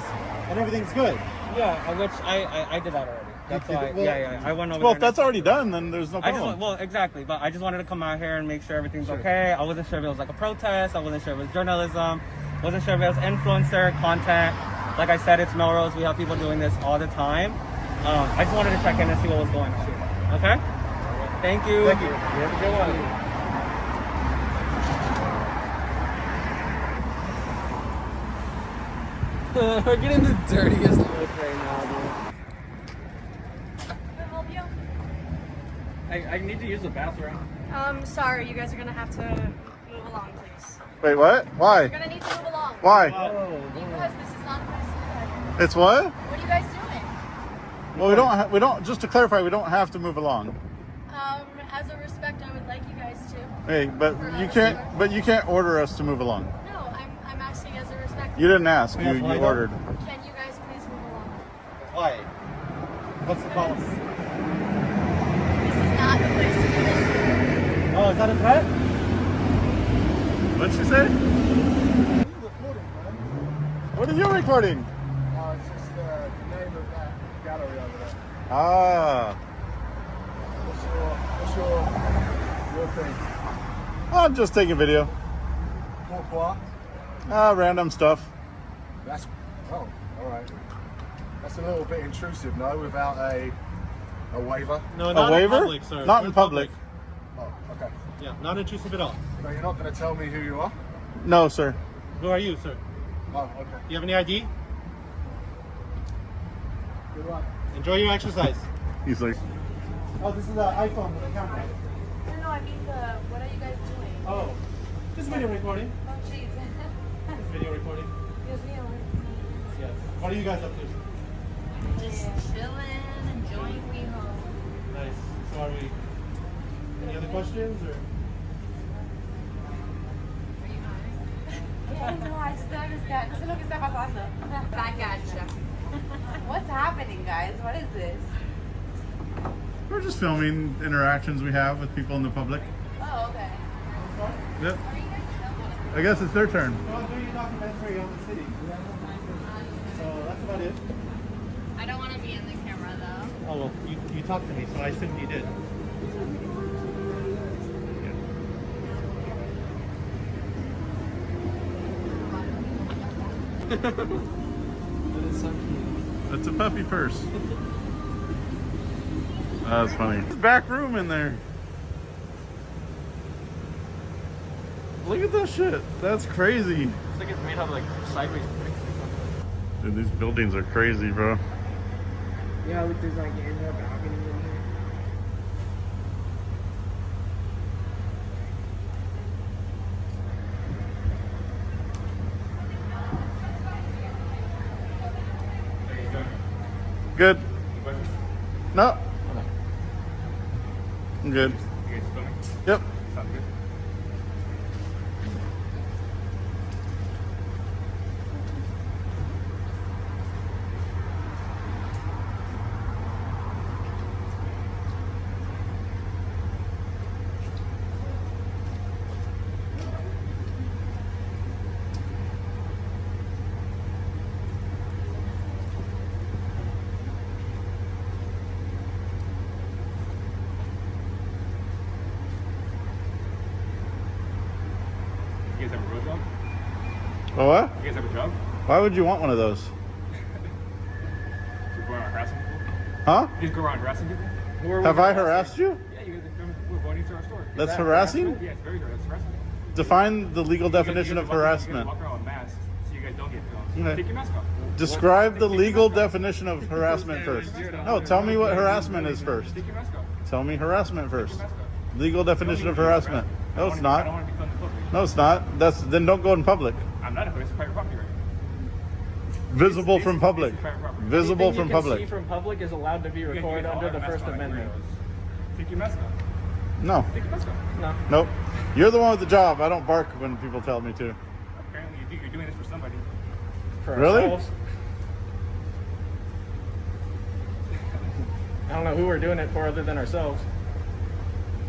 S12: and everything's good.
S2: Yeah, which I did that already. That's
S12: You did
S2: why.
S12: it? Well,
S2: Yeah. I went over.
S3: Well,
S2: there
S3: if that's already done, then there's no problem.
S2: well, exactly. But I just wanted to come out here and make sure everything's okay. I wasn't sure if it was like a protest. I wasn't sure if it was journalism. Wasn't sure if it was influencer content. Like I said, it's Melrose. We have people doing this all the time. I just wanted to check in and see what was going on. Okay? Thank you.
S12: Thank you.
S2: You have a good one.
S11: We're getting the dirtiest look right now,
S21: Can I help you?
S2: I need to use the bathroom.
S21: Sorry, you guys are gonna have to move along, please.
S3: Wait, what? Why?
S21: You're gonna need to move along.
S3: Why?
S21: Because this is not a place to do that.
S3: It's what?
S21: What are you guys doing?
S3: Well, we don't. Just to clarify, we don't have to move along.
S21: As a respect, I would like you guys to.
S3: Hey, but you can't. But you can't order us to move along.
S21: No, I'm asking as a respect.
S3: You didn't ask. You ordered.
S21: Can you guys please move along?
S12: Why? What's the policy?
S21: This is not the place to do this.
S12: Oh, is that a threat?
S3: What'd she say? What are you recording?
S14: It's just the name of that gallery over there.
S3: Ah.
S14: What's your thing?
S3: I'm just taking video.
S14: Pourquoi?
S3: Random stuff.
S14: That's all right. That's a little bit intrusive, no? Without a waiver.
S12: No, not
S3: A waiver?
S12: in public, sir.
S3: Not in public.
S14: Oh, okay.
S12: Yeah, not intrusive at all.
S14: So you're not going to tell me who you are?
S3: No, sir.
S12: Who are you, sir?
S14: Oh, okay.
S12: You have any ID?
S14: Good luck.
S12: Enjoy your exercise.
S3: He's like,
S12: Oh, this is an iPhone with a camera.
S21: No, I mean what are you guys doing?
S12: Oh, just video recording.
S21: Oh, jeez.
S12: Just video recording.
S21: Dios mío.
S12: Yes. What are you guys up to?
S21: Just chilling, enjoying we home.
S12: Nice. So are we? Any other questions or?
S21: No, I just don't understand. No sé lo que está pasando. I gotcha. What's happening, guys? What is this?
S3: we're just filming interactions we have with people in the public.
S21: Oh, okay.
S3: Yep. I guess it's their turn.
S12: Well, I'm doing a documentary on the city. So that's about it.
S21: I don't want to be in the camera, though.
S12: Oh, well, you talked to me, so I assumed you did.
S11: That is so cute.
S3: That's a puppy purse. That's funny. Back room in there. Look at that shit. That's crazy.
S2: It's like it's made out of like sideways bricks.
S3: Dude, these buildings are crazy, bro.
S11: Yeah, look, there's like in there, balcony in there.
S3: Good. No. I'm good.
S14: You guys filming?
S3: Yep.
S14: Sounds good. You guys have a road job?
S3: Oh, what?
S14: You guys have a job?
S3: Why would you want one of those?
S14: You go around harassing people?
S3: Huh?
S14: You just go around harassing people?
S3: Have I harassed you?
S14: Yeah, you guys are filming. We're going into our store. Is
S3: That's
S14: that
S3: harassing?
S14: harassment? Yeah, it's very harassing. That's harassment.
S3: Define the legal definition of
S14: You
S3: harassment.
S14: guys walk around with masks so you guys don't get filmed.
S3: Okay.
S14: Take your mask off.
S3: Describe the legal definition of harassment first. No, tell me what harassment is first.
S14: Take your mask off.
S3: Tell me harassment first. Legal definition of harassment. No, it's
S14: I don't
S3: not.
S14: want to be filmed in public.
S3: No, it's not. Then don't go in public.
S14: I'm not a it's private property right
S3: Visible from public. Visible
S2: Anything
S3: from
S2: you can
S3: public.
S2: see from public is allowed to be recorded under the First Amendment.
S14: Take your mask off.
S3: No.
S14: Take your mask off.
S2: No.
S3: Nope. You're the one with the job. I don't bark when people tell me to.
S14: Apparently you do. You're doing this for somebody.
S2: For
S3: Really?
S2: ourselves. I don't know who we're doing it for other than ourselves.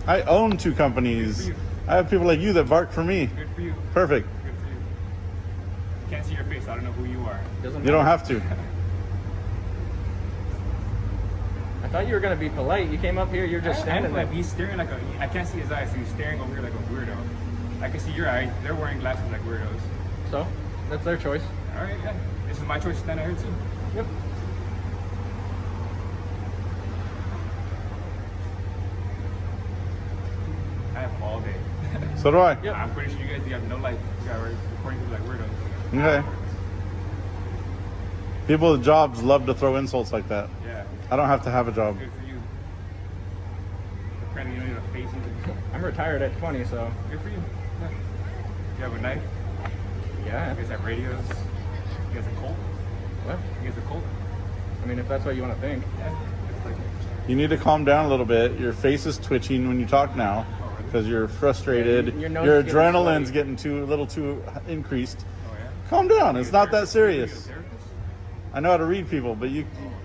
S3: I own 2 companies. I have people like you that bark for me.
S14: Good for you.
S3: Perfect.
S14: Good for you. Can't see face. I don't know who you are.
S3: You don't have to.
S6: I thought you were gonna be polite. You came up here. You're just standing there.
S14: He's staring like a. I can't see his eyes. So he's staring over here like a weirdo. I can see your eyes. They're wearing glasses like weirdos.
S6: So, that's their choice.
S14: All right, yeah. This is my choice to stand out here too.
S6: Yep.
S14: I have all day.
S3: So do I.
S14: Yeah. I'm pretty sure you guys have no life. You guys are recording people like weirdos.
S3: Okay. People with jobs love to throw insults like that.
S14: Yeah.
S3: I don't have to have a job.
S14: Good for you. Apparently you don't need a face.
S6: I'm retired at 20, so.
S14: Good for you. Yeah. You have a knife?
S6: Yeah.
S14: You guys have radios? You guys a cult?
S6: What?
S14: You guys a cult?
S6: I mean, if that's what you want to think.
S14: Yeah.
S3: You need to calm down a little bit. Your face is twitching when you talk now because you're frustrated.
S6: Your
S3: Your
S6: nose is
S3: adrenaline's
S6: getting
S3: getting a little too increased. Calm down. It's not that serious. I know how to read people, but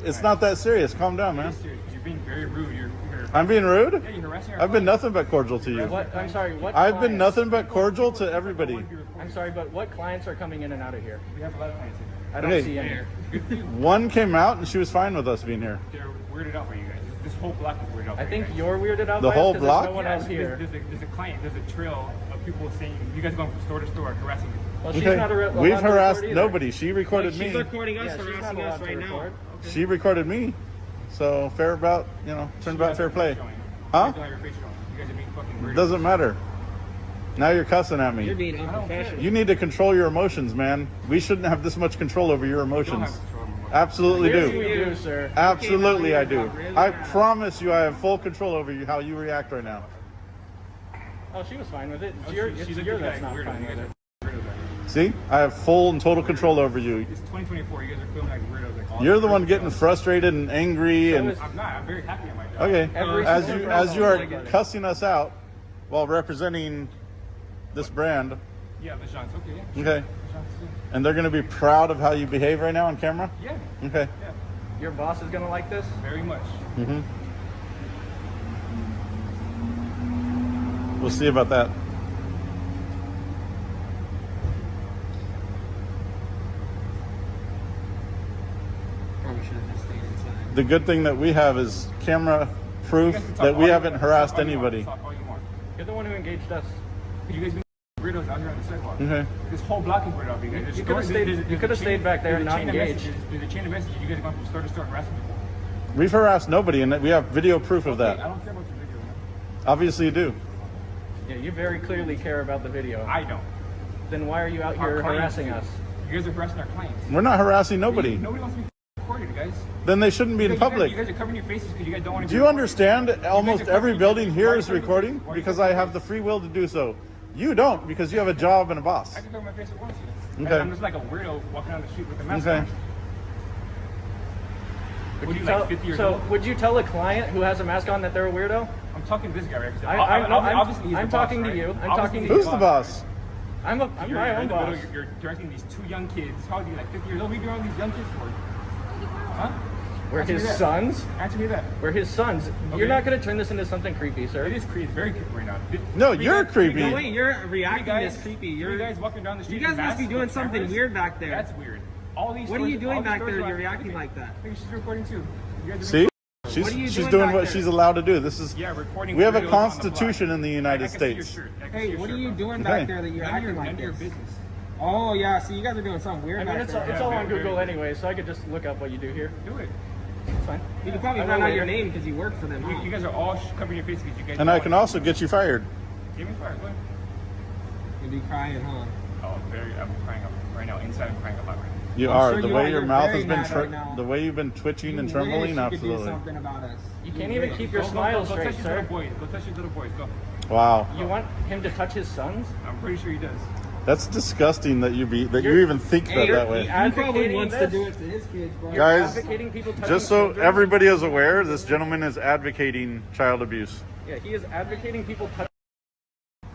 S3: it's not that serious. Calm down, man.
S14: You're being very rude.
S3: I'm being rude?
S14: Yeah, you're harassing our
S3: I've been nothing but cordial to you.
S6: What? I'm sorry, what
S3: I've
S6: clients?
S3: been nothing but cordial to everybody.
S6: I'm sorry, but what clients are coming in and out of here?
S14: We have a lot of clients here.
S6: I don't see any.
S3: One came out and she was fine with us being here.
S14: They're weirded out by you guys. This whole block is weirded out by
S6: I think
S14: you guys.
S6: you're weirded out
S3: The
S6: by
S3: whole
S6: us 'cause
S3: block?
S6: There's no one else here.
S14: There's a client, there's a trail of people saying, you guys going from store to store harassing people.
S6: Well, she's
S3: Okay.
S6: not
S3: We've
S6: allowed to
S3: harassed
S6: record either.
S3: nobody. She recorded
S2: She's
S3: me.
S2: recording us,
S6: Yeah, she's not
S2: harassing
S6: allowed
S2: us
S6: to
S2: right now.
S6: record.
S3: She recorded me. So fair about, turn about fair play. Huh?
S14: You guys don't have your face showing. You guys are being fucking weird.
S3: Doesn't matter. Now you're cussing at
S2: You're
S3: me.
S2: being unprofessional.
S3: You need to control your emotions, man. We shouldn't have this much control over your emotions. Absolutely
S6: Yes,
S3: do.
S6: we do, sir.
S3: Absolutely I do. I promise you I have full control over you, how you react right now.
S6: Oh, she was fine with it. It's
S14: Oh,
S6: your,
S14: she's
S6: it's
S14: a
S6: your
S14: good
S6: that's
S14: guy,
S6: not
S14: weirdo.
S6: fine
S14: You
S6: with
S14: guys
S6: it.
S14: are weirdos out here.
S3: See? I have full and total control over you.
S14: It's 2024. You guys are feeling like weirdos. Like all
S3: You're the
S14: weirdos.
S3: one getting frustrated and angry and
S14: I'm not. I'm very happy at my job.
S3: okay.
S6: Every
S3: As
S6: single
S3: you
S6: person
S3: are
S6: like that.
S3: cussing us out while representing this brand,
S14: Yeah, the Jean's okay. Yeah.
S3: okay,
S14: The Jean's, yeah.
S3: and they're going to be proud of how you behave right now on camera.
S14: Yeah.
S3: Okay.
S14: Yeah.
S6: Your boss is gonna like this?
S14: Very much.
S3: Mm-hmm. We'll see about that.
S2: Probably should have just stayed inside.
S3: The good thing that we have is camera proof that we haven't harassed anybody.
S14: Talk all you want.
S6: You're the one who engaged us.
S14: You guys been weirdos out here on the sidewalk.
S3: Okay.
S14: This whole block is weird out here.
S6: You could have stayed back there and not engaged.
S14: There's a chain of messages. You guys are going from store to store harassing people.
S3: We've harassed nobody, and we have video proof of
S14: I
S3: that.
S14: don't care about your video, man.
S3: Obviously, you do.
S6: Yeah, you very clearly care about the video.
S14: I don't.
S6: Then why are you out
S14: Our
S6: here
S14: clients
S6: harassing
S14: do.
S6: us?
S14: You guys are harassing our clients.
S3: We're not harassing nobody.
S14: Nobody wants to be recorded, guys.
S3: Then they shouldn't be in public.
S14: You guys are covering your faces because you guys don't want to
S3: Do
S14: be
S3: you
S14: recorded.
S3: understand? Almost every building here is
S14: Why are you covering
S3: recording
S14: your face?
S3: because I have the free will to do so. You don't because you have a job and a boss.
S14: I can cover my face at once.
S3: Okay.
S14: I'm just like a weirdo walking down the street with a mask
S3: Okay.
S14: on. What are you, like 50 years old?
S6: Would you tell a client who has a mask on that they're a weirdo?
S14: I'm talking to this guy, right? 'Cause
S6: I'm
S14: obviously he's the
S6: talking
S14: boss,
S6: to
S14: right?
S6: you. I'm
S14: Obviously
S6: talking to
S14: he's
S3: Who's the boss?
S6: I'm
S14: You're
S6: my
S14: in
S6: own
S14: the
S6: boss.
S14: middle, you're directing these two young kids. How old are you, like 50 years old? What are you doing all these young kids for? Huh?
S6: We're
S14: Answer me
S6: his
S14: that.
S6: sons.
S14: Answer me that.
S6: We're his sons.
S14: Okay.
S6: You're not going to turn this into something creepy, sir.
S14: It is creepy. It's very creepy right now.
S3: No, you're creepy.
S2: No, wait, you're reacting
S14: guys-
S2: as creepy.
S14: You guys walking down the street.
S2: You guys
S14: with
S2: must be
S14: masks
S2: doing
S14: with
S2: something
S14: cameras?
S2: weird back there.
S14: That's weird. All these.
S2: What are you
S14: stores-
S2: doing
S14: all these
S2: back
S14: stores
S2: there?
S14: are-
S2: You're reacting like that.
S14: I think she's recording too. You guys are
S3: See?
S2: What are you
S3: She's
S2: doing
S3: doing
S2: back
S3: what
S2: there?
S3: she's allowed to do. This is
S14: Yeah, recording
S3: we have a
S14: videos on the block.
S3: constitution in the United
S14: I can see your
S3: States.
S14: shirt. I can see
S2: Hey,
S14: your
S2: what are
S14: shirt,
S2: you
S14: bro.
S2: doing
S3: Okay.
S2: back there that you're
S14: None of
S2: acting like
S14: none of your
S2: this?
S14: business.
S2: Oh yeah, so you guys are doing something weird
S6: I mean,
S2: back
S6: it's
S2: there.
S6: all on
S14: very
S6: Google
S14: weird.
S6: anyway, so I could just look up what you do here.
S14: Do it.
S6: It's fine.
S2: You can probably
S6: I
S2: find
S6: will
S2: out your
S6: later.
S2: name because you work for them. Huh?
S14: You guys are all covering your face because you guys.
S3: And I can also get you fired.
S14: Give me fire. Go ahead.
S2: You'd be crying, huh?
S14: Oh, I'm crying up right now. Inside, I'm crying a lot right now.
S3: You
S2: I'm
S3: are.
S2: sure
S3: The
S2: you
S3: way
S2: are.
S3: your
S2: You're
S3: mouth
S2: very
S3: has been
S2: mad right now.
S3: the way you've been twitching and
S2: You
S3: trembling,
S2: wish you could do
S3: absolutely.
S2: something about us.
S6: You can't even keep your
S14: Go
S6: smile
S14: touch
S6: straight,
S14: your
S6: sir.
S14: little boys. Go touch your little boys. Go.
S3: Wow.
S6: You want him to touch his sons?
S14: I'm pretty sure he does.
S3: That's disgusting that you even think
S2: Hey,
S3: that way.
S2: he probably
S6: advocating
S2: wants to
S6: this.
S2: do it to his kids, bro.
S6: You're
S3: Guys,
S6: advocating people touching
S3: just so
S6: children?
S3: everybody is aware, this gentleman is advocating child abuse.
S6: Yeah, he is advocating people touching.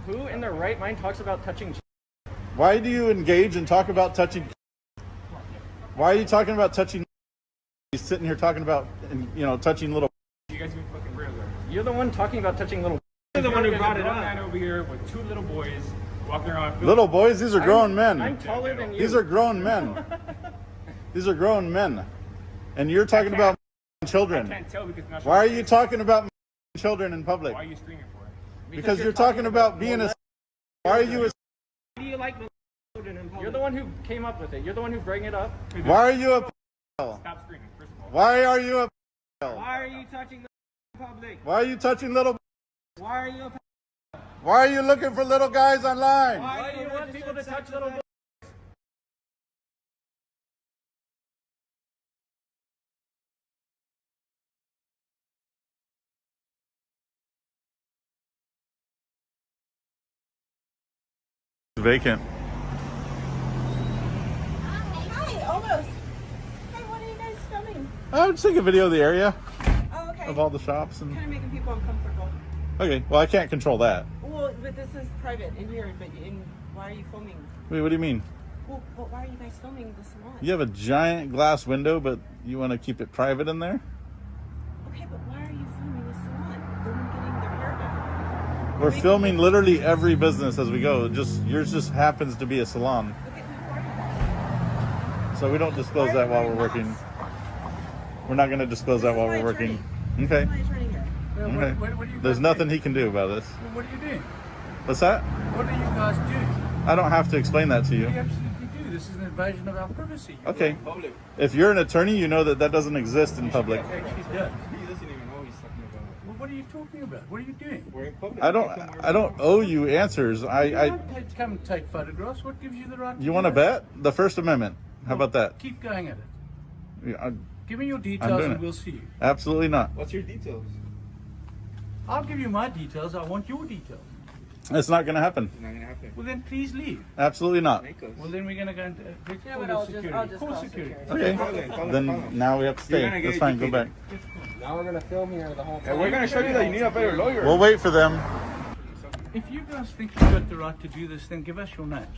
S6: Who in their right mind talks about touching?
S3: Why do you engage and talk about touching? Why are you talking about touching? He's sitting here talking about, touching little.
S14: You guys are fucking weirdos.
S6: You're the one talking about touching little.
S2: You're the one who
S14: There's
S2: brought
S14: a
S2: it
S14: grown
S2: up.
S14: man over here with two little boys. walking around.
S3: Little boys, these are grown men.
S18: I'm taller than you.
S3: These are grown men. These are grown men. And you're talking about children.
S14: I can't tell because not
S3: Why are you talking about children in public?
S14: Why are you screaming for it?
S3: Because you're talking about being a... Why are you a...
S18: Do you like children in public? You're the one who came up with it. You're the one who bring it up.
S3: Why are you a...
S14: Stop screaming, first of all.
S3: Why are you a...
S18: Why are you touching the public?
S3: Why are you touching little...
S18: Why are you a...
S3: Why are you looking for little guys online?
S18: Why do you want people to touch little boys?
S3: Vacant.
S21: Hi, almost. Hey, what are you guys filming?
S3: I would take a video of the area.
S21: Oh, okay.
S3: Of all the shops and...
S21: Kind of making people uncomfortable.
S3: Okay, well I can't control that.
S21: Well, but this is private in here, but why are you filming?
S3: Wait, what do you mean?
S21: Well, but why are you guys filming the salon?
S3: You have a giant glass window, but you want to keep it private in there?
S21: Okay, but why are you filming the salon? They're getting their hair done.
S3: We're filming literally every business as we go. Yours just happens to be a salon. So we don't disclose that while we're working. We're not going to disclose that while we're working. Okay. Okay. There's nothing he can do about this.
S1: What are you doing?
S3: What's that?
S1: What do you guys do?
S3: I don't have to explain that to you.
S1: You absolutely do. This is an invasion of our privacy.
S3: Okay. If you're an attorney, you know that that doesn't exist in public.
S1: He doesn't even know what he's talking about. Well, what are you talking about? What are you doing?
S10: We're in public.
S3: I don't owe you answers.
S1: You don't come and take photographs. What gives you the right to
S3: You
S1: do
S3: want to
S1: that?
S3: bet? The First Amendment. How about that?
S1: Keep going at it.
S3: Yeah,
S1: Give me your
S3: I'm
S1: details
S3: doing
S1: and
S3: it.
S1: we'll see you.
S3: Absolutely not.
S10: What's your details?
S1: I'll give you my details. I want your details.
S3: It's not going to happen.
S10: It's not gonna happen.
S1: Well, then please leave.
S3: Absolutely not.
S1: Well, then we're going to go into
S21: Yeah, but I'll just
S1: call
S21: call
S1: security.
S3: Okay. Then now we have to stay. That's fine. Go back.
S18: Now we're gonna film here the whole time.
S10: And we're gonna show you that you need a better lawyer.
S3: We'll wait for them.
S1: If you guys think you've got the right to do this, then give us your names.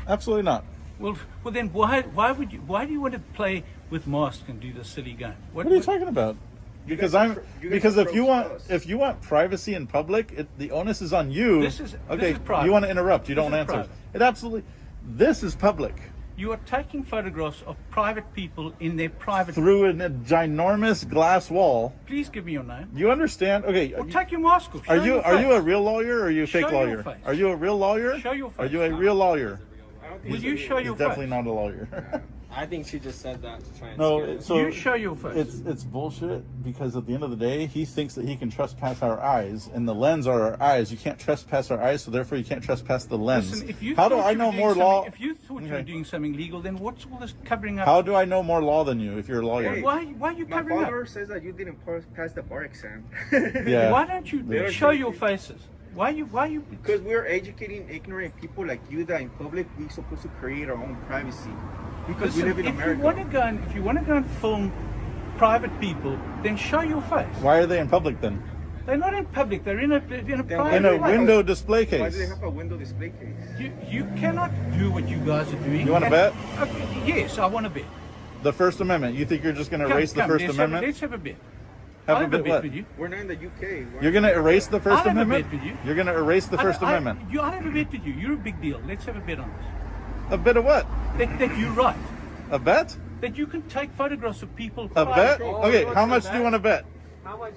S3: Absolutely not.
S1: Well, then why do you want to play with masks and do this silly game?
S3: What are you talking about? Because if you want privacy in public, the onus is on you.
S1: This is private.
S3: You want to interrupt. You don't answer.
S1: Private.
S3: It absolutely. This is public.
S1: You are taking photographs of private people in their private...
S3: Through a ginormous glass wall.
S1: Please give me your name.
S3: You understand? Okay.
S1: Or take your mask off.
S3: Are you a real lawyer or are you a fake
S1: Show your
S3: lawyer?
S1: face.
S3: Are you a real lawyer?
S1: Show your face.
S3: Are you a real lawyer?
S1: Will you show your
S3: He's definitely
S1: face?
S3: not a lawyer.
S18: I think she just said that to try and
S3: No,
S18: scare us.
S3: so
S1: You show your face.
S3: It's bullshit because at the end of the day, he thinks that he can trespass our eyes, and the lens are our eyes. You can't trespass our eyes, so therefore you can't trespass the lens.
S1: Listen, if you
S3: How do
S1: thought
S3: I
S1: you were
S3: know
S1: doing
S3: more law?
S1: If you thought you were doing something legal, then what's all this covering up?
S3: How do I know more law than you if you're a lawyer?
S10: Hey,
S1: Why are you
S10: My
S1: covering up?
S10: father says that you didn't pass the bar exam.
S3: Yeah.
S1: Why don't you show your faces? Why you?
S10: Because we're educating ignorant people like you that in public we're supposed to create our own privacy. Because we live in America.
S1: If you want to go and film private people, then show your face.
S3: Why are they in public then?
S1: They're not in public. They're in a private
S3: In a
S1: place.
S3: window display
S10: Why
S3: case.
S10: do they have a window display case?
S1: You cannot do what you guys are doing.
S3: You want to bet?
S1: Okay, yes, I want to bet.
S3: The First Amendment. You think you're just going to erase the First Amendment?
S1: Let's have a bet.
S3: Have
S1: I'll
S3: a bet what?
S1: with you.
S10: We're not in the UK.
S3: You're going to erase the First
S1: I'll have a
S3: Amendment?
S1: bet with you.
S3: You're going to erase the First Amendment?
S1: I'll have a bet with you. You're a big deal. Let's have a bet on this.
S3: A bet of what?
S1: That you're right.
S3: A bet?
S1: That you can take photographs of people.
S3: A bet?
S1: privately.
S3: Okay, how much do you want to bet?
S18: How much?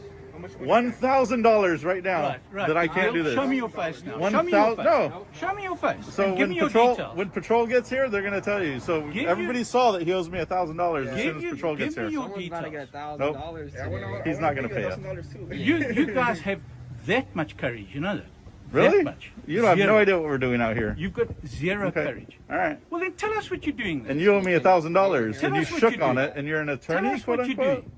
S3: $1,000 right now
S1: Right.
S3: that I can't do this.
S1: Show me your face now.
S3: 1,000
S1: Show me your face.
S3: No.
S1: Show me your face.
S3: So
S1: And give me your details.
S3: when patrol gets here, they're going to tell you. So everybody saw that he owes me $1,000 as soon as patrol gets here.
S18: Someone's about to get $1,000 today.
S3: He's not going to pay it.
S1: You guys have that much courage, you know that?
S3: Really?
S1: That much.
S3: You have
S1: Zero.
S3: no idea what we're doing out here.
S1: You've got zero
S3: Okay.
S1: courage.
S3: All right.
S1: Well, then tell us what you're doing. Then.
S3: And you owe me $1,000,
S1: Tell
S3: and you
S1: us what
S3: shook
S1: you're
S3: on
S1: doing.
S3: it, and you're an
S1: Tell
S3: attorney,
S1: us
S3: quote
S1: what you're
S3: unquote.
S1: doing.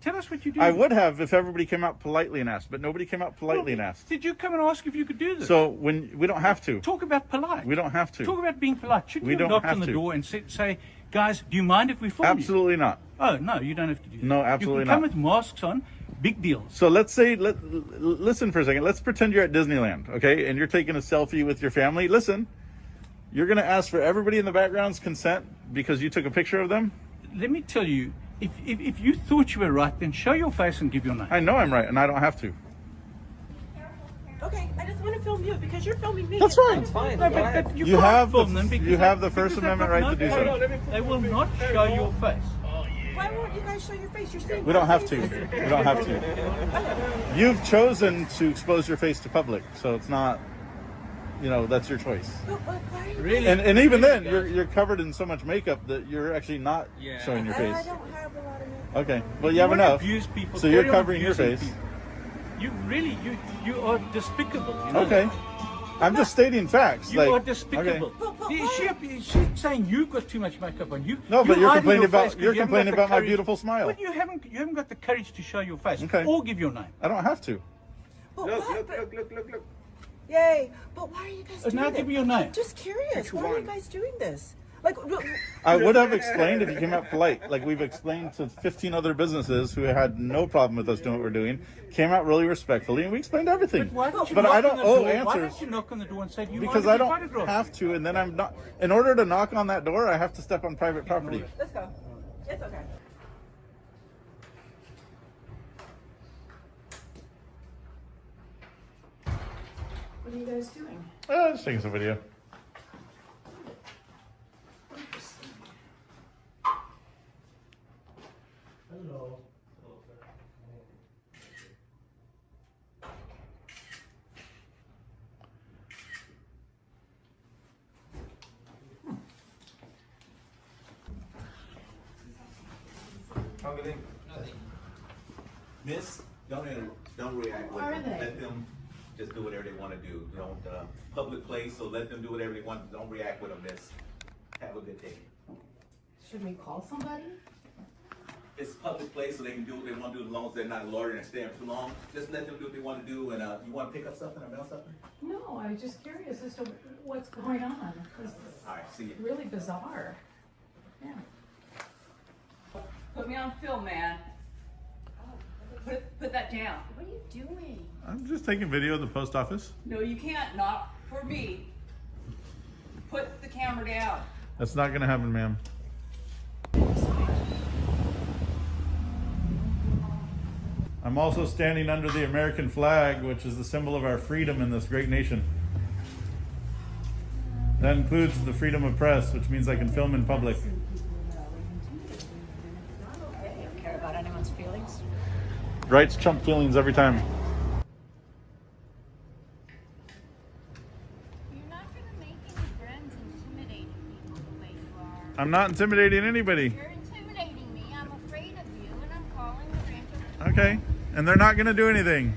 S1: Tell us what you're doing.
S3: I would have if everybody came out politely and asked, but nobody came out politely and asked.
S1: Did you come and ask if you could do this?
S3: So when we don't have to.
S1: Talk about polite.
S3: We don't have to.
S1: Talk about being polite. Should
S3: We
S1: you
S3: don't
S1: knock
S3: have
S1: on the
S3: to.
S1: door and say, guys, do you mind if we film
S3: Absolutely not.
S1: you? Oh, no, you don't have to do that.
S3: No, absolutely
S1: You can come
S3: not.
S1: with masks on. Big deal.
S3: So let's say, listen for a second. Let's pretend you're at Disneyland, okay? And you're taking a selfie with your family. Listen, you're going to ask for everybody in the background's consent because you took a picture of them?
S1: Let me tell you, if you thought you were right, then show your face and give your name.
S3: I know I'm right, and I don't have to.
S21: Okay, I just want to film you because you're filming me.
S3: That's fine.
S21: It's fine.
S1: No, but
S3: You
S1: can't
S3: have
S1: film them because
S3: the First
S1: because
S3: Amendment
S1: they've
S3: right
S1: got
S3: to do
S1: no-
S3: so.
S1: They will not show your face.
S21: Why won't you guys show your face? You're saying
S3: We don't have to. We don't have to. You've chosen to expose your face to public, so it's not, you know, that's your choice.
S1: Really?
S3: And even then, you're covered in so much makeup that you're actually not showing your face.
S21: I don't have a lot of makeup.
S3: Okay, well you have enough.
S1: Abuse people,
S3: So you're
S1: carry on
S3: covering your
S1: abusing
S3: face.
S1: people. You really, you are despicable. You know
S3: Okay. I'm just stating facts.
S1: You are despicable. She's saying you've got too much makeup on.
S3: No, but you're
S1: hiding
S3: complaining
S1: your
S3: about
S1: face 'cause
S3: you're
S1: you haven't
S3: complaining
S1: got the
S3: about my
S1: courage.
S3: beautiful smile.
S1: But you haven't got the courage to show your face
S3: Okay.
S1: or give your name.
S3: I don't have to.
S21: Look. Yay. But why are you guys doing
S1: Now
S21: this?
S1: give me your name.
S21: Just curious. Why are you guys doing this? Like,
S3: I would have explained if you came out polite. Like we've explained to 15 other businesses who had no problem with us doing what we're doing, came out really respectfully, and we explained everything.
S1: Why don't you
S3: But
S1: knock
S3: I
S1: on
S3: don't
S1: the
S3: owe
S1: door? Why
S3: answers
S1: don't you knock on the door and say, "Do you
S3: because
S1: mind
S3: I
S1: if you
S3: don't
S1: photograph
S3: have to, and then I'm not. In order to knock on that door, I have to step on private property.
S21: let's go. It's okay. What are you guys doing?
S3: Just taking some video.
S15: Hello.
S13: Miss, don't react with
S21: Are
S13: them.
S21: they?
S13: Let them just do whatever they want to do. Don't public place, so let them do whatever they want. Don't react with them, Miss. Have a good day.
S21: Should we call somebody?
S13: It's public place, so they can do what they want to do as long as they're not loitering and staying too long. Just let them do what they want to do. And you want to pick up something or mail something?
S21: No, I was just curious as to what's going on. This is
S13: All right, see you.
S21: really bizarre. Yeah.
S22: Put me on film, man. Put that down.
S21: What are you doing?
S3: I'm just taking video of the post office.
S22: No, you can't. Not for me. Put the camera down.
S3: That's not going to happen, ma'am. I'm also standing under the American flag, which is the symbol of our freedom in this great nation. That includes the freedom of press, which means I can film in public.
S21: You don't care about anyone's feelings?
S3: Rights trump feelings every time.
S8: You're not going to make any friends intimidating people the way you are.
S3: I'm not intimidating anybody.
S8: You're intimidating me. I'm afraid of you, and I'm calling the rancho.
S3: Okay. And they're not going to do anything.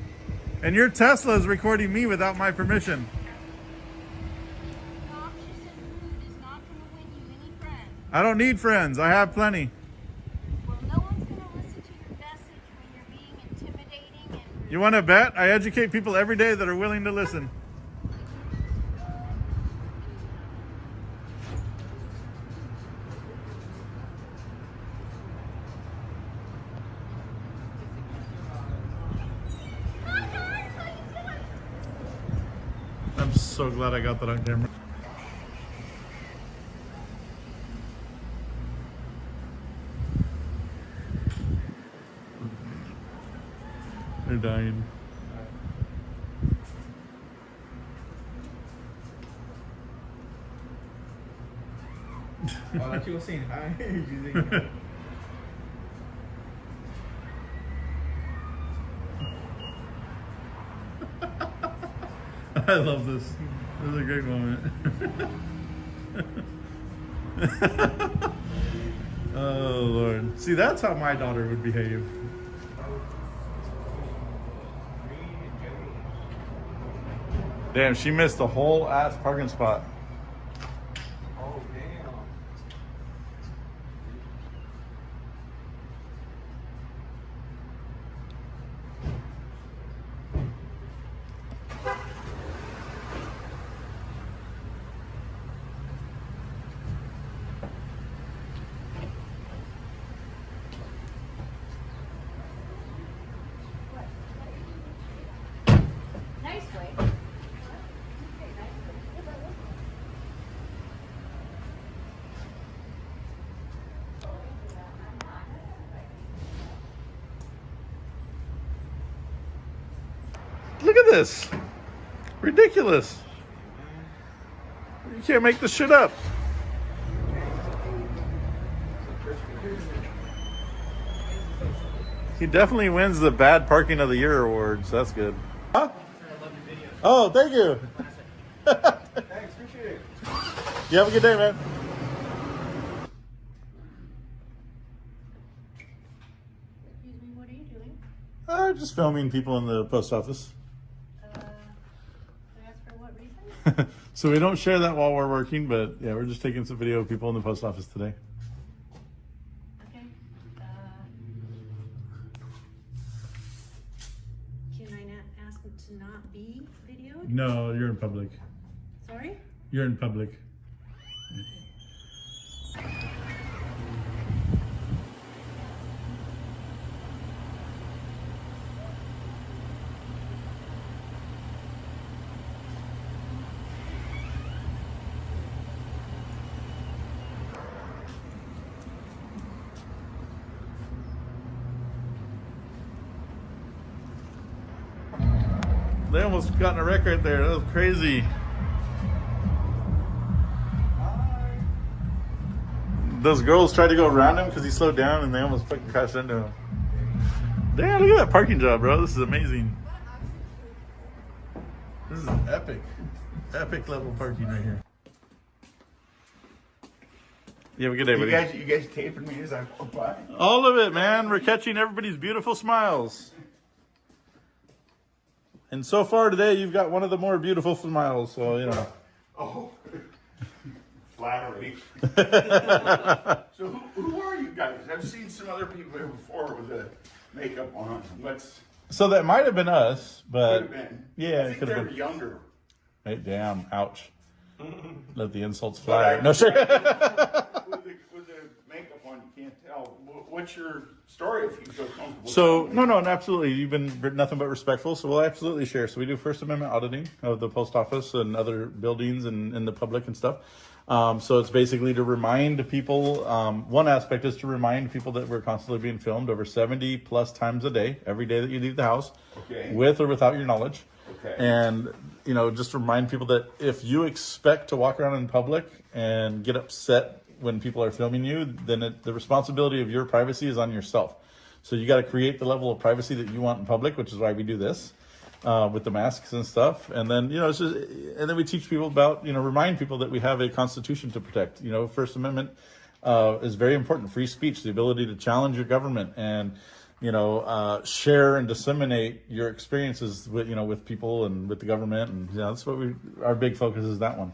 S3: And your Tesla is recording me without my permission.
S8: Noxious and rude is not going to win you any friends.
S3: I don't need friends. I have plenty.
S8: Well, no one's going to listen to your message when you're being intimidating and rude.
S3: You want to bet? I educate people every day that are willing to listen. I'm so glad I got that on camera. They're dying.
S10: I thought you were saying hi. You saying hi.
S3: I love this. This is a great moment. Oh Lord. See, that's how my daughter would behave. Damn, she missed the whole ass parking spot.
S8: Nice way.
S3: Look at this. Ridiculous. You can't make this shit up. He definitely wins the bad parking of the year award, so that's good. Huh? Oh, thank you.
S5: Thanks, appreciate it.
S3: You have a good day, man.
S8: Excuse me, what are you doing?
S3: Just filming people in the post office.
S8: Can I ask for what reason?
S3: So we don't share that while we're working, but yeah, we're just taking some video of people in the post office today.
S8: Okay. Can I not ask them to not be videoed?
S3: No, you're in public.
S8: Sorry?
S3: You're in public. They almost got in a wreck right there. That was crazy. Those girls tried to go around him because he slowed down and they almost fucking crashed into him. Damn, look at that parking job, bro. This is amazing. This is epic. Epic level parking right here. You have a good day, buddy.
S5: You guys taping me as I walk by?
S3: All of it, man. We're catching everybody's beautiful smiles. And so far today, you've got one of the more beautiful smiles, so, you know.
S5: Oh, flattery. So who are you guys? I've seen some other people here before with the makeup on.
S3: So that might have been us, but
S5: Could've been.
S3: yeah,
S5: I
S3: it
S5: think
S3: could
S5: they
S3: have
S5: were
S3: been.
S5: younger.
S3: Hey, damn, ouch. Let the insults
S5: But
S3: fly. No, sure.
S5: with the makeup on, you can't tell. What's your story if you feel comfortable?
S3: So, no, absolutely. You've been nothing but respectful, so we'll absolutely share. So we do First Amendment auditing of the post office and other buildings and in the public and stuff. So it's basically to remind people, one aspect is to remind people that we're constantly being filmed over 70 plus times a day, every day that you leave the house,
S5: Okay.
S3: with or without your knowledge.
S5: Okay.
S3: And, you know, just remind people that if you expect to walk around in public and get upset when people are filming you, then the responsibility of your privacy is on yourself. So you got to create the level of privacy that you want in public, which is why we do this with the masks and stuff. And then, you know, and then we teach people about, you know, remind people that we have a constitution to protect. You know, First Amendment is very important. Free speech, the ability to challenge your government and, you know, share and disseminate your experiences with, you know, with people and with the government. And, you know, that's what our big focus is, that one.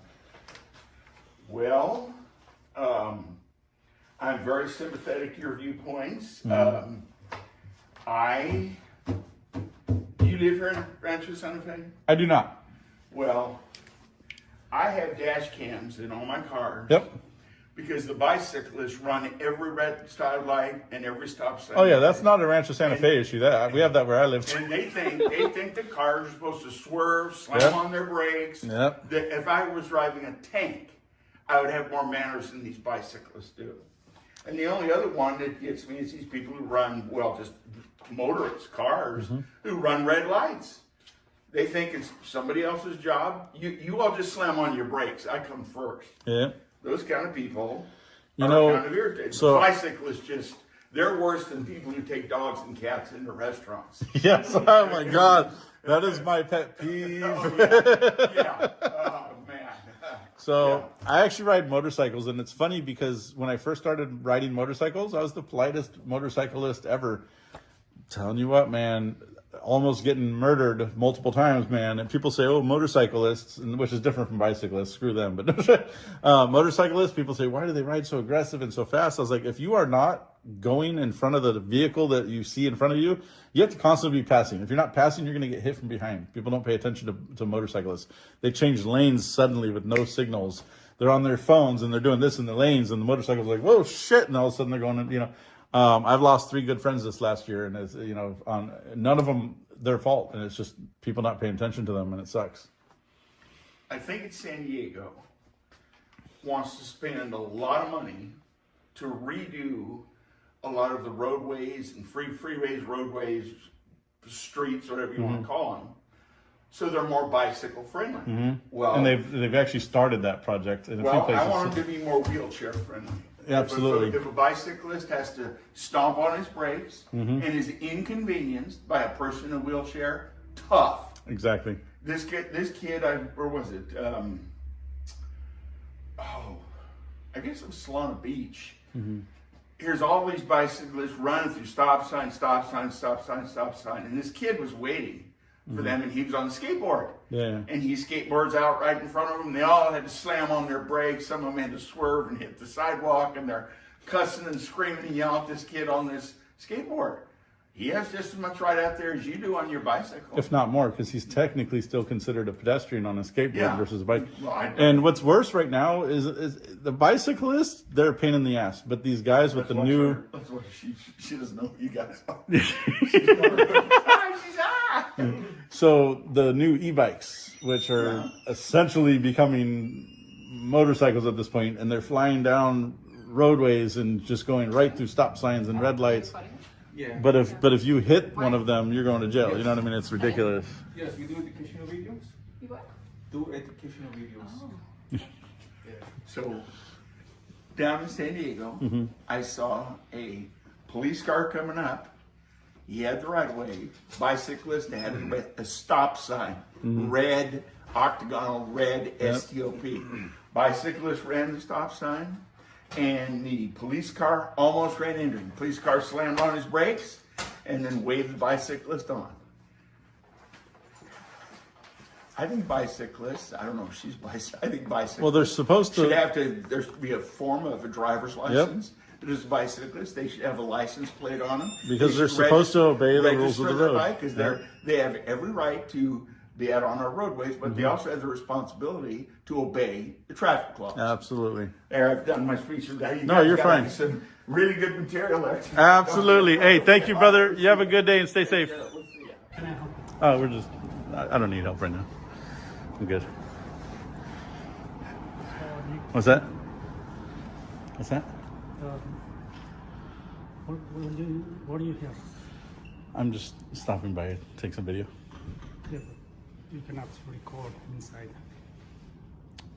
S5: Well, I'm very sympathetic to your viewpoints.
S3: Mm-hmm.
S5: Do you live here in Rancho Santa Fe?
S3: I do not.
S5: Well, I have dash cams in all my cars.
S3: Yep.
S5: Because the bicyclists run every red stop light and every stop sign.
S3: Oh yeah, that's not a Rancho Santa Fe issue. That we have that where I live.
S5: And they think the cars are supposed to swerve, slam
S3: Yep.
S5: on their brakes.
S3: Yep.
S5: That if I was driving a tank, I would have more manners than these bicyclists do. And the only other one that gets me is these people who run, well, just motorists, cars, who run red lights. They think it's somebody else's job. You all just slam on your brakes. I come first.
S3: Yeah.
S5: Those kind of people
S3: You
S5: are
S3: know,
S5: kind of irritating.
S3: so-
S5: Bicyclists just, they're worse than people who take dogs and cats into restaurants.
S3: Yes. Oh my God, that is my pet peeve.
S5: Yeah. Oh, man.
S3: So I actually ride motorcycles, and it's funny because when I first started riding motorcycles, I was the politest motorcyclist ever. Telling you what, man, almost getting murdered multiple times, man. And people say, oh, motorcyclists, which is different from bicyclists, screw them. But motorcyclists, people say, why do they ride so aggressive and so fast? I was like, if you are not going in front of the vehicle that you see in front of you, you have to constantly be passing. If you're not passing, you're going to get hit from behind. People don't pay attention to motorcyclists. They change lanes suddenly with no signals. They're on their phones and they're doing this in the lanes, and the motorcycle's like, whoa, shit. And all of a sudden they're going, you know. I've lost 3 good friends this last year, and it's, you know, on none of them their fault, and it's just people not paying attention to them, and it sucks.
S5: I think it's San Diego wants to spend a lot of money to redo a lot of the roadways and freeways, roadways, streets, whatever you want to call them. so they're more bicycle friendly.
S3: Mm-hmm.
S5: Well,
S3: and they've actually started that project in a few places.
S5: I want them to be more wheelchair friendly.
S3: Absolutely.
S5: If a bicyclist has to stomp on his brakes and is inconvenienced by a person in a wheelchair, tough.
S3: Exactly.
S5: This kid, where was it? I guess it was Solana Beach. Here's all these bicyclists running through stop sign, and this kid was waiting for them, and he was on the skateboard.
S3: Yeah.
S5: And he skateboards out right in front of them. They all had to slam on their brakes. Some of them had to swerve and hit the sidewalk, and they're cussing and screaming and yelling at this kid on this skateboard. He has just as much right out there as you do on your bicycle.
S3: If not more, because he's technically still considered a pedestrian on a skateboard versus a bike.
S5: Well,
S3: and what's worse right now is the bicyclists, they're a pain in the ass. But these guys with the new...
S5: That's what she doesn't know who you guys are.
S3: So the new e-bikes, which are essentially becoming motorcycles at this point, and they're flying down roadways and just going right through stop signs and red lights.
S5: Yeah.
S3: But if you hit one of them, you're going to jail. You know what I mean? It's ridiculous.
S10: Yes, we do educational videos.
S21: You what?
S10: Do educational videos.
S21: Oh.
S5: So down in San Diego, I saw a police car coming up. He had the right of way. Bicyclist had a stop sign, red, octagonal red STOP. Bicyclist ran the stop sign, and the police car almost ran into him. The police car slammed on his brakes and then waved the bicyclist on. I think bicyclists, I don't know if she's bicyclist, I think bicyclists
S3: Well, they're supposed to...
S5: there should be a form of a driver's license. There's bicyclists, they should have a license plate on them.
S3: Because they're supposed to obey the rules of the road.
S5: Because they have every right to be out on our roadways, but they also have the responsibility to obey the traffic laws.
S3: Absolutely.
S5: There, I've done my speech with that.
S3: No, you're fine.
S5: Some really good material there.
S3: Absolutely. Hey, thank you, brother. You have a good day and stay safe. Oh, we're just... I don't need help right now. I'm good. What's that? What's that?
S15: What do you have?
S3: I'm just stopping by to take some video.
S15: Yeah, but you cannot record inside.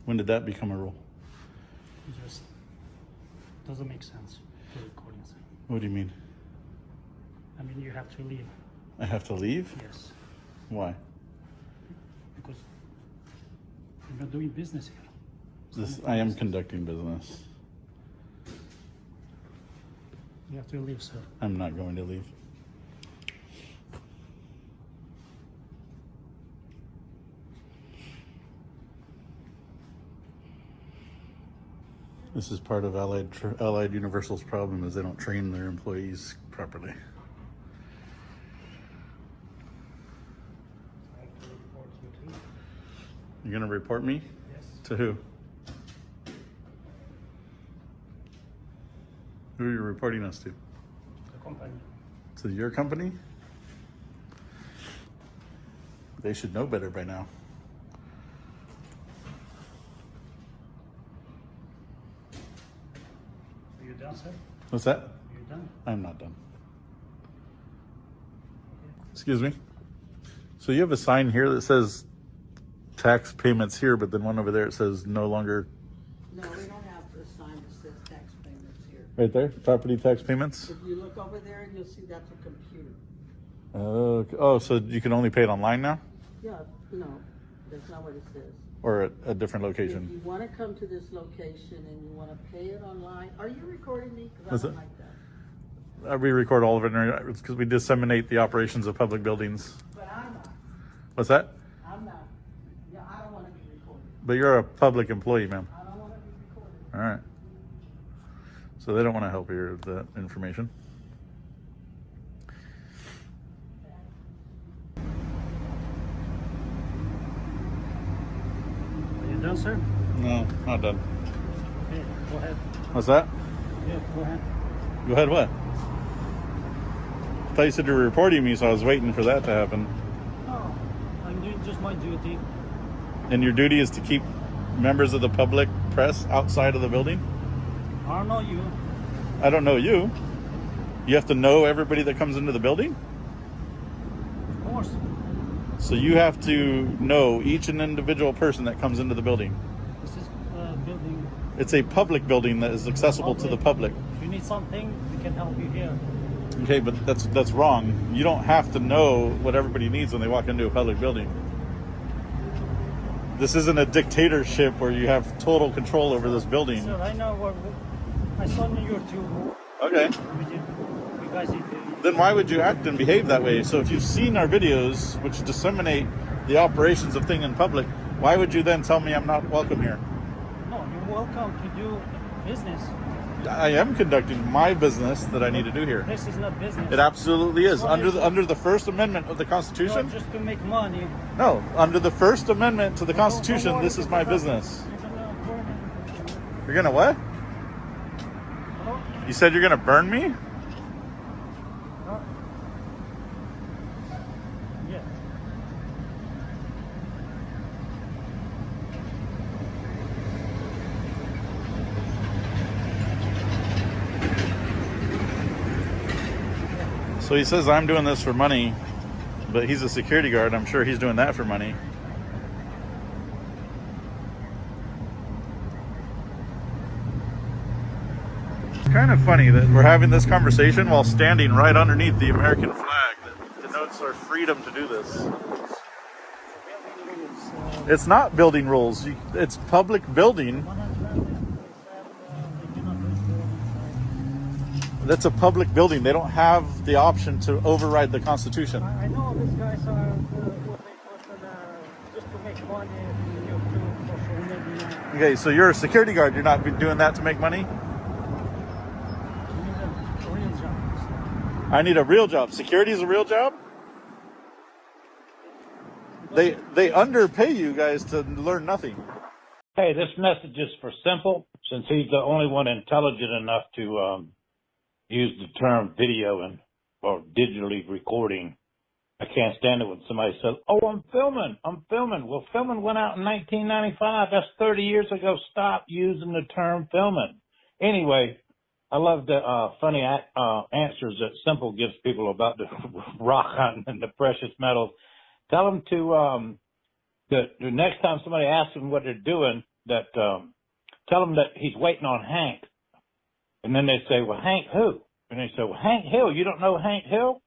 S3: When did that become a rule?
S15: It just doesn't make sense to record inside.
S3: What do you mean?
S15: I mean, you have to leave.
S3: I have to leave?
S15: Yes.
S3: Why?
S15: Because you're not doing business here.
S3: I am conducting business.
S15: You have to leave, sir.
S3: I'm not going to leave. This is part of Allied Universal's problem, is they don't train their employees properly. You're gonna report me?
S15: Yes.
S3: To who? Who are you reporting us to?
S15: The company.
S3: To your company? They should know better by now.
S15: Are you done, sir?
S3: What's that?
S15: Are you done?
S3: I'm not done. Excuse me? So you have a sign here that says tax payments here, but then one over there it says no longer...
S9: No, we don't have the sign that says tax payments here.
S3: Right there? Property tax payments?
S9: If you look over there, you'll see that's a computer.
S3: Oh, so you can only pay it online now?
S9: Yeah, no, that's not what it says.
S3: Or at a different
S9: If
S3: location?
S9: you want to come to this location and you want to pay it online, are you recording me?
S3: Is
S9: Because I
S3: it?
S9: don't like that.
S3: We record all of it because we disseminate the operations of public buildings.
S9: But I'm not.
S3: What's that?
S9: I'm not. Yeah, I don't want to be recorded.
S3: But you're a public employee, ma'am.
S9: I don't want to be recorded.
S3: All right. So they don't want to help you with that information.
S15: Are you done, sir?
S3: No, not done.
S15: Okay, go ahead.
S3: What's that?
S15: Yeah, go ahead.
S3: Go ahead, what? I thought you said you were reporting me, so I was waiting for that to happen.
S15: Oh, I'm doing just my duty.
S3: And your duty is to keep members of the public press outside of the building?
S15: I don't know you.
S3: I don't know you. You have to know everybody that comes into the building?
S15: Of course.
S3: So you have to know each and individual person that comes into the building.
S15: This is a building.
S3: It's a public building that is accessible to the public.
S15: If you need something, we can help you here.
S3: Okay, but that's wrong. You don't have to know what everybody needs when they walk into a public building. This isn't a dictatorship where you have total control over this building.
S15: Sir, I know what I saw on YouTube.
S3: Okay.
S15: You guys need to.
S3: Then why would you act and behave that way? So if you've seen our videos, which disseminate the operations of things in public, why would you then tell me I'm not welcome here?
S15: No, you're welcome to do business.
S3: I am conducting my business that I need to do here.
S15: This is not business.
S3: It absolutely is. Under the First Amendment of the Constitution.
S15: No, just to make money.
S3: No, under the First Amendment to the Constitution, this is my business. You're gonna what? You said you're gonna burn me?
S15: Yeah.
S3: So he says I'm doing this for money, but he's a security guard. I'm sure he's doing that for money. It's kind of funny that we're having this conversation while standing right underneath the American flag that denotes our freedom to do this. It's not building rules. It's public building. That's a public building. They don't have the option to override the Constitution.
S15: I know these guys are what they put just to make money in YouTube, social media.
S3: Okay, so you're a security guard. You're not doing that to make money? I need a real job. Security is a real job? They underpay you guys to learn nothing.
S19: Hey, this message is for Simple, since he's the only one intelligent enough to use the term video or digitally recording. I can't stand it when somebody says, "Oh, I'm filming. Well, filming went out in 1995. That's 30 years ago. Stop using the term filming. Anyway, I love the funny answers that Simple gives people about the rock hunting and the precious metals. Tell them to the next time somebody asks them what they're doing, that tell them that he's waiting on Hank. And then they say, "Well, Hank who?" And they say, "Well, Hank Hill. You don't know Hank Hill?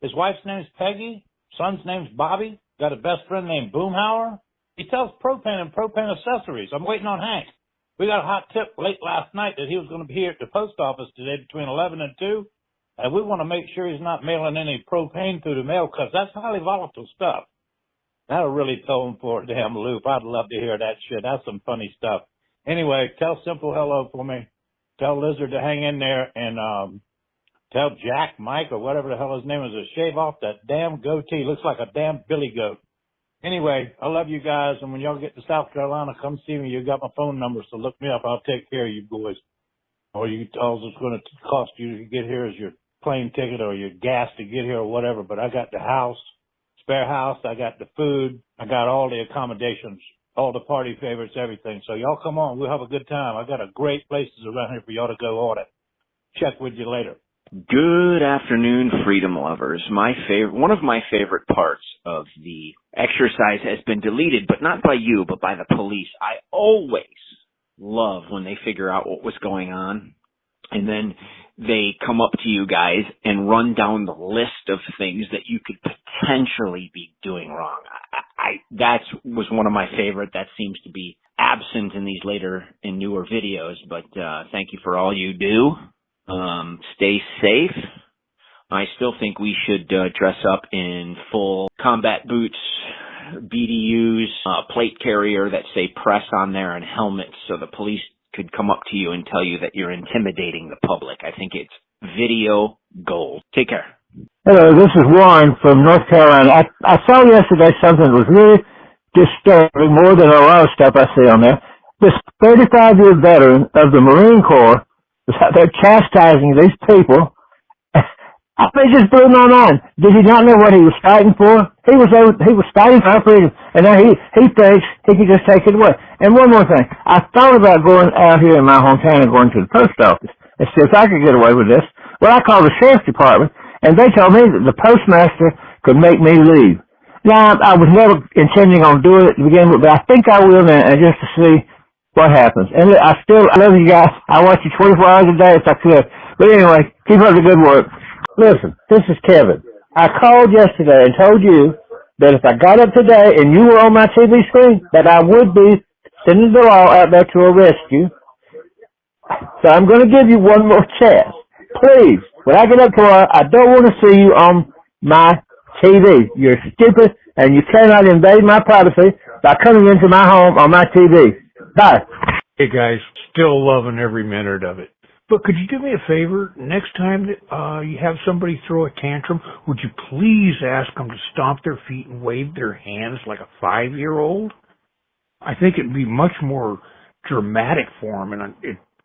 S19: His wife's name's Peggy. Son's name's Bobby. Got a best friend named Boomhauer. He sells propane and propane accessories. I'm waiting on Hank. We got a hot tip late last night that he was going to be here at the post office today between 11 and 2. And we want to make sure he's not mailing any propane through the mail because that's highly volatile stuff." That'll really throw him for a damn loop. I'd love to hear that shit. That's some funny stuff. Anyway, tell Simple hello for me. Tell Lizard to hang in there, and tell Jack, Mike, or whatever the hell his name is to shave off that damn goatee. Looks like a damn billy goat. Anyway, I love you guys, and when y'all get to South Carolina, come see me. You got my phone number, so look me up. I'll take care of you boys. Or all it's going to cost you to get here is your plane ticket or your gas to get here or whatever. But I got the house, spare house. I got the food. I got all the accommodations, all the party favorites, everything. So y'all come on. We'll have a good time. I got a great places around here for y'all to go audit. Check with you later.
S20: Good afternoon, freedom lovers. One of my favorite parts of the exercise has been deleted, but not by you, but by the police. I always love when they figure out what was going on, and then they come up to you guys and run down the list of things that you could potentially be doing wrong. That was one of my favorite. That seems to be absent in these later and newer videos, but thank you for all you do. Stay safe. I still think we should dress up in full combat boots, BDUs, plate carrier that say press on there, and helmets, so the police could come up to you and tell you that you're intimidating the public. I think it's video gold. Take care.
S23: Hello, this is Warren from North Carolina. I saw yesterday something that was really disturbing, more than a lot of stuff I see on there. This 35-year veteran of the Marine Corps was out there chastising these people. I mean, just blew my mind. Did he not know what he was fighting for? He was fighting for freedom, and now he thinks he can just take it away. And one more thing, I thought about going out here in my hometown and going to the post office and see if I could get away with this. Well, I called the sheriff's department, and they told me that the postmaster could make me leave. Now, I was never intending on doing it to begin with, but I think I will now, just to see what happens. And I love you guys. I watch you 24 hours a day if I could. But anyway, keep up the good work. Listen, this is Kevin. I called yesterday and told you that if I got up today and you were on my TV screen, that I would be sending the law out there to arrest you. So I'm going to give you one more chance. Please, when I get up tomorrow, I don't want to see you on my TV. You're stupid, and you cannot invade my privacy by coming into my home on my TV. Bye.
S4: Hey guys, still loving every minute of it. But could you do me a favor? Next time that you have somebody throw a tantrum, would you please ask them to stomp their feet and wave their hands like a 5-year-old? I think it'd be much more dramatic for them, and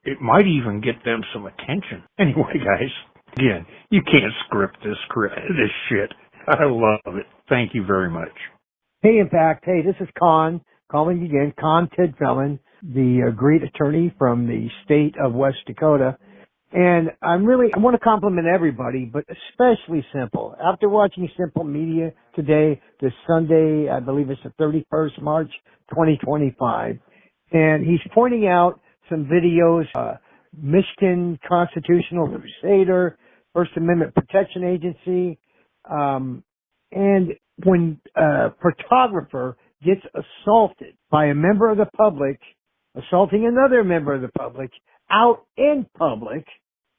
S4: it might even get them some attention. Anyway, guys, again, you can't script this shit. I love it. Thank you very much.
S7: Hey, Impact. Hey, this is Con, calling you again. Con Ted Felon, the great attorney from the state of West Dakota. And I want to compliment everybody, but especially Simple. After watching Simple Media today, this Sunday, I believe it's the 31st March, 2025, and he's pointing out some videos, Michigan Constitutional Crusader, First Amendment Protection Agency, and when a photographer gets assaulted by a member of the public, assaulting another member of the public out in public,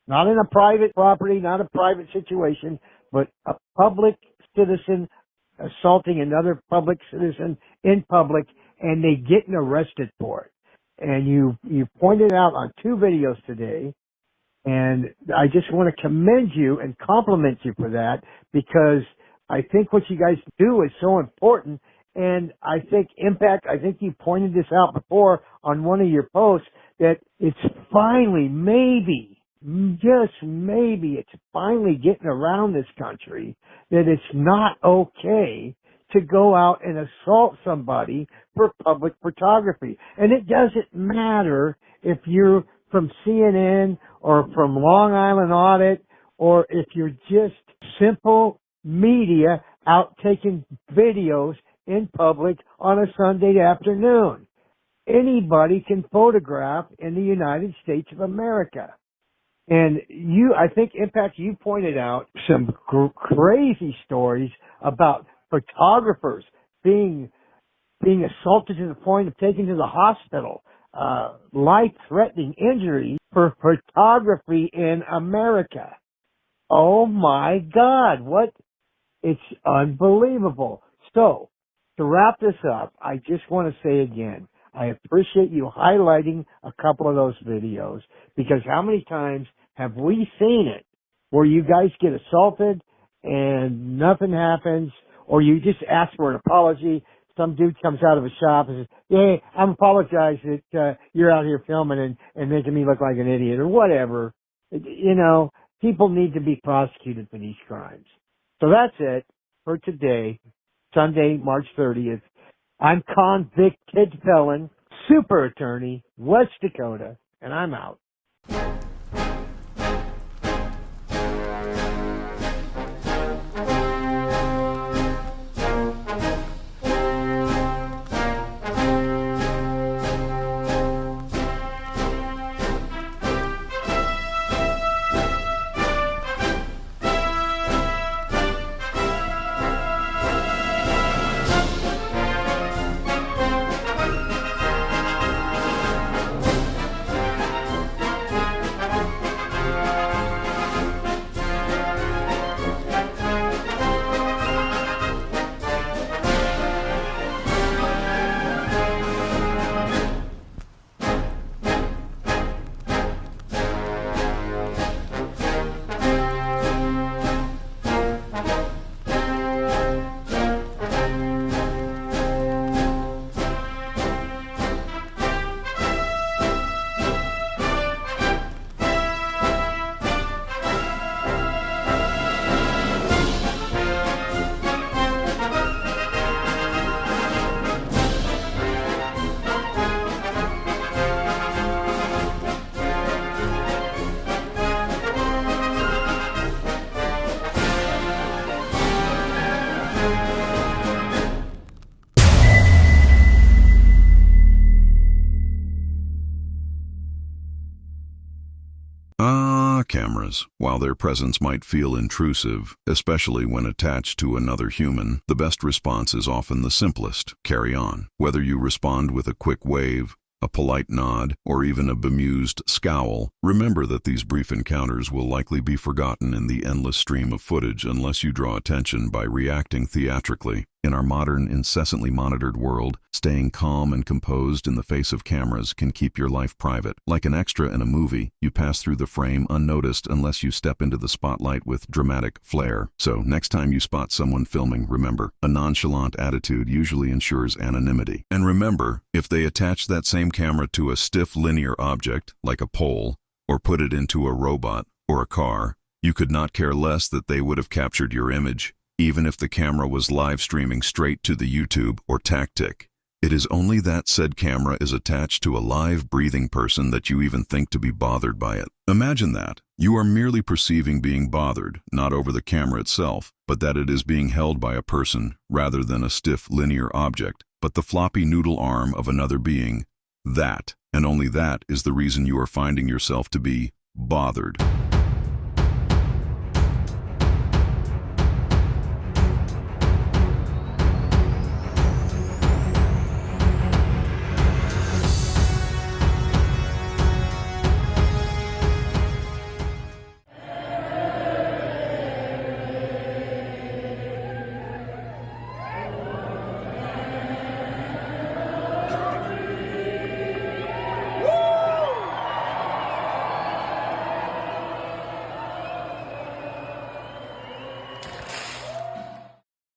S7: not in a private property, not a private situation, but a public citizen assaulting another public citizen in public, and they getting arrested for it. And you pointed out on 2 videos today, and I just want to commend you and compliment you for that, because I think what you guys do is so important. And I think Impact, I think you pointed this out before on one of your posts, that it's finally, maybe, just maybe, it's finally getting around this country that it's not okay to go out and assault somebody for public photography. And it doesn't matter if you're from CNN or from Long Island Audit, or if you're just Simple Media out taking videos in public on a Sunday afternoon. Anybody can photograph in the United States of America. And I think, Impact, you pointed out some crazy stories about photographers being assaulted to the point of taken to the hospital, life-threatening injuries for photography in America. Oh my God, it's unbelievable. So, to wrap this up, I just want to say again, I appreciate you highlighting a couple of those videos, because how many times have we seen it where you guys get assaulted and nothing happens, or you just ask for an apology, some dude comes out of a shop and says, "Hey, I apologize that you're out here filming and making me look like an idiot," or whatever. You know, people need to be prosecuted for these crimes. So that's it for today, Sunday, March 30th. I'm convicted felon, super attorney, West Dakota, and I'm out.
S12: cameras. While their presence might feel intrusive, especially when attached to another human, the best response is often the simplest: carry on. Whether you respond with a quick wave, a polite nod, or even a bemused scowl, remember that these brief encounters will likely be forgotten in the endless stream of footage unless you draw attention by reacting theatrically. In our modern, incessantly monitored world, staying calm and composed in the face of cameras can keep your life private. Like an extra in a movie, you pass through the frame unnoticed unless you step into the spotlight with dramatic flair. So, next time you spot someone filming, remember, a nonchalant attitude usually ensures anonymity. And remember, if they attach that same camera to a stiff linear object, like a pole, or put it into a robot or a car, you could not care less that they would have captured your image, even if the camera was live streaming straight to the YouTube or tactic. It is only that said camera is attached to a live, breathing person that you even think to be bothered by it. Imagine that. You are merely perceiving being bothered, not over the camera itself, but that it is being held by a person rather than a stiff linear object, but the floppy noodle arm of another being. That, and only that, is the reason you are finding yourself to be bothered.